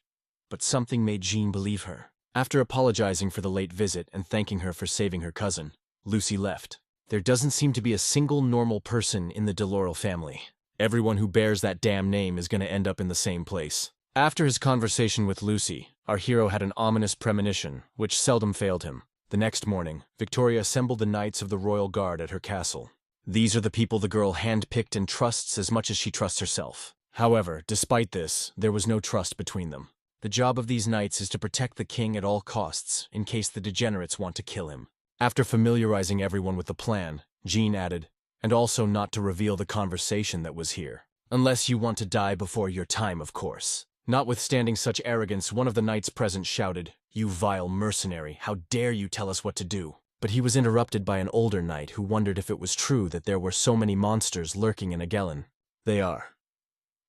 but something made Jean believe her. After apologizing for the late visit and thanking her for saving her cousin, Lucy left. There doesn't seem to be a single normal person in the DeLaurel family. Everyone who bears that damn name is going to end up in the same place. After his conversation with Lucy, our hero had an ominous premonition, which seldom failed him. The next morning, Victoria assembled the knights of the royal guard at her castle. These are the people the girl handpicked and trusts as much as she trusts herself. However, despite this, there was no trust between them. The job of these knights is to protect the king at all costs, in case the degenerates want to kill him. After familiarizing everyone with the plan, Jean added, "And also not to reveal the conversation that was here. Unless you want to die before your time, of course." Notwithstanding such arrogance, one of the knights present shouted, "You vile mercenary, how dare you tell us what to do?" But he was interrupted by an older knight who wondered if it was true that there were so many monsters lurking in Agellan. "They are.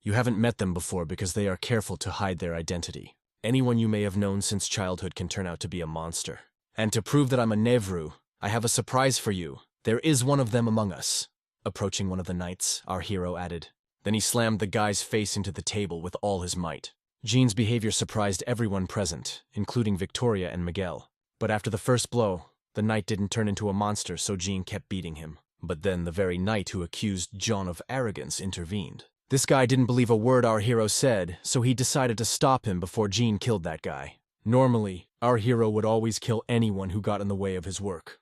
You haven't met them before because they are careful to hide their identity. Anyone you may have known since childhood can turn out to be a monster. And to prove that I'm a Nevru, I have a surprise for you. There is one of them among us." Approaching one of the knights, our hero added. Then he slammed the guy's face into the table with all his might. Jean's behavior surprised everyone present, including Victoria and Miguel. But after the first blow, the knight didn't turn into a monster, so Jean kept beating him. But then the very knight who accused John of arrogance intervened. This guy didn't believe a word our hero said, so he decided to stop him before Jean killed that guy. Normally, our hero would always kill anyone who got in the way of his work.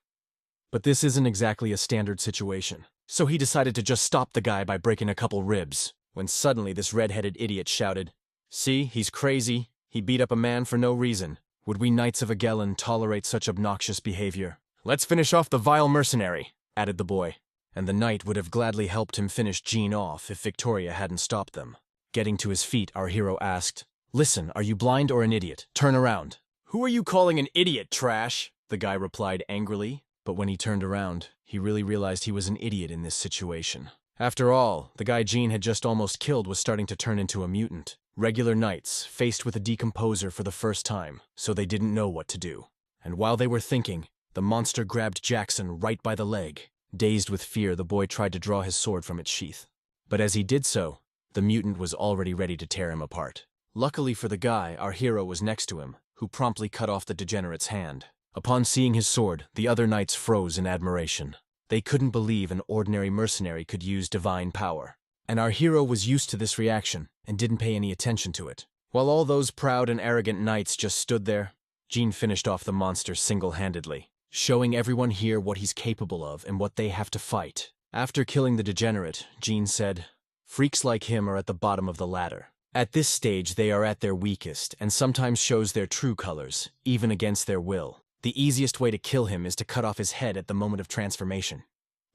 But this isn't exactly a standard situation, so he decided to just stop the guy by breaking a couple ribs, when suddenly this red-headed idiot shouted, "See, he's crazy. He beat up a man for no reason. Would we Knights of Agellan tolerate such obnoxious behavior?" "Let's finish off the vile mercenary," added the boy. And the knight would have gladly helped him finish Jean off if Victoria hadn't stopped them. Getting to his feet, our hero asked, "Listen, are you blind or an idiot? Turn around." "Who are you calling an idiot, trash?" the guy replied angrily. But when he turned around, he really realized he was an idiot in this situation. After all, the guy Jean had just almost killed was starting to turn into a mutant. Regular knights, faced with a decomposer for the first time, so they didn't know what to do. And while they were thinking, the monster grabbed Jackson right by the leg. Dazed with fear, the boy tried to draw his sword from its sheath. But as he did so, the mutant was already ready to tear him apart. Luckily for the guy, our hero was next to him, who promptly cut off the degenerate's hand. Upon seeing his sword, the other knights froze in admiration. They couldn't believe an ordinary mercenary could use divine power. And our hero was used to this reaction and didn't pay any attention to it. While all those proud and arrogant knights just stood there, Jean finished off the monster single-handedly, showing everyone here what he's capable of and what they have to fight. After killing the degenerate, Jean said, "Freaks like him are at the bottom of the ladder. At this stage, they are at their weakest and sometimes shows their true colors, even against their will. The easiest way to kill him is to cut off his head at the moment of transformation.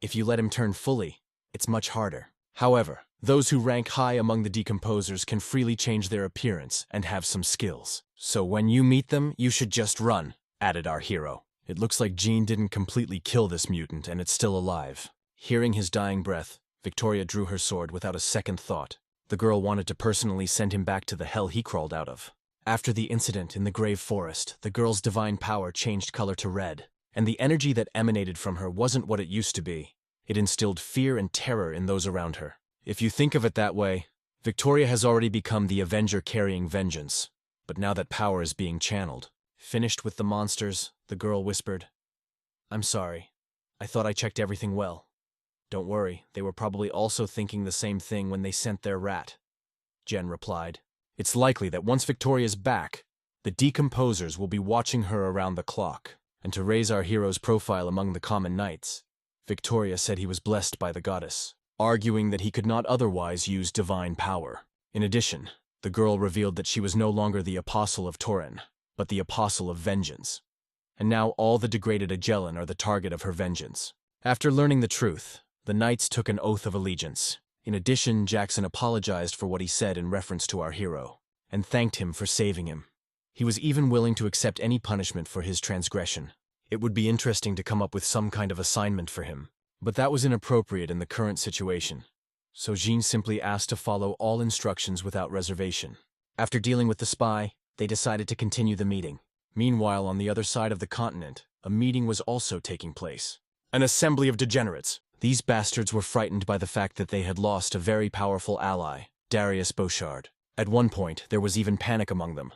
If you let him turn fully, it's much harder. However, those who rank high among the decomposers can freely change their appearance and have some skills. So when you meet them, you should just run," added our hero. It looks like Jean didn't completely kill this mutant and it's still alive. Hearing his dying breath, Victoria drew her sword without a second thought. The girl wanted to personally send him back to the hell he crawled out of. After the incident in the Grave Forest, the girl's divine power changed color to red, and the energy that emanated from her wasn't what it used to be. It instilled fear and terror in those around her. If you think of it that way, Victoria has already become the Avenger carrying vengeance. But now that power is being channeled. Finished with the monsters, the girl whispered, "I'm sorry. I thought I checked everything well." "Don't worry, they were probably also thinking the same thing when they sent their rat," Jen replied. "It's likely that once Victoria's back, the decomposers will be watching her around the clock." And to raise our hero's profile among the common knights, Victoria said he was blessed by the goddess, arguing that he could not otherwise use divine power. In addition, the girl revealed that she was no longer the Apostle of Torin, but the Apostle of Vengeance. And now all the degraded Agellan are the target of her vengeance. After learning the truth, the knights took an oath of allegiance. In addition, Jackson apologized for what he said in reference to our hero. and thanked him for saving him. He was even willing to accept any punishment for his transgression. It would be interesting to come up with some kind of assignment for him, but that was inappropriate in the current situation. So Jean simply asked to follow all instructions without reservation. After dealing with the spy, they decided to continue the meeting. Meanwhile, on the other side of the continent, a meeting was also taking place. An assembly of degenerates. These bastards were frightened by the fact that they had lost a very powerful ally, Darius Beauchard. At one point, there was even panic among them.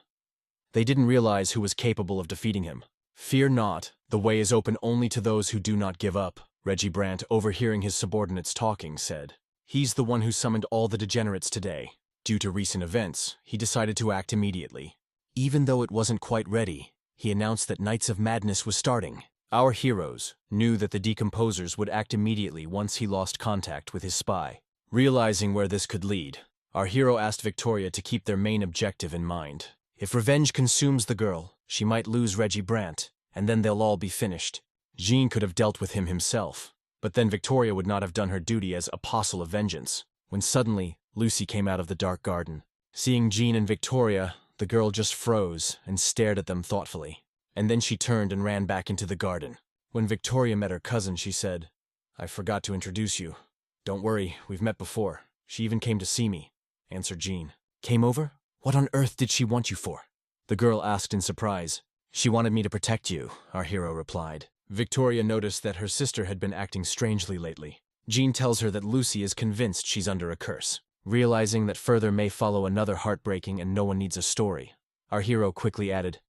They didn't realize who was capable of defeating him. "Fear not, the way is open only to those who do not give up," Reggie Brandt, overhearing his subordinates talking, said. He's the one who summoned all the degenerates today. Due to recent events, he decided to act immediately. Even though it wasn't quite ready, he announced that Nights of Madness was starting. Our heroes knew that the decomposers would act immediately once he lost contact with his spy. Realizing where this could lead, our hero asked Victoria to keep their main objective in mind. If revenge consumes the girl, she might lose Reggie Brandt, and then they'll all be finished. Jean could have dealt with him himself, but then Victoria would not have done her duty as Apostle of Vengeance. When suddenly, Lucy came out of the dark garden. Seeing Jean and Victoria, the girl just froze and stared at them thoughtfully. And then she turned and ran back into the garden. When Victoria met her cousin, she said, "I forgot to introduce you." "Don't worry, we've met before. She even came to see me," answered Jean. "Came over? What on earth did she want you for?" the girl asked in surprise. "She wanted me to protect you," our hero replied. Victoria noticed that her sister had been acting strangely lately. Jean tells her that Lucy is convinced she's under a curse. Realizing that further may follow another heartbreaking and no one needs a story, our hero quickly added,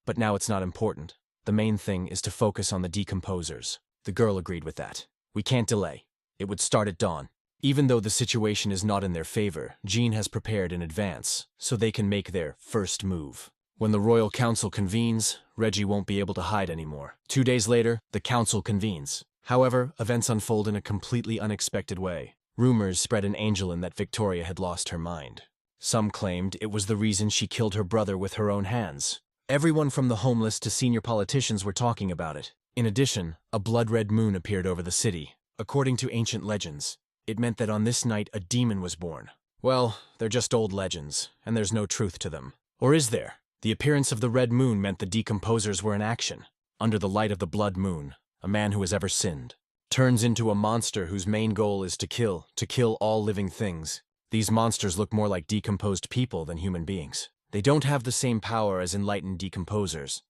"But now it's not important. The main thing is to focus on the decomposers." The girl agreed with that. "We can't delay. It would start at dawn." Even though the situation is not in their favor, Jean has prepared in advance, so they can make their first move. When the Royal Council convenes, Reggie won't be able to hide anymore. 2 days later, the Council convenes. However, events unfold in a completely unexpected way. Rumors spread in Angelin that Victoria had lost her mind. Some claimed it was the reason she killed her brother with her own hands. Everyone from the homeless to senior politicians were talking about it. In addition, a blood-red moon appeared over the city. According to ancient legends, it meant that on this night a demon was born. Well, they're just old legends, and there's no truth to them. Or is there? The appearance of the red moon meant the decomposers were in action. Under the light of the blood moon, a man who has ever sinned turns into a monster whose main goal is to kill all living things. These monsters look more like decomposed people than human beings. They don't have the same power as enlightened decomposers,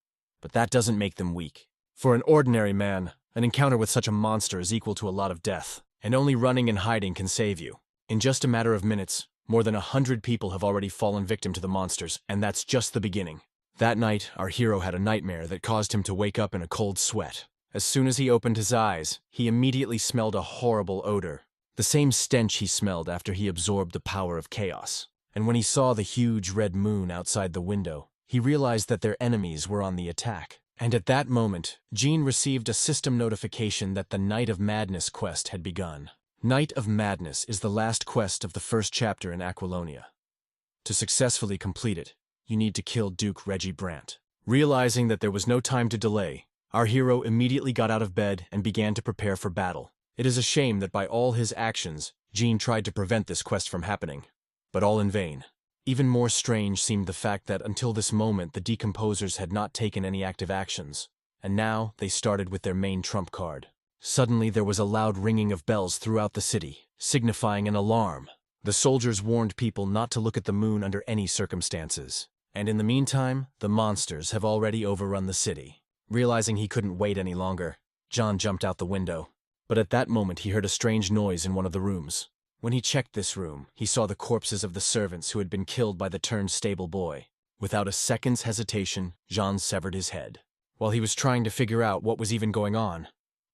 but that doesn't make them weak. For an ordinary man, an encounter with such a monster is equal to a lot of death, and only running and hiding can save you. In just a matter of minutes, more than 100 people have already fallen victim to the monsters, and that's just the beginning. That night, our hero had a nightmare that caused him to wake up in a cold sweat. As soon as he opened his eyes, he immediately smelled a horrible odor, the same stench he smelled after he absorbed the power of chaos. And when he saw the huge red moon outside the window, he realized that their enemies were on the attack. And at that moment, Jean received a system notification that the Night of Madness quest had begun. Night of Madness is the last quest of the first chapter in Aquilonia. To successfully complete it, you need to kill Duke Reggie Brandt. Realizing that there was no time to delay, our hero immediately got out of bed and began to prepare for battle. It is a shame that by all his actions, Jean tried to prevent this quest from happening, but all in vain. Even more strange seemed the fact that until this moment the decomposers had not taken any active actions, and now they started with their main trump card. Suddenly there was a loud ringing of bells throughout the city, signifying an alarm. The soldiers warned people not to look at the moon under any circumstances. And in the meantime, the monsters have already overrun the city. Realizing he couldn't wait any longer, John jumped out the window. But at that moment he heard a strange noise in one of the rooms. When he checked this room, he saw the corpses of the servants who had been killed by the turnstable boy. Without a second's hesitation, Jean severed his head. While he was trying to figure out what was even going on,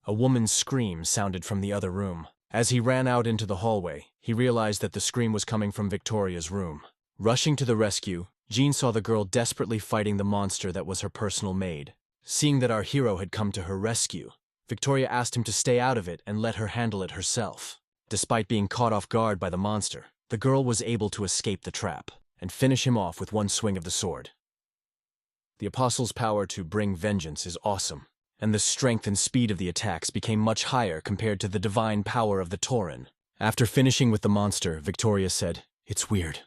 a woman's scream sounded from the other room. As he ran out into the hallway, he realized that the scream was coming from Victoria's room. Rushing to the rescue, Jean saw the girl desperately fighting the monster that was her personal maid. Seeing that our hero had come to her rescue, Victoria asked him to stay out of it and let her handle it herself. Despite being caught off guard by the monster, the girl was able to escape the trap and finish him off with one swing of the sword. The Apostle's power to bring vengeance is awesome, and the strength and speed of the attacks became much higher compared to the divine power of the Tauren. After finishing with the monster, Victoria said, "It's weird.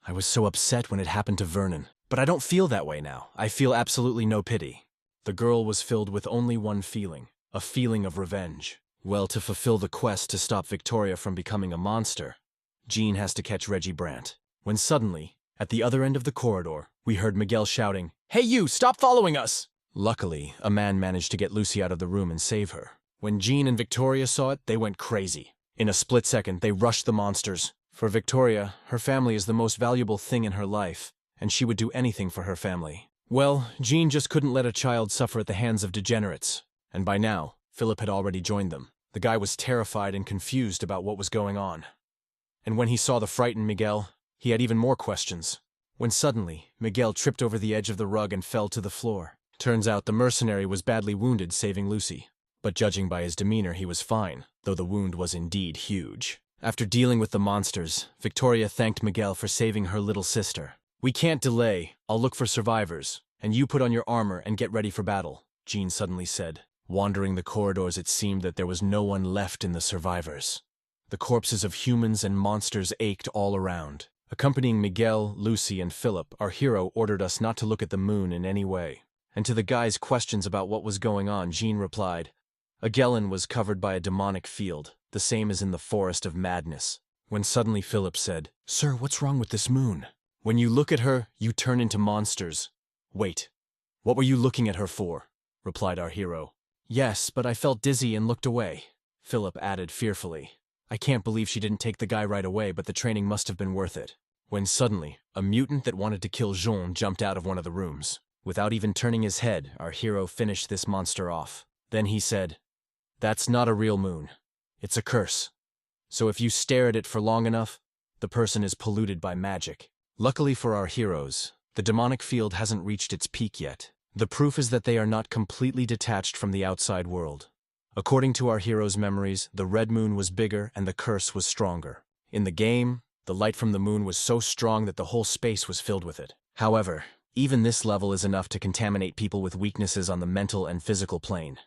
I was so upset when it happened to Vernon, but I don't feel that way now. I feel absolutely no pity. The girl was filled with only one feeling, a feeling of revenge. Well, to fulfill the quest to stop Victoria from becoming a monster, Jean has to catch Reggie Brandt. When suddenly, at the other end of the corridor, we heard Miguel shouting, "Hey you, stop following us!" Luckily, a man managed to get Lucy out of the room and save her. When Jean and Victoria saw it, they went crazy. In a split second, they rushed the monsters. For Victoria, her family is the most valuable thing in her life, and she would do anything for her family. Well, Jean just couldn't let a child suffer at the hands of degenerates, and by now, Philip had already joined them. The guy was terrified and confused about what was going on. And when he saw the frightened Miguel, he had even more questions. When suddenly, Miguel tripped over the edge of the rug and fell to the floor. Turns out the mercenary was badly wounded saving Lucy. But judging by his demeanor, he was fine, though the wound was indeed huge. After dealing with the monsters, Victoria thanked Miguel for saving her little sister. "We can't delay. I'll look for survivors, and you put on your armor and get ready for battle," Jean suddenly said. Wandering the corridors, it seemed that there was no one left in the survivors. The corpses of humans and monsters ached all around. Accompanying Miguel, Lucy, and Philip, our hero ordered us not to look at the moon in any way. And to the guy's questions about what was going on, Jean replied, "Agellan was covered by a demonic field, the same as in the Forest of Madness." When suddenly Philip said, "Sir, what's wrong with this moon? When you look at her, you turn into monsters." "Wait, what were you looking at her for?" replied our hero. "Yes, but I felt dizzy and looked away," Philip added fearfully. "I can't believe she didn't take the guy right away, but the training must have been worth it." When suddenly, a mutant that wanted to kill Jean jumped out of one of the rooms. Without even turning his head, our hero finished this monster off. Then he said, "That's not a real moon. It's a curse. So if you stare at it for long enough, the person is polluted by magic." Luckily for our heroes, the demonic field hasn't reached its peak yet. The proof is that they are not completely detached from the outside world. According to our heroes' memories, the red moon was bigger and the curse was stronger. In the game, the light from the moon was so strong that the whole space was filled with it. However, even this level is enough to contaminate people with weaknesses on the mental and physical plane,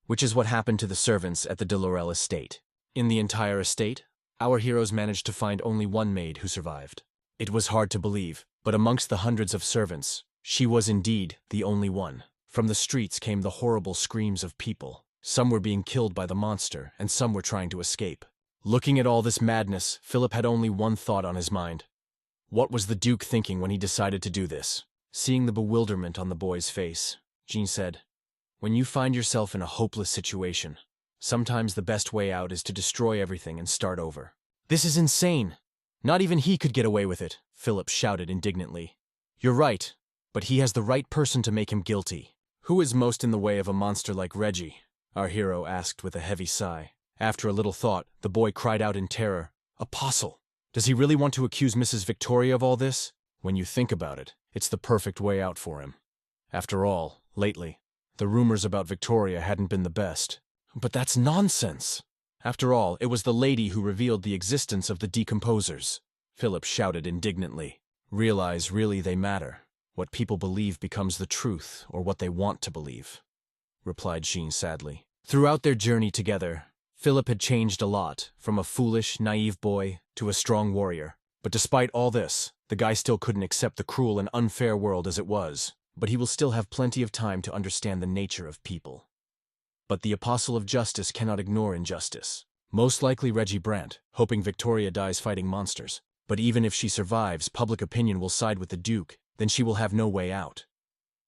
which is what happened to the servants at the de Laurel estate. In the entire estate, our heroes managed to find only one maid who survived. It was hard to believe, but amongst the hundreds of servants, she was indeed the only one. From the streets came the horrible screams of people. Some were being killed by the monster, and some were trying to escape. Looking at all this madness, Philip had only one thought on his mind. What was the Duke thinking when he decided to do this? Seeing the bewilderment on the boy's face, Jean said, "When you find yourself in a hopeless situation, sometimes the best way out is to destroy everything and start over." "This is insane! Not even he could get away with it," Philip shouted indignantly. "You're right, but he has the right person to make him guilty." "Who is most in the way of a monster like Reggie?" our hero asked with a heavy sigh. After a little thought, the boy cried out in terror, "Apostle! Does he really want to accuse Mrs. Victoria of all this? When you think about it, it's the perfect way out for him. After all, lately, the rumors about Victoria hadn't been the best." "But that's nonsense! After all, it was the lady who revealed the existence of the decomposers," Philip shouted indignantly. "Realize really they matter. What people believe becomes the truth, or what they want to believe," replied Jean sadly. Throughout their journey together, Philip had changed a lot, from a foolish, naive boy to a strong warrior. But despite all this, the guy still couldn't accept the cruel and unfair world as it was. But he will still have plenty of time to understand the nature of people. But the Apostle of Justice cannot ignore injustice. Most likely Reggie Brandt, hoping Victoria dies fighting monsters. But even if she survives, public opinion will side with the Duke, then she will have no way out.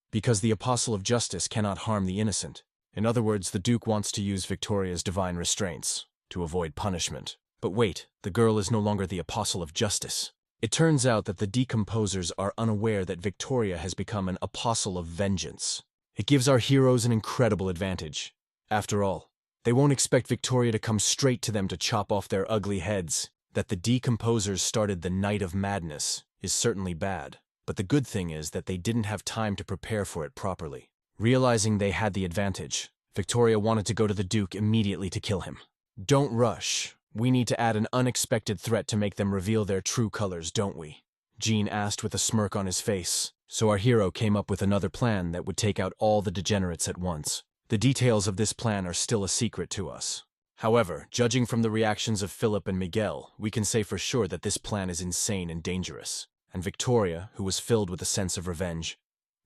Because the Apostle of Justice cannot harm the innocent. In other words, the Duke wants to use Victoria's divine restraints to avoid punishment. But wait, the girl is no longer the Apostle of Justice. It turns out that the decomposers are unaware that Victoria has become an Apostle of Vengeance. It gives our heroes an incredible advantage. After all, they won't expect Victoria to come straight to them to chop off their ugly heads. That the decomposers started the Night of Madness is certainly bad. But the good thing is that they didn't have time to prepare for it properly. Realizing they had the advantage, Victoria wanted to go to the Duke immediately to kill him. "Don't rush. We need to add an unexpected threat to make them reveal their true colors, don't we?" Jean asked with a smirk on his face. So our hero came up with another plan that would take out all the degenerates at once. The details of this plan are still a secret to us. However, judging from the reactions of Philip and Miguel, we can say for sure that this plan is insane and dangerous. and Victoria, who was filled with a sense of revenge,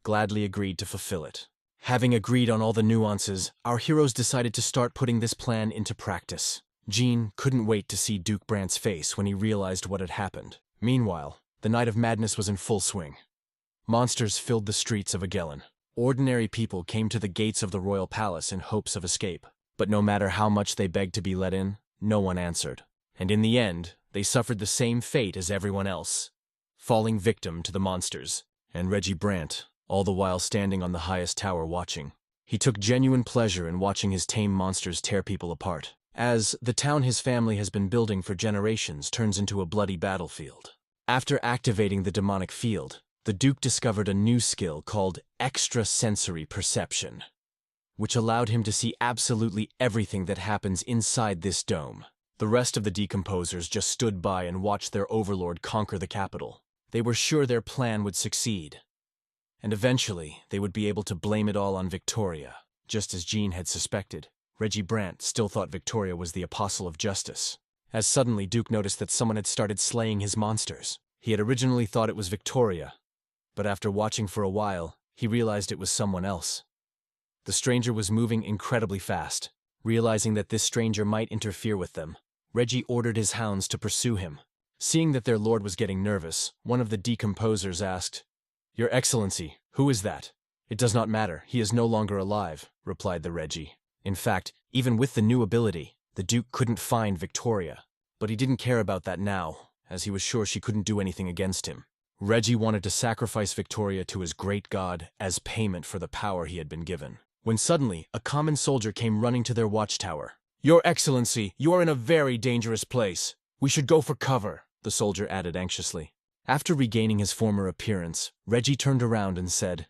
gladly agreed to fulfill it. Having agreed on all the nuances, our heroes decided to start putting this plan into practice. Jean couldn't wait to see Duke Brant's face when he realized what had happened. Meanwhile, the Night of Madness was in full swing. Monsters filled the streets of Agellan. Ordinary people came to the gates of the royal palace in hopes of escape. But no matter how much they begged to be let in, no one answered. And in the end, they suffered the same fate as everyone else, falling victim to the monsters. And Reggie Brant, all the while standing on the highest tower watching. He took genuine pleasure in watching his tame monsters tear people apart, as the town his family has been building for generations turns into a bloody battlefield. After activating the demonic field, the Duke discovered a new skill called extrasensory perception, which allowed him to see absolutely everything that happens inside this dome. The rest of the decomposers just stood by and watched their overlord conquer the capital. They were sure their plan would succeed, and eventually they would be able to blame it all on Victoria. Just as Jean had suspected, Reggie Brant still thought Victoria was the apostle of justice, as suddenly Duke noticed that someone had started slaying his monsters. He had originally thought it was Victoria, but after watching for a while, he realized it was someone else. The stranger was moving incredibly fast. Realizing that this stranger might interfere with them, Reggie ordered his hounds to pursue him. Seeing that their lord was getting nervous, one of the decomposers asked, "Your Excellency, who is that?" "It does not matter, he is no longer alive," replied the Reggie. In fact, even with the new ability, the Duke couldn't find Victoria. But he didn't care about that now, as he was sure she couldn't do anything against him. Reggie wanted to sacrifice Victoria to his great god as payment for the power he had been given. When suddenly, a common soldier came running to their watchtower. "Your Excellency, you are in a very dangerous place. We should go for cover," the soldier added anxiously. After regaining his former appearance, Reggie turned around and said,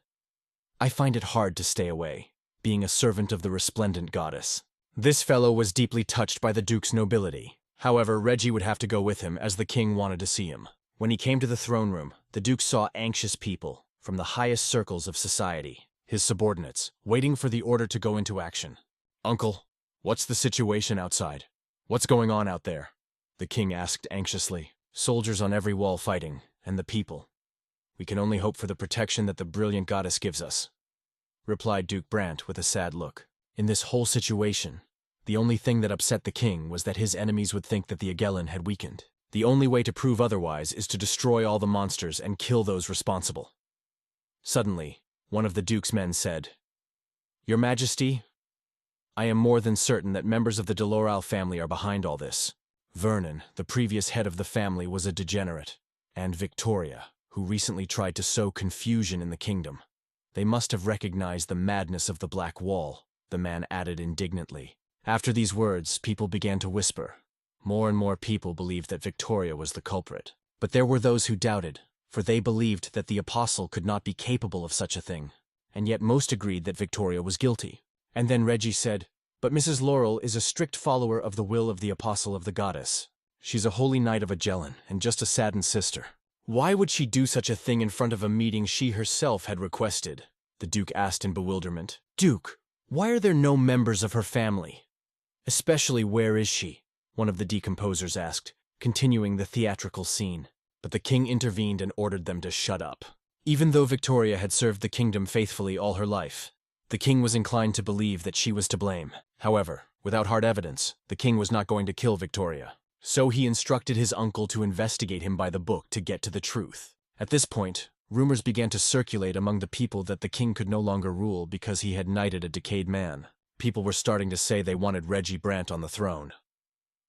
"I find it hard to stay away, being a servant of the resplendent goddess." This fellow was deeply touched by the Duke's nobility. However, Reggie would have to go with him as the king wanted to see him. When he came to the throne room, the Duke saw anxious people from the highest circles of society, his subordinates, waiting for the order to go into action. "Uncle, what's the situation outside? What's going on out there?" the king asked anxiously. "Soldiers on every wall fighting, and the people. We can only hope for the protection that the brilliant goddess gives us," replied Duke Brant with a sad look. In this whole situation, the only thing that upset the king was that his enemies would think that the Agellan had weakened. The only way to prove otherwise is to destroy all the monsters and kill those responsible. Suddenly, one of the Duke's men said, "Your Majesty, I am more than certain that members of the Deloral family are behind all this. Vernon, the previous head of the family, was a degenerate, and Victoria, who recently tried to sow confusion in the kingdom. They must have recognized the madness of the Black Wall," the man added indignantly. After these words, people began to whisper. More and more people believed that Victoria was the culprit. But there were those who doubted, for they believed that the apostle could not be capable of such a thing, and yet most agreed that Victoria was guilty. And then Reggie said, "But Mrs. Laurel is a strict follower of the will of the apostle of the goddess. She's a holy knight of Agellan, and just a saddened sister. Why would she do such a thing in front of a meeting she herself had requested?" the Duke asked in bewilderment. "Duke, why are there no members of her family? Especially, where is she?" one of the decomposers asked, continuing the theatrical scene. But the king intervened and ordered them to shut up. Even though Victoria had served the kingdom faithfully all her life, the king was inclined to believe that she was to blame. However, without hard evidence, the king was not going to kill Victoria. So he instructed his uncle to investigate him by the book to get to the truth. At this point, rumors began to circulate among the people that the king could no longer rule because he had knighted a decayed man. People were starting to say they wanted Reggie Brant on the throne,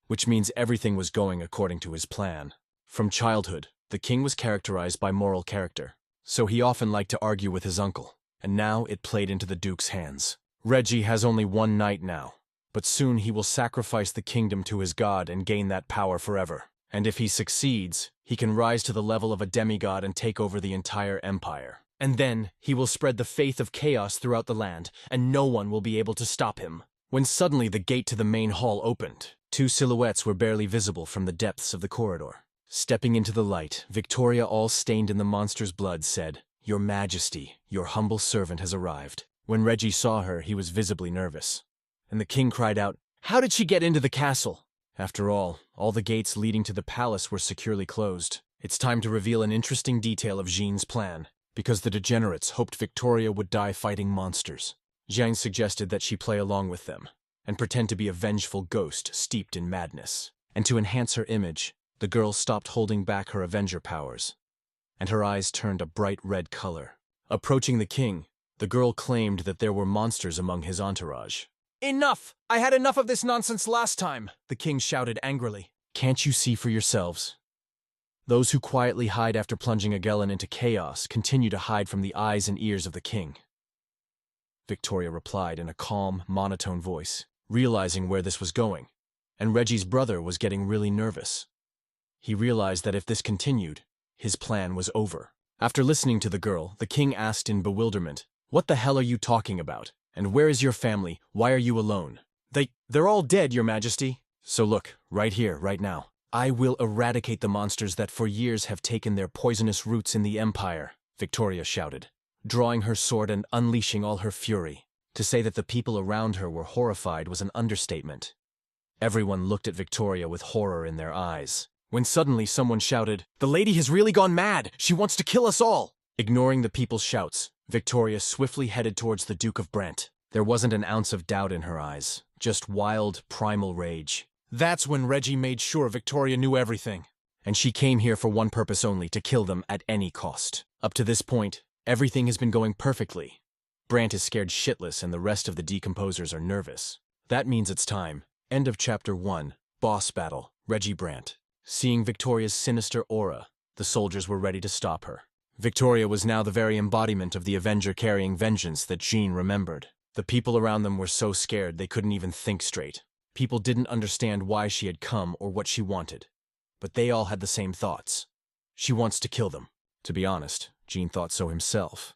which means everything was going according to his plan. From childhood, the king was characterized by moral character, so he often liked to argue with his uncle, and now it played into the Duke's hands. Reggie has only one knight now, but soon he will sacrifice the kingdom to his god and gain that power forever. And if he succeeds, he can rise to the level of a demigod and take over the entire empire. And then he will spread the faith of chaos throughout the land, and no one will be able to stop him. When suddenly the gate to the main hall opened, two silhouettes were barely visible from the depths of the corridor. Stepping into the light, Victoria, all stained in the monster's blood, said, "Your Majesty, your humble servant has arrived." When Reggie saw her, he was visibly nervous. And the king cried out, "How did she get into the castle?" After all the gates leading to the palace were securely closed. It's time to reveal an interesting detail of Jean's plan, because the degenerates hoped Victoria would die fighting monsters. Jean suggested that she play along with them, and pretend to be a vengeful ghost steeped in madness. And to enhance her image, the girl stopped holding back her Avenger powers, and her eyes turned a bright red color. Approaching the king, the girl claimed that there were monsters among his entourage. "Enough! I had enough of this nonsense last time!" the king shouted angrily. "Can't you see for yourselves? Those who quietly hide after plunging Agellan into chaos continue to hide from the eyes and ears of the king," Victoria replied in a calm, monotone voice, realizing where this was going. And Reggie's brother was getting really nervous. He realized that if this continued, his plan was over. After listening to the girl, the king asked in bewilderment, "What the hell are you talking about? And where is your family? Why are you alone?" They're all dead, Your Majesty." "So look, right here, right now. I will eradicate the monsters that for years have taken their poisonous roots in the Empire," Victoria shouted, drawing her sword and unleashing all her fury. To say that the people around her were horrified was an understatement. Everyone looked at Victoria with horror in their eyes, when suddenly someone shouted, "The lady has really gone mad! She wants to kill us all!" Ignoring the people's shouts, Victoria swiftly headed towards the Duke of Brent. There wasn't an ounce of doubt in her eyes, just wild, primal rage. That's when Reggie made sure Victoria knew everything. And she came here for one purpose only, to kill them at any cost. Up to this point, everything has been going perfectly. Brant is scared shitless and the rest of the decomposers are nervous. That means it's time. End of Chapter 1. Boss Battle. Reggie Brant. Seeing Victoria's sinister aura, the soldiers were ready to stop her. Victoria was now the very embodiment of the Avenger carrying vengeance that Jean remembered. The people around them were so scared they couldn't even think straight. People didn't understand why she had come or what she wanted. But they all had the same thoughts. She wants to kill them. To be honest, Jean thought so himself.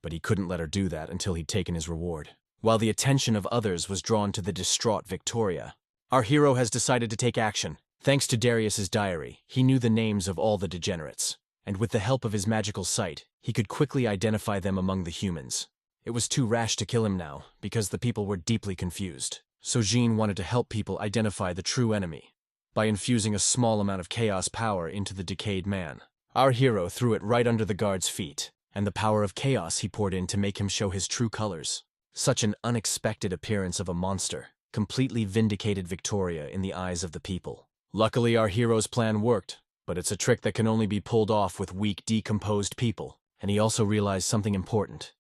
But he couldn't let her do that until he'd taken his reward. While the attention of others was drawn to the distraught Victoria, our hero has decided to take action. Thanks to Darius's diary, he knew the names of all the degenerates, and with the help of his magical sight, he could quickly identify them among the humans. It was too rash to kill him now, because the people were deeply confused. So Jean wanted to help people identify the true enemy by infusing a small amount of chaos power into the decayed man. Our hero threw it right under the guard's feet, and the power of chaos he poured in to make him show his true colors. Such an unexpected appearance of a monster completely vindicated Victoria in the eyes of the people. Luckily, our hero's plan worked, but it's a trick that can only be pulled off with weak, decomposed people. And he also realized something important.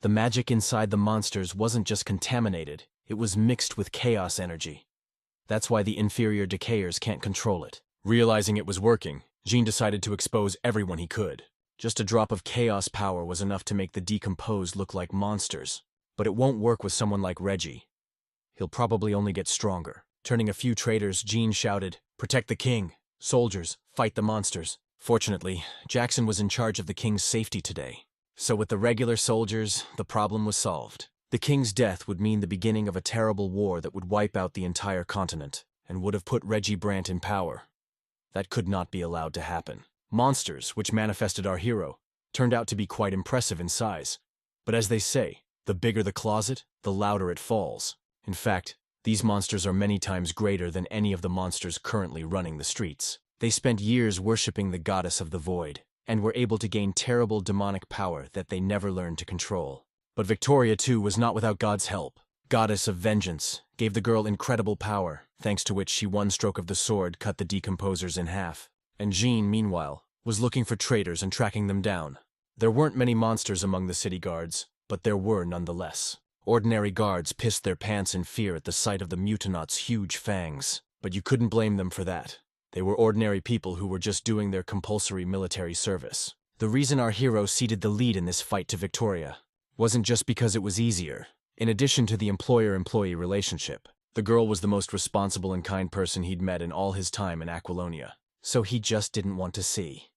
The magic inside the monsters wasn't just contaminated, it was mixed with chaos energy. That's why the inferior decayers can't control it. Realizing it was working, Jean decided to expose everyone he could. Just a drop of chaos power was enough to make the decomposed look like monsters. But it won't work with someone like Reggie. He'll probably only get stronger. Turning a few traitors, Jean shouted, "Protect the king! Soldiers, fight the monsters!" Fortunately, Jackson was in charge of the king's safety today. So with the regular soldiers, the problem was solved. The king's death would mean the beginning of a terrible war that would wipe out the entire continent, and would have put Reggie Brant in power. That could not be allowed to happen. Monsters, which manifested our hero, turned out to be quite impressive in size. But as they say, the bigger the closet, the louder it falls. In fact, these monsters are many times greater than any of the monsters currently running the streets. They spent years worshipping the goddess of the void, and were able to gain terrible demonic power that they never learned to control. But Victoria, too, was not without God's help. Goddess of Vengeance gave the girl incredible power, thanks to which she one stroke of the sword cut the decomposers in half. And Jean, meanwhile, was looking for traitors and tracking them down. There weren't many monsters among the city guards, but there were nonetheless. Ordinary guards pissed their pants in fear at the sight of the mutanauts' huge fangs. But you couldn't blame them for that. They were ordinary people who were just doing their compulsory military service. The reason our hero ceded the lead in this fight to Victoria wasn't just because it was easier. In addition to the employer-employee relationship, the girl was the most responsible and kind person he'd met in all his time in Aquilonia. So he just didn't want to see.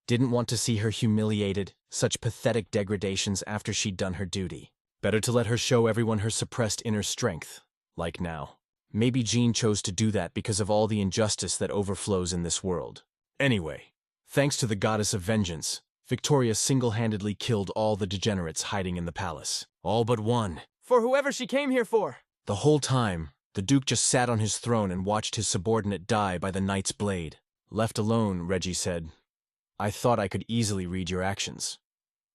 Didn't want to see her humiliated, such pathetic degradations after she'd done her duty. Better to let her show everyone her suppressed inner strength, like now. Maybe Jean chose to do that because of all the injustice that overflows in this world. Anyway, thanks to the goddess of vengeance, Victoria single-handedly killed all the degenerates hiding in the palace. All but one. For whoever she came here for. The whole time, the Duke just sat on his throne and watched his subordinate die by the knight's blade. Left alone, Reggie said, I thought I could easily read your actions.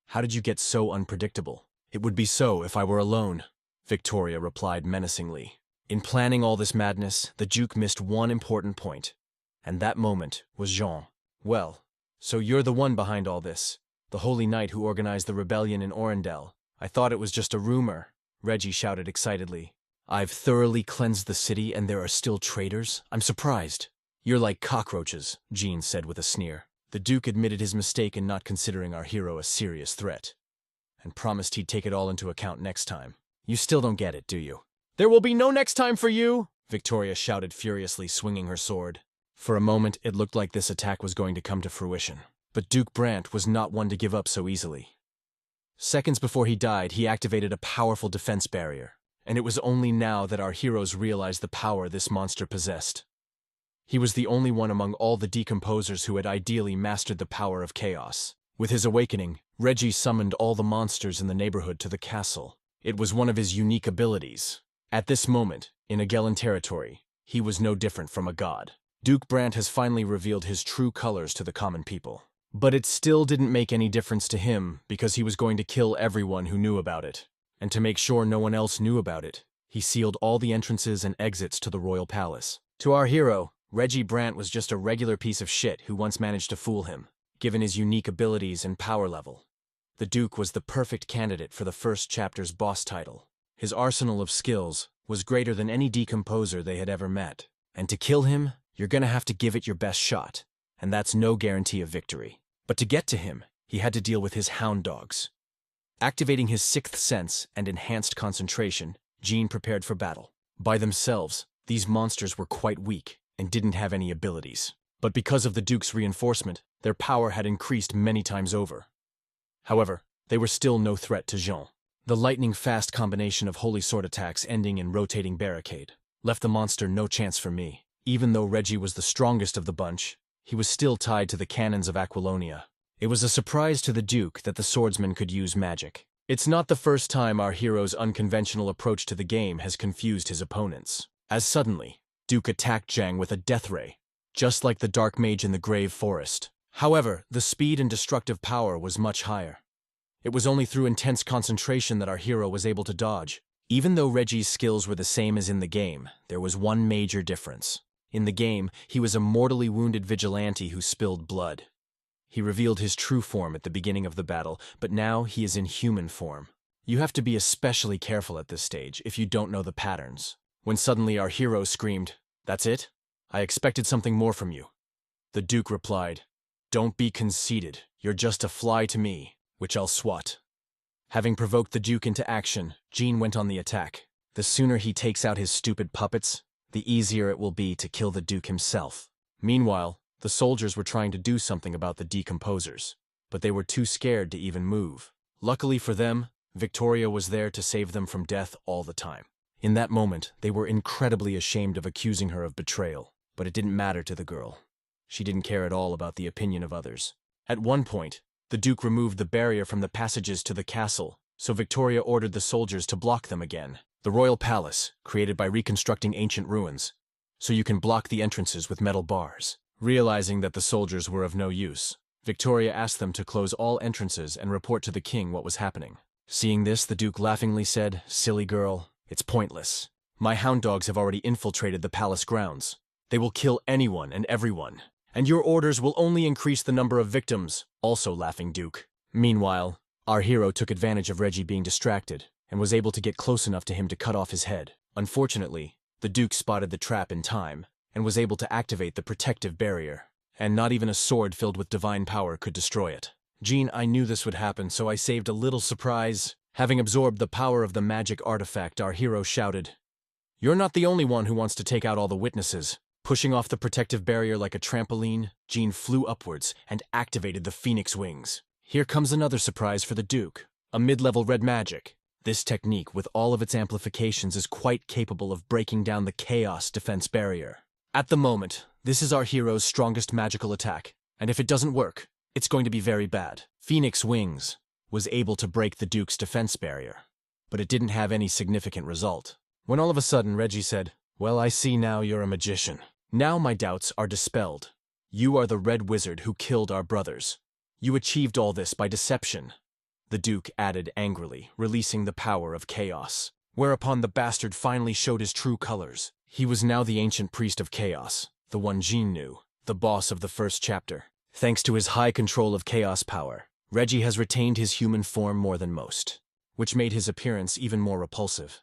How did you get so unpredictable? It would be so if I were alone, Victoria replied menacingly. In planning all this madness, the Duke missed one important point. And that moment was Jean. Well, so you're the one behind all this. The Holy Knight who organized the rebellion in Orendel. I thought it was just a rumor, Reggie shouted excitedly. I've thoroughly cleansed the city and there are still traitors? I'm surprised. You're like cockroaches, Jean said with a sneer. The Duke admitted his mistake in not considering our hero a serious threat, and promised he'd take it all into account next time. You still don't get it, do you? There will be no next time for you, Victoria shouted furiously, swinging her sword. For a moment, it looked like this attack was going to come to fruition. But Duke Brant was not one to give up so easily. Seconds before he died, he activated a powerful defense barrier, and it was only now that our heroes realized the power this monster possessed. He was the only one among all the decomposers who had ideally mastered the power of chaos. With his awakening, Reggie summoned all the monsters in the neighborhood to the castle. It was one of his unique abilities. At this moment, in Agellan territory, he was no different from a god. Duke Brant has finally revealed his true colors to the common people. But it still didn't make any difference to him because he was going to kill everyone who knew about it. And to make sure no one else knew about it, he sealed all the entrances and exits to the royal palace. To our hero, Reggie Brant was just a regular piece of shit who once managed to fool him, given his unique abilities and power level. The Duke was the perfect candidate for the first chapter's boss title. His arsenal of skills was greater than any decomposer they had ever met. And to kill him, you're gonna have to give it your best shot, and that's no guarantee of victory. But to get to him, he had to deal with his hound dogs. Activating his sixth sense and enhanced concentration, Jean prepared for battle. By themselves, these monsters were quite weak and didn't have any abilities. But because of the Duke's reinforcement, their power had increased many times over. However, they were still no threat to Jean. The lightning-fast combination of holy sword attacks ending in rotating barricade left the monster no chance for me. Even though Reggie was the strongest of the bunch, he was still tied to the cannons of Aquilonia. It was a surprise to the Duke that the swordsman could use magic. It's not the first time our hero's unconventional approach to the game has confused his opponents. As suddenly, Duke attacked Zhang with a death ray, just like the dark mage in the Grave Forest. However, the speed and destructive power was much higher. It was only through intense concentration that our hero was able to dodge. Even though Reggie's skills were the same as in the game, there was one major difference. In the game, he was a mortally wounded vigilante who spilled blood. He revealed his true form at the beginning of the battle, but now he is in human form. You have to be especially careful at this stage if you don't know the patterns. When suddenly our hero screamed, "That's it? I expected something more from you." The Duke replied, "Don't be conceited, you're just a fly to me, which I'll swat." Having provoked the Duke into action, Jean went on the attack. The sooner he takes out his stupid puppets, the easier it will be to kill the Duke himself. Meanwhile, the soldiers were trying to do something about the decomposers, but they were too scared to even move. Luckily for them, Victoria was there to save them from death all the time. In that moment, they were incredibly ashamed of accusing her of betrayal, but it didn't matter to the girl. She didn't care at all about the opinion of others. At one point, the Duke removed the barrier from the passages to the castle, so Victoria ordered the soldiers to block them again. The royal palace, created by reconstructing ancient ruins, so you can block the entrances with metal bars. Realizing that the soldiers were of no use, Victoria asked them to close all entrances and report to the king what was happening. Seeing this, the Duke laughingly said, "Silly girl, it's pointless. My hound dogs have already infiltrated the palace grounds. They will kill anyone and everyone, and your orders will only increase the number of victims." Also laughing Duke. Meanwhile, our hero took advantage of Reggie being distracted and was able to get close enough to him to cut off his head. Unfortunately, the Duke spotted the trap in time and was able to activate the protective barrier, and not even a sword filled with divine power could destroy it. Jean, I knew this would happen, so I saved a little surprise. Having absorbed the power of the magic artifact, our hero shouted, "You're not the only one who wants to take out all the witnesses." Pushing off the protective barrier like a trampoline, Jean flew upwards and activated the phoenix wings. Here comes another surprise for the Duke, a mid-level red magic. This technique, with all of its amplifications, is quite capable of breaking down the chaos defense barrier. At the moment, this is our hero's strongest magical attack, and if it doesn't work, it's going to be very bad. Phoenix Wings was able to break the Duke's defense barrier, but it didn't have any significant result. When all of a sudden Reggie said, "Well, I see now you're a magician." Now my doubts are dispelled. "You are the Red Wizard who killed our brothers. You achieved all this by deception," the Duke added angrily, releasing the power of chaos. Whereupon the bastard finally showed his true colors. He was now the ancient priest of chaos, the one Jean knew, the boss of the first chapter. Thanks to his high control of chaos power, Reggie has retained his human form more than most, which made his appearance even more repulsive.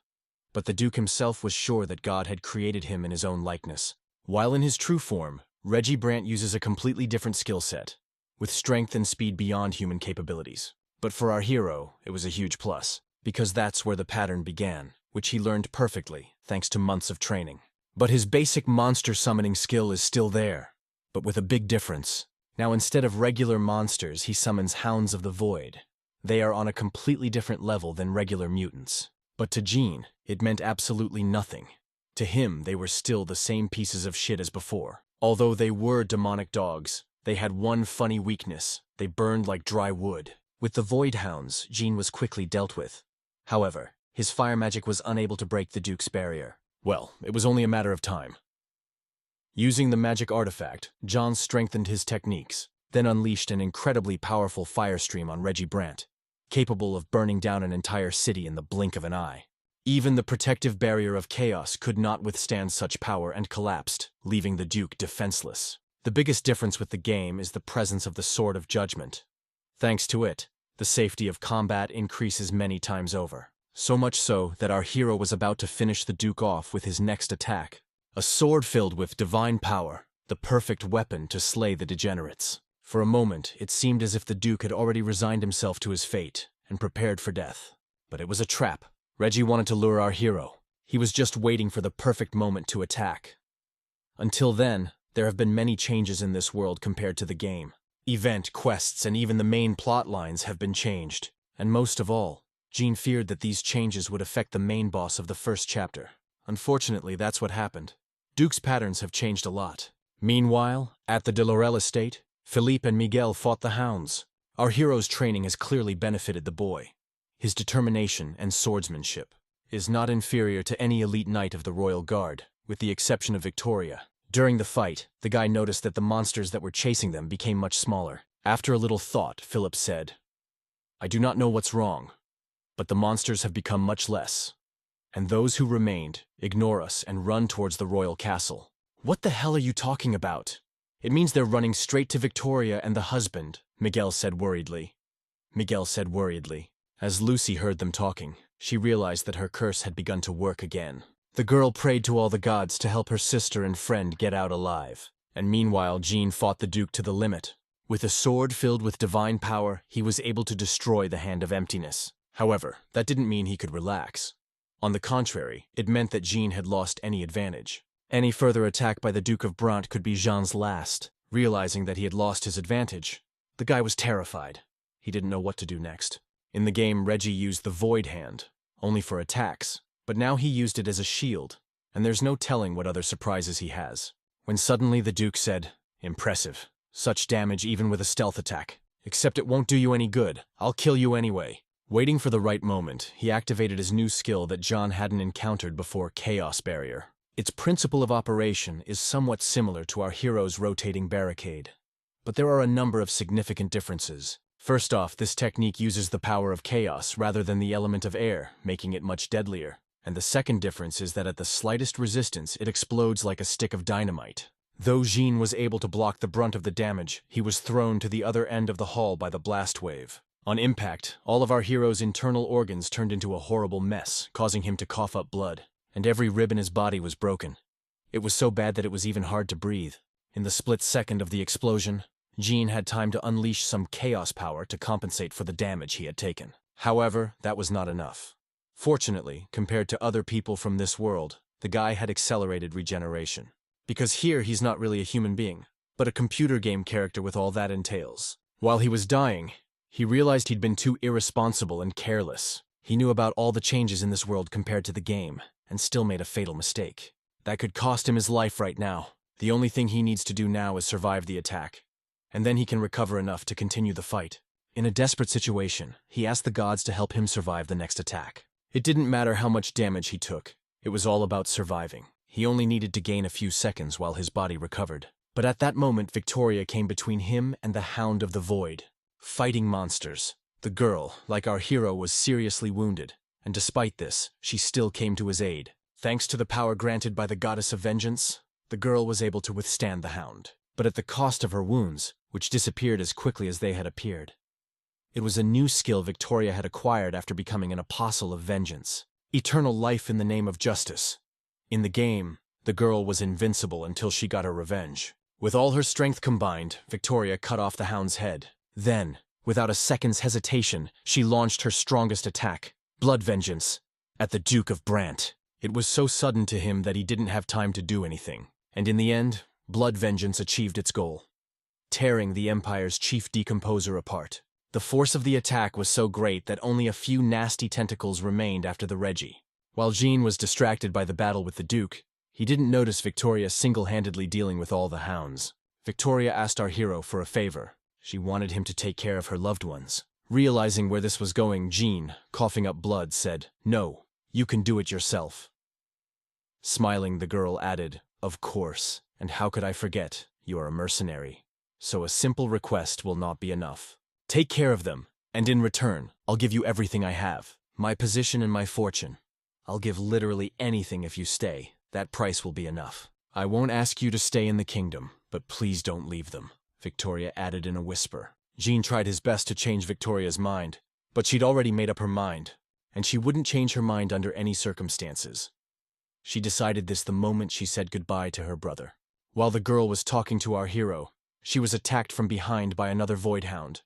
But the Duke himself was sure that God had created him in his own likeness. While in his true form, Reggie Brandt uses a completely different skill set, with strength and speed beyond human capabilities. But for our hero, it was a huge plus, because that's where the pattern began, which he learned perfectly, thanks to months of training. But his basic monster summoning skill is still there, but with a big difference. Now instead of regular monsters, he summons Hounds of the Void. They are on a completely different level than regular mutants. But to Jean, it meant absolutely nothing. To him, they were still the same pieces of shit as before. Although they were demonic dogs, they had one funny weakness: they burned like dry wood. With the Void Hounds, Jean was quickly dealt with. However, his fire magic was unable to break the Duke's barrier. Well, it was only a matter of time. Using the magic artifact, John strengthened his techniques, then unleashed an incredibly powerful fire stream on Reggie Brandt, capable of burning down an entire city in the blink of an eye. Even the protective barrier of chaos could not withstand such power and collapsed, leaving the Duke defenseless. The biggest difference with the game is the presence of the Sword of Judgment. Thanks to it, the safety of combat increases many times over. So much so that our hero was about to finish the Duke off with his next attack. A sword filled with divine power, the perfect weapon to slay the degenerates. For a moment, it seemed as if the Duke had already resigned himself to his fate and prepared for death. But it was a trap. Reggie wanted to lure our hero. He was just waiting for the perfect moment to attack. Until then, there have been many changes in this world compared to the game. Event, quests, and even the main plot lines have been changed. And most of all, Jean feared that these changes would affect the main boss of the first chapter. Unfortunately, that's what happened. Duke's patterns have changed a lot. Meanwhile, at the De Laurel estate, Philippe and Miguel fought the Hounds. Our hero's training has clearly benefited the boy. His determination and swordsmanship is not inferior to any elite knight of the Royal Guard, with the exception of Victoria. During the fight, the guy noticed that the monsters that were chasing them became much smaller. After a little thought, Philip said, "I do not know what's wrong, but the monsters have become much less. And those who remained ignore us and run towards the royal castle." "What the hell are you talking about?" "It means they're running straight to Victoria and the husband," Miguel said worriedly. As Lucy heard them talking, she realized that her curse had begun to work again. The girl prayed to all the gods to help her sister and friend get out alive. And meanwhile, Jean fought the Duke to the limit. With a sword filled with divine power, he was able to destroy the Hand of Emptiness. However, that didn't mean he could relax. On the contrary, it meant that Jean had lost any advantage. Any further attack by the Duke of Brandt could be Jean's last. Realizing that he had lost his advantage, the guy was terrified. He didn't know what to do next. In the game, Reggie used the Void Hand, only for attacks, but now he used it as a shield, and there's no telling what other surprises he has. When suddenly the Duke said, "Impressive. Such damage even with a stealth attack. Except it won't do you any good. I'll kill you anyway." Waiting for the right moment, he activated his new skill that John hadn't encountered before, Chaos Barrier. Its principle of operation is somewhat similar to our hero's rotating barricade. But there are a number of significant differences. First off, this technique uses the power of chaos rather than the element of air, making it much deadlier. And the second difference is that at the slightest resistance, it explodes like a stick of dynamite. Though Jean was able to block the brunt of the damage, he was thrown to the other end of the hall by the blast wave. On impact, all of our hero's internal organs turned into a horrible mess, causing him to cough up blood. And every rib in his body was broken. It was so bad that it was even hard to breathe. In the split second of the explosion, Jean had time to unleash some chaos power to compensate for the damage he had taken. However, that was not enough. Fortunately, compared to other people from this world, the guy had accelerated regeneration. Because here he's not really a human being, but a computer game character with all that entails. While he was dying, he realized he'd been too irresponsible and careless. He knew about all the changes in this world compared to the game, and still made a fatal mistake. That could cost him his life right now. The only thing he needs to do now is survive the attack, and then he can recover enough to continue the fight. In a desperate situation, he asked the gods to help him survive the next attack. It didn't matter how much damage he took. It was all about surviving. He only needed to gain a few seconds while his body recovered. But at that moment, Victoria came between him and the Hound of the Void. Fighting monsters. The girl, like our hero, was seriously wounded, and despite this, she still came to his aid. Thanks to the power granted by the goddess of vengeance, the girl was able to withstand the Hound, but at the cost of her wounds, which disappeared as quickly as they had appeared. It was a new skill Victoria had acquired after becoming an apostle of vengeance. Eternal life in the name of justice. In the game, the girl was invincible until she got her revenge. With all her strength combined, Victoria cut off the Hound's head. Then, without a second's hesitation, she launched her strongest attack, blood vengeance, at the Duke of Brant. It was so sudden to him that he didn't have time to do anything, and in the end, blood vengeance achieved its goal, tearing the Empire's chief decomposer apart. The force of the attack was so great that only a few nasty tentacles remained after the Reggie. While Jean was distracted by the battle with the Duke, he didn't notice Victoria single-handedly dealing with all the Hounds. Victoria asked our hero for a favor. She wanted him to take care of her loved ones. Realizing where this was going, Jean, coughing up blood, said, "No, you can do it yourself." Smiling, the girl added, "Of course, and how could I forget? You are a mercenary, so a simple request will not be enough. Take care of them, and in return, I'll give you everything I have, my position and my fortune. I'll give literally anything if you stay. That price will be enough. I won't ask you to stay in the kingdom, but please don't leave them," Victoria added in a whisper. Jean tried his best to change Victoria's mind, but she'd already made up her mind, and she wouldn't change her mind under any circumstances. She decided this the moment she said goodbye to her brother. While the girl was talking to our hero, she was attacked from behind by another Void Hound.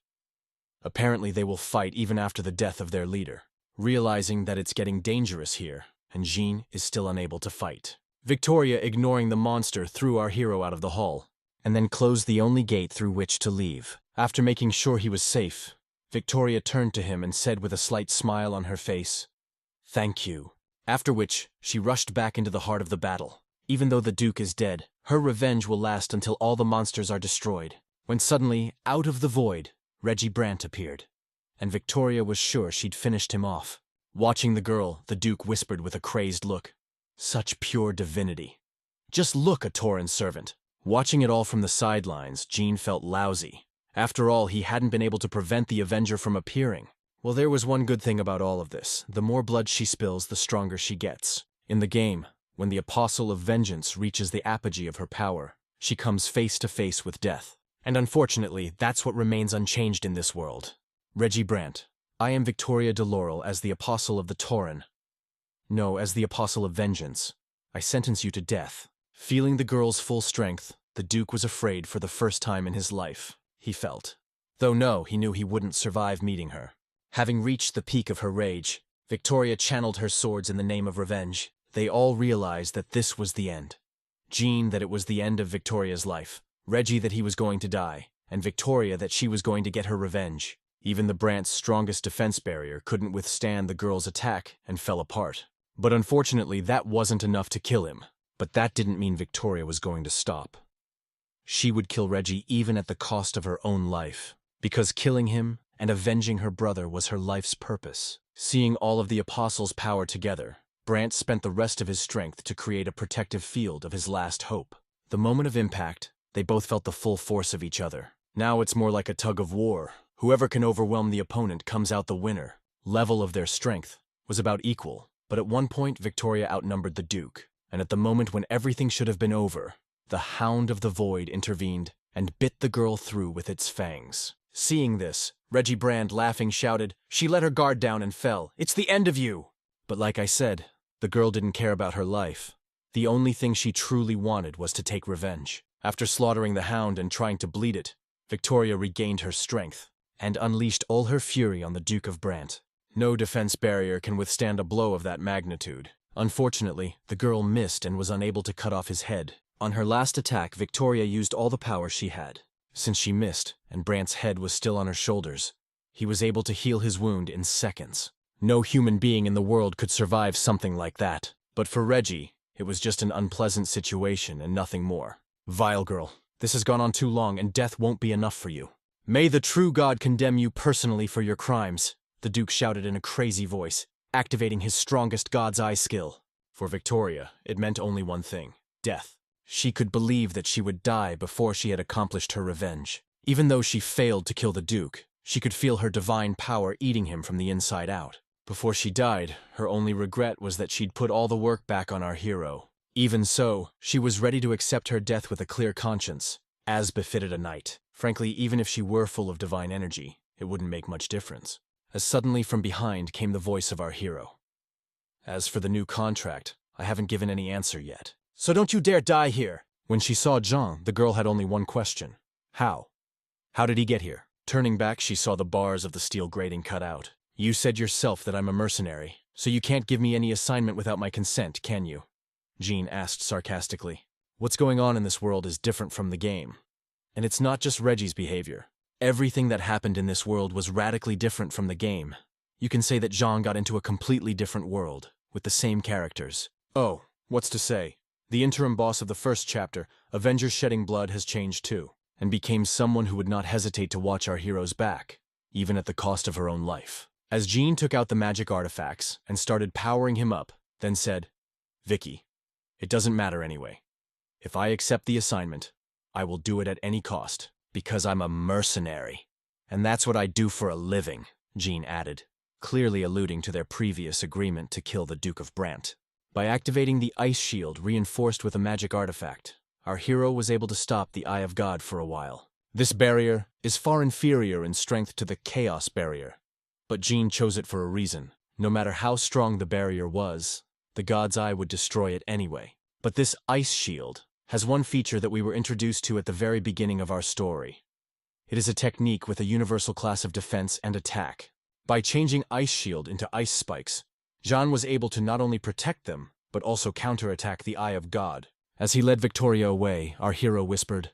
Apparently they will fight even after the death of their leader. Realizing that it's getting dangerous here, and Jean is still unable to fight, Victoria, ignoring the monster, threw our hero out of the hall, and then closed the only gate through which to leave. After making sure he was safe, Victoria turned to him and said with a slight smile on her face, "Thank you." After which, she rushed back into the heart of the battle. Even though the Duke is dead, her revenge will last until all the monsters are destroyed. When suddenly, out of the void, Reggie Brant appeared, and Victoria was sure she'd finished him off. Watching the girl, the Duke whispered with a crazed look, "Such pure divinity. Just look, a Tauren servant." Watching it all from the sidelines, Jean felt lousy. After all, he hadn't been able to prevent the Avenger from appearing. Well, there was one good thing about all of this. The more blood she spills, the stronger she gets. In the game, when the Apostle of Vengeance reaches the apogee of her power, she comes face to face with death. And unfortunately, that's what remains unchanged in this world. Reggie Brant, I am Victoria de Laurel as the Apostle of the Tauren. No, as the Apostle of Vengeance. I sentence you to death. Feeling the girl's full strength, the Duke was afraid for the first time in his life, he felt. Though no, he knew he wouldn't survive meeting her. Having reached the peak of her rage, Victoria channeled her swords in the name of revenge. They all realized that this was the end. Jean, that it was the end of Victoria's life. Reggie, that he was going to die. And Victoria, that she was going to get her revenge. Even the Brant's strongest defense barrier couldn't withstand the girl's attack and fell apart. But unfortunately, that wasn't enough to kill him. But that didn't mean Victoria was going to stop. She would kill Reggie even at the cost of her own life, because killing him and avenging her brother was her life's purpose. Seeing all of the Apostles' power together, Brant spent the rest of his strength to create a protective field of his last hope. The moment of impact, they both felt the full force of each other. Now it's more like a tug of war. Whoever can overwhelm the opponent comes out the winner. Level of their strength was about equal, but at one point Victoria outnumbered the Duke, and at the moment when everything should have been over, the Hound of the Void intervened and bit the girl through with its fangs. Seeing this, Reggie Brand, laughing, shouted, "She let her guard down and fell. It's the end of you!" But like I said, the girl didn't care about her life. The only thing she truly wanted was to take revenge. After slaughtering the Hound and trying to bleed it, Victoria regained her strength and unleashed all her fury on the Duke of Brant. No defense barrier can withstand a blow of that magnitude. Unfortunately, the girl missed and was unable to cut off his head. On her last attack, Victoria used all the power she had. Since she missed, and Brant's head was still on her shoulders, he was able to heal his wound in seconds. No human being in the world could survive something like that. But for Reggie, it was just an unpleasant situation and nothing more. Vile girl, this has gone on too long and death won't be enough for you. May the true God condemn you personally for your crimes, the Duke shouted in a crazy voice, activating his strongest God's Eye skill. For Victoria, it meant only one thing: death. She could believe that she would die before she had accomplished her revenge. Even though she failed to kill the Duke, she could feel her divine power eating him from the inside out. Before she died, her only regret was that she'd put all the work back on our hero. Even so, she was ready to accept her death with a clear conscience, as befitted a knight. Frankly, even if she were full of divine energy, it wouldn't make much difference. As suddenly from behind came the voice of our hero. As for the new contract, I haven't given any answer yet. So don't you dare die here! When she saw Jean, the girl had only one question. How? How did he get here? Turning back, she saw the bars of the steel grating cut out. You said yourself that I'm a mercenary, so you can't give me any assignment without my consent, can you? Jean asked sarcastically. What's going on in this world is different from the game. And it's not just Reggie's behavior. Everything that happened in this world was radically different from the game. You can say that Jean got into a completely different world, with the same characters. Oh, what's to say? The interim boss of the first chapter, Avengers Shedding Blood, has changed too, and became someone who would not hesitate to watch our hero's back, even at the cost of her own life. As Jean took out the magic artifacts and started powering him up, then said, Vicky, it doesn't matter anyway. If I accept the assignment, I will do it at any cost, because I'm a mercenary. And that's what I do for a living, Jean added, clearly alluding to their previous agreement to kill the Duke of Brant. By activating the ice shield reinforced with a magic artifact, our hero was able to stop the Eye of God for a while. This barrier is far inferior in strength to the Chaos Barrier, but Jean chose it for a reason. No matter how strong the barrier was, the God's Eye would destroy it anyway. But this ice shield has one feature that we were introduced to at the very beginning of our story. It is a technique with a universal class of defense and attack. By changing Ice Shield into Ice Spikes, Jean was able to not only protect them, but also counterattack the Eye of God. As he led Victoria away, our hero whispered,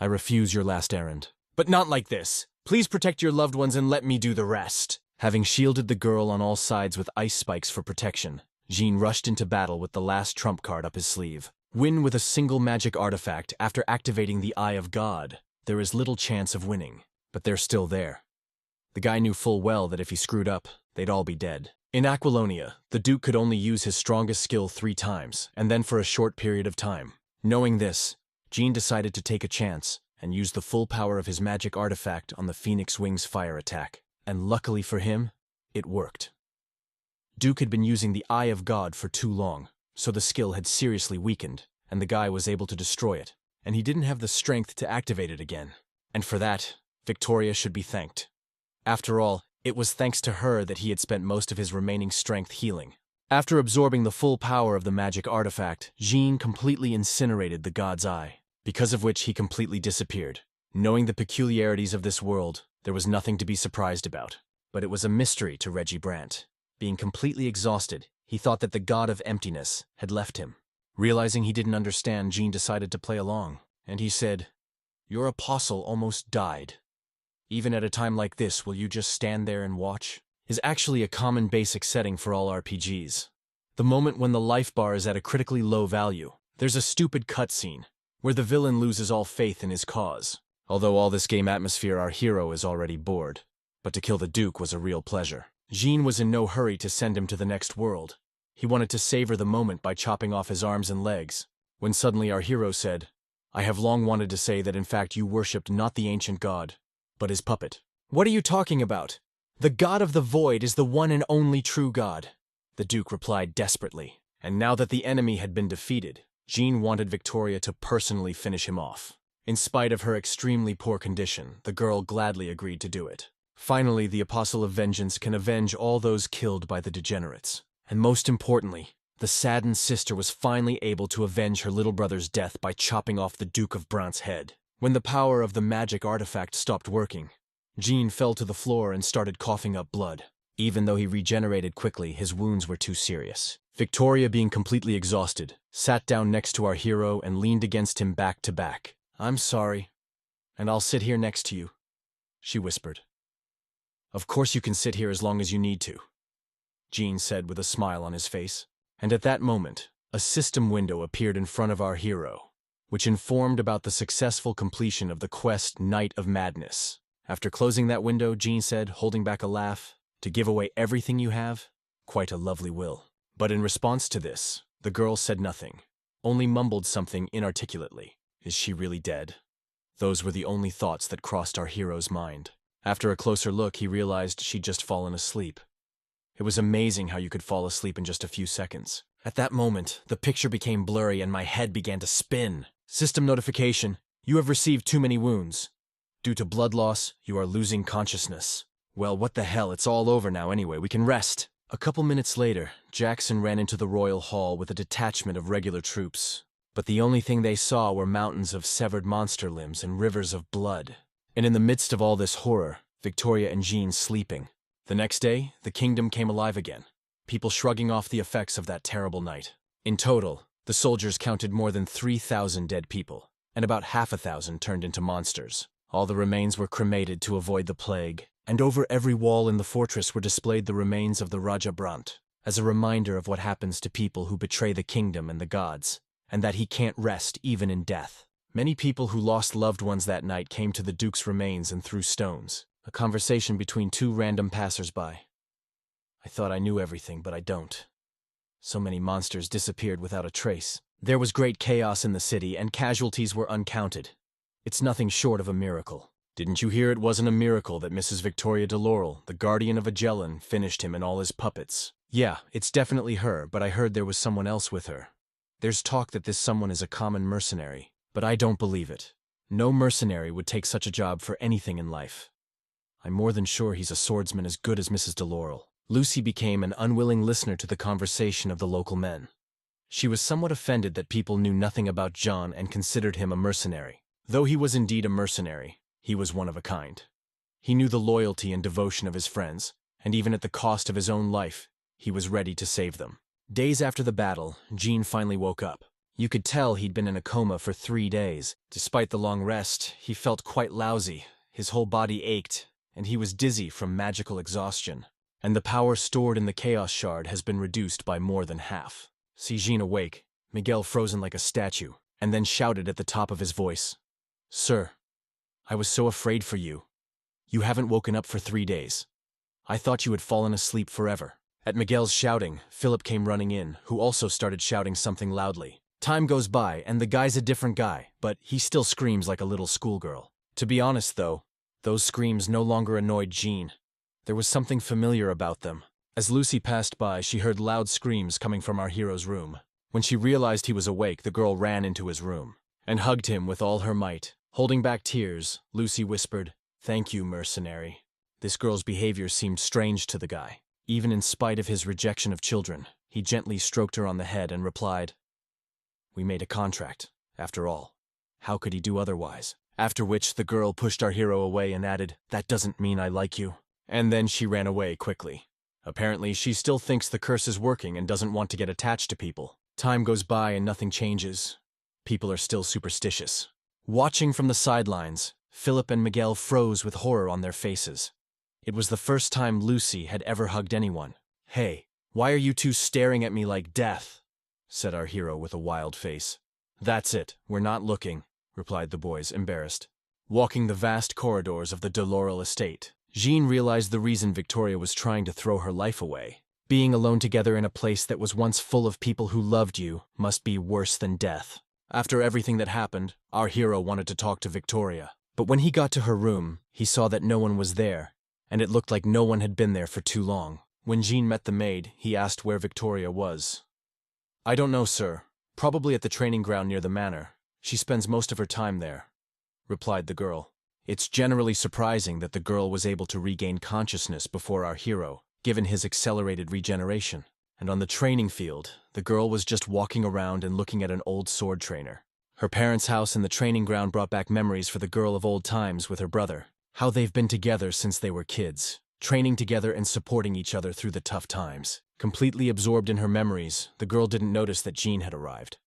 I refuse your last errand. But not like this. Please protect your loved ones and let me do the rest. Having shielded the girl on all sides with ice spikes for protection, Jean rushed into battle with the last trump card up his sleeve. Win with a single magic artifact after activating the Eye of God. There is little chance of winning, but they're still there. The guy knew full well that if he screwed up, they'd all be dead. In Aquilonia, the Duke could only use his strongest skill 3 times, and then for a short period of time. Knowing this, Jean decided to take a chance and use the full power of his magic artifact on the Phoenix Wings fire attack. And luckily for him, it worked. Duke had been using the Eye of God for too long, so the skill had seriously weakened, and the guy was able to destroy it, and he didn't have the strength to activate it again. And for that, Victoria should be thanked. After all, it was thanks to her that he had spent most of his remaining strength healing. After absorbing the full power of the magic artifact, Jean completely incinerated the God's Eye, because of which he completely disappeared. Knowing the peculiarities of this world, there was nothing to be surprised about. But it was a mystery to Reggie Brant. Being completely exhausted, he thought that the god of emptiness had left him. Realizing he didn't understand, Jean decided to play along, and he said, Your apostle almost died. Even at a time like this, will you just stand there and watch? Is actually a common basic setting for all RPGs. The moment when the life bar is at a critically low value, there's a stupid cutscene, where the villain loses all faith in his cause. Although all this game atmosphere, our hero is already bored. But to kill the Duke was a real pleasure. Jean was in no hurry to send him to the next world. He wanted to savor the moment by chopping off his arms and legs, when suddenly our hero said, I have long wanted to say that in fact you worshipped not the ancient god, but his puppet. What are you talking about? The god of the void is the one and only true god, the Duke replied desperately. And now that the enemy had been defeated, Jean wanted Victoria to personally finish him off. In spite of her extremely poor condition, the girl gladly agreed to do it. Finally, the Apostle of Vengeance can avenge all those killed by the degenerates. And most importantly, the saddened sister was finally able to avenge her little brother's death by chopping off the Duke of Brant's head. When the power of the magic artifact stopped working, Jean fell to the floor and started coughing up blood. Even though he regenerated quickly, his wounds were too serious. Victoria, being completely exhausted, sat down next to our hero and leaned against him back to back. I'm sorry, and I'll sit here next to you, she whispered. Of course you can sit here as long as you need to, Jean said with a smile on his face. And at that moment, a system window appeared in front of our hero, which informed about the successful completion of the quest Night of Madness. After closing that window, Jean said, holding back a laugh, to give away everything you have? Quite a lovely will. But in response to this, the girl said nothing. only mumbled something inarticulately. Is she really dead? Those were the only thoughts that crossed our hero's mind. After a closer look, he realized she'd just fallen asleep. It was amazing how you could fall asleep in just a few seconds. At that moment, the picture became blurry and my head began to spin. System notification. You have received too many wounds. Due to blood loss, you are losing consciousness. Well, what the hell, it's all over now anyway, we can rest. A couple minutes later, Jackson ran into the royal hall with a detachment of regular troops. But the only thing they saw were mountains of severed monster limbs and rivers of blood. And in the midst of all this horror, Victoria and Jean sleeping. The next day, the kingdom came alive again, people shrugging off the effects of that terrible night. In total, the soldiers counted more than 3,000 dead people, and about 1,000 turned into monsters. All the remains were cremated to avoid the plague, and over every wall in the fortress were displayed the remains of the Raja Brant, as a reminder of what happens to people who betray the kingdom and the gods, and that he can't rest even in death. Many people who lost loved ones that night came to the Duke's remains and threw stones. A conversation between two random passers-by. I thought I knew everything, but I don't. So many monsters disappeared without a trace. There was great chaos in the city, and casualties were uncounted. It's nothing short of a miracle. Didn't you hear it wasn't a miracle that Mrs. Victoria de Laurel, the guardian of Agellan, finished him and all his puppets? Yeah, it's definitely her, but I heard there was someone else with her. There's talk that this someone is a common mercenary, but I don't believe it. No mercenary would take such a job for anything in life. I'm more than sure he's a swordsman as good as Mrs. de Laurel. Lucy became an unwilling listener to the conversation of the local men. She was somewhat offended that people knew nothing about John and considered him a mercenary. Though he was indeed a mercenary, he was one of a kind. He knew the loyalty and devotion of his friends, and even at the cost of his own life, he was ready to save them. Days after the battle, Jean finally woke up. You could tell he'd been in a coma for 3 days. Despite the long rest, he felt quite lousy. His whole body ached, and he was dizzy from magical exhaustion. And the power stored in the Chaos Shard has been reduced by more than half. See Jean awake, Miguel frozen like a statue, and then shouted at the top of his voice, "Sir, I was so afraid for you. You haven't woken up for 3 days. I thought you had fallen asleep forever." At Miguel's shouting, Philip came running in, who also started shouting something loudly. Time goes by, and the guy's a different guy, but he still screams like a little schoolgirl. To be honest, though, those screams no longer annoyed Jean. There was something familiar about them. As Lucy passed by, she heard loud screams coming from our hero's room. When she realized he was awake, the girl ran into his room and hugged him with all her might. Holding back tears, Lucy whispered, "Thank you, mercenary." This girl's behavior seemed strange to the guy. Even in spite of his rejection of children, he gently stroked her on the head and replied, "We made a contract, after all. How could he do otherwise?" After which the girl pushed our hero away and added, "That doesn't mean I like you." And then she ran away quickly. Apparently, she still thinks the curse is working and doesn't want to get attached to people. Time goes by and nothing changes. People are still superstitious. Watching from the sidelines, Philip and Miguel froze with horror on their faces. It was the first time Lucy had ever hugged anyone. "Hey, why are you two staring at me like death?" said our hero with a wild face. "That's it, we're not looking," replied the boys, embarrassed. Walking the vast corridors of the de Laurel estate, Jean realized the reason Victoria was trying to throw her life away. Being alone together in a place that was once full of people who loved you must be worse than death. After everything that happened, our hero wanted to talk to Victoria. But when he got to her room, he saw that no one was there, and it looked like no one had been there for too long. When Jean met the maid, he asked where Victoria was. "I don't know, sir. Probably at the training ground near the manor. She spends most of her time there," replied the girl. It's generally surprising that the girl was able to regain consciousness before our hero, given his accelerated regeneration. And on the training field, the girl was just walking around and looking at an old sword trainer. Her parents' house and the training ground brought back memories for the girl of old times with her brother. How they've been together since they were kids, training together and supporting each other through the tough times. Completely absorbed in her memories, the girl didn't notice that Jean had arrived.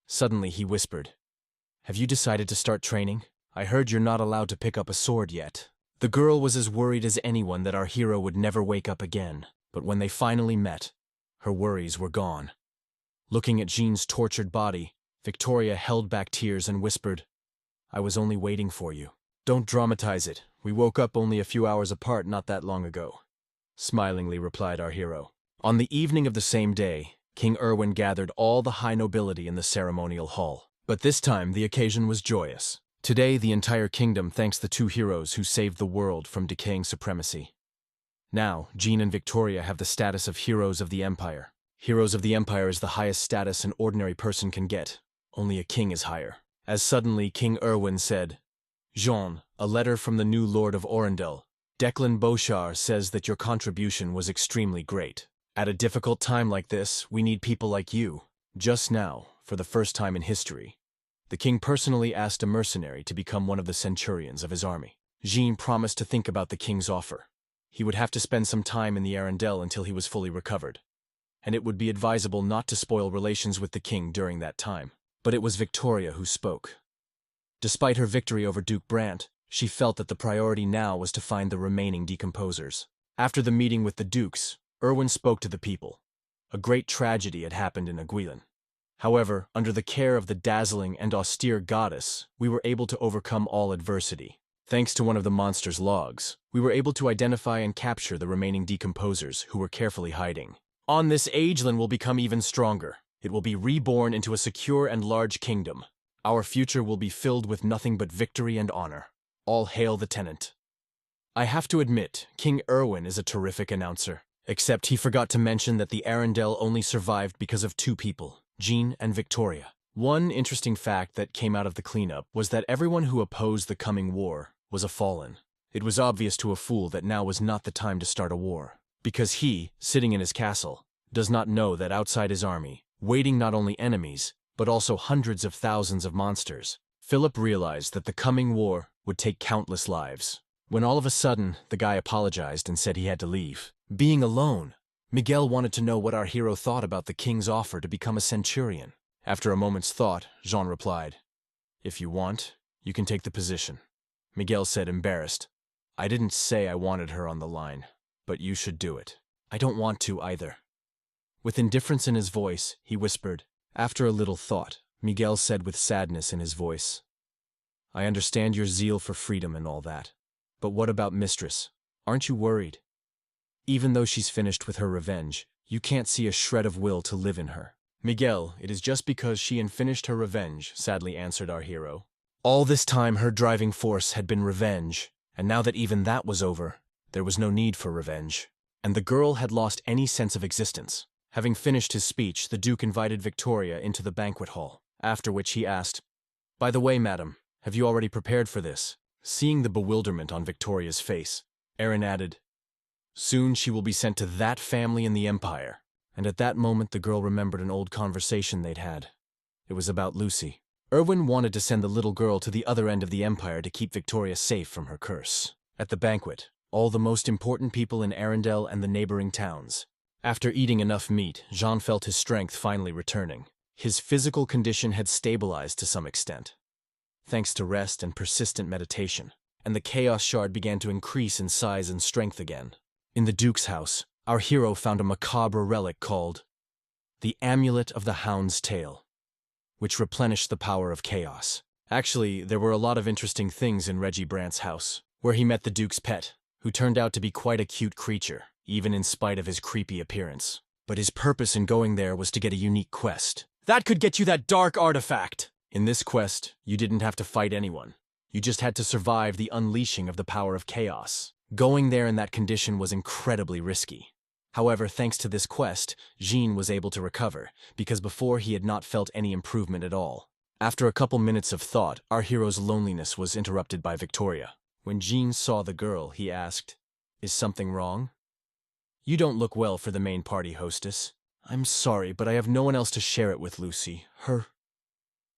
Suddenly, he whispered, "Have you decided to start training? I heard you're not allowed to pick up a sword yet." The girl was as worried as anyone that our hero would never wake up again, but when they finally met, her worries were gone. Looking at Jean's tortured body, Victoria held back tears and whispered, "I was only waiting for you. Don't dramatize it. We woke up only a few hours apart not that long ago," smilingly replied our hero. On the evening of the same day, King Erwin gathered all the high nobility in the ceremonial hall. But this time, the occasion was joyous. Today, the entire kingdom thanks the two heroes who saved the world from decaying supremacy. Now, Jean and Victoria have the status of Heroes of the Empire. Heroes of the Empire is the highest status an ordinary person can get. Only a king is higher. As suddenly, King Erwin said, "Jean, a letter from the new Lord of Orendel. Declan Beauchard says that your contribution was extremely great. At a difficult time like this, we need people like you. Just now, for the first time in history, the king personally asked a mercenary to become one of the centurions of his army." Jean promised to think about the king's offer. He would have to spend some time in the Arendelle until he was fully recovered, and it would be advisable not to spoil relations with the king during that time. But it was Victoria who spoke. Despite her victory over Duke Brant, she felt that the priority now was to find the remaining decomposers. After the meeting with the dukes, Erwin spoke to the people. A great tragedy had happened in Aguilin. However, under the care of the dazzling and austere goddess, we were able to overcome all adversity. Thanks to one of the monster's logs, we were able to identify and capture the remaining decomposers who were carefully hiding. On this, Agelin will become even stronger. It will be reborn into a secure and large kingdom. Our future will be filled with nothing but victory and honor. All hail the tenant. I have to admit, King Erwin is a terrific announcer. Except he forgot to mention that the Arendelle only survived because of two people, Jean and Victoria. One interesting fact that came out of the cleanup was that everyone who opposed the coming war was a fallen. It was obvious to a fool that now was not the time to start a war, because he, sitting in his castle, does not know that outside his army, waiting not only enemies, but also hundreds of thousands of monsters. Philip realized that the coming war would take countless lives. When all of a sudden, the guy apologized and said he had to leave. Being alone, Miguel wanted to know what our hero thought about the king's offer to become a centurion. After a moment's thought, Jean replied, "If you want, you can take the position." Miguel said, embarrassed, "I didn't say I wanted her on the line, but you should do it." "I don't want to either." With indifference in his voice, he whispered. After a little thought, Miguel said with sadness in his voice, "I understand your zeal for freedom and all that, but what about Mistress? Aren't you worried? Even though she's finished with her revenge, you can't see a shred of will to live in her." "Miguel, it is just because she had finished her revenge," sadly answered our hero. "All this time her driving force had been revenge, and now that even that was over, there was no need for revenge." And the girl had lost any sense of existence. Having finished his speech, the Duke invited Victoria into the banquet hall, after which he asked, "By the way, madam, have you already prepared for this?" Seeing the bewilderment on Victoria's face, Aaron added, "Soon she will be sent to that family in the Empire." And at that moment the girl remembered an old conversation they'd had. It was about Lucy. Erwin wanted to send the little girl to the other end of the Empire to keep Victoria safe from her curse. At the banquet, all the most important people in Arendelle and the neighboring towns. After eating enough meat, Jean felt his strength finally returning. His physical condition had stabilized to some extent, thanks to rest and persistent meditation, and the Chaos Shard began to increase in size and strength again. In the Duke's house, our hero found a macabre relic called the Amulet of the Hound's Tail, which replenished the power of chaos. Actually, there were a lot of interesting things in Reggie Brant's house, where he met the Duke's pet, who turned out to be quite a cute creature, even in spite of his creepy appearance. But his purpose in going there was to get a unique quest. That could get you that dark artifact! In this quest, you didn't have to fight anyone. You just had to survive the unleashing of the power of chaos. Going there in that condition was incredibly risky. However, thanks to this quest, Jean was able to recover, because before he had not felt any improvement at all. After a couple minutes of thought, our hero's loneliness was interrupted by Victoria. When Jean saw the girl, he asked, "Is something wrong?" "You don't look well for the main party, hostess." "I'm sorry, but I have no one else to share it with, Lucy.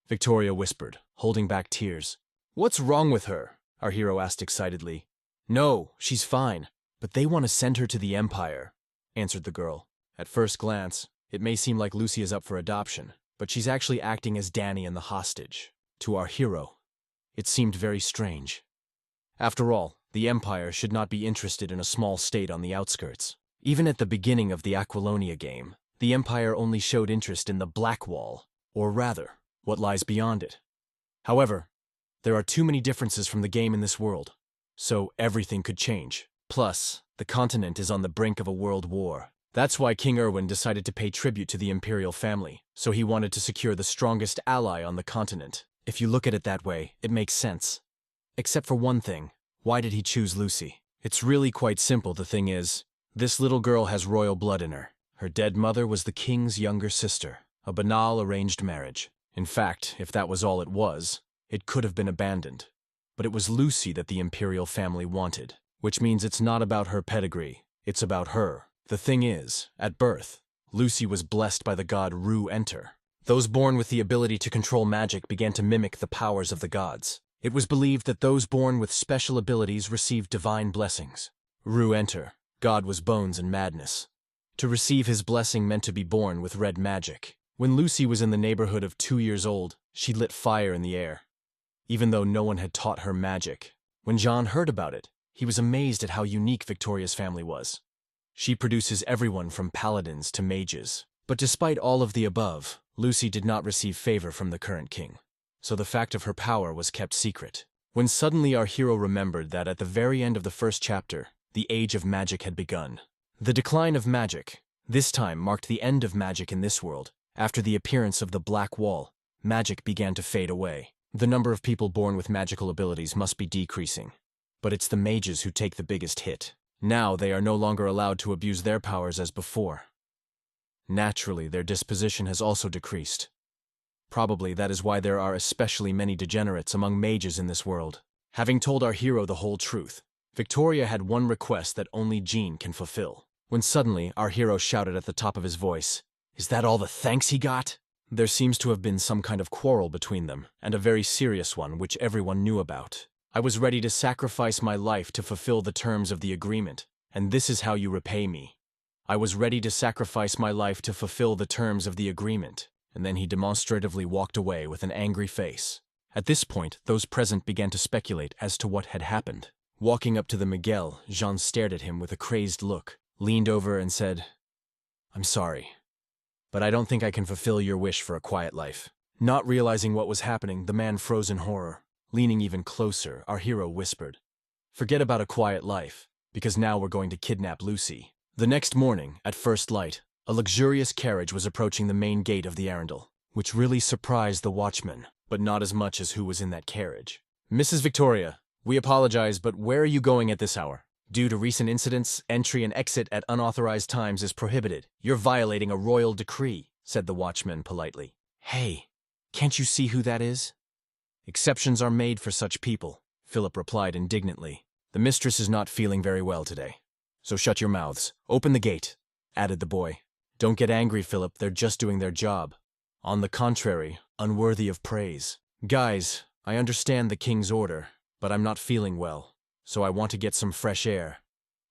Victoria whispered, holding back tears. "What's wrong with her?" our hero asked excitedly. "No, she's fine, but they want to send her to the Empire," answered the girl. At first glance, it may seem like Lucy is up for adoption, but she's actually acting as Danny and the hostage. To our hero, it seemed very strange. After all, the Empire should not be interested in a small state on the outskirts. Even at the beginning of the Aquilonia game, the Empire only showed interest in the Black Wall, or rather, what lies beyond it. However, there are too many differences from the game in this world, so everything could change. Plus, the continent is on the brink of a world war, That's why King Erwin decided to pay tribute to the imperial family, so he wanted to secure the strongest ally on the continent. If you look at it that way, it makes sense. Except for one thing. Why did he choose Lucy? It's really quite simple. The thing is, this little girl has royal blood in her. Her dead mother was the king's younger sister, a banal arranged marriage. In fact, if that was all it was, it could have been abandoned. But it was Lucy that the imperial family wanted, which means it's not about her pedigree, it's about her. The thing is, at birth, Lucy was blessed by the god Ru-Enter. Those born with the ability to control magic began to mimic the powers of the gods. It was believed that those born with special abilities received divine blessings. Ru-Enter, god was bones and madness. To receive his blessing meant to be born with red magic. When Lucy was in the neighborhood of 2 years old, she lit fire in the air, even though no one had taught her magic. When John heard about it, he was amazed at how unique Victoria's family was. She produces everyone from paladins to mages. But despite all of the above, Lucy did not receive favor from the current king. So the fact of her power was kept secret. When suddenly our hero remembered that at the very end of the first chapter, the age of magic had begun. The decline of magic, this time marked the end of magic in this world. After the appearance of the Black Wall, magic began to fade away. The number of people born with magical abilities must be decreasing. But it's the mages who take the biggest hit. Now they are no longer allowed to abuse their powers as before. Naturally, their disposition has also decreased. Probably that is why there are especially many degenerates among mages in this world. Having told our hero the whole truth, Victoria had one request that only Jean can fulfill. When suddenly, our hero shouted at the top of his voice, "Is that all the thanks he got?" There seems to have been some kind of quarrel between them, and a very serious one which everyone knew about. I was ready to sacrifice my life to fulfill the terms of the agreement, and this is how you repay me. I was ready to sacrifice my life to fulfill the terms of the agreement, and then he demonstratively walked away with an angry face. At this point, those present began to speculate as to what had happened. Walking up to the Miguel, Jean stared at him with a crazed look, leaned over and said, "I'm sorry, but I don't think I can fulfill your wish for a quiet life." Not realizing what was happening, the man froze in horror. Leaning even closer, our hero whispered, "Forget about a quiet life, because now we're going to kidnap Lucy." The next morning, at first light, a luxurious carriage was approaching the main gate of the Arundel, which really surprised the watchman, but not as much as who was in that carriage. "Mrs. Victoria, we apologize, but where are you going at this hour? Due to recent incidents, entry and exit at unauthorized times is prohibited. You're violating a royal decree," said the watchman politely. "Hey, can't you see who that is?" "Exceptions are made for such people," Philip replied indignantly. "The mistress is not feeling very well today. So shut your mouths. Open the gate," added the boy. "Don't get angry, Philip, they're just doing their job. On the contrary, unworthy of praise. Guys, I understand the king's order, but I'm not feeling well, so I want to get some fresh air,"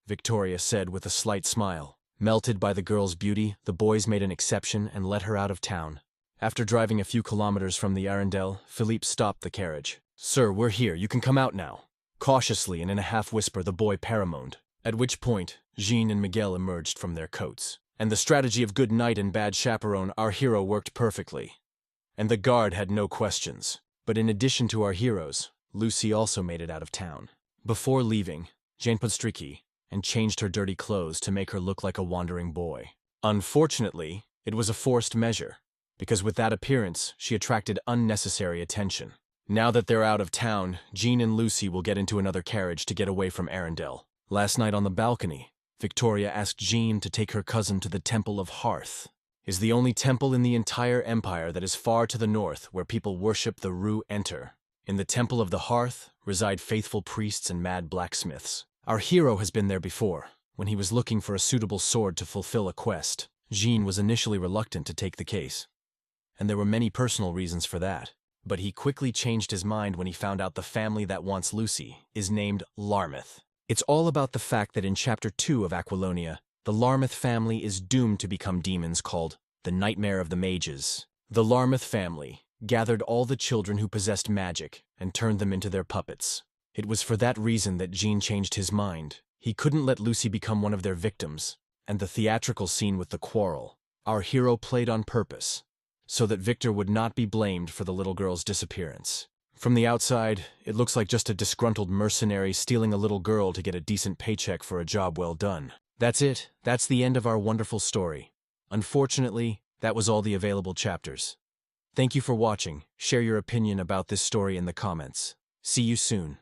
Victoria said with a slight smile. Melted by the girl's beauty, the boys made an exception and let her out of town. After driving a few kilometers from the Arundel, Philippe stopped the carriage. "Sir, we're here. You can come out now." Cautiously and in a half-whisper, the boy paramoaned, at which point Jean and Miguel emerged from their coats. And the strategy of good knight and bad chaperone, our hero worked perfectly. And the guard had no questions. But in addition to our heroes, Lucy also made it out of town. Before leaving, Jane put streaky and changed her dirty clothes to make her look like a wandering boy. Unfortunately, it was a forced measure, because with that appearance, she attracted unnecessary attention. Now that they're out of town, Jean and Lucy will get into another carriage to get away from Arundel. Last night on the balcony, Victoria asked Jean to take her cousin to the Temple of Hearth. It's the only temple in the entire empire that is far to the north where people worship the Ru-Enter. In the Temple of the Hearth reside faithful priests and mad blacksmiths. Our hero has been there before, when he was looking for a suitable sword to fulfill a quest. Jean was initially reluctant to take the case, and there were many personal reasons for that. But he quickly changed his mind when he found out the family that wants Lucy is named Larmouth. It's all about the fact that in Chapter 2 of Aquilonia, the Larmouth family is doomed to become demons called the Nightmare of the Mages. The Larmouth family gathered all the children who possessed magic and turned them into their puppets. It was for that reason that Jean changed his mind. He couldn't let Lucy become one of their victims, and the theatrical scene with the quarrel, our hero played on purpose, so that Victor would not be blamed for the little girl's disappearance. From the outside, it looks like just a disgruntled mercenary stealing a little girl to get a decent paycheck for a job well done. That's it. That's the end of our wonderful story. Unfortunately, that was all the available chapters. Thank you for watching. Share your opinion about this story in the comments. See you soon.